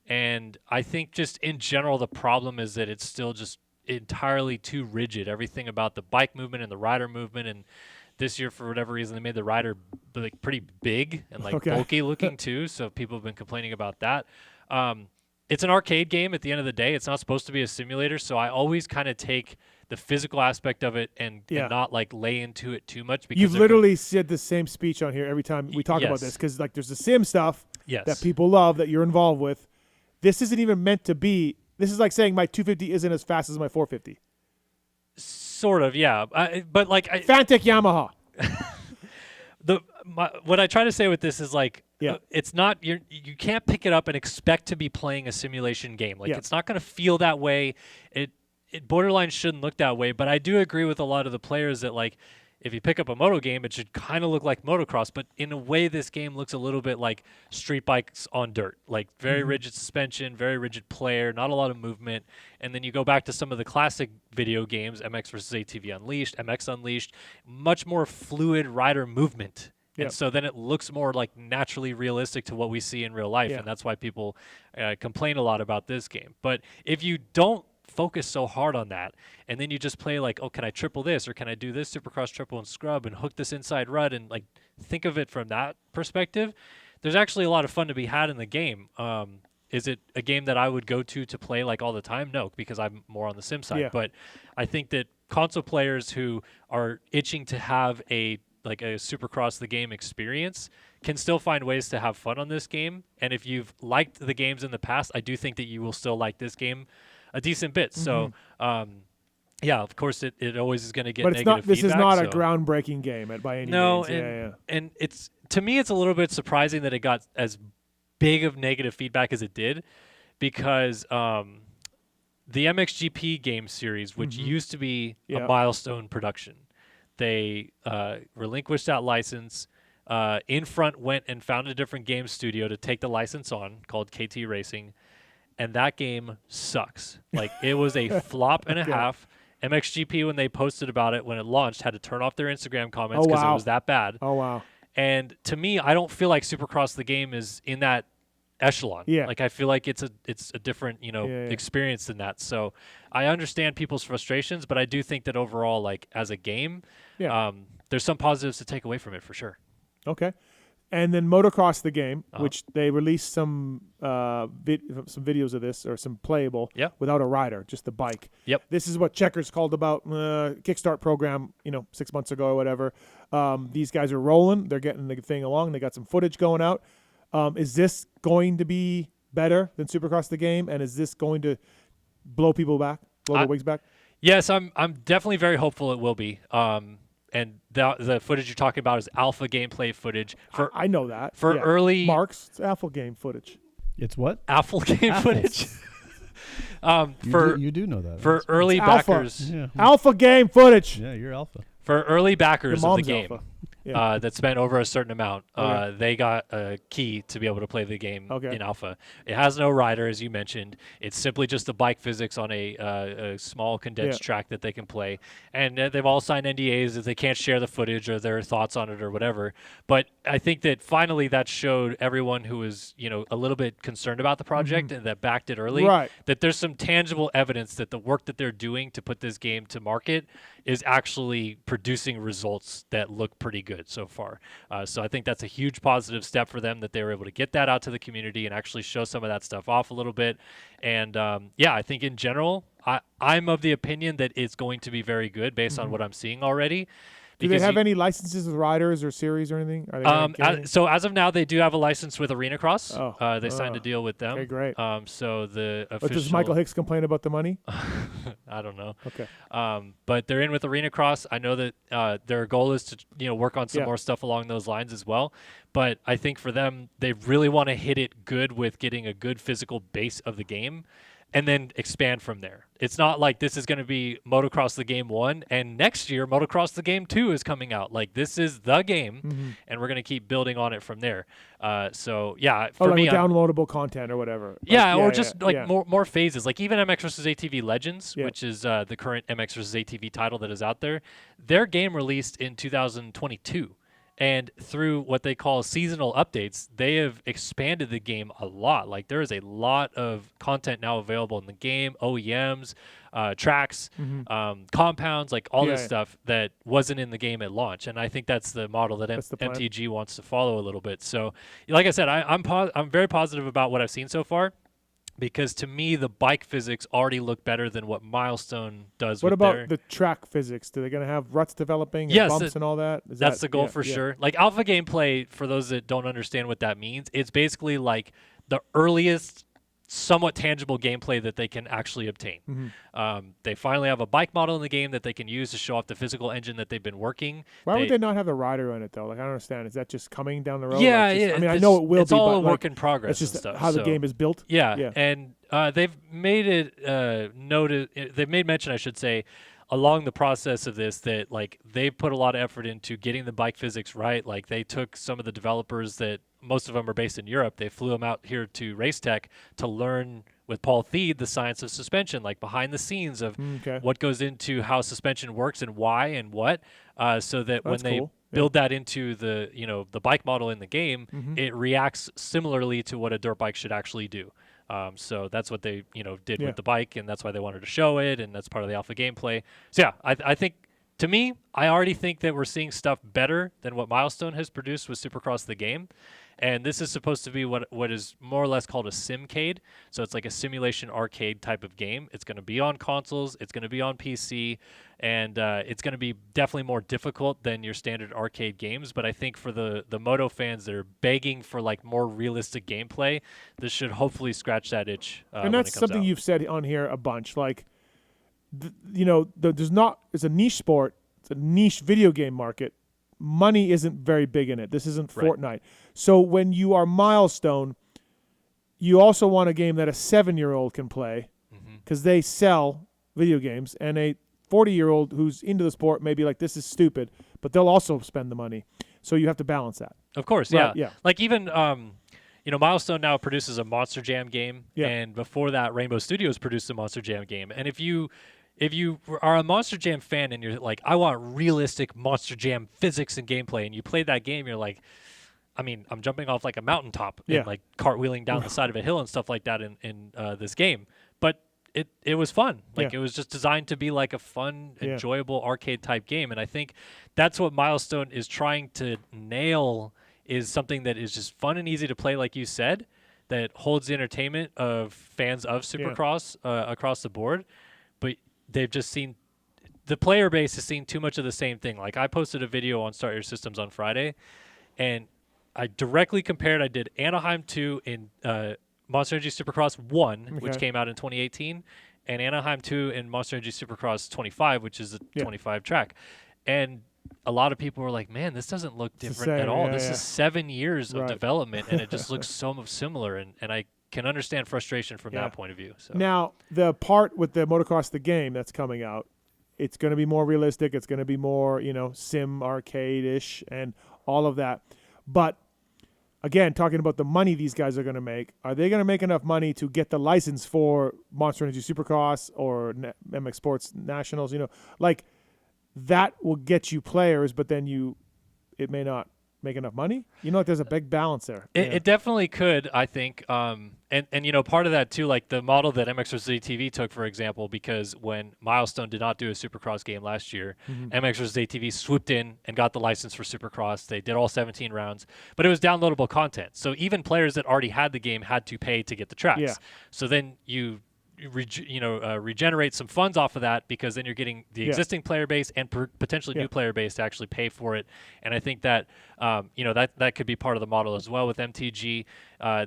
And I think just in general, the problem is that it's still just entirely too rigid. Everything about the bike movement and the rider movement, and this year, for whatever reason, they made the rider like pretty big and like bulky looking too. So people have been complaining about that. It's an arcade game at the end of the day. It's not supposed to be a simulator. So I always kind of take the physical aspect of it and not like lay into it too much. Because you've literally said the same speech on here every time we talk about this, because like there's the sim stuff that people love that you're involved with. This isn't even meant to be. This is like saying my 250 isn't as fast as my 450. Sort of, yeah. But like Fantech Yamaha. What I try to say with this is like, it's not you can't pick it up and expect to be playing a simulation game. Like it's not going to feel that way. It borderline shouldn't look that way. But I do agree with a lot of the players that like, if you pick up a moto game, it should kind of look like motocross. But in a way, this game looks a little bit like street bikes on dirt. Like very rigid suspension, very rigid player, not a lot of movement. And then you go back to some of the classic video games, MX versus ATV Unleashed, MX Unleashed, much more fluid rider movement. And so then it looks more like naturally realistic to what we see in real life. And that's why people complain a lot about this game. But if you don't focus so hard on that, and then you just play like, oh, can I triple this, or can I do this supercross triple and scrub and hook this inside rut, and like think of it from that perspective, there's actually a lot of fun to be had in the game. Is it a game that I would go to play like all the time? No, because I'm more on the sim side. But I think that console players who are itching to have a supercross the game experience can still find ways to have fun on this game. And if you've liked the games in the past, I do think that you will still like this game a decent bit. So, yeah, of course, it always is going to get negative feedback. This is not a groundbreaking game by any means. No, and it's, to me, it's a little bit surprising that it got as big of negative feedback as it did, because the MXGP game series, which used to be a Milestone production, they relinquished that license. In Front went and found a different game studio to take the license on, called KT Racing, and that game sucks. Like, it was a flop and a half. MXGP, when they posted about it when it launched, had to turn off their Instagram comments because it was that bad. Oh, wow. And to me, I don't feel like Supercross the game is in that echelon. Like, I feel like it's a different, experience than that. So I understand people's frustrations, but I do think that overall, like, as a game, there's some positives to take away from it for sure. Okay. And then Motocross the game, which they released some videos of this, or some playable without a rider, just the bike. This is what Checkers called about Kickstart program, 6 months ago or whatever. These guys are rolling. They're getting the thing along. They got some footage going out. Is this going to be better than Supercross the game? And is this going to blow people back, blow their wigs back? Yes, I'm definitely very hopeful it will be. And the footage you're talking about is alpha gameplay footage. I know that. For early... Marks, it's alpha game footage. It's what? Alpha game footage. You do know that. For early backers. Alpha game footage. Yeah, you're alpha. For early backers of the game alpha. that spent over a certain amount, they got a key to be able to play the game in alpha. It has no rider, as you mentioned. It's simply just the bike physics on a small condensed track that they can play. And they've all signed NDAs that they can't share the footage or their thoughts on it or whatever. But I think that finally that showed everyone who was, a little bit concerned about the project and that backed it early, that there's some tangible evidence that the work that they're doing to put this game to market is actually producing results that look pretty good so far. So I think that's a huge positive step for them, that they were able to get that out to the community and actually show some of that stuff off a little bit. And I think in general, I'm of the opinion that it's going to be very good based on what I'm seeing already. Do they have any licenses with riders or series or anything? So as of now, they do have a license with Arena Cross. They signed a deal with them. Okay, great. So the official... But does Michael Hicks complain about the money? I don't know. Okay. But they're in with Arena Cross. I know that their goal is to work on some more stuff along those lines as well. But I think for them, they really want to hit it good with getting a good physical base of the game, and then expand from there. It's not like this is going to be Motocross the Game 1, and next year Motocross the Game 2 is coming out. Like, this is the game, and we're going to keep building on it from there. For me, downloadable content or whatever. More phases. Like even MX vs. ATV Legends, which is the current MX vs. ATV title that is out there, their game released in 2022. And through what they call seasonal updates, they have expanded the game a lot. Like, there is a lot of content now available in the game, OEMs, tracks, compounds, like all this stuff that wasn't in the game at launch. And I think that's the model that MTG wants to follow a little bit. So, like I said, I'm very positive about what I've seen so far. Because to me, the bike physics already look better than what Milestone does. What about the track physics? Are they going to have ruts developing and bumps and all that? That's the goal for sure. Like alpha gameplay, for those that don't understand what that means, it's basically like the earliest somewhat tangible gameplay that they can actually obtain. They finally have a bike model in the game that they can use to show off the physical engine that they've been working. Why would they not have the rider on it though? Like, I don't understand. Is that just coming down the road? Yeah, I mean, I know it will be. It's all but a work in progress. It's just and stuff, how the game is built. Yeah. And they've made it noted. They've made mention, I should say, along the process of this, that like they put a lot of effort into getting the bike physics right. Like, they took some of the developers that most of them are based in Europe. They flew them out here to Racetech to learn with Paul Theed the science of suspension, like behind the scenes of what goes into how suspension works and why and what, so that when they build that into the the bike model in the game, it reacts similarly to what a dirt bike should actually do. So that's what they did with the bike, and that's why they wanted to show it, and that's part of the alpha gameplay. So yeah, I think, to me, I already think that we're seeing stuff better than what Milestone has produced with Supercross the game. And this is supposed to be what is more or less called a simcade. So it's like a simulation arcade type of game. It's going to be on consoles. It's going to be on PC. And it's going to be definitely more difficult than your standard arcade games. But I think for the Moto fans that are begging for like more realistic gameplay, this should hopefully scratch that itch. And that's something you've said on here a bunch. Like, it's a niche sport. It's a niche video game market. Money isn't very big in it. This isn't Fortnite. So when you are Milestone, you also want a game that a 7-year-old can play, because they sell video games, and a 40-year-old who's into the sport may be like, this is stupid, but they'll also spend the money. So you have to balance that. Of course, yeah. Like even Milestone now produces a Monster Jam game, and before that, Rainbow Studios produced a Monster Jam game. And if you are a Monster Jam fan and you're like, I want realistic Monster Jam physics and gameplay, and you play that game, you're like, I mean, I'm jumping off like a mountaintop and like cartwheeling down the side of a hill and stuff like that in this game. But it was fun. Like, it was just designed to be like a fun, enjoyable arcade type game. And I think that's what Milestone is trying to nail, is something that is just fun and easy to play, like you said, that holds the entertainment of fans of Supercross across the board. But they've just seen, the player base has seen too much of the same thing. Like, I posted a video on Start Your Systems on Friday, and I directly compared. I did Anaheim 2 in Monster Energy Supercross 1, which came out in 2018, and Anaheim 2 in Monster Energy Supercross 25, which is a 25 track. And a lot of people were like, man, this doesn't look different at all. This is 7 years of development, and it just looks so similar. And I can understand frustration from that point of view. So. Now, the part with the Motocross the game that's coming out, it's going to be more realistic. It's going to be more, sim arcade-ish and all of that. But again, talking about the money these guys are going to make, are they going to make enough money to get the license for Monster Energy Supercross or MX Sports Nationals? Like, that will get you players, but then it may not make enough money. There's a big balance there. It definitely could, I think. And part of that too, like the model that MX TV took, for example, because when Milestone did not do a Supercross game last year, MX TV swooped in and got the license for Supercross. They did all 17 rounds, but it was downloadable content. So even players that already had the game had to pay to get the tracks. So then you regenerate some funds off of that, because then you're getting the existing player base and potentially new player base to actually pay for it. And I think that that could be part of the model as well with MTG.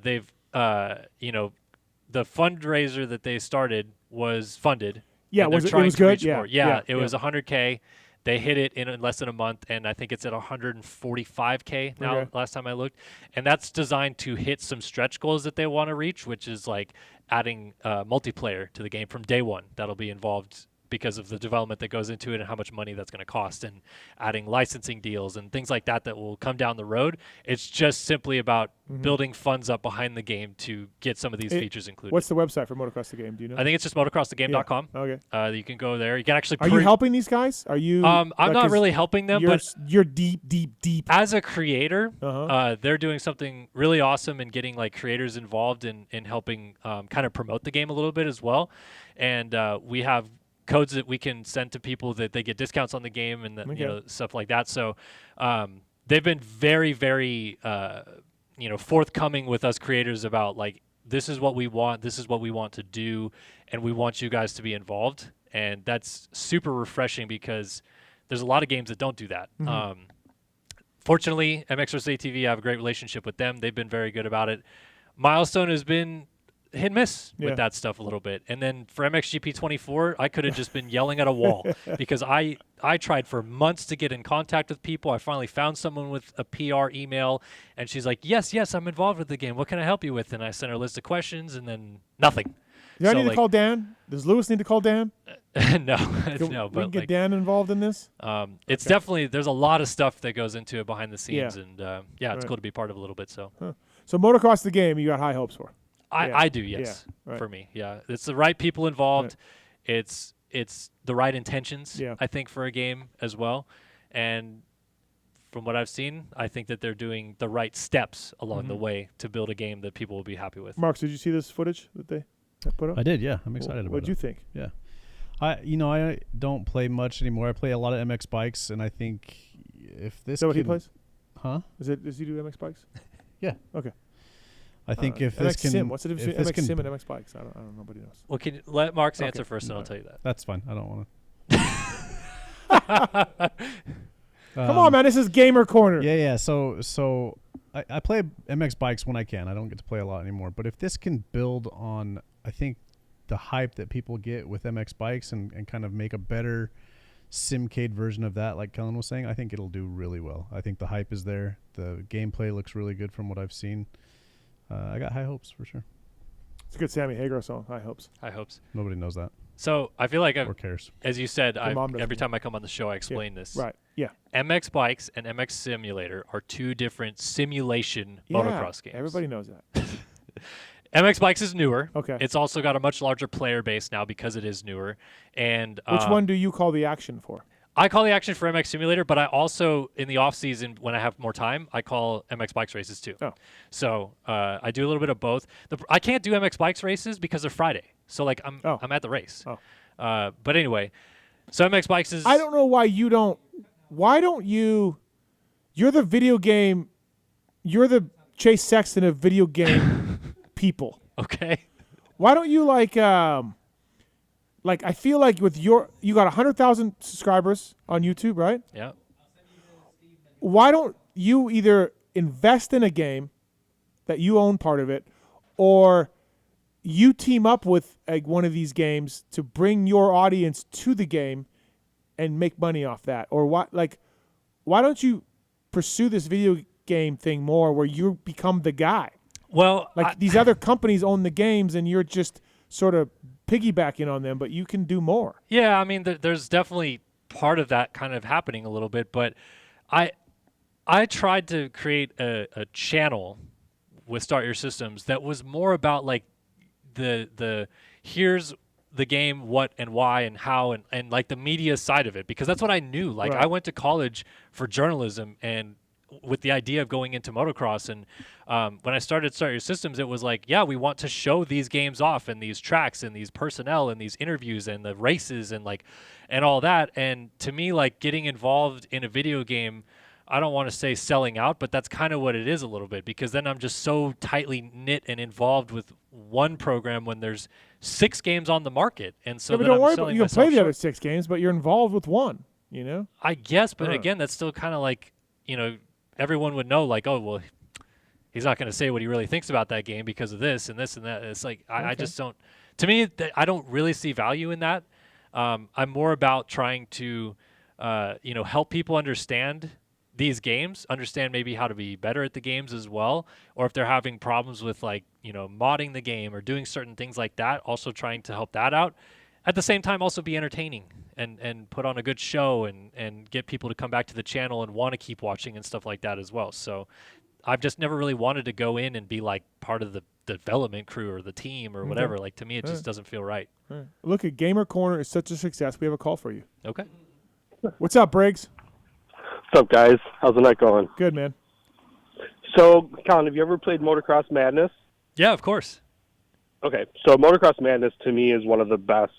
They've the fundraiser that they started was funded. Yeah, it was good. It was $100K. They hit it in less than a month, and I think it's at $145K now, last time I looked. And that's designed to hit some stretch goals that they want to reach, which is like adding multiplayer to the game from day one. That'll be involved because of the development that goes into it and how much money that's going to cost, and adding licensing deals and things like that will come down the road. It's just simply about building funds up behind the game to get some of these features included. What's the website for Motocross the Game? Do you know? I think it's just motocrossthegame.com. Yeah. Okay. You can go there. You can actually. Are you helping these guys? Are you? I'm not really helping them, but you're deep. As a creator, they're doing something really awesome and getting like creators involved in helping kind of promote the game a little bit as well. And we have codes that we can send to people that they get discounts on the game and stuff like that. So they've been very, very forthcoming with us creators about like, this is what we want, this is what we want to do, and we want you guys to be involved. And that's super refreshing because there's a lot of games that don't do that. Fortunately, MX vs. ATV, I have a great relationship with them. They've been very good about it. Milestone has been hit and miss with that stuff a little bit. And then for MXGP 24, I could have just been yelling at a wall because I tried for months to get in contact with people. I finally found someone with a PR email, and she's like, yes, I'm involved with the game. What can I help you with? And I sent her a list of questions, and then nothing. Do I need to call Dan? Does Lewis need to call Dan? No. We can get Dan involved in this? It's definitely, there's a lot of stuff that goes into it behind the scenes, and it's cool to be part of a little bit. So Motocross the Game, you got high hopes for? I do, yes. For me, it's the right people involved. It's the right intentions, I think, for a game as well. And from what I've seen, I think that they're doing the right steps along the way to build a game that people will be happy with. Marks, did you see this footage that they put up? I did, yeah. I'm excited about it. What'd you think? Yeah. I don't play much anymore. I play a lot of MX bikes, and I think if this Is that what he plays? Huh? Does he do MX bikes? Yeah. Okay. I think if MX this can... Sim. What's the difference between MX Sim and MX bikes? I don't know. Nobody knows. Well, can you let Marks answer first, and I'll tell you that. That's fine. I don't want to. Come on, man. This is Gamer Corner. Yeah. So I play MX bikes when I can. I don't get to play a lot anymore. But if this can build on, I think, the hype that people get with MX bikes and kind of make a better Simcade version of that, like Kellen was saying, I think it'll do really well. I think the hype is there. The gameplay looks really good from what I've seen. I got high hopes for sure. It's a good Sammy Hagar song. High hopes. High hopes. Nobody knows that. So I feel like or cares. As you said, every time I come on the show, I explain this. Right. Yeah. MX Bikes and MX Simulator are two different simulation motocross games. Everybody knows that. MX Bikes is newer. Okay. It's also got a much larger player base now because it is newer. And which one do you call the action for? I call the action for MX Simulator, but I also, in the off season, when I have more time, I call MX Bikes races too. Oh. So I do a little bit of both. I can't do MX Bikes races because they're Friday. So like I'm at the race. Oh. But anyway, so MX Bikes is. I don't know why you don't. Why don't you? You're the video game. You're the Chase Sexton of video game people. Okay. Why don't you like I feel like with you got 100,000 subscribers on YouTube, right? Yeah. Why don't you either invest in a game that you own part of it, or you team up with one of these games to bring your audience to the game and make money off that? Or why don't you pursue this video game thing more where you become the guy? Well, these other companies own the games and you're just sort of piggybacking on them, but you can do more. Yeah, I mean, there's definitely part of that kind of happening a little bit, but I tried to create a channel with Start Your Systems that was more about like the here's the game, what and why and how and like the media side of it, because that's what I knew. Like I went to college for journalism and with the idea of going into motocross, and when I started Start Your Systems, it was like, yeah, we want to show these games off and these tracks and these personnel and these interviews and the races and all that. And to me, like getting involved in a video game, I don't want to say selling out, but that's kind of what it is a little bit, because then I'm just so tightly knit and involved with one program when there's 6 games on the market. And so but don't worry about, you can play the other 6 games, but you're involved with one, you know? I guess, but again, that's still kind of like, you know, everyone would know, like, oh, well, he's not going to say what he really thinks about that game because of this and this and that. It's like, I just don't, to me, I don't really see value in that. I'm more about trying to, help people understand these games, understand maybe how to be better at the games as well, or if they're having problems with modding the game or doing certain things like that, also trying to help that out. at the same time also be entertaining and put on a good show and get people to come back to the channel and want to keep watching and stuff like that as well. So I've just never really wanted to go in and be like part of the development crew or the team or whatever. Like, to me, it just doesn't feel right. Look, at Gamer Corner is such a success. We have a call for you. Okay. What's up, Briggs? What's up, guys? How's the night going? Good, man. So, Colin, have you ever played Motocross Madness? Yeah, of course. Okay, so Motocross Madness to me is one of the best,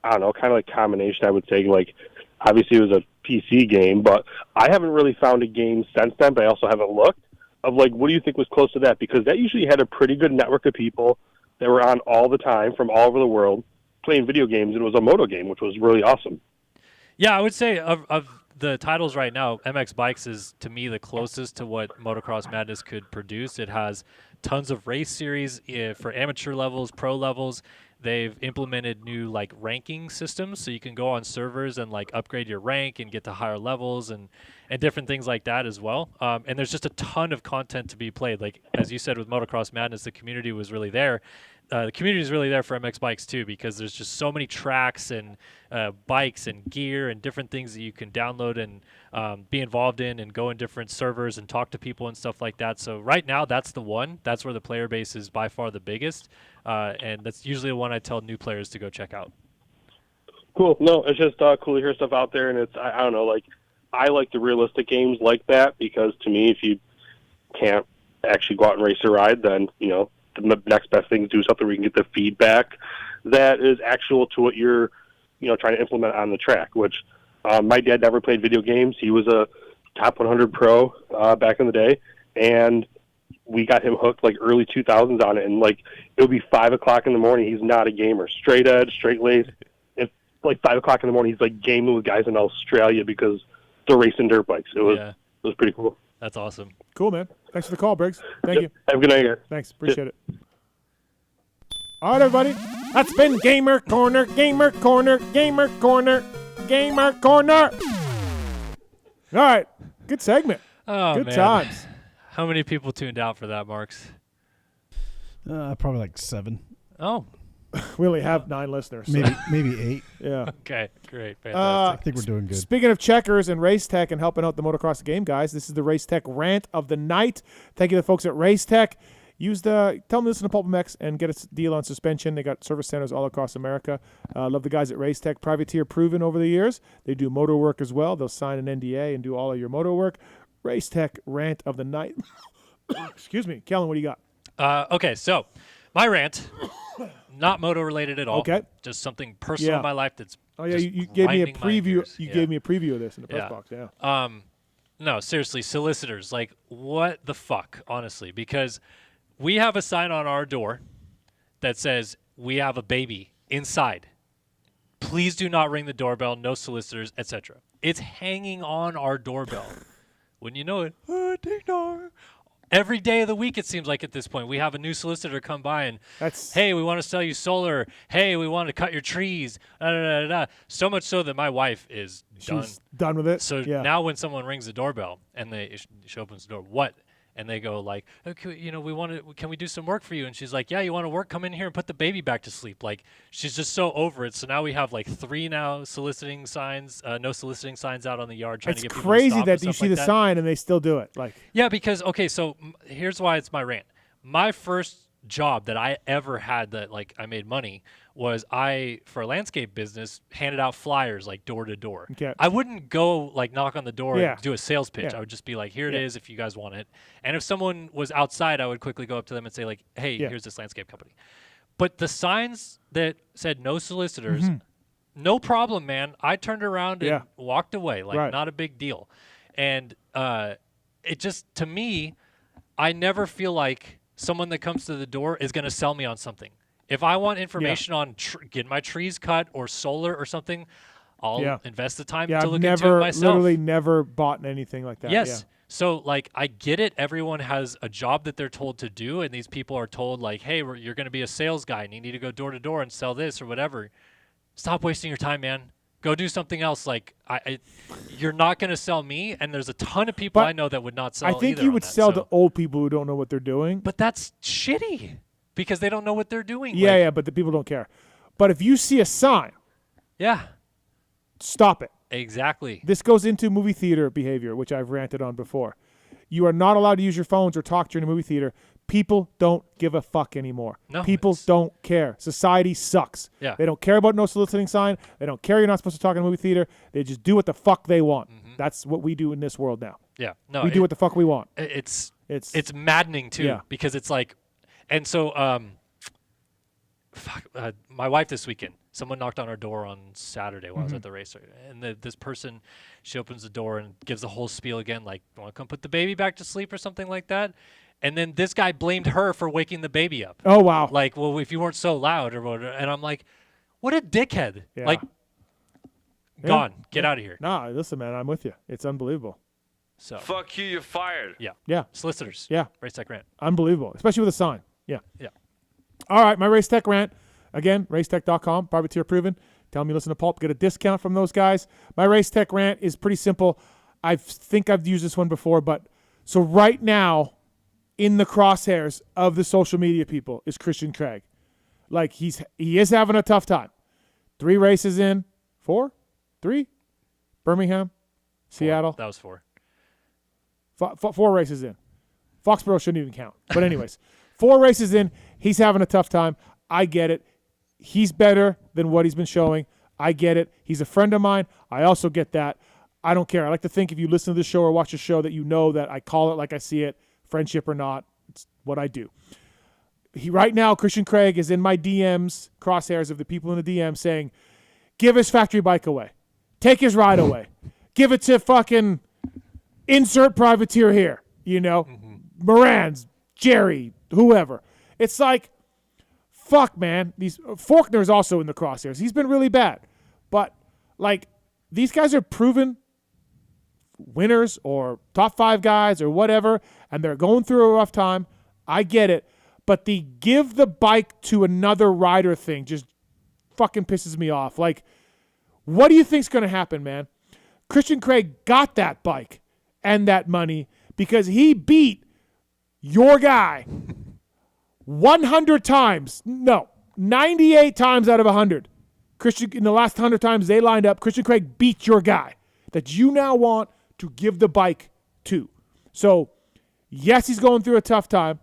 I don't know, kind of like combination, I would say. Like, obviously it was a PC game, but I haven't really found a game since then, but I also haven't looked, of like, what do you think was close to that? Because that usually had a pretty good network of people that were on all the time from all over the world playing video games, and it was a moto game, which was really awesome. Yeah, I would say of the titles right now, MX Bikes is, to me, the closest to what Motocross Madness could produce. It has tons of race series for amateur levels, pro levels. They've implemented new like ranking systems, so you can go on servers and like upgrade your rank and get to higher levels and different things like that as well. And there's just a ton of content to be played. Like, as you said with Motocross Madness, the community was really there. The community is really there for MX Bikes too, because there's just so many tracks and bikes and gear and different things that you can download and be involved in and go in different servers and talk to people and stuff like that. So right now, that's the one. That's where the player base is by far the biggest, and that's usually the one I tell new players to go check out. Cool. No, it's just cool to hear stuff out there, and it's, I don't know, like, I like the realistic games like that, because to me, if you can't actually go out and race a ride, then, you know, the next best thing is do something where you can get the feedback that is actual to what you're, you know, trying to implement on the track, which my dad never played video games. He was a top 100 pro back in the day, and we got him hooked like early 2000s on it, and like it would be 5 o'clock in the morning. He's not a gamer. Straight edge, straight laced. It's like 5 o'clock in the morning. He's like gaming with guys in Australia because they're racing dirt bikes. It was pretty cool. That's awesome. Cool, man. Thanks for the call, Briggs. Thank you. Have a good night, guys. Thanks. Appreciate it. All right, everybody. That's been Gamer Corner, Gamer Corner, Gamer Corner, Gamer Corner. All right. Good segment. Oh, Good man. times. How many people tuned out for that, Marks? Probably like 7. Oh. We only have 9 listeners. So. Maybe 8. Yeah. Okay, great. Fantastic. I think we're doing good. Speaking of checkers and Race Tech and helping out the motocross game guys, this is the Race Tech rant of the night. Thank you to the folks at Race Tech. Tell them to listen to PulpMX and get a deal on suspension. They got service centers all across America. Love the guys at Race Tech. Privateer proven over the years. They do motor work as well. They'll sign an NDA and do all of your motor work. Race Tech rant of the night. Excuse me. Kellen, what do you got? Okay, so my rant, not moto related at all. Okay. Just something personal in my life that's you gave me a grinding my preview. gears. You gave me a preview of this in the press box. Yeah. No, seriously, solicitors, like, what the fuck, honestly? Because we have a sign on our door that says we have a baby inside. Please do not ring the doorbell, no solicitors, etc. It's hanging on our doorbell. Wouldn't you know it? Ding dong. Every day of the week, it seems like at this point, we have a new solicitor come by and, hey, we want to sell you solar. Hey, we want to cut your trees. Da, da, da, da. So much so that my wife is She's done with it. So now when someone rings the doorbell and she opens the door, what? And they go like, okay, you know, can we do some work for you? And she's like, yeah, you want to work? Come in here and put the baby back to sleep. Like, she's just so over it. So now we have like 3 now soliciting signs, no soliciting signs out on the yard trying to get people to stop. It's crazy that you see the that. sign and they still do it. Like, yeah, because, okay, so here's why it's my rant. My first job that I ever had that like I made money was for a landscape business, handed out flyers like door to door. Okay. I wouldn't go like knock on the door and do a sales pitch. Yeah. I would just be like, here it is if you guys want it. And if someone was outside, I would quickly go up to them and say like, hey, here's this landscape company. But the signs that said no solicitors, no problem, man. I turned around and walked away. Like not a big deal. And it just, to me, I never feel like someone that comes to the door is going to sell me on something. If I want information on getting my trees cut or solar or something, I'll invest the time to look into it myself. Literally never bought anything like that. Yes. Yeah. So, like, I get it. Everyone has a job that they're told to do, and these people are told, like, hey, you're going to be a sales guy, and you need to go door to door and sell this or whatever. Stop wasting your time, man. Go do something else. Like, you're not going to sell me, and there's a ton of people I know that would not sell. I think you would sell to old people who don't know what they're doing. But that's shitty because they don't know what they're doing. Yeah, but the people don't care. But if you see a sign, stop it. Exactly. This goes into movie theater behavior, which I've ranted on before. You are not allowed to use your phones or talk during a movie theater. People don't give a fuck anymore. No, People don't care. Society sucks. Yeah. They don't care about no soliciting sign. They don't care you're not supposed to talk in a movie theater. They just do what the fuck they want. That's what we do in this world now. Yeah. No, we do what the fuck we want. It's maddening too because it's like, and so my wife this weekend, someone knocked on our door on Saturday while I was at the race, and this person, she opens the door and gives the whole spiel again, like, "Want to come put the baby back to sleep" or something like that. And then this guy blamed her for waking the baby up. Oh wow! Like, well, if you weren't so loud or whatever. And I'm like, what a dickhead! Yeah. Like, gone, get out of here. Nah, listen, man, I'm with you. It's unbelievable. So fuck you, you're fired. Yeah. Yeah. Solicitors. Yeah. Race Tech Rant. Unbelievable, especially with a sign. Yeah. Yeah. All right, my Race Tech Rant. Again, racetech.com, privateer proven. Tell me listen to Pulp, get a discount from those guys. My Race Tech Rant is pretty simple. I think I've used this one before, but so right now in the crosshairs of the social media people is Christian Craig. Like he is having a tough time. 3 races in, 4? 3? Birmingham, 4. Seattle. That was 4. 4 races in. Foxborough shouldn't even count. But anyways, 4 races in, he's having a tough time. I get it. He's better than what he's been showing. I get it. He's a friend of mine. I also get that. I don't care. I like to think if you listen to the show or watch the show that you know that I call it like I see it, friendship or not. It's what I do. Right now, Christian Craig is in my DMs, crosshairs of the people in the DM saying, give his factory bike away. Take his ride away. Give it to fucking insert privateer here. You know, Moran's, Jerry, whoever. It's like, fuck, man. Faulkner's also in the crosshairs. He's been really bad. But, like, these guys are proven winners or top 5 guys or whatever, and they're going through a rough time. I get it. But the give the bike to another rider thing just fucking pisses me off. Like, what do you think's going to happen, man? Christian Craig got that bike and that money because he beat your guy 100 times. No, 98 times out of 100. Christian, in the last 100 times they lined up, Christian Craig beat your guy that you now want to give the bike to. So, yes, he's going through a tough time.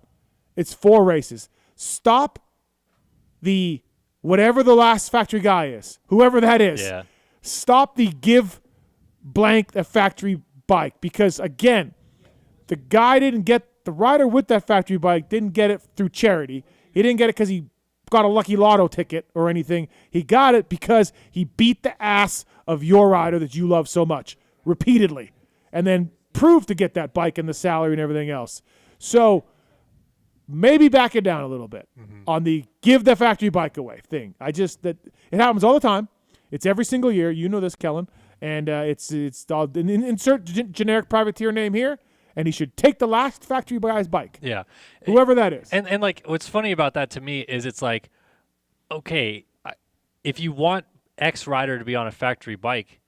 It's 4 races. Stop the whatever the last factory guy is, whoever that is. Yeah. Stop the give blank a factory bike because, again, the guy didn't get the rider with that factory bike didn't get it through charity. He didn't get it because he got a lucky lotto ticket or anything. He got it because he beat the ass of your rider that you love so much repeatedly and then proved to get that bike and the salary and everything else. So maybe back it down a little bit on the give the factory bike away thing. That it happens all the time. It's every single year. You know this, Kellen. And it's all insert generic privateer name here. And he should take the last factory guy's bike. Yeah. Whoever that is. And like, what's funny about that to me is it's like, okay, if you want X rider to be on a factory bike,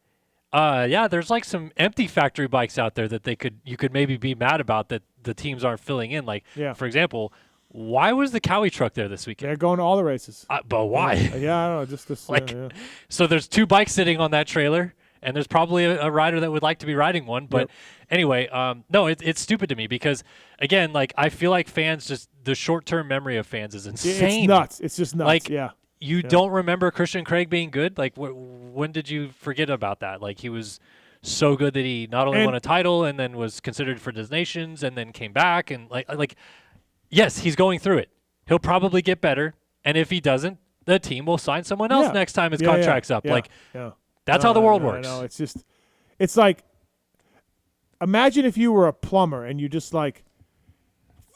yeah, there's like some empty factory bikes out there that you could maybe be mad about that the teams aren't filling in. Like, for example, why was the Cowie truck there this weekend? They're going to all the races. But why? Yeah, I don't know. Just this. Like, so there's 2 bikes sitting on that trailer. And there's probably a rider that would like to be riding one. But anyway, no, it's stupid to me because, again, like I feel like fans just – the short-term memory of fans is insane. It's nuts. It's just nuts, like, yeah. You don't remember Christian Craig being good? Like when did you forget about that? Like he was so good that he not only won a title and then was considered for Des Nations and then came back. And like yes, he's going through it. He'll probably get better. And if he doesn't, the team will sign someone else next time his contract's up. That's how the world works. No, it's like, imagine if you were a plumber and you just like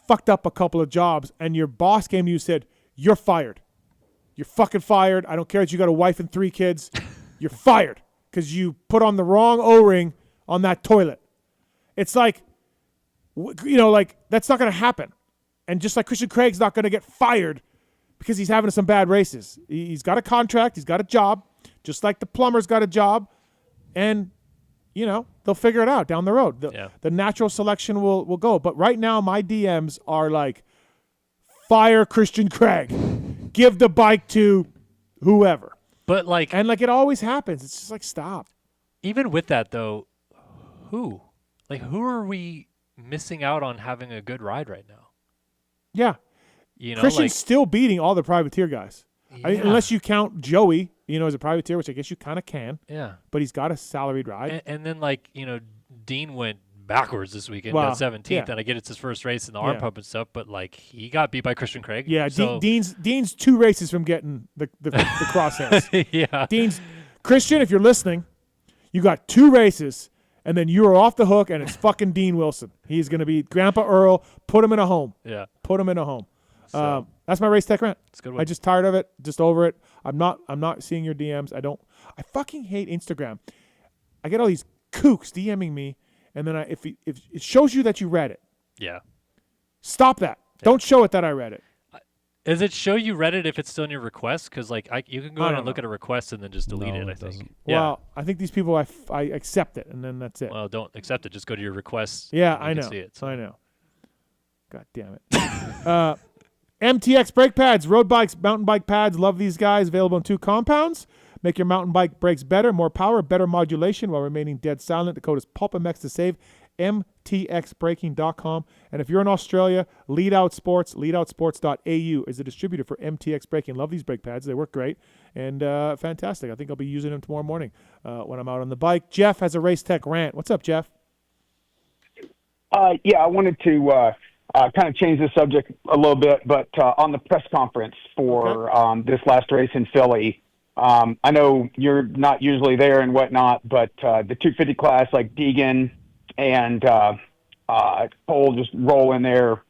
fucked up a couple of jobs and your boss came to you and said, you're fired. You're fucking fired. I don't care that you got a wife and 3 kids. You're fired because you put on the wrong O-ring on that toilet. It's like, like that's not going to happen. And just like Christian Craig's not going to get fired because he's having some bad races. He's got a contract. He's got a job. Just like the plumber's got a job, and, they'll figure it out down the road. The natural selection will go. But right now, my DMs are like, fire Christian Craig. Give the bike to whoever. But like, and like it always happens. It's just like stop. Even with that though, who are we missing out on having a good ride right now? Yeah, Christian's still beating all the privateer guys. I mean, unless you count Joey, as a privateer, which I guess you kind of can. Yeah, but he's got a salaried ride. And then Dean went backwards this weekend, got 17th, and I get it's his first race in the arm pump and stuff, but he got beat by Christian Craig. Yeah, so. Dean's 2 races from getting the crosshairs. Yeah, Christian, if you're listening, you got 2 races, and then you are off the hook, and it's fucking Dean Wilson. He's going to be Grandpa Earl. Put him in a home. Yeah, put him in a home. So, that's my race tech rant. It's a good one. I just tired of it. Just over it. I'm not seeing your DMs. I fucking hate Instagram. I get all these kooks DMing me, and then if it shows you that you read it. Yeah. Stop that. Yeah. Don't show it that I read it. Does it show you read it if it's still in your request? Because you can go in and look at a request and then just delete it. I think. Well, I think these people I accept it and then that's it. Well, don't accept it. Just go to your requests. Yeah, I know. See it, so. I know. God damn it. MTX brake pads, road bikes, mountain bike pads. Love these guys. Available in 2 compounds. Make your mountain bike brakes better, more power, better modulation while remaining dead silent. The code is PulpMX to save. MTXbraking.com. And if you're in Australia, Lead Out Sports, leadoutsports.au is the distributor for MTX Braking. Love these brake pads. They work great and fantastic. I think I'll be using them tomorrow morning when I'm out on the bike. Jeff has a race tech rant. What's up, Jeff? I wanted to kind of change the subject a little bit, but on the press conference for this last race in Philly, I know you're not usually there and whatnot, but the 250 class, like Deegan and Cole just roll in there,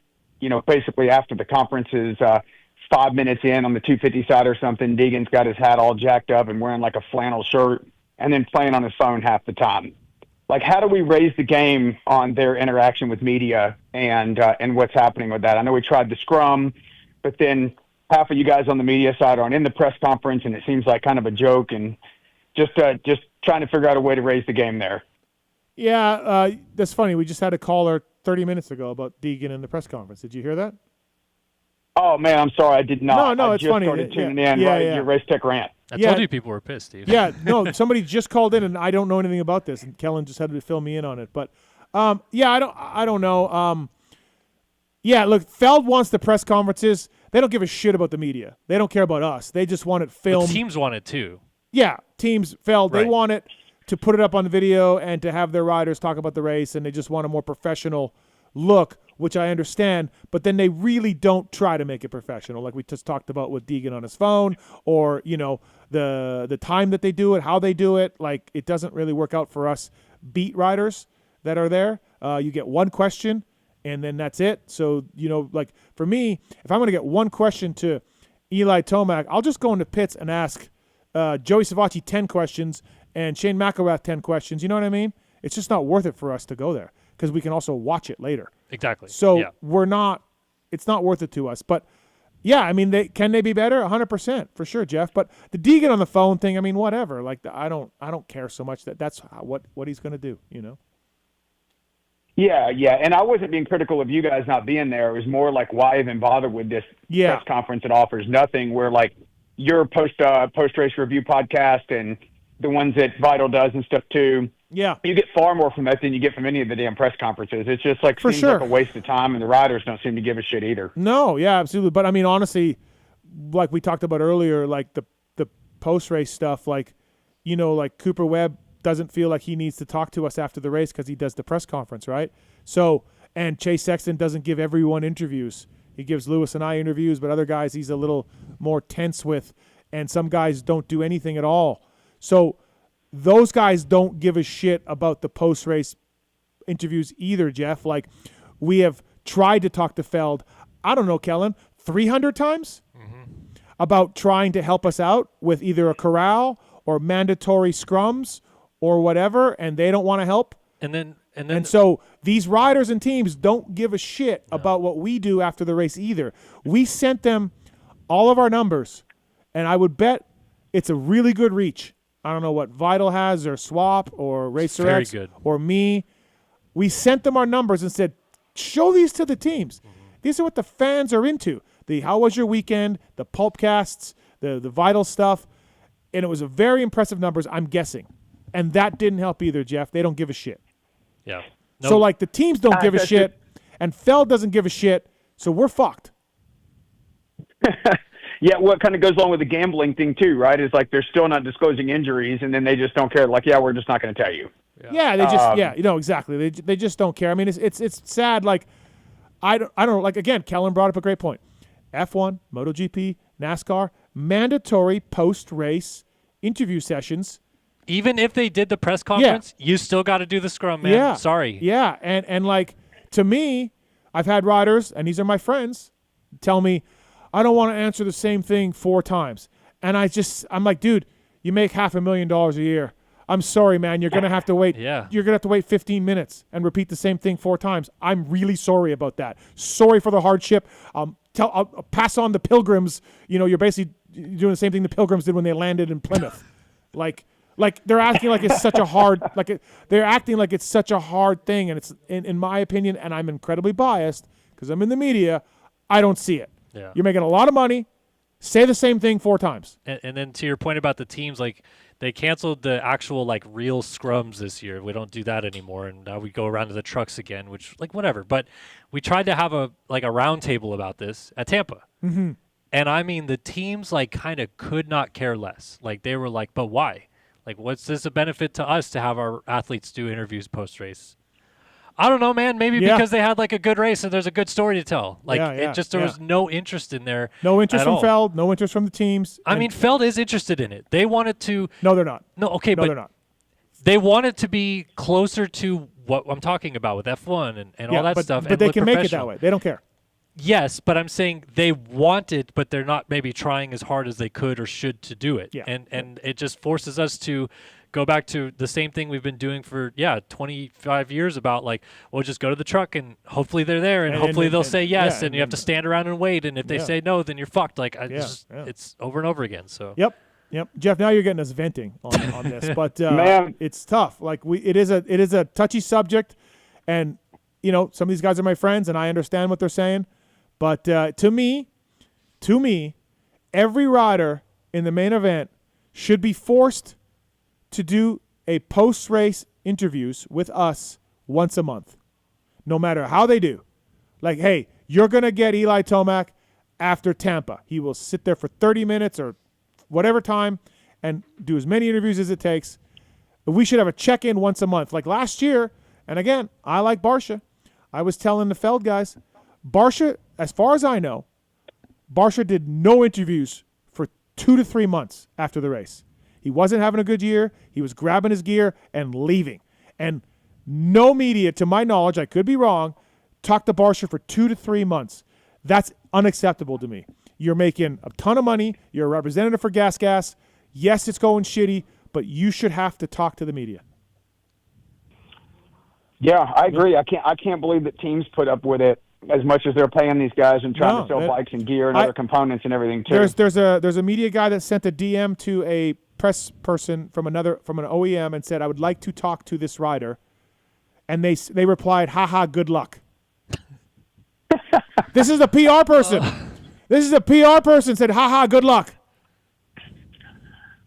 basically after the conference is 5 minutes in on the 250 side or something. Deegan's got his hat all jacked up and wearing like a flannel shirt and then playing on his phone half the time. Like, how do we raise the game on their interaction with media and what's happening with that? I know we tried the scrum, but then half of you guys on the media side aren't in the press conference, and it seems like kind of a joke. And just trying to figure out a way to raise the game there. Yeah, that's funny. We just had a caller 30 minutes ago about Deegan in the press conference. Did you hear that? Oh man, I'm sorry, I did not. No, I it's just funny. started tuning in. Your race tech rant. I told you people were pissed, Steve. Yeah, no, somebody just called in, and I don't know anything about this, and Kellen just had to fill me in on it. But I don't know. Look, Feld wants the press conferences. They don't give a shit about the media. They don't care about us. They just want it filmed. The teams want it too. Yeah, teams, Feld, right. They want it to put it up on the video and to have their riders talk about the race, and they just want a more professional look, which I understand, but then they really don't try to make it professional, like we just talked about with Deegan on his phone, or the time that they do it, how they do it. Like, it doesn't really work out for us beat riders that are there. You get one question, and then that's it. So like for me, if I'm going to get one question to Eli Tomac, I'll just go into pits and ask Joey Savatgy 10 questions and Shane McElrath 10 questions. You know what I mean? It's just not worth it for us to go there, because we can also watch it later. Exactly. So it's not worth it to us. But yeah, I mean, can they be better? 100% for sure, Jeff. But the Deegan on the phone thing, I mean, whatever. Like, I don't care so much that's what he's going to do, Yeah, and I wasn't being critical of you guys not being there. It was more like, why even bother with this press conference? It offers nothing. Where like your post race review podcast and the ones that Vital does and stuff too. Yeah, you get far more from that than you get from any of the damn press conferences. It's just like seems like a waste of time, and the riders don't seem to give a shit either. No, yeah, absolutely. But I mean, honestly, like we talked about earlier, like the post race stuff, like like Cooper Webb doesn't feel like he needs to talk to us after the race because he does the press conference, right? So, and Chase Sexton doesn't give everyone interviews. He gives Lewis and I interviews, but other guys he's a little more tense with, and some guys don't do anything at all. So those guys don't give a shit about the post-race interviews either, Jeff. Like, we have tried to talk to Feld, I don't know, Kellen, 300 times about trying to help us out with either a corral or mandatory scrums or whatever, and they don't want to help. And so these riders and teams don't give a shit about what we do after the race either. We sent them all of our numbers, and I would bet it's a really good reach. I don't know what Vital has or Swap or Racer very X good. or me. We sent them our numbers and said, show these to the teams. These are what the fans are into. The how was your weekend, the Pulpcasts, the vital stuff, and it was a very impressive numbers, I'm guessing. And that didn't help either, Jeff. They don't give a shit. Yeah. So, like, the teams don't give a shit, and Feld doesn't give a shit, so we're fucked. Yeah, what kind of goes along with the gambling thing, too, right, is like they're still not disclosing injuries, and then they just don't care. Like, yeah, we're just not going to tell you. Yeah, they just, exactly. They just don't care. I mean, it's sad. Like, I don't know. Like, again, Kellen brought up a great point. F1, MotoGP, NASCAR, mandatory post-race interview sessions. Even if they did the press conference, you still got to do the scrum, man. Yeah. Sorry. Yeah, and like, to me, I've had riders, and these are my friends, tell me, I don't want to answer the same thing 4 times. And I'm like, dude, you make $500,000 a year. I'm sorry, man. You're going to have to wait. Yeah. You're going to have to wait 15 minutes and repeat the same thing 4 times. I'm really sorry about that. Sorry for the hardship. I'll pass on the Pilgrims. You're basically doing the same thing the Pilgrims did when they landed in Plymouth. Like they're acting like it's such a hard, they're acting like it's such a hard thing. And it's, in my opinion, and I'm incredibly biased because I'm in the media, I don't see it. Yeah. You're making a lot of money. Say the same thing 4 times. And then to your point about the teams, like they canceled the actual like real scrums this year. We don't do that anymore, and now we go around to the trucks again, which like whatever. But we tried to have a round table about this at Tampa, Mm-hmm. and I mean the teams like kind of could not care less. Like they were like, but why? Like what's this a benefit to us to have our athletes do interviews post race? I don't know, man. Maybe because they had like a good race and there's a good story to tell. Like there was no interest in there. No interest at from all. Feld. No interest from the teams. I mean, Feld is interested in it. They wanted to. No, they're not. No, okay, no, but they're not. They wanted to be closer to what I'm talking about with F1 and all that stuff. But they can make it that way. They don't care. Yes, but I'm saying they want it, but they're not maybe trying as hard as they could or should to do it. Yeah. And it just forces us to go back to the same thing we've been doing for 25 years about like, we'll just go to the truck and hopefully they're there and hopefully they'll say yes, and you have to stand around and wait, and if they say no, then you're fucked. Like it's over and over again. So Yep. Jeff, now you're getting us venting on this, but Man. it's tough. Like it is a touchy subject, and some of these guys are my friends, and I understand what they're saying, but to me, every rider in the main event should be forced to do a post-race interviews with us once a month, no matter how they do. Like, hey, you're going to get Eli Tomac after Tampa. He will sit there for 30 minutes or whatever time and do as many interviews as it takes. But we should have a check-in once a month. Like last year, and again, I like Barsha. I was telling the Feld guys, Barsha, as far as I know, Barsha did no interviews for 2 to 3 months after the race. He wasn't having a good year. He was grabbing his gear and leaving. And no media, to my knowledge, I could be wrong, talked to Barsha for 2 to 3 months. That's unacceptable to me. You're making a ton of money. You're a representative for Gas. Yes, it's going shitty, but you should have to talk to the media. Yeah, I agree. I can't believe that teams put up with it as much as they're paying these guys and trying to sell bikes and gear and other components and everything too. There's a media guy that sent a DM to a press person from an OEM and said, I would like to talk to this rider, and they replied, haha, good luck. This is a PR person. This is a PR person said, haha, good luck.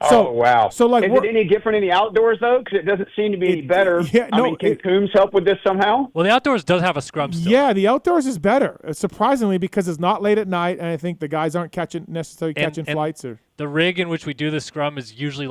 So, wow. So like, is it any different in the outdoors though? Because it doesn't seem to be any better. Can Coombs help with this somehow? Well, the outdoors does have a scrum still. Yeah, the outdoors is better, surprisingly, because it's not late at night, and I think the guys aren't necessarily catching flights. Or the rig in which we do the scrum is usually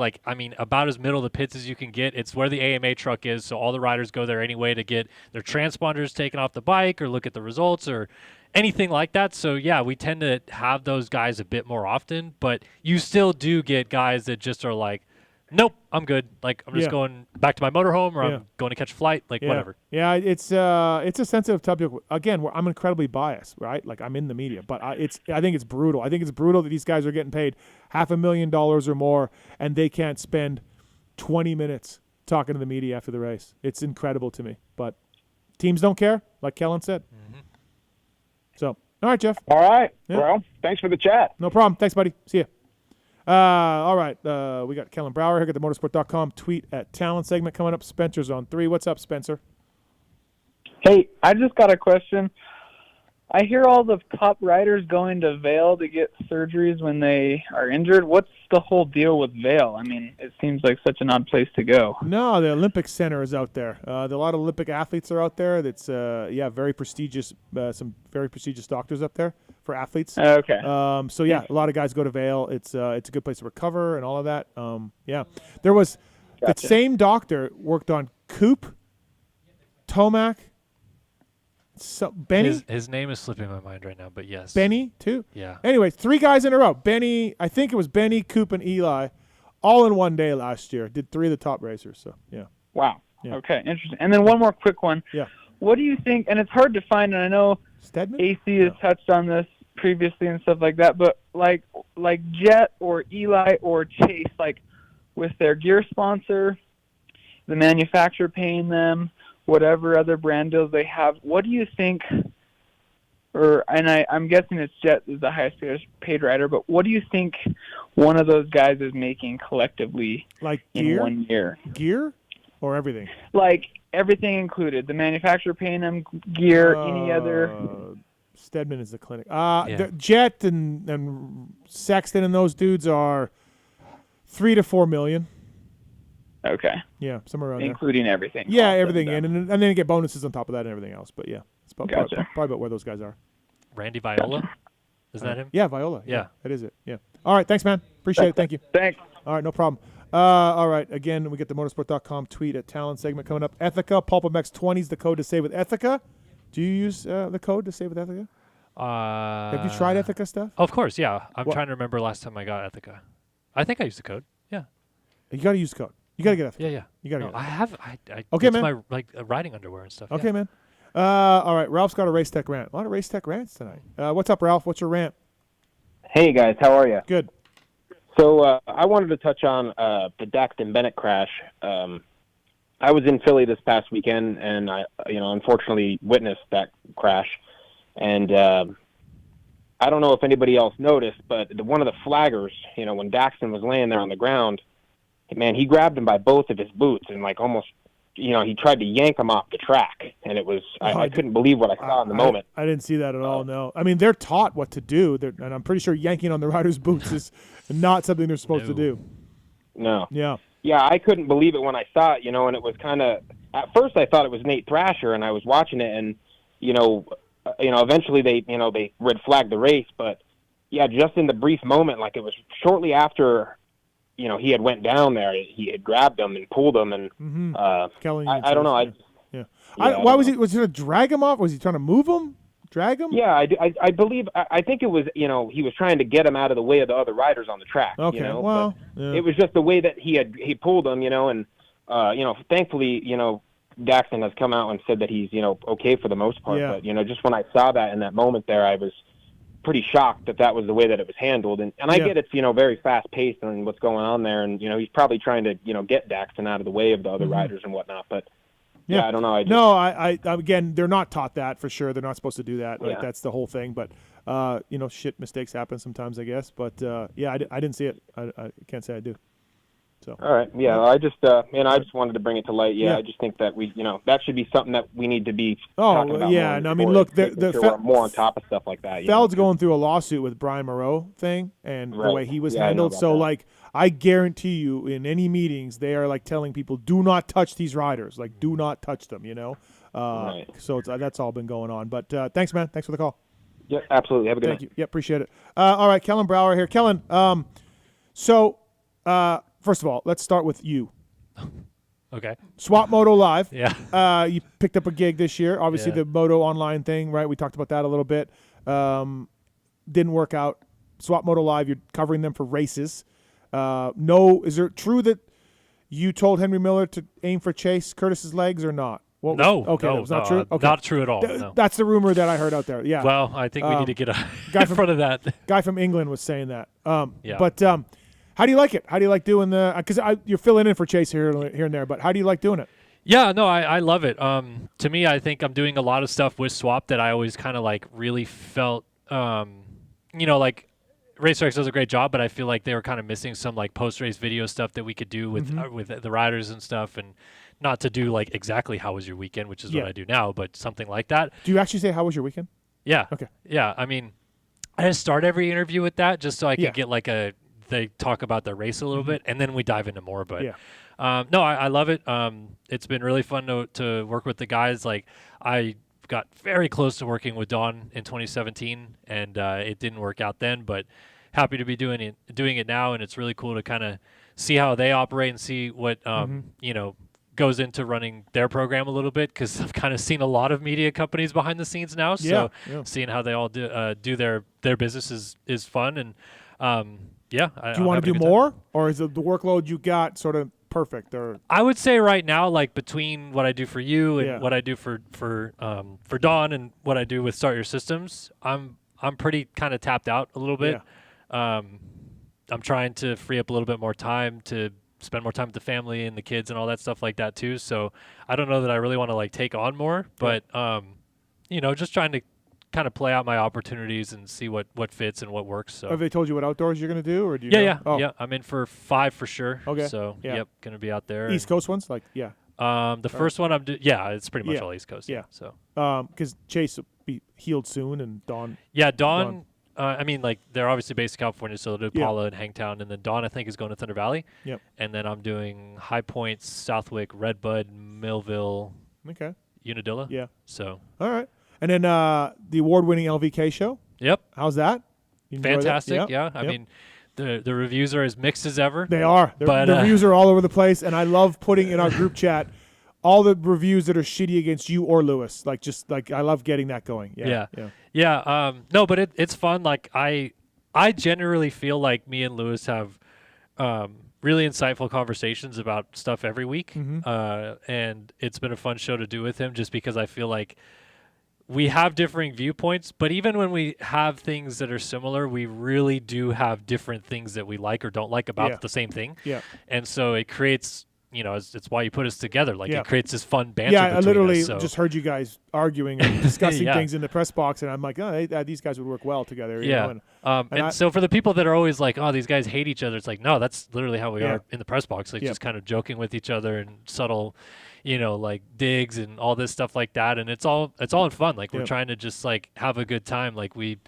about as middle of the pits as you can get. It's where the AMA truck is, so all the riders go there anyway to get their transponders taken off the bike or look at the results or anything like that. So, yeah, we tend to have those guys a bit more often, but you still do get guys that just are like, nope, I'm good. Like, I'm just going back to my motorhome or I'm going to catch a flight, whatever. Yeah, it's a sensitive topic. Again, I'm incredibly biased, right? Like, I'm in the media, but I think it's brutal. I think it's brutal that these guys are getting paid $500,000 or more, and they can't spend 20 minutes talking to the media after the race. It's incredible to me, but teams don't care, like Kellen said. Mm-hmm. So, all right, Jeff. All right. Yeah. Well, thanks for the chat. No problem. Thanks, buddy. See ya. All right. We got Kellen Brauer here. Got the motorsport.com tweet at Tallon segment coming up. Spencer's on 3. What's up, Spencer? Hey, I just got a question. I hear all the top riders going to Vail to get surgeries when they are injured. What's the whole deal with Vail? I mean, it seems like such an odd place to go. No, the Olympic Center is out there. There are a lot of Olympic athletes are out there. That's very prestigious. Some very prestigious doctors up there for athletes. Okay. So yeah, a lot of guys go to Vail. It's a good place to recover and all of that. Yeah, there was the same doctor worked on Coop, Tomac. Benny? His name is slipping my mind right now, but yes. Benny, too? Yeah. Anyway, 3 guys in a row. Benny, I think it was Benny, Coop, and Eli, all in one day last year. Did 3 of the top racers, so, yeah. Wow. Yeah. Okay, interesting. And then one more quick one. Yeah. What do you think, and it's hard to find, and I know Stedman? AC has touched on this previously and stuff like that, but like Jet or Eli or Chase, like with their gear sponsor, the manufacturer paying them, whatever other brand deals they have, what do you think, I'm guessing it's Jet is the highest paid rider, but what do you think one of those guys is making collectively in 1 year? Gear or everything? Like everything included, the manufacturer paying them gear, any other. Stedman is the clinic. The Jet and Sexton and those dudes are $3 to $4 million. Okay. Yeah, somewhere around including there. Everything. Yeah, everything in, and then you get bonuses on top of that and everything else. But yeah, it's probably about where those guys are. Randy Viola, isn't that him? Yeah, Viola. Yeah, that is it. Yeah. All right, thanks, man. Appreciate it. Thank you. Thanks. All right, no problem. All right, again, we get the motorsport.com tweet at Tallon segment coming up. Ethica, PulpMX 20 is the code to save with Ethica. Do you use the code to save with Ethica? Have you tried Ethica stuff? Of course, yeah. I'm trying to remember last time I got Ethica. I think I used the code. Yeah. You got to use the code. You gotta get it. Yeah. You gotta get it. I have. Okay, it's man. My riding underwear and stuff. Okay, man. All right, Ralph's got a race tech rant. A lot of race tech rants tonight. What's up, Ralph? What's your rant? Hey guys, how are you? Good. So I wanted to touch on the Daxton Bennett crash. I was in Philly this past weekend, and I, unfortunately witnessed that crash. And I don't know if anybody else noticed, but one of the flaggers, when Daxton was laying there on the ground, man, he grabbed him by both of his boots and almost, he tried to yank him off the track. And it was, I couldn't believe what I saw in the moment. I didn't see that at all, no. I mean, they're taught what to do, and I'm pretty sure yanking on the rider's boots is not something they're supposed to do. No. Yeah. Yeah, I couldn't believe it when I saw it, and it was kind of, at first I thought it was Nate Thrasher, and I was watching it, and, eventually they red flagged the race, but yeah, just in the brief moment, it was shortly after, he had went down there, he had grabbed him and pulled him, and Kellen, I don't know. Why was he? Was he trying to drag him off? Was he trying to move him? Drag him? Yeah, I believe. I think it was. He was trying to get him out of the way of the other riders on the track. Okay. Well, it was just the way that he pulled him. And thankfully, Daxton has come out and said that he's okay for the most part. Yeah. But just when I saw that in that moment there, I was pretty shocked that was the way that it was handled. And I get it's very fast paced and what's going on there, and he's probably trying to get Daxton out of the way of the other riders and whatnot. But yeah, I don't know. I again, they're not taught that for sure. They're not supposed to do that. Yeah. That's the whole thing. But shit, mistakes happen sometimes, I guess. But I didn't see it. I can't say I do. So. All right. Yeah. I just wanted to bring it to light. Yeah. I just think that we, that should be something that we need to be talking about. Yeah. No, I mean, look, we're more on top of stuff like that. Feld's going through a lawsuit with Brian Moreau thing and the way he was handled. So, I guarantee you, in any meetings, they are telling people, do not touch these riders. Do not touch them. Right. So that's all been going on. But thanks, man. Thanks for the call. Yeah, absolutely. Have a good night. Thank you. Yeah, appreciate it. All right, Kellen Brauer here. Kellen, first of all, let's start with you. Okay. Swap Moto Live. Yeah. You picked up a gig this year. Obviously, the Moto Online thing, right? We talked about that a little bit. Didn't work out. Swap Moto Live, you're covering them for races. Is it true that you told Henry Miller to aim for Chase Curtis's legs or not? No. Okay, that was not true? Okay. Not true at all. No. That's the rumor that I heard out there. Yeah. Well, I think we need to get in front of that. Guy from England was saying that. Yeah. But how do you like it? How do you like doing because you're filling in for Chase here and there, but how do you like doing it? Yeah, no, I love it. To me, I think I'm doing a lot of stuff with Swap that I always kind of really felt, RaceX does a great job, but I feel like they were kind of missing some post-race video stuff that we could do with the riders and stuff, and not to do exactly how was your weekend, which is what I do now, but something like that. Do you actually say how was your weekend? Yeah. Okay. Yeah. I mean, I just start every interview with that just so I can Yeah. get like they talk about the race a little bit, and then we dive into more. But Yeah. no, I love it. It's been really fun to work with the guys. Like I got very close to working with Don in 2017, and it didn't work out then, but happy to be doing it now, and it's really cool to kind of see how they operate and see what you know, goes into running their program a little bit, because I've kind of seen a lot of media companies behind the scenes now. So seeing how they all do their business is fun, and do you want to do more, or is the workload you got sort of perfect? Or I would say right now, like between what I do for you and what I do for Dawn and what I do with Start Your Systems, I'm pretty kind of tapped out a little bit. I'm trying to free up a little bit more time to spend more time with the family and the kids and all that stuff like that too. So I don't know that I really want to like take on more, but you know, just trying to kind of play out my opportunities and see what fits and what works. So have they told you what outdoors you're going to do, or do you? Yeah. I'm in for 5 for sure. Okay. So yep, going to be out there. East Coast ones, like the first one I'm it's pretty much all East Coast. Yeah. So because Chase will be healed soon, and Dawn. Yeah, Dawn. I mean, like they're obviously based in California, so they'll do Paula and Hangtown, and then Dawn I think is going to Thunder Valley. Yep. And then I'm doing High Points, Southwick, Redbud, Millville. Okay. Unadilla. Yeah. So. All right. And then the award-winning LVK show. Yep. How's that? You enjoy that? Fantastic. Yep. Yeah. I mean, the reviews are as mixed as ever. They are. The reviews are all over the place, and I love putting in our group chat all the reviews that are shitty against you or Lewis. Like I love getting that going. Yeah. No, but it's fun. Like I generally feel like me and Lewis have really insightful conversations about stuff every week, and it's been a fun show to do with him, just because I feel like we have differing viewpoints, but even when we have things that are similar, we really do have different things that we like or don't like about the same thing. Yeah. And so it creates, you know, it's why you put us together. Like it creates this fun banter. Yeah, I literally us, so. just heard you guys arguing and discussing things in the press box, and I'm like, these guys would work well together. You know? And so for the people that are always like, oh, these guys hate each other, it's like, no, that's literally how we are in the press box. Like just kind of joking with each other and subtle, you know, like digs and all this stuff like that. And it's all in fun. Like we're trying to just like have a good time. Like we,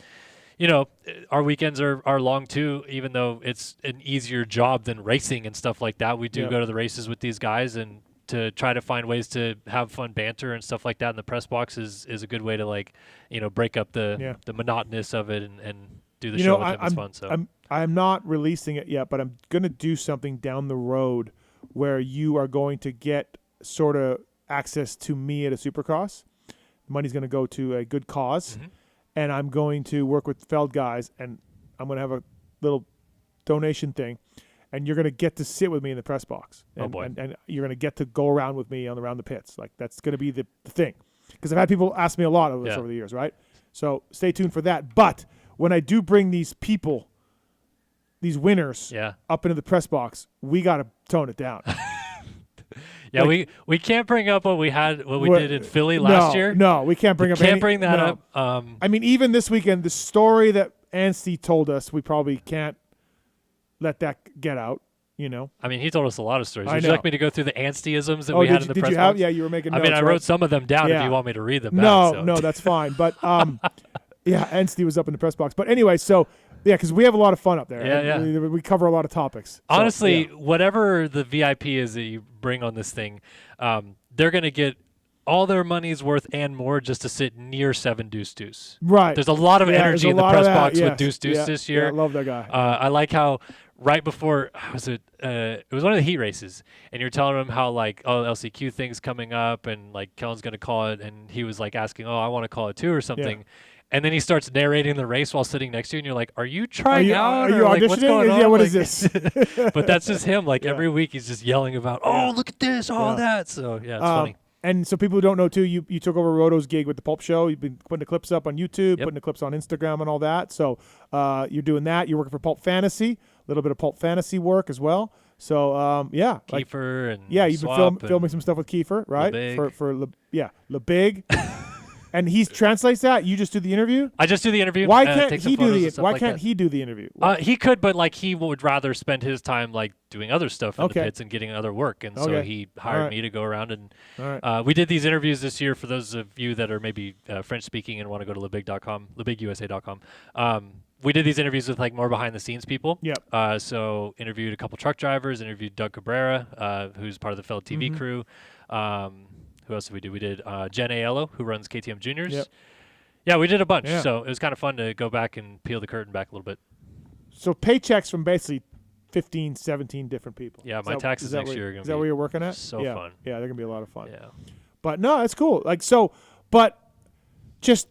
you know, our weekends are long too, even though it's an easier job than racing and stuff like that. We do go to the races with these guys, and to try to find ways to have fun banter and stuff like that in the press box is a good way to, like, you know, break up the monotonous of it and do the show with them. It's fun. So I'm not releasing it yet, but I'm going to do something down the road where you are going to get sort of access to me at a Supercross. The money's going to go to a good cause, and I'm going to work with Feld guys, and I'm going to have a little donation thing, and you're going to get to sit with me in the press box. And, and you're going to get to go around with me around the pits. Like, that's going to be the thing. Because I've had people ask me a lot of this over the years, right? So stay tuned for that. But when I do bring these people, these winners, up into the press box, we got to tone it down. Yeah, like, we can't bring up what we did in Philly last year. No, we can't bring up. Can't bring that up. I mean, even this weekend, the story that Anstey told us, we probably can't let that get out. You know. I mean, he told us a lot of stories. Would you like me to go through the Ansteyisms that we had in the press you have? box? Yeah, you were making notes. I mean, I wrote some of them down if you want me to read them. No, that's fine. But yeah, Anstey was up in the press box. But anyway, so. Yeah, because we have a lot of fun up there. Yeah. We cover a lot of topics. Honestly, whatever the VIP is that you bring on this thing, they're going to get all their money's worth and more just to sit near 7 Deuce Deuce. Right. There's a lot of energy in the press box with Deuce Deuce this year. Yeah, I love that guy. I like how right before, it was one of the heat races, and you're telling him how, like, LCQ thing's coming up, and, like, Kellen's going to call it, and he was, like, asking, I want to call it too or something. Yeah. And then he starts narrating the race while sitting next to you, and you're like, "Are you trying out? Are you auditioning? What's going on? Yeah, what is this?" But that's just him. Like every week, he's just yelling about, "Oh, look at this, all that." So yeah, it's funny. And so people who don't know too, you took over Roto's gig with the Pulp Show. You've been putting the clips up on YouTube, putting the clips on Instagram, and all that. So you're doing that. You're working for Pulp Fantasy, a little bit of Pulp Fantasy work as well. So Kiefer and you've been filming some stuff with Kiefer, right? LeBig. For Le Big. And he translates that. You just do the interview. I just do the interview. Why can't take some he do photos the? and stuff Why like can't that. he do the interview? He could, but like he would rather spend his time like doing other stuff in the pits and getting other work, and so he hired me to go around and we did these interviews this year. For those of you that are maybe French speaking and want to go to lebigusa.com, lebigusa.com. We did these interviews with like more behind the scenes people. Yep. So interviewed a couple truck drivers, interviewed Doug Cabrera, who's part of the fellow TV Mhm. crew. Who else did we do? We did Jen Aiello, who runs KTM Juniors. Yep. Yeah, we did a bunch. Yeah. So it was kind of fun to go back and peel the curtain back a little bit. So paychecks from basically 15, 17 different people. Yeah, Is my that- taxes is that next where- year are gonna Is that be where you're working at? so yeah. fun. Yeah, they're gonna be a lot of fun. Yeah. But no, it's cool. Like so, but just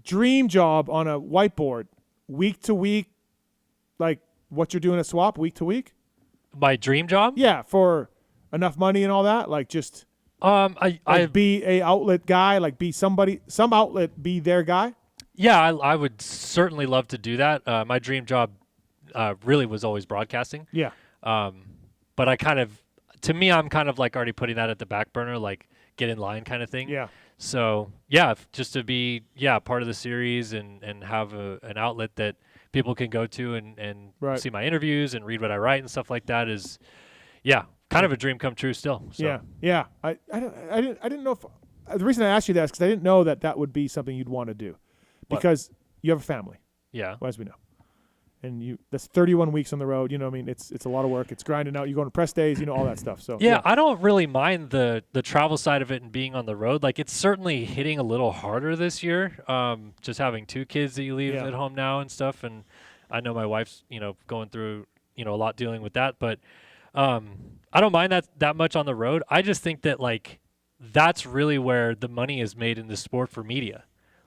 dream job on a whiteboard, week to week, like what you're doing at Swap, week to week. My dream job? Yeah, for enough money and all that. Like just I be a outlet guy, like be somebody, some outlet, be their guy. Yeah, I would certainly love to do that. My dream job really was always broadcasting. Yeah. But I kind of, to me, I'm kind of like already putting that at the back burner, like get in line kind of thing. Yeah. So yeah, just to be part of the series and have an outlet that people can go to and Right. see my interviews and read what I write and stuff like that is, kind of a dream come true still. So. Yeah, yeah. I didn't know if the reason I asked you that is because I didn't know that would be something you'd want to do, because you have a family. Yeah. Well, as we know, and that's 31 weeks on the road. You know, what I mean, it's a lot of work. It's grinding out. You go to press days. You know, all that stuff. So yeah, I don't really mind the travel side of it and being on the road. Like it's certainly hitting a little harder this year. Just having 2 kids that you leave at home now and stuff, and I know my wife's going through a lot dealing with that, but. I don't mind that much on the road. I just think that like that's really where the money is made in the sport for media.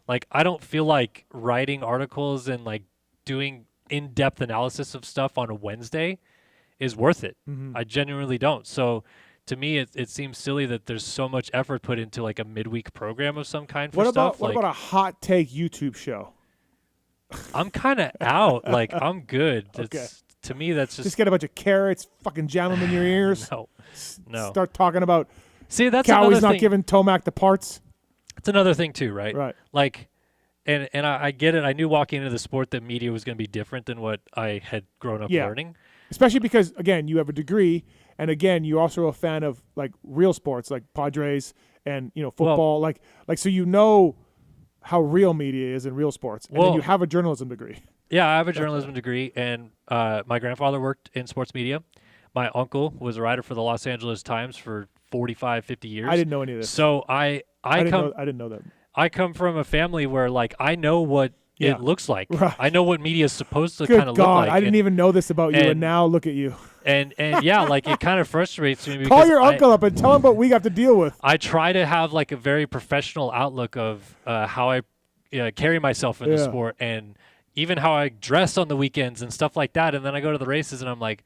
Like I don't feel like writing articles and like doing in-depth analysis of stuff on a Wednesday is worth it. Mhm. I genuinely don't. So to me, it seems silly that there's so much effort put into like a midweek program of some kind for What stuff. about a hot take YouTube show? I'm kind of out. Like I'm good. Okay. To me, that's Just get a bunch of carrots, fucking jam them in your ears. No. Start talking about. See, that's Cowie's another not thing. giving Tomac the parts. It's another thing too, right? Right. Like, and I get it. I knew walking into the sport that media was going to be different than what I had grown up learning. Especially because again, you have a degree, and again, you're also a fan of like real sports, like Padres and football, like so you know how real media is in real sports, and then you have a journalism degree. Yeah, I have a journalism degree, and my grandfather worked in sports media. My uncle was a writer for the Los Angeles Times for 45, 50 years. I didn't know any of this. So I didn't know that. I come from a family where like I know what it looks like. Right. I know what media is supposed to Good kind of God, look like. I didn't even know this about you, and and- now look at you. And yeah, like it kind of frustrates me. Call because your uncle up and tell him what we have to deal with. I try to have like a very professional outlook of how I carry myself in the sport, and even how I dress on the weekends and stuff like that. And then I go to the races and I'm like,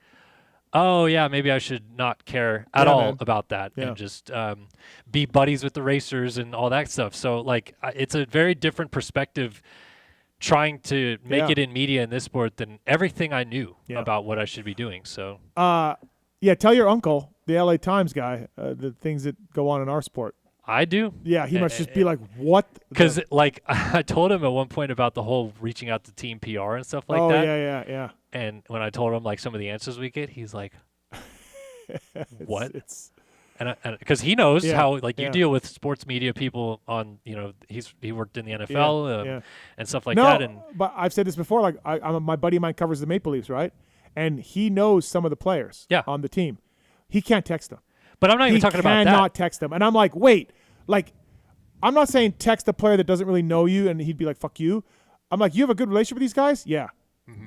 oh yeah, maybe I should not care at all about that and just be buddies with the racers and all that stuff. So like it's a very different perspective trying to make it in media in this sport than everything I knew about what I should be doing. So tell your uncle, the LA Times guy, the things that go on in our sport. I do. Yeah, he must just be like, what? Because like I told him at one point about the whole reaching out to team PR and stuff like Oh, that. yeah. And when I told him like some of the answers we get, he's like, "What?" And because he knows how like you deal with sports media people on he worked in the NFL and stuff like that. And but I've said this before. Like my buddy of mine covers the Maple Leafs, right? And he knows some of the players on the team. He can't text them. But I'm not even talking about that. He cannot text them. And I'm like, wait, like, I'm not saying text a player that doesn't really know you and he'd be like, fuck you. I'm like, you have a good relationship with these guys? Yeah.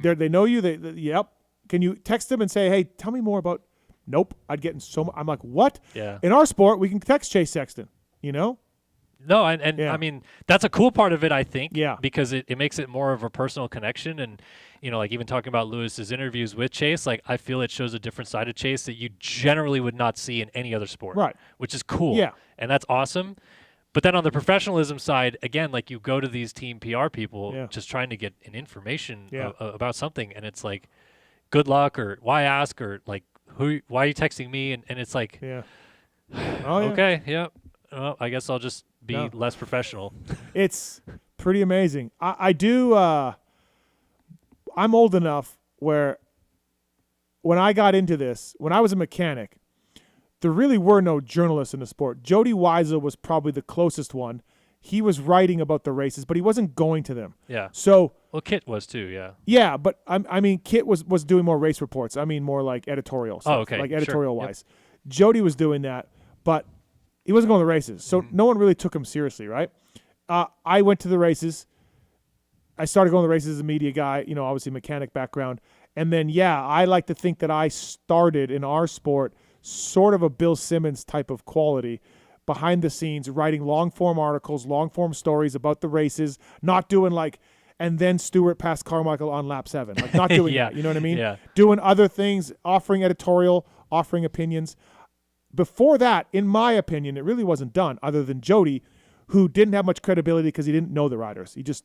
They know you. Yep. Can you text them and say, hey, tell me more about, nope. I'd get in so much. I'm like, what? Yeah. In our sport, we can text Chase Sexton, No, and I mean, that's a cool part of it, I think. Yeah. Because it makes it more of a personal connection. And, like even talking about Lewis's interviews with Chase, like I feel it shows a different side of Chase that you generally would not see in any other sport. Right. Which is cool. Yeah. And that's awesome. But then on the professionalism side, again, like you go to these team PR people just trying to get an information about something. And it's like, good luck, or why ask, or like, why are you texting me? And it's like, okay, yeah. Well, I guess I'll just be less professional. It's pretty amazing. I do. I'm old enough where when I got into this, when I was a mechanic, there really were no journalists in the sport. Jody Wiesel was probably the closest one. He was writing about the races, but he wasn't going to them. Yeah. So. Well, Kit was too. Yeah. Yeah, but I mean, Kit was doing more race reports. I mean, more like editorial stuff. Oh, okay. Like editorial Sure. wise. Yep. Jody was doing that, but he wasn't going to the races. So no one really took him seriously, right? I went to the races. I started going to the races as a media guy, obviously mechanic background. And then, I like to think that I started in our sport sort of a Bill Simmons type of quality behind the scenes, writing long-form articles, long-form stories about the races, not doing and then Stewart passed Carmichael on lap 7. Like, not doing that, you know what I mean? Yeah. Doing other things, offering editorial, offering opinions. Before that, in my opinion, it really wasn't done other than Jody, who didn't have much credibility because he didn't know the riders. He just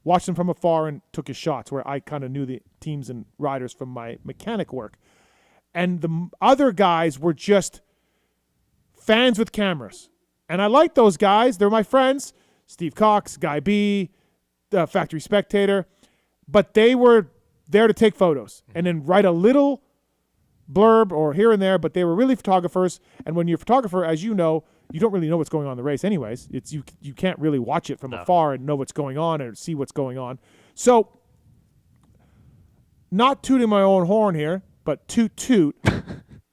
watched them from afar and took his shots, where I kind of knew the teams and riders from my mechanic work. And the other guys were just fans with cameras. And I like those guys. They're my friends. Steve Cox, Guy B, the Factory Spectator. But they were there to take photos and then write a little blurb or here and there, but they were really photographers. And when you're a photographer, as you know, you don't really know what's going on in the race anyways. It's you can't really watch it from afar and know what's going on or see what's going on. So, not tooting my own horn here, but toot.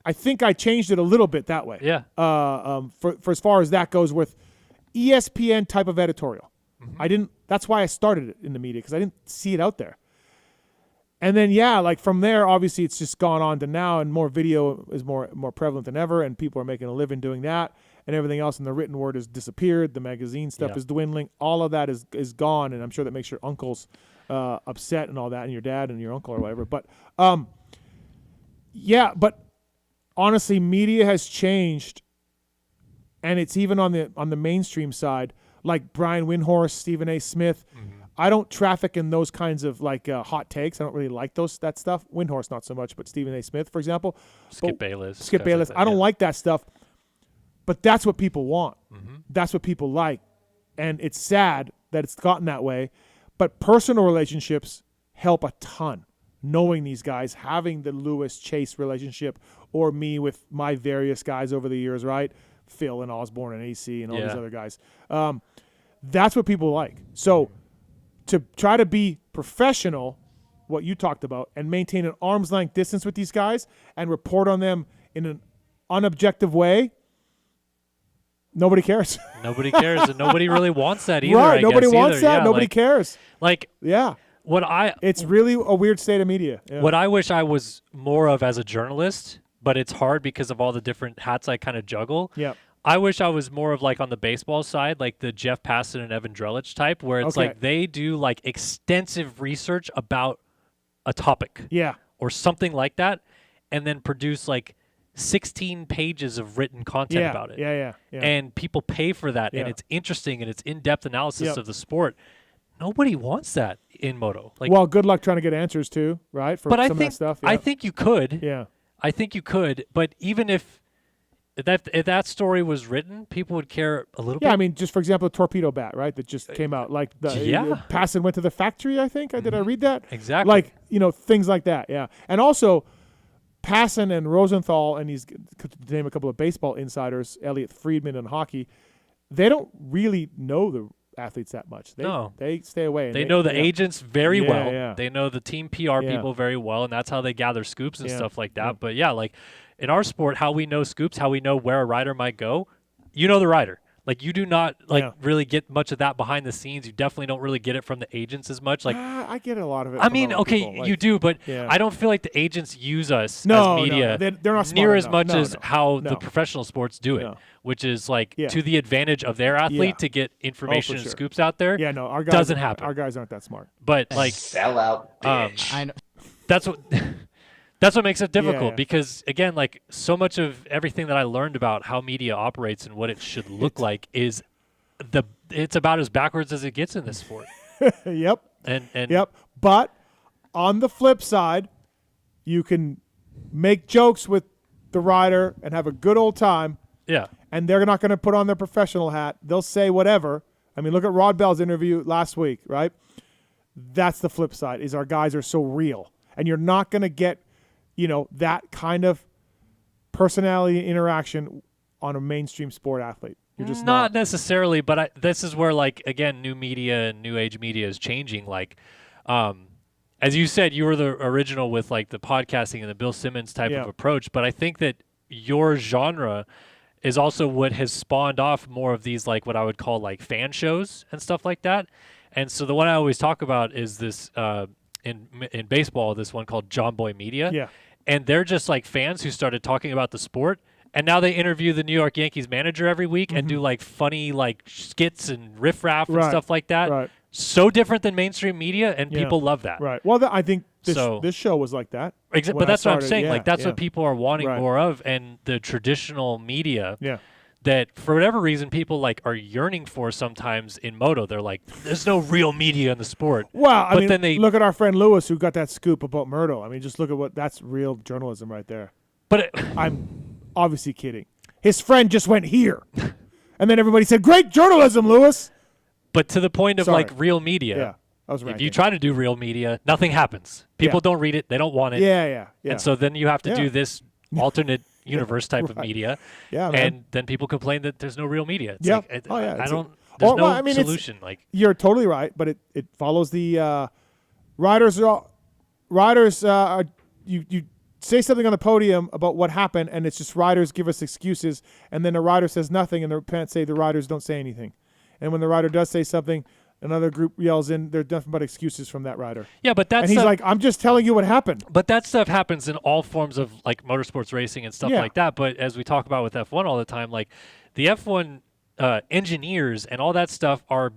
I think I changed it a little bit that way. Yeah. For as far as that goes with ESPN type of editorial. That's why I started it in the media, because I didn't see it out there. And then, from there, obviously it's just gone on to now, and more video is more prevalent than ever, and people are making a living doing that, and everything else, and the written word has disappeared. The magazine stuff is dwindling. All of that is gone, and I'm sure that makes your uncles upset and all that, and your dad and your uncle or whatever. But, but honestly, media has changed, and it's even on the mainstream side, like Brian Windhorst, Stephen A. Smith. I don't traffic in those kinds of hot takes. I don't really like that stuff. Windhorst not so much, but Stephen A. Smith, for example. Skip Bayless. I don't like that stuff, but that's what people want. That's what people like, and it's sad that it's gotten that way. But personal relationships help a ton. Knowing these guys, having the Lewis Chase relationship, or me with my various guys over the years, right? Phil and Osborne and AC and all these other guys. That's what people like. So to try to be professional, what you talked about, and maintain an arm's length distance with these guys and report on them in an unobjective way, nobody cares. Nobody cares, and nobody really wants that either. Right, nobody wants either. that. Yeah, nobody cares. It's really a weird state of media. Yeah. What I wish I was more of as a journalist, but it's hard because of all the different hats I kind of juggle. Yeah. I wish I was more of on the baseball side, like the Jeff Passan and Evan Drellich type, where it's they do extensive research about a topic. Yeah. Or something like that, and then produce 16 pages of written content about it. Yeah. And people pay for that, and it's interesting, and it's in-depth analysis of the sport. Nobody wants that in moto. Well, good luck trying to get answers too, right? For some of that stuff. Yeah. I think you could. Yeah. I think you could, but even if that story was written, people would care a little bit. Yeah, I mean, just for example, the torpedo bat, right? That just came out. Passan went to the factory, I think. Did I read that? Exactly. Things like that, yeah. And also, Passan and Rosenthal, and he's to name a couple of baseball insiders, Elliot Friedman in hockey, they don't really know the athletes that much. They stay away. And they know the agents very well. Yeah. They know the team PR people very well, and that's how they gather scoops and stuff like that. But in our sport, how we know scoops, how we know where a rider might go, you know the rider. You do not really get much of that behind the scenes. You definitely don't really get it from the agents as much. I get a lot of it. I mean, okay, you do, but I don't feel like the agents use us as media they're not near as enough. much as how the professional sports do it, which is to the advantage of their athlete to get information and scoops out there. Yeah, no, our guys doesn't happen. Our guys aren't that smart. But sell out, bitch. I know. That's what. That's what makes it difficult because, again, so much of everything that I learned about how media operates and what it should look like is it's about as backwards as it gets in this sport. Yep. And But on the flip side, you can make jokes with the rider and have a good old time. Yeah. and they're not going to put on their professional hat. They'll say whatever. I mean, look at Rod Bell's interview last week, right? That's the flip side, is our guys are so real. And you're not going to get, that kind of personality interaction on a mainstream sport athlete. You're just not necessarily, but this is where, like, again, new media and new age media is changing. Like, as you said, you were the original with, like, the podcasting and the Bill Simmons type of approach. But I think that your genre is also what has spawned off more of these, like, what I would call, like, fan shows and stuff like that. And so the one I always talk about is this in baseball, this one called John Boy Media. Yeah. And they're just, like, fans who started talking about the sport. And now they interview the New York Yankees manager every week and do, like, funny, like, skits and riff-raff and stuff like that. Right. So different than mainstream media, and people love that. Right. Well, I think this show was like that. But that's what I'm saying. Like, that's what people are wanting more of. And the traditional media that, for whatever reason, people, like, are yearning for sometimes in moto. They're like, there's no real media in the sport. Well, I mean, then look at our friend Lewis who got that scoop about Murdo. I mean, just look at that's real journalism right there. But I'm obviously kidding. His friend just went here. And then everybody said, great journalism, Lewis. But to the point of, like, real media, if you try to do real media, nothing happens. People don't read it. They don't want it. Yeah. And so then you have to do this alternate universe type of media. Yeah, man. And then people complain that there's no real media. It's like, there's no solution. Like, you're totally right, but it follows the riders. You say something on the podium about what happened, and it's just riders give us excuses, and then the rider says nothing, and the parents say the riders don't say anything. And when the rider does say something, another group yells in, they're nothing but excuses from that rider. Yeah, but that's... And he's like, I'm just telling you what happened. But that stuff happens in all forms of, like, motorsports racing and stuff like that. But as we talk about with F1 all the time, like, the F1 engineers and all that stuff are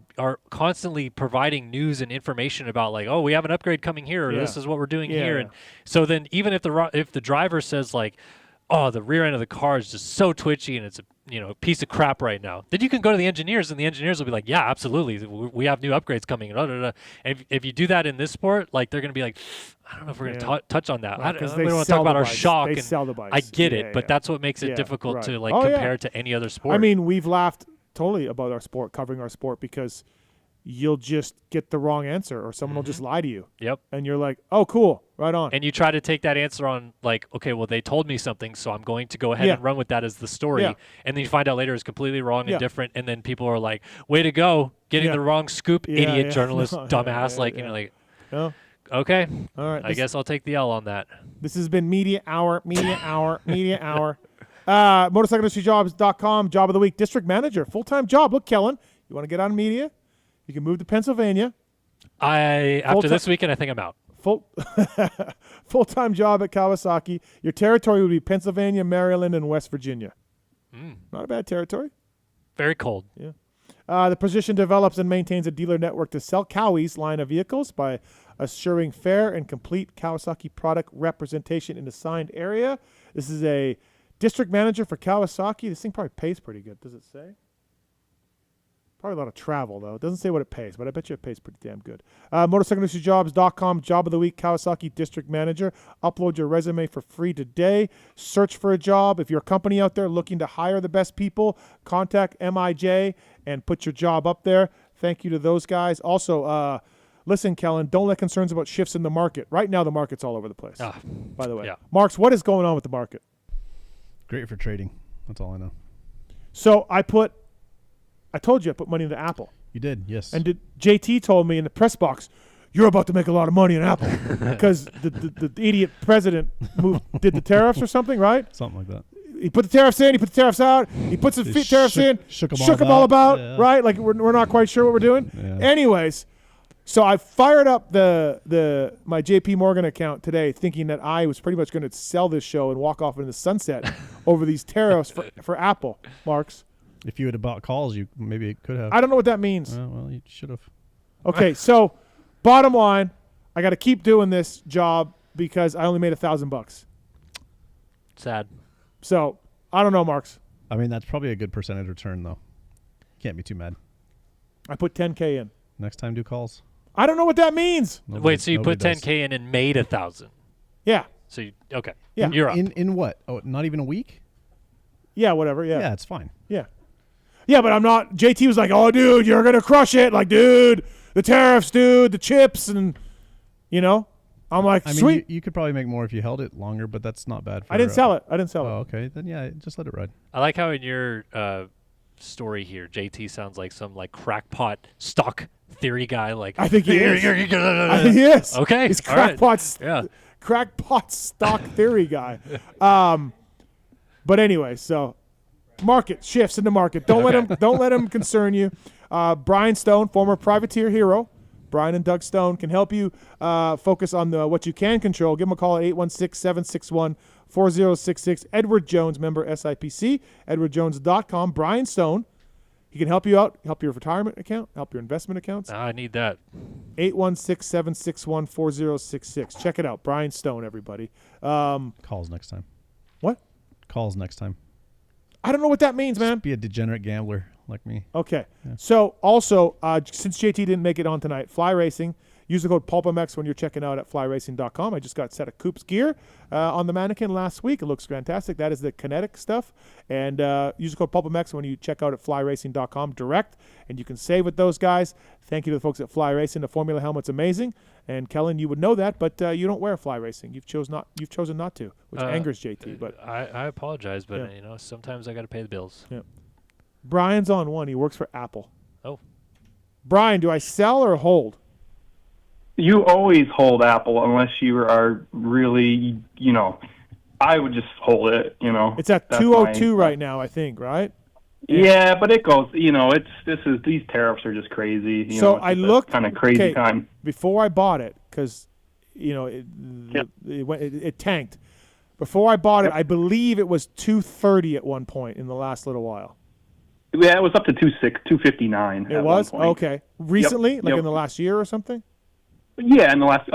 constantly providing news and information about, like, oh, we have an upgrade coming here, or this is what we're doing here. And so then even if the driver says, like, oh, the rear end of the car is just so twitchy and it's a piece of crap right now, then you can go to the engineers and the engineers will be like, yeah, absolutely, we have new upgrades coming. And if you do that in this sport, like, they're going to be like, I don't know if we're going to touch on that. Right, we don't want to talk about our shock. They sell the bikes. I get it, but that's what makes it difficult to, like, compare to any other sport. I mean, we've laughed totally about our sport, covering our sport, because you'll just get the wrong answer, or someone will just lie to you. Yep. And you're like, oh, cool, right on. And you try to take that answer on, like, okay, well, they told me something, so I'm going to go ahead and run with that as the story. Yeah. And then you find out later it's completely wrong and different, and then people are like, way to go, getting the wrong scoop, idiot journalist, dumbass. Okay, all right, I guess I'll take the L on that. This has been Media Hour. MotorcycleIndustryJobs.com, job of the week, district manager, full-time job. Look, Kellen, you want to get on media? You can move to Pennsylvania. After this weekend, I think I'm out. Full-time job at Kawasaki. Your territory would be Pennsylvania, Maryland, and West Virginia. Not a bad territory. Very cold. Yeah. The position develops and maintains a dealer network to sell Kawai's line of vehicles by assuring fair and complete Kawasaki product representation in the assigned area. This is a district manager for Kawasaki. This thing probably pays pretty good. Does it say? Probably a lot of travel, though. It doesn't say what it pays, but I bet you it pays pretty damn good. MotorcycleIndustryJobs.com, job of the week, Kawasaki District Manager. Upload your resume for free today. Search for a job. If you're a company out there looking to hire the best people, contact MIJ and put your job up there. Thank you to those guys. Also, listen, Kellen, don't let concerns about shifts in the market. Right now, the market's all over the place, by the way. Yeah. Marks, what is going on with the market? Great for trading. That's all I know. So I told you I put money into Apple. You did, yes. And JT told me in the press box, you're about to make a lot of money in Apple because the idiot president did the tariffs or something, right? Something like that. He put the tariffs in, he put the tariffs out, he puts the tariffs in, shook them all about, right? Like we're not quite sure what we're doing. Yeah. Anyways, so I fired up my JP Morgan account today thinking that I was pretty much going to sell this show and walk off into the sunset over these tariffs for Apple, Marks. If you had bought calls, you maybe could have. I don't know what that means. Well, you should have. Okay, so bottom line, I got to keep doing this job because I only made $1,000. Sad. So I don't know, Marks. I mean, that's probably a good percentage return, though. Can't be too mad. I put $10K in. Next time, do calls. I don't know what that means. Wait, so you put $10K in and made $1,000? Yeah. So okay. Yeah. You're up. In what? Oh, not even a week? Yeah, whatever. Yeah. Yeah, it's fine. Yeah. Yeah, but I'm not. JT was like, "Oh, dude, you're gonna crush it!" Like, dude, the tariffs, dude, the chips, and I'm like, I mean, sweet. you could probably make more if you held it longer, but that's not bad. I didn't sell it. Oh, okay. Then yeah, just let it ride. I like how in your story here, JT sounds like some crackpot stock theory guy. Like, I think he is. He is. Okay. He's all right. crackpot stock theory guy. But anyway, so market shifts in the market. Don't let him concern you. Brian Stone, former privateer hero. Brian and Doug Stone can help you focus on what you can control. Give them a call at 816-761-4066. Edward Jones, member SIPC, edwardjones.com. Brian Stone, he can help you out, help your retirement account, help your investment accounts. I need that. 816-761-4066. Check it out. Brian Stone, everybody. Calls next time. What? Calls next time. I don't know what that means, man. Just be a degenerate gambler like me. Okay. Yeah. So also, since JT didn't make it on tonight, Fly Racing, use the code PulpMX when you're checking out at flyracing.com. I just got a set of Coop's gear on the mannequin last week. It looks fantastic. That is the kinetic stuff. And use the code PulpMX when you check out at flyracing.com direct, and you can save with those guys. Thank you to the folks at Fly Racing. The Formula helmet's amazing. And Kellen, you would know that, but you don't wear Fly Racing. You've chosen not to, which angers JT. But I apologize, but sometimes I got to pay the bills. Yeah. Brian's on one. He works for Apple. Oh. Brian, do I sell or hold? You always hold Apple unless you are really, I would just hold it, It's at 202 right now, I think, right? Yeah, but it goes, these tariffs are just crazy. So I looked kind of crazy time before I bought it because, it tanked. Before I bought it, I believe it was 230 at one point in the last little while. Yeah, it was up to 259. It was? Okay. Recently? Yep. In the last year or something? Yeah, in the last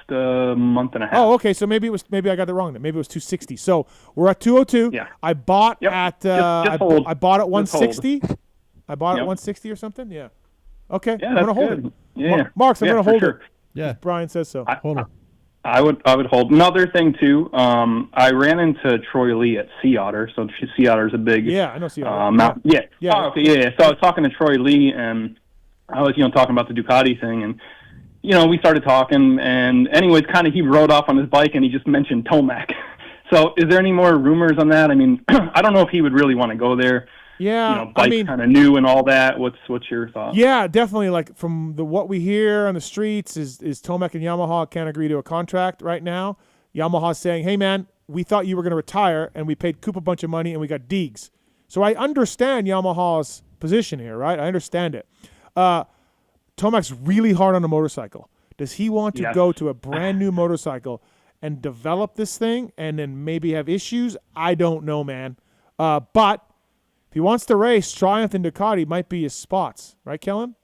month and a half. Oh, okay. So maybe I got it wrong then. Maybe it was 260. So we're at 202. Yeah. I bought at I bought at 160. I bought at 160 or something. Yeah. Okay. Yeah, I'm gonna hold good. it. Yeah. Marks, I'm gonna hold sure. it. Yeah. Brian says so. Hold it. I would hold. Another thing too. I ran into Troy Lee at Sea Otter. So Sea Otter's a big. Yeah, I know Sea Otter. Yeah. Yeah. Oh, okay. Yeah. So I was talking to Troy Lee, and I was talking about the Ducati thing, and we started talking, and anyways, kind of he rode off on his bike, and he just mentioned Tomac. So is there any more rumors on that? I mean, I don't know if he would really want to go there. Yeah, bike's kind of new and all that. What's your thought? Yeah, definitely. Like from what we hear on the streets is Tomac and Yamaha can't agree to a contract right now. Yamaha's saying, "Hey man, we thought you were going to retire, and we paid Coop a bunch of money, and we got Deegs." So I understand Yamaha's position here, right? I understand it. Tomac's really hard on a motorcycle. Does he want to go to a brand new motorcycle and develop this thing and then maybe have issues? I don't know, man. But if he wants to race, Triumph and Ducati might be his spots, right, Kellen?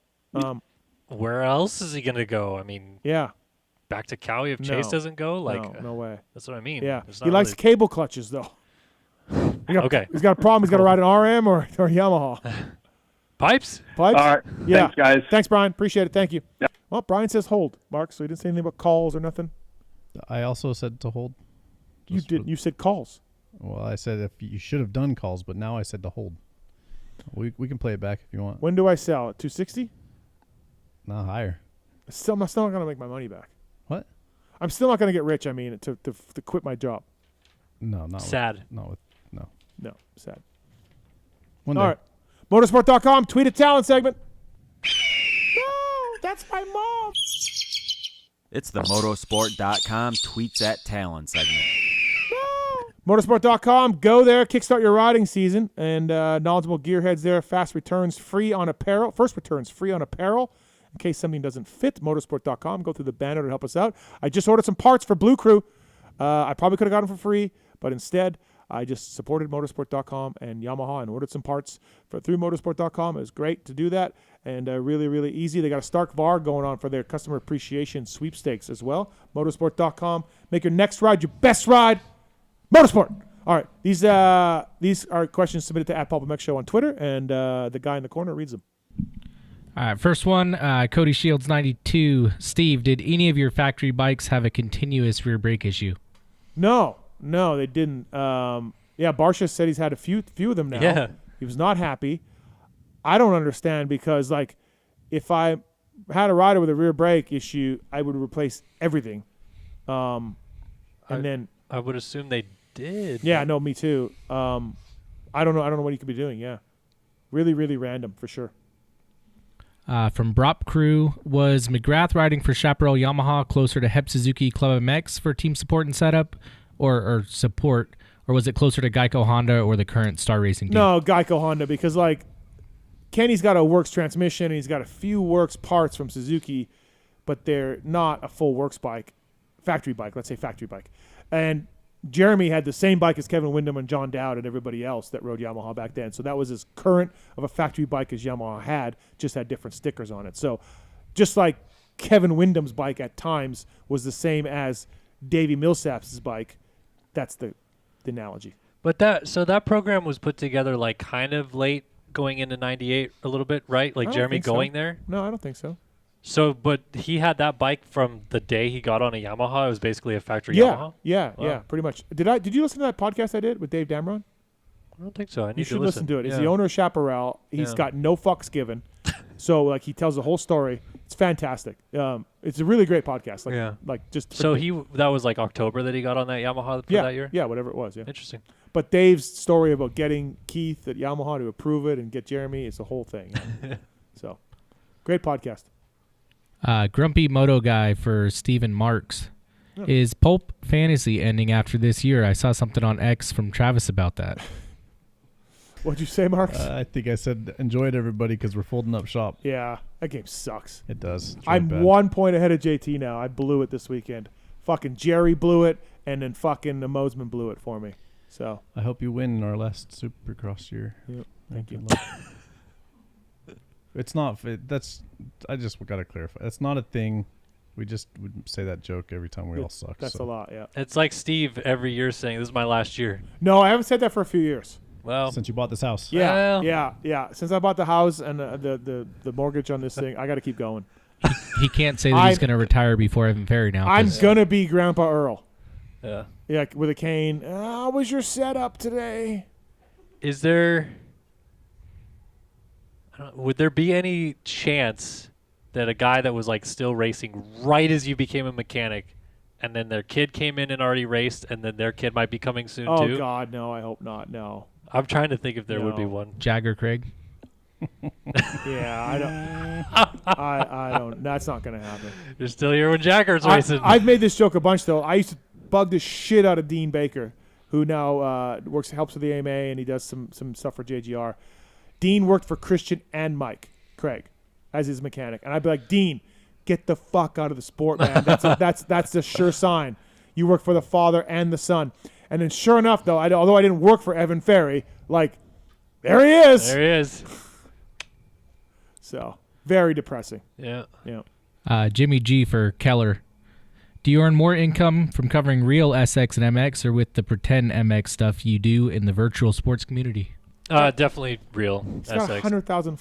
Where else is he going to go? I mean, back to Cowie if Chase doesn't go? No way. That's what I mean. Yeah, he likes cable clutches, though. Okay. He's got a problem. He's got to ride an RM or Yamaha. Pipes? All right. Yeah. Thanks, guys. Thanks, Brian. Appreciate it. Thank you. Yeah. Well, Brian says hold, Mark, so he didn't say anything about calls or nothing. I also said to hold. You did. You said calls. Well, I said if you should have done calls, but now I said to hold. We can play it back if you want. When do I sell? At 260? No, higher. I'm still not going to make my money back. What? I'm still not going to get rich, to quit my job. No, not sad. No, sad. One day. All right. Motorsport.com, tweet a Tallon segment. No, that's my mom. It's the motorsport.com tweets at Tallon segment. Motorsport.com, go there, kickstart your riding season, and knowledgeable gearheads there. Fast returns free on apparel. First returns free on apparel. In case something doesn't fit, motorsport.com, go through the banner to help us out. I just ordered some parts for Blue Crew. I probably could have gotten them for free, but instead, I just supported motorsport.com and Yamaha and ordered some parts through motorsport.com. It was great to do that and really, really easy. They got a Stark VAR going on for their customer appreciation sweepstakes as well. Motorsport.com. Make your next ride your best ride. Motorsport. All right. These are questions submitted to @PulpMX Show on Twitter, and the guy in the corner reads them. All right. First one, Cody Shields 92. Steve, did any of your factory bikes have a continuous rear brake issue? No, they didn't. Yeah, Barsha said he's had a few of them now. Yeah. He was not happy. I don't understand because, like, if I had a rider with a rear brake issue, I would replace everything. And then I would assume they did. Yeah, no, me too. I don't know. I don't know what he could be doing. Yeah, really, really random for sure. From Brop Crew, was McGrath riding for Chaparral Yamaha closer to Hep Suzuki Club MX for team support and setup, or support, or was it closer to Geico Honda or the current Star Racing team? No, Geico Honda, because like Kenny's got a works transmission and he's got a few works parts from Suzuki, but they're not a full works bike, factory bike. Let's say factory bike, and Jeremy had the same bike as Kevin Windham and John Dowd and everybody else that rode Yamaha back then. So that was as current of a factory bike as Yamaha had, just had different stickers on it. So just like Kevin Windham's bike at times was the same as Davey Millsap's bike, that's the analogy. But that program was put together like kind of late going into 98 a little bit, right? Like Jeremy going there? No, I don't think so. So, but he had that bike from the day he got on a Yamaha. It was basically a factory Yamaha? Yeah, pretty much. Did you listen to that podcast I did with Dave Damron? I don't think so. You should listen to it. He's the owner of Chaparral. He's got no fucks given. So, like, he tells the whole story. It's fantastic. It's a really great podcast. That was like October that he got on that Yamaha for that year? Yeah, whatever it was. Yeah. Interesting. But Dave's story about getting Keith at Yamaha to approve it and get Jeremy, it's a whole thing. So, great podcast. Grumpy Moto Guy for Steven Marks. Yeah. Is Pulp Fantasy ending after this year? I saw something on X from Travis about that. What'd you say, Marks? I think I said enjoy it, everybody, because we're folding up shop. Yeah, that game sucks. It does. I'm 1 point ahead of JT now. I blew it this weekend. Fucking Jerry blew it, and then fucking the Mosman blew it for me. So I hope you win our last Supercross year. Yep. Thank you. It's not. I just got to clarify. It's not a thing. We just would say that joke every time we all suck. That's a lot, yeah. It's like Steve every year saying, this is my last year. No, I haven't said that for a few years. Well, since you bought this house. Yeah. Since I bought the house and the mortgage on this thing, I got to keep going. He can't say that he's going to retire before Evan Ferry now. I'm going to be Grandpa Earl. Yeah. Yeah, with a cane. How was your setup today? Is there... would there be any chance that a guy that was like still racing right as you became a mechanic and then their kid came in and already raced and then their kid might be coming soon too? Oh, God, no. I hope not. No. I'm trying to think if there would be one. Jagger Craig? Yeah, I don't. I don't. That's not going to happen. You're still here when Jagger's racing. I've made this joke a bunch, though. I used to bug the shit out of Dean Baker, who now helps with the AMA, and he does some stuff for JGR. Dean worked for Christian and Mike Craig as his mechanic, and I'd be like, Dean, get the fuck out of the sport, man. That's the sure sign. You work for the father and the son. And then sure enough, though, although I didn't work for Evan Ferry, like, there he is. There he is. So, very depressing. Yeah. Jimmy G for Keller. Do you earn more income from covering real SX and MX or with the pretend MX stuff you do in the virtual sports community? Definitely real. He's got 100,000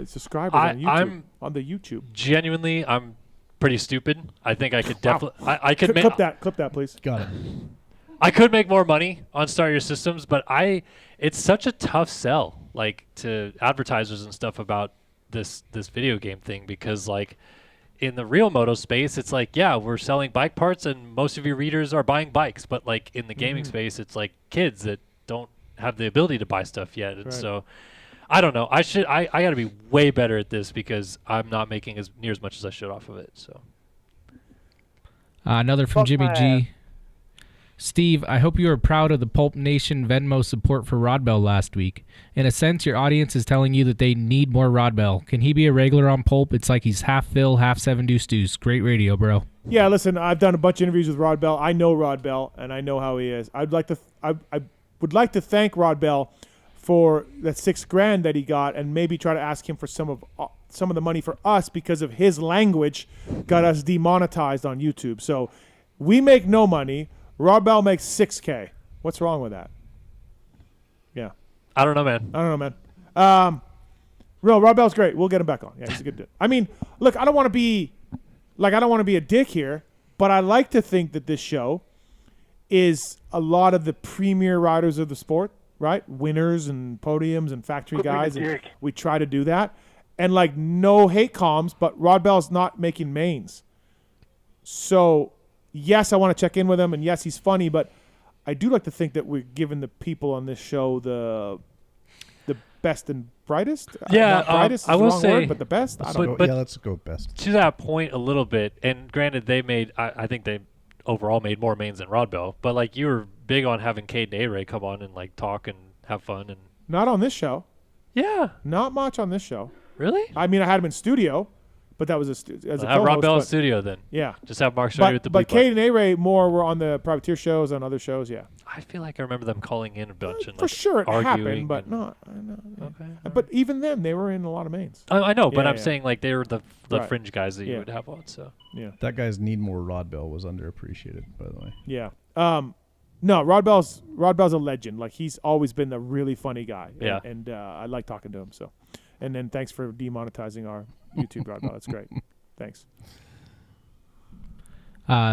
subscribers on the YouTube. Genuinely, I'm pretty stupid. I think I could definitely. I could clip that, please. Got it. I could make more money on Start Your Systems, but it's such a tough sell, like to advertisers and stuff about this video game thing, because like in the real moto space, it's like, yeah, we're selling bike parts and most of your readers are buying bikes, but like in the gaming space, it's like kids that don't have the ability to buy stuff yet. And so I don't know. I got to be way better at this because I'm not making near as much as I should off of it. So another from Jimmy G. Steve, I hope you are proud of the Pulp Nation Venmo support for Rodbell last week. In a sense, your audience is telling you that they need more Rodbell. Can he be a regular on Pulp? It's like he's half Phil, half 7 Deuce Deuce. Great radio, bro. Yeah, listen, I've done a bunch of interviews with Rod Bell. I know Rod Bell, and I know how he is. I would like to thank Rod Bell for that $6,000 that he got, and maybe try to ask him for some of the money for us because of his language got us demonetized on YouTube. So we make no money. Rod Bell makes $6,000. What's wrong with that? Yeah. I don't know, man. Rod Bell's great. We'll get him back on. Yeah, he's a good dude. I mean, look, I don't want to be a dick here, but I like to think that this show is a lot of the premier riders of the sport, right? Winners and podiums and factory guys. And we try to do that. And like no hate comms, but Rod Bell's not making mains. So yes, I want to check in with him, and yes, he's funny, but I do like to think that we're giving the people on this show the best and brightest. Yeah, not brightest is I the will wrong say, word, but the best. Let's go best. To that point a little bit, and granted, they made. I think they overall made more mains than Rod Bell, but like you were big on having Cade and A-Ray come on and like talk and have fun and. Not on this show. Yeah. Not much on this show. Really? I mean, I had him in studio, but that was as a have co-host. Rod Bell in studio then. Yeah. Just have Mark show you with the But blue Cade and A-Ray more were on the Privateer shows, on other shows, yeah. I feel like I remember them calling in a bunch and For like sure it arguing happened, but and- not. I know. Okay. But even then, they were in a lot of mains. I know, but Yeah, I'm yeah. saying like they were the Right. fringe guys that you Yeah. would have on. So Yeah. That guy's need more Rod Bell was underappreciated, by the way. Yeah. No, Rod Bell's a legend. Like he's always been a really funny guy. Yeah. And I like talking to him. So, and then thanks for demonetizing our YouTube, Rod Bell. That's great. Thanks.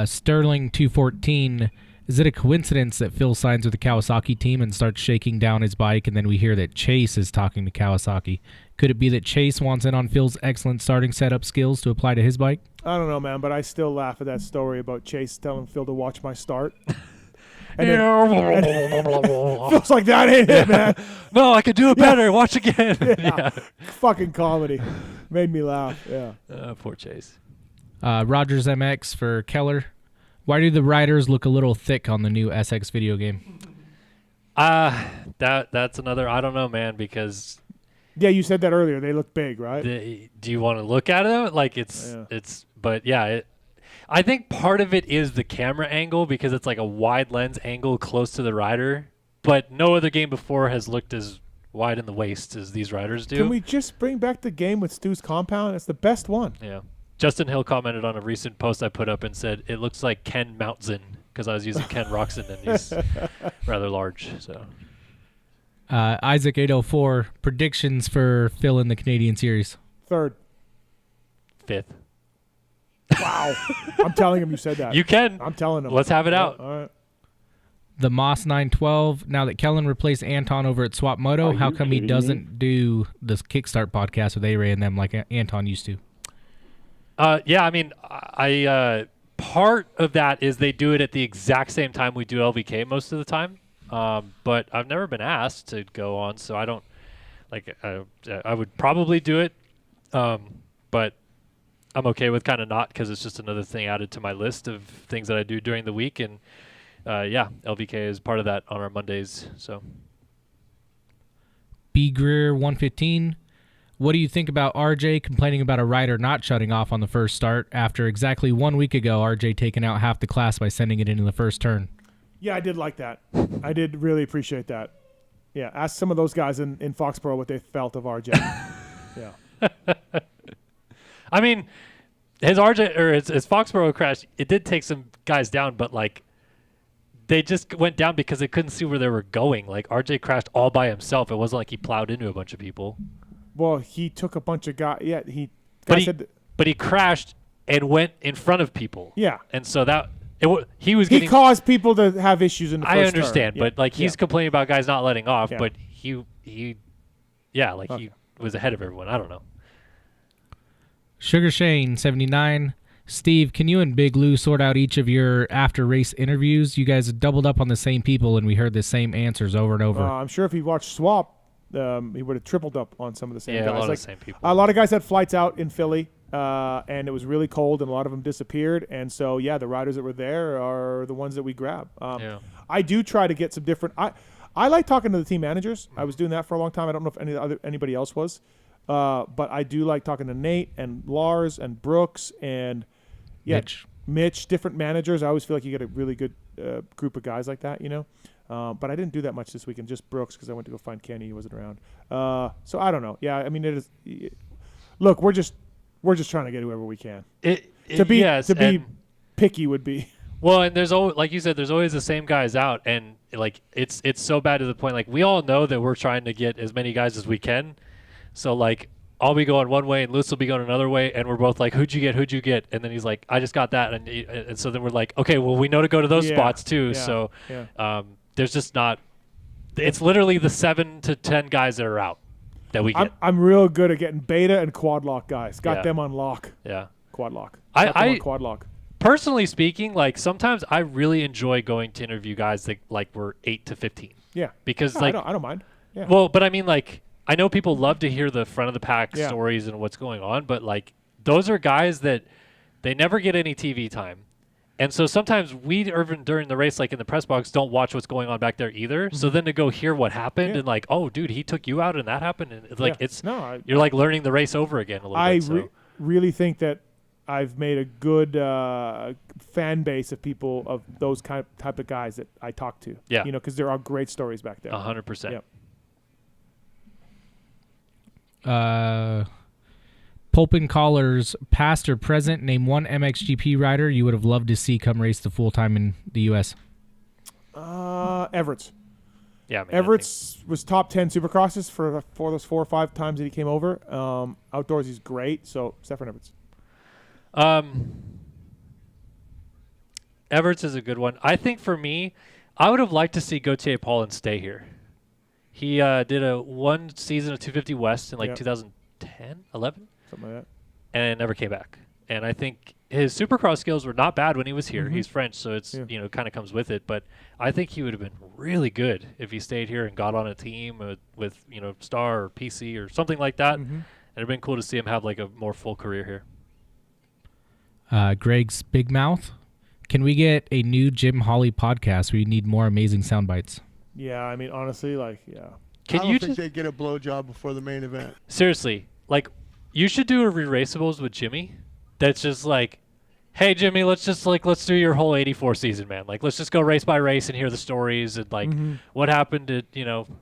Sterling 214. Is it a coincidence that Phil signs with the Kawasaki team and starts shaking down his bike, and then we hear that Chase is talking to Kawasaki? Could it be that Chase wants in on Phil's excellent starting setup skills to apply to his bike? I don't know, man, but I still laugh at that story about Chase telling Phil to watch my start. and Phil's like, that ain't it, man. No, I could do it better. Watch again. Yeah. Fucking comedy. Made me laugh. Yeah. Poor Chase. Rogers MX for Keller. Why do the riders look a little thick on the new SX video game? That's another. I don't know, man. Because yeah, you said that earlier. They look big, right? Do you want to look at it? Like it's. But yeah, I think part of it is the camera angle because it's like a wide lens angle close to the rider. But no other game before has looked as wide in the waist as these riders do. Can we just bring back the game with Stu's compound? It's the best one. Yeah. Justin Hill commented on a recent post I put up and said, it looks like Ken Mountzin because I was using Ken Roxon and he's rather large. So, Isaac 804, predictions for Phil in the Canadian Series. Third. Fifth. Wow. I'm telling him you said that. You can. I'm telling him. Let's have it out. All right. The Moss 912, now that Kellen replaced Anton over at Swap Moto, how come he doesn't do this Kickstart podcast with A-Ray and them like Anton used to? Yeah, I mean, I part of that is they do it at the exact same time we do LVK most of the time. But I've never been asked to go on, so I don't like. I would probably do it, but I'm okay with kind of not because it's just another thing added to my list of things that I do during the week. And yeah, LVK is part of that on our Mondays. So, B Greer 115. What do you think about RJ complaining about a rider not shutting off on the first start after exactly 1 week ago RJ taking out half the class by sending it into the first turn? Yeah, I did like that. I did really appreciate that. Yeah, ask some of those guys in Foxborough what they felt of RJ. Yeah. I mean, his RJ or his Foxborough crash, it did take some guys down, but like they just went down because they couldn't see where they were going. Like RJ crashed all by himself. It wasn't like he plowed into a bunch of people. Well, he took a bunch of guys. Yeah, but he crashed and went in front of people. Yeah, and so that he caused people to have issues in the first I understand, turn. but like he's complaining about guys not letting off, Yeah. but he he was ahead of everyone. I don't know. Sugar Shane 79. Steve, can you and Big Lou sort out each of your after race interviews? You guys doubled up on the same people, and we heard the same answers over and over. I'm sure if he watched Swap, he would have tripled up on some of the same guys. Yeah, a lot of like, the same people. A lot of guys had flights out in Philly, and it was really cold, and a lot of them disappeared. And so, yeah, the riders that were there are the ones that we grab. I do try to get some different. I like talking to the team managers. I was doing that for a long time. I don't know if anybody else was, but I do like talking to Nate and Lars and Brooks and Mitch, different managers. I always feel like you get a really good group of guys like that, you know. But I didn't do that much this weekend, just Brooks, because I went to go find Kenny. He wasn't around. So I don't know. Yeah, I mean, it is. Look, we're just trying to get whoever we can. To be picky would be. Well, and there's always, like you said, there's always the same guys out, and like it's so bad to the point. Like we all know that we're trying to get as many guys as we can. So like I'll be going one way and Lutz will be going another way, and we're both like, who'd you get? And then he's like, I just got that. And so then we're like, okay, well, we know to go to those spots too. So there's just not – it's literally the 7 to 10 guys that are out that we get. I'm real good at getting beta and quad lock guys. Got them on lock. Yeah. Quad lock. Quad lock. Personally speaking, like sometimes I really enjoy going to interview guys that like were 8 to 15. Yeah. Because I don't mind. Yeah. Well, but I mean like – I know people love to hear the front of the pack stories and what's going on, but like those are guys that they never get any TV time. And so sometimes we, even during the race, like in the press box, don't watch what's going on back there either. Mm-hmm. So then to go hear what happened and like, oh, dude, he took you out and that happened. And it's like, you're like learning the race over again a little bit. I really think that I've made a good fan base of people of those type of guys that I talk to. Yeah. You know, because there are great stories back there. 100%. Yep. Pulpin Callers, past or present, name one MXGP rider you would have loved to see come race the full time in the U.S. Everett's. Yeah, Everett's was top 10 Supercrosses for those 4 or 5 times that he came over. Outdoors, he's great. So, Stefan Everett's. Everett's is a good one. I think for me, I would have liked to see Gauthier Paulin stay here. He did one season of 250 West in 2010, 11? Something like that. And never came back. And I think his Supercross skills were not bad when he was here. Mm-hmm. He's French, so it's kind of comes with it. But I think he would have been really good if he stayed here and got on a team with Star or PC or something like that. Mm-hmm. It'd have been cool to see him have like a more full career here. Greg's Big Mouth. Can we get a new Jim Hawley podcast? We need more amazing sound bites. Yeah, I mean, honestly, I don't think they get a blowjob before the main event. Seriously, like, you should do a re-raceables with Jimmy. That's just like, hey, Jimmy, let's do your whole 84 season, man. Like, let's just go race by race and hear the stories and, like, what happened at,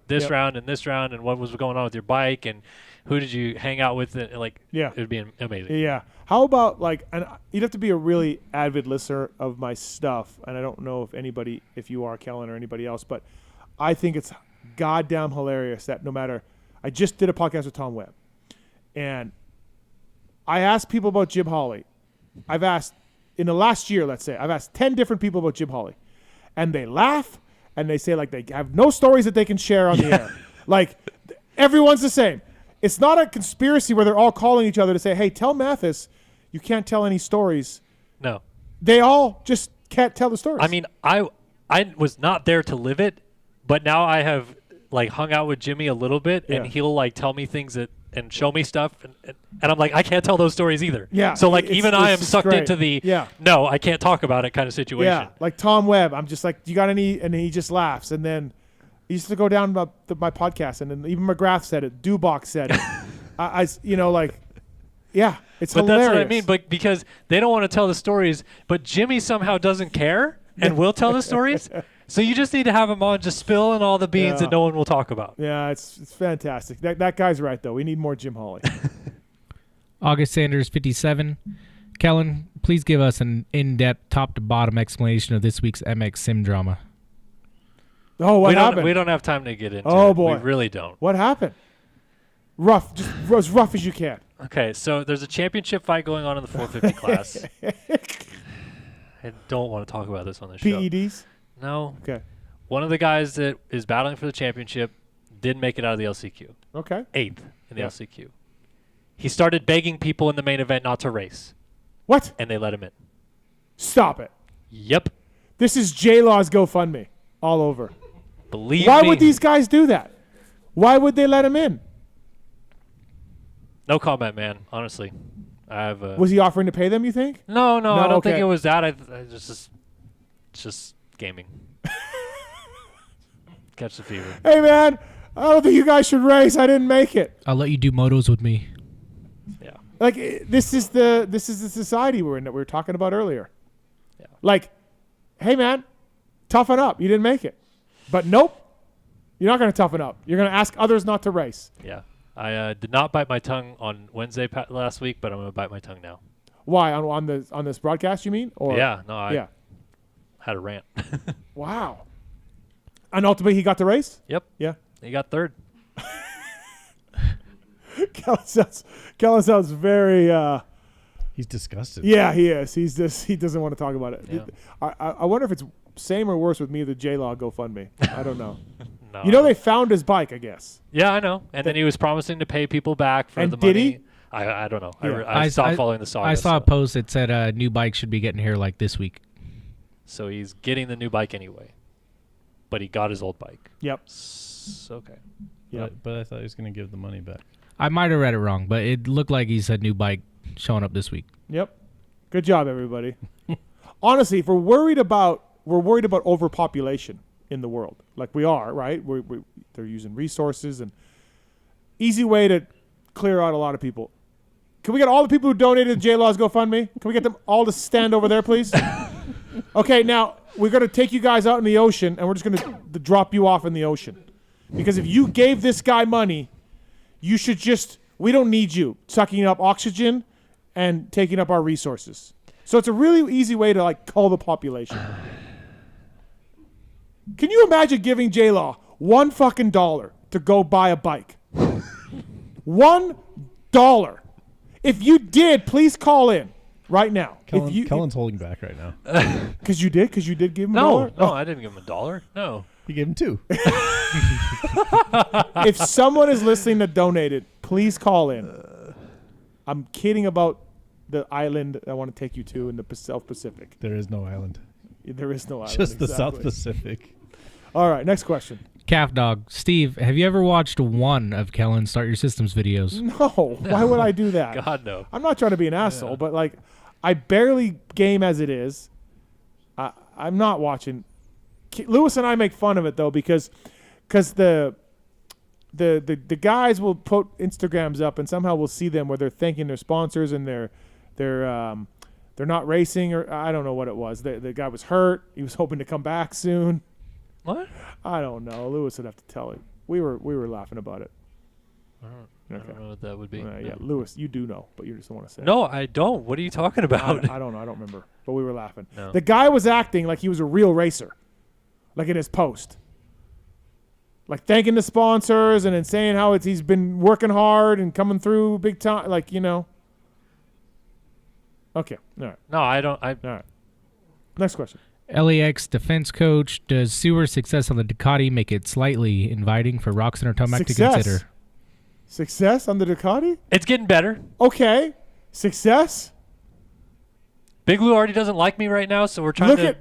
this round and this round and what was going on with your bike and who did you hang out with? And, like, it would be amazing. Yeah. How about, like, and you'd have to be a really avid listener of my stuff, and I don't know if you are, Kellen, or anybody else, but I think it's goddamn hilarious that no matter – I just did a podcast with Tom Webb, and I asked people about Jim Hawley. I've asked – in the last year, let's say, I've asked 10 different people about Jim Hawley, and they laugh, and they say, like, they have no stories that they can share on the air. Like, everyone's the same. It's not a conspiracy where they're all calling each other to say, hey, tell Matthes you can't tell any stories. No. They all just can't tell the stories. I mean, I was not there to live it, but now I have like hung out with Jimmy a little bit, and he'll like tell me things and show me stuff, and I'm like, I can't tell those stories either. Yeah. So like even I am sucked great. into the no, I can't talk about it kind of situation. Yeah. Like Tom Webb, I'm just like, you got any? And he just laughs, and then he used to go down my podcast, and then even McGrath said it, Dubach said it. It's but hilarious. That's what I mean, but because they don't want to tell the stories, but Jimmy somehow doesn't care and will tell the stories. So you just need to have him on, just spilling all the beans that no one will talk about. Yeah, it's fantastic. That guy's right though. We need more Jim Hawley. August Sanders 57. Kellen, please give us an in-depth, top-to-bottom explanation of this week's MX Sim drama. Oh, what happened? We don't have time to get into it. Oh boy, we really don't. What happened? Rough, just as rough as you can. Okay, so there's a championship fight going on in the 450 class. I don't want to talk about this on the show. PEDs? No. Okay. One of the guys that is battling for the championship didn't make it out of the LCQ. Okay. 8th in the LCQ. He started begging people in the main event not to race. What? And they let him in. Stop it. Yep. This is J-Law's GoFundMe all over. Believe Why me. would these guys do that? Why would they let him in? No comment, man. Honestly, was he offering to pay them? You think? No, I don't think it was that. I it's just gaming. Catch the fever. Hey, man, I don't think you guys should race. I didn't make it. I'll let you do motos with me. Yeah. Like this is the society we're in that we were talking about earlier. Yeah. Like, hey, man, toughen up. You didn't make it, but nope, you're not going to toughen up. You're going to ask others not to race. Yeah. I did not bite my tongue on Wednesday last week, but I'm going to bite my tongue now. Why on this broadcast? You mean? Or yeah, no, I had a rant. Wow. And ultimately, he got the race. Yep. Yeah. He got third. Kellen sounds very. He's disgusted. Yeah, he is. He doesn't want to talk about it. Yeah. I wonder if it's same or worse with me, the J-Law GoFundMe. I don't know. No. You know they found his bike, I guess. Yeah, I know. And then he was promising to pay people back for And the did money. he? I don't know. Yeah. I stopped following the saga. I saw a post that said new bike should be getting here like this week. So he's getting the new bike anyway. But he got his old bike. Yep. Okay. Yeah. But I thought he was going to give the money back. I might have read it wrong, but it looked like he's a new bike showing up this week. Yep. Good job, everybody. Honestly, if we're worried about overpopulation in the world, like we are, right? They're using resources and easy way to clear out a lot of people. Can we get all the people who donated to J-Law's GoFundMe? Can we get them all to stand over there, please? Okay, now we're going to take you guys out in the ocean, and we're just going to drop you off in the ocean. Because if you gave this guy money, you should we don't need you sucking up oxygen and taking up our resources. So it's a really easy way to cull the population. Can you imagine giving J-Law $1 fucking to go buy a bike? $1. If you did, please call in right now. Kellen's holding back right now. Because you did give him $1? $1? No, I didn't give him $1. No. You gave him $2. If someone is listening that donated, please call in. I'm kidding about the island I want to take you to in the South Pacific. There is no island. There is no island. Just the South exactly. Pacific. All right, next question. Calf Dog. Steve, have you ever watched one of Kellen's Start Your Systems videos? No. Why would I do that? God, no. I'm not trying to be an asshole, but I barely game as it is. I'm not watching. Lewis and I make fun of it though because the guys will put Instagrams up and somehow we'll see them where they're thanking their sponsors and they're not racing or I don't know what it was. The guy was hurt. He was hoping to come back soon. What? I don't know. Lewis would have to tell it. We were laughing about it. I don't know what that would be. Yeah, Lewis, you do know, but you just don't want to say. No, I don't. What are you talking about? I don't know. I don't remember. But we were laughing. No. The guy was acting like he was a real racer, like in his post, like thanking the sponsors and then saying how he's been working hard and coming through big time, Okay. All right. No, I don't. All right. Next question. LAX defense coach, does Sewer's success on the Ducati make it slightly inviting for Roxon or Tomac to consider? Success on the Ducati? It's getting better. Okay. Success? Big Lou already doesn't like me right now, so we're trying to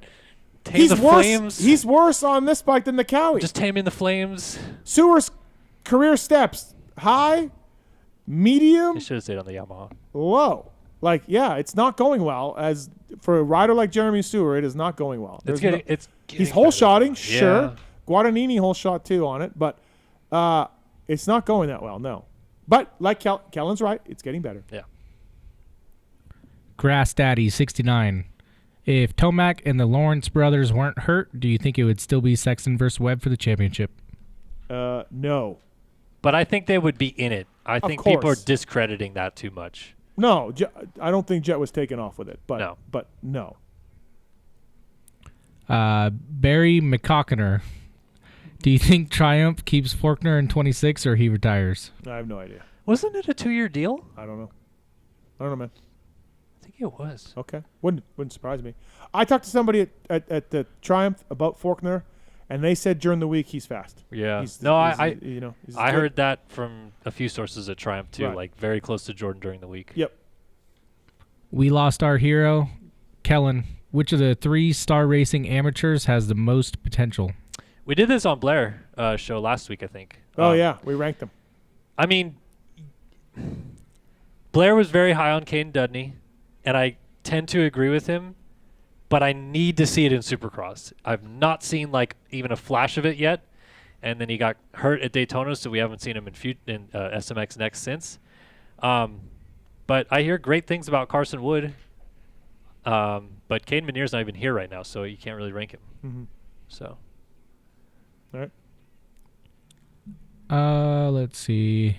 tame the flames. He's worse on this bike than the Cowie. Just taming the flames. Sewer's career steps, high, medium. He should have stayed on the Yamaha. Low. It's not going well. As for a rider like Jeremy Sewer, it is not going well. He's hole shotting, sure. Yeah. Guadagnini hole shot too on it, but it's not going that well, no. But like Kellen's right, it's getting better. Yeah. Grass Daddy 69. If Tomac and the Lawrence brothers weren't hurt, do you think it would still be Sexton versus Webb for the championship? No. But I think they would be in it. I think people are discrediting that too much. No, I don't think Jet was taken off with it. But no. But no. Barry McCockiner. Do you think Triumph keeps Faulkner in 26 or he retires? I have no idea. Wasn't it a 2-year deal? I don't know, man. I think it was. Okay. Wouldn't surprise me. I talked to somebody at the Triumph about Faulkner, and they said during the week he's fast. Yeah. He's I heard that from a few sources at Triumph too, Right. very close to Jordan during the week. Yep. We lost our hero, Kellen. Which of the 3 Star Racing amateurs has the most potential? We did this on Blair show last week, I think. Oh yeah, we ranked them. I mean, Blair was very high on Caden Dudney, and I tend to agree with him, but I need to see it in Supercross. I've not seen even a flash of it yet, and then he got hurt at Daytona, so we haven't seen him in SMX Next since. But I hear great things about Carson Wood, but Caden Manier's not even here right now, so you can't really rank him. Mm-hmm. So. All right. Let's see.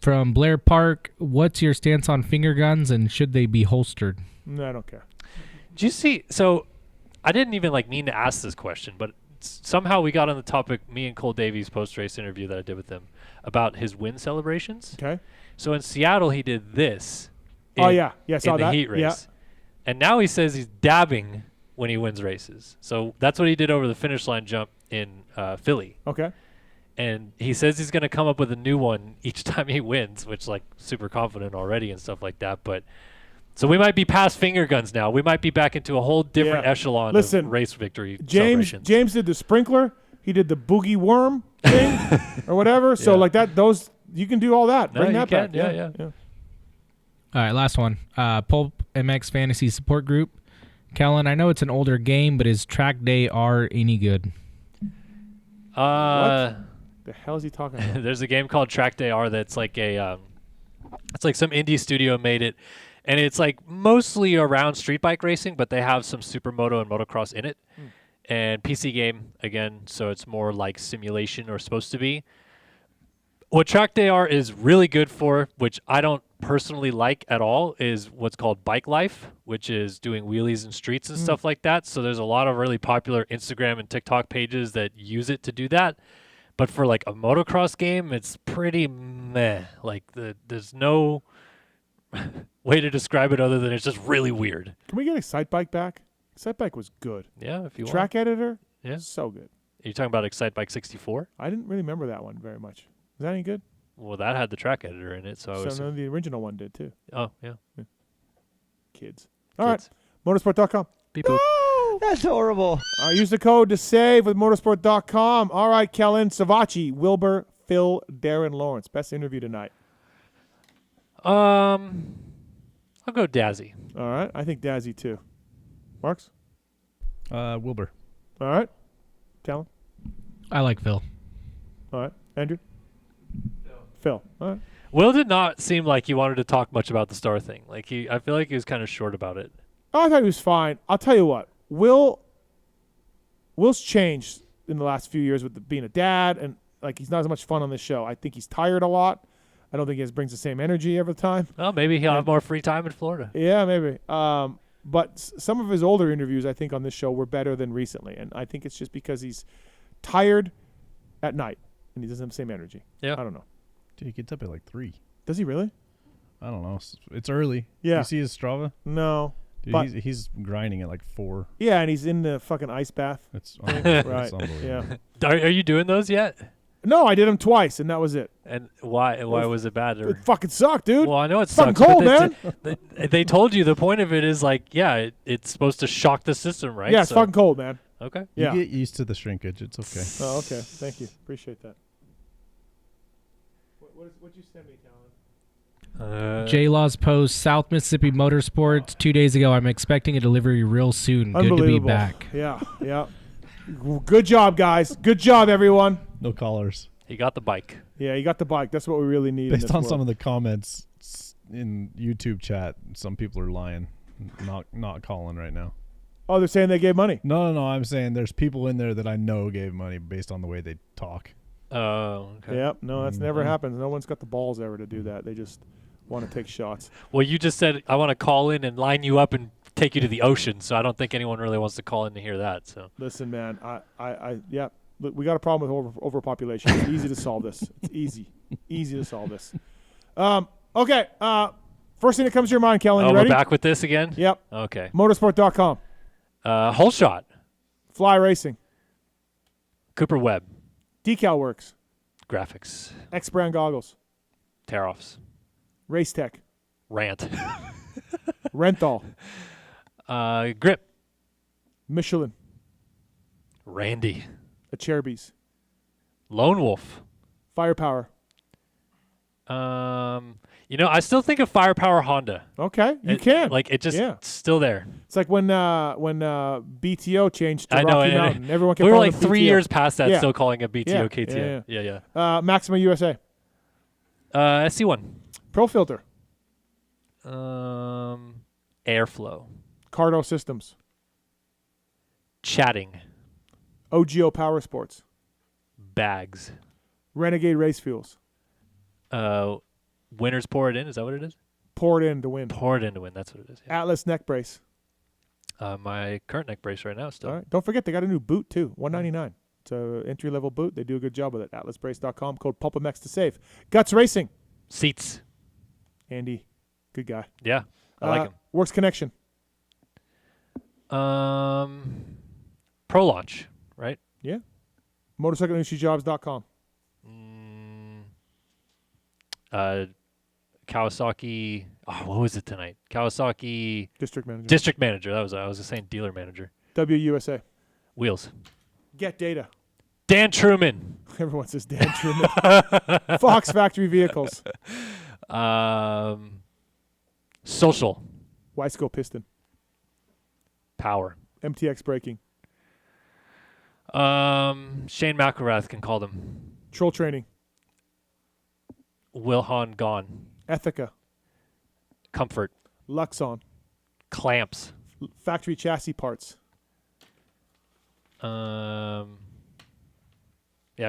From Blair Park, what's your stance on finger guns and should they be holstered? No, I don't care. Did you see? So, I didn't even mean to ask this question, but somehow we got on the topic, me and Cole Davies post-race interview that I did with him, about his win celebrations. Okay. So in Seattle, he did this. Oh, yeah. Yeah, I saw in the that. heat race. Yeah. And now he says he's dabbing when he wins races. So that's what he did over the finish line jump in Philly. Okay. And he says he's going to come up with a new one each time he wins, which like super confident already and stuff like that. But so we might be past finger guns now. We might be back into a whole different echelon of race victory celebrations. James did the sprinkler. He did the boogie worm thing or whatever. So like that, those you can do all that. No, Bring that can. back. Yeah. All right, last one. PulpMX Fantasy Support Group. Kellen, I know it's an older game, but is Track Day R any good? What the hell is he talking about? There's a game called Track Day R that's like a, it's like some indie studio made it, and it's like mostly around street bike racing, but they have some supermoto and motocross in it. And PC game again, so it's more like simulation or supposed to be. What Track Day R is really good for, which I don't personally like at all, is what's called bike life, which is doing wheelies in streets and stuff like that. So there's a lot of really popular Instagram and TikTok pages that use it to do that. But for like a motocross game, it's pretty meh. Like there's no way to describe it other than it's just really weird. Can we get Excite Bike back? Excite Bike was good. Yeah, if you Track editor, yeah, so good. Are you talking about Excite Bike 64? I didn't really remember that one very much. Is that any good? Well, that had the track editor in it, so no, the original one did too. Oh, yeah. Kids. All right. Motorsport.com. Beep boop. That's horrible. Use the code to save with motorsport.com. All right, Kellen, Savatgy, Wilbur, Phil, Darren, Lawrence. Best interview tonight. I'll go Dazzy. All right. I think Dazzy too. Marks? Wilbur. All right. Tallon? I like Phil. All right. Andrew? Phil. All right. Will did not seem like he wanted to talk much about the star thing. Like I feel like he was kind of short about it. Oh, I thought he was fine. I'll tell you what. Will's changed in the last few years with being a dad, and like he's not as much fun on this show. I think he's tired a lot. I don't think he brings the same energy every time. Well, maybe he'll have more free time in Florida. Yeah, maybe. But some of his older interviews, I think, on this show were better than recently, and I think it's just because he's tired at night and he doesn't have the same energy. Yeah, I don't know. Dude, he gets up at like 3. Does he really? I don't know. It's early. Yeah. You see his Strava? No. Dude, but he's grinding at like 4. Yeah, and he's in the fucking ice bath. It's right. unbelievable. Yeah. Are you doing those yet? No, I did them twice, and that was it. And why was it bad? It fucking sucked, dude. Well, I know it fucking sucks. cold, man. They told you the point of it is like, yeah, it's supposed to shock the system, right? Yeah, it's fucking cold, man. Okay. You get used to the shrinkage. It's okay. Oh, okay. Thank you. Appreciate that. What'd you send me, Tallon? J-Law's post, South Mississippi Motorsports, 2 days ago. I'm expecting a delivery real soon. Good to be back. Yeah. Good job, guys. Good job, everyone. No callers. He got the bike. Yeah, he got the bike. That's what we really need. Based on some of the comments in YouTube chat, some people are lying, not calling right now. Oh, they're saying they gave money? No. I'm saying there's people in there that I know gave money based on the way they talk. Oh, okay. Yep. No, that's never happened. No one's got the balls ever to do that. They just want to take shots. Well, you just said I want to call in and line you up and take you to the ocean, so I don't think anyone really wants to call in to hear that. So listen, man, yeah. Look, we got a problem with overpopulation. It's easy to solve this. It's easy to solve this. Okay. First thing that comes to your mind, Kellen. You ready? We're back with this again? Yep. Okay. Motorsport.com. Whole shot. Fly Racing. Cooper Webb. Decal Works. Graphics. X Brand Goggles. Tear-offs. Race Tech. Rant. Renthal. Grip. Michelin. Randy. Acherbys. Lone Wolf. Firepower. I still think of Firepower Honda. Okay, you can. Like it just it's still there. It's like when BTO changed to I know, Rocky Mountain. Everyone kept we were calling like it 3 BTO. years past that, Yeah. still calling it BTO KTM. Yeah. Maxima USA. SC1. Pro Filter. Airflow. Cardo Systems. Chatting. OGO Power Sports. Bags. Renegade Race Fuels. Winners pour it in. Is that what it is? Pour it in to win. Pour it in to win. That's what it is. Yeah. Atlas Neck Brace. My current neck brace right now still. All right. Don't forget, they got a new boot, too. $199. It's an entry-level boot. They do a good job with it. AtlasBrace.com. Code PulpMX to save. Guts Racing. Seats. Andy. Good guy. Yeah. I like him. Works Connection. Pro Launch, right? Yeah. MotorcycleIndustryJobs.com. Kawasaki. Oh, what was it tonight? Kawasaki District Manager. District Manager. That was I was just saying dealer manager. WUSA. Wheels. Get Data. Dan Truman. Everyone says Dan Truman. Fox Factory Vehicles. Social. Wiseco Piston. Power. MTX Braking. Shane McElrath can call them. Troll Training. Wil Hahn gone. Ethica. Comfort. Luxon. Clamps. Factory Chassis Parts. Yeah,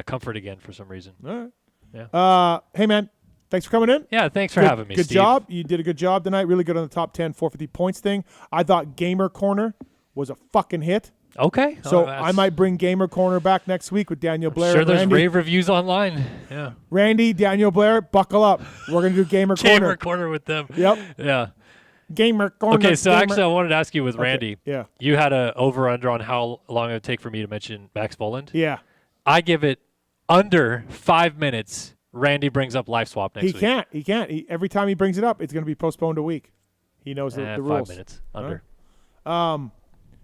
Comfort again for some reason. All right. Yeah. Hey, man. Thanks for coming in. Yeah, thanks for having me, Good Steve. job. You did a good job tonight. Really good on the top 10 450 points thing. I thought Gamer Corner was a fucking hit. Okay. So I might bring Gamer Corner back next week with Daniel Blair. Sure, and there's Randy. rave reviews online. Yeah. Randy, Daniel Blair, buckle up. We're going to do Gamer Corner. Gamer Corner with them. Yep. Yeah. Gamer Corner. Okay, so Gamer. actually, I wanted to ask you with Randy. Yeah. You had a over/under on how long it would take for me to mention Max Voland. Yeah. I give it under 5 minutes. Randy brings up Life Swap next week. He can't. Every time he brings it up, it's going to be postponed a week. He knows the rules. 5 minutes under.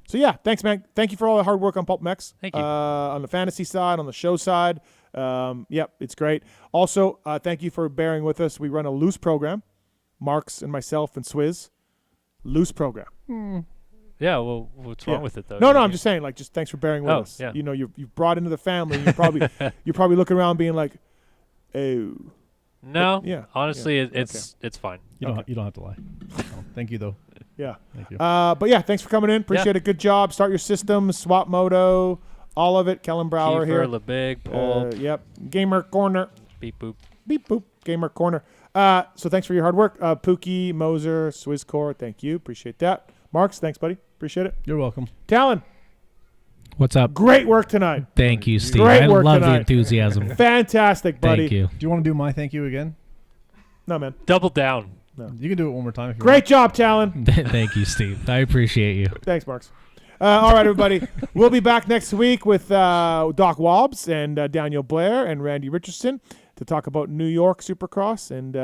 So, yeah, thanks, man. Thank you for all the hard work on PulpMX. Thank you. On the fantasy side, on the show side. Yep, it's great. Also, thank you for bearing with us. We run a loose program. Marks and myself and Swizz. Loose program. Yeah, well, what's wrong with it, though? No, I'm just saying, just thanks for bearing with us. Yeah. You know, you've brought into the family. You're probably looking around being like, oh. No. But, yeah. Honestly, yeah. it's fine. You don't have to lie. No, thank you though. Yeah. Thank you. But yeah, thanks for coming in. Appreciate it. Good job. Start your systems, Swap Moto, all of it. Kellen Brauer Kiefer, here. LeBig, Paul. Yep. Gamer Corner. Beep boop. Beep boop. Gamer Corner. So thanks for your hard work. Pookie, Moser, Swizzcore, thank you. Appreciate that. Marks, thanks, buddy. Appreciate it. You're welcome. Tallon. What's up? Great work tonight. Thank you, Steve. Great I work love tonight. the enthusiasm. Fantastic, buddy. Thank you. Do you want to do my thank you again? No, man. Double down. No. You can do it one more time if you Great want. job, Tallon. Thank you, Steve. I appreciate you. Thanks, Marks. All right, everybody. We'll be back next week with Doc Wobbs and Daniel Blair and Randy Richardson to talk about New York Supercross and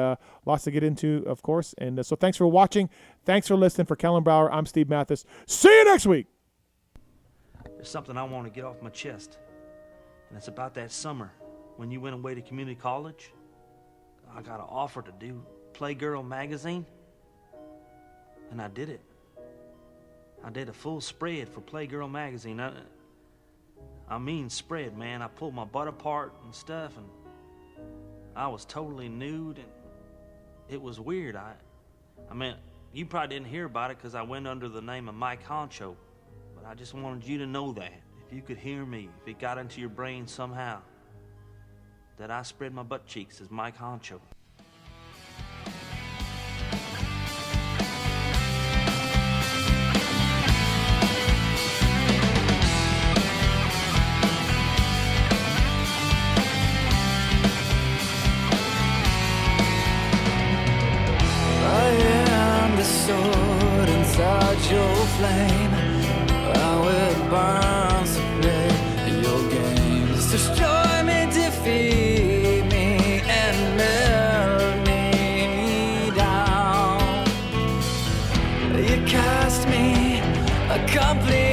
lots to get into, of course. And so thanks for watching. Thanks for listening. For Kellen Brauer, I'm Steve Matthes. See you next week. There's something I want to get off my chest, and it's about that summer when you went away to community college. I got an offer to do Playgirl magazine, and I did it. I did a full spread for Playgirl magazine. I mean spread, man. I pulled my butt apart and stuff, and I was totally nude, and it was weird. I mean, you probably didn't hear about it because I went under the name of Mike Honcho, but I just wanted you to know that. If you could hear me, if it got into your brain somehow, that I spread my butt cheeks as Mike Honcho. Sword inside your flame, how it burns to play your games. Destroy me, defeat me, and melt me down. You cast me a complete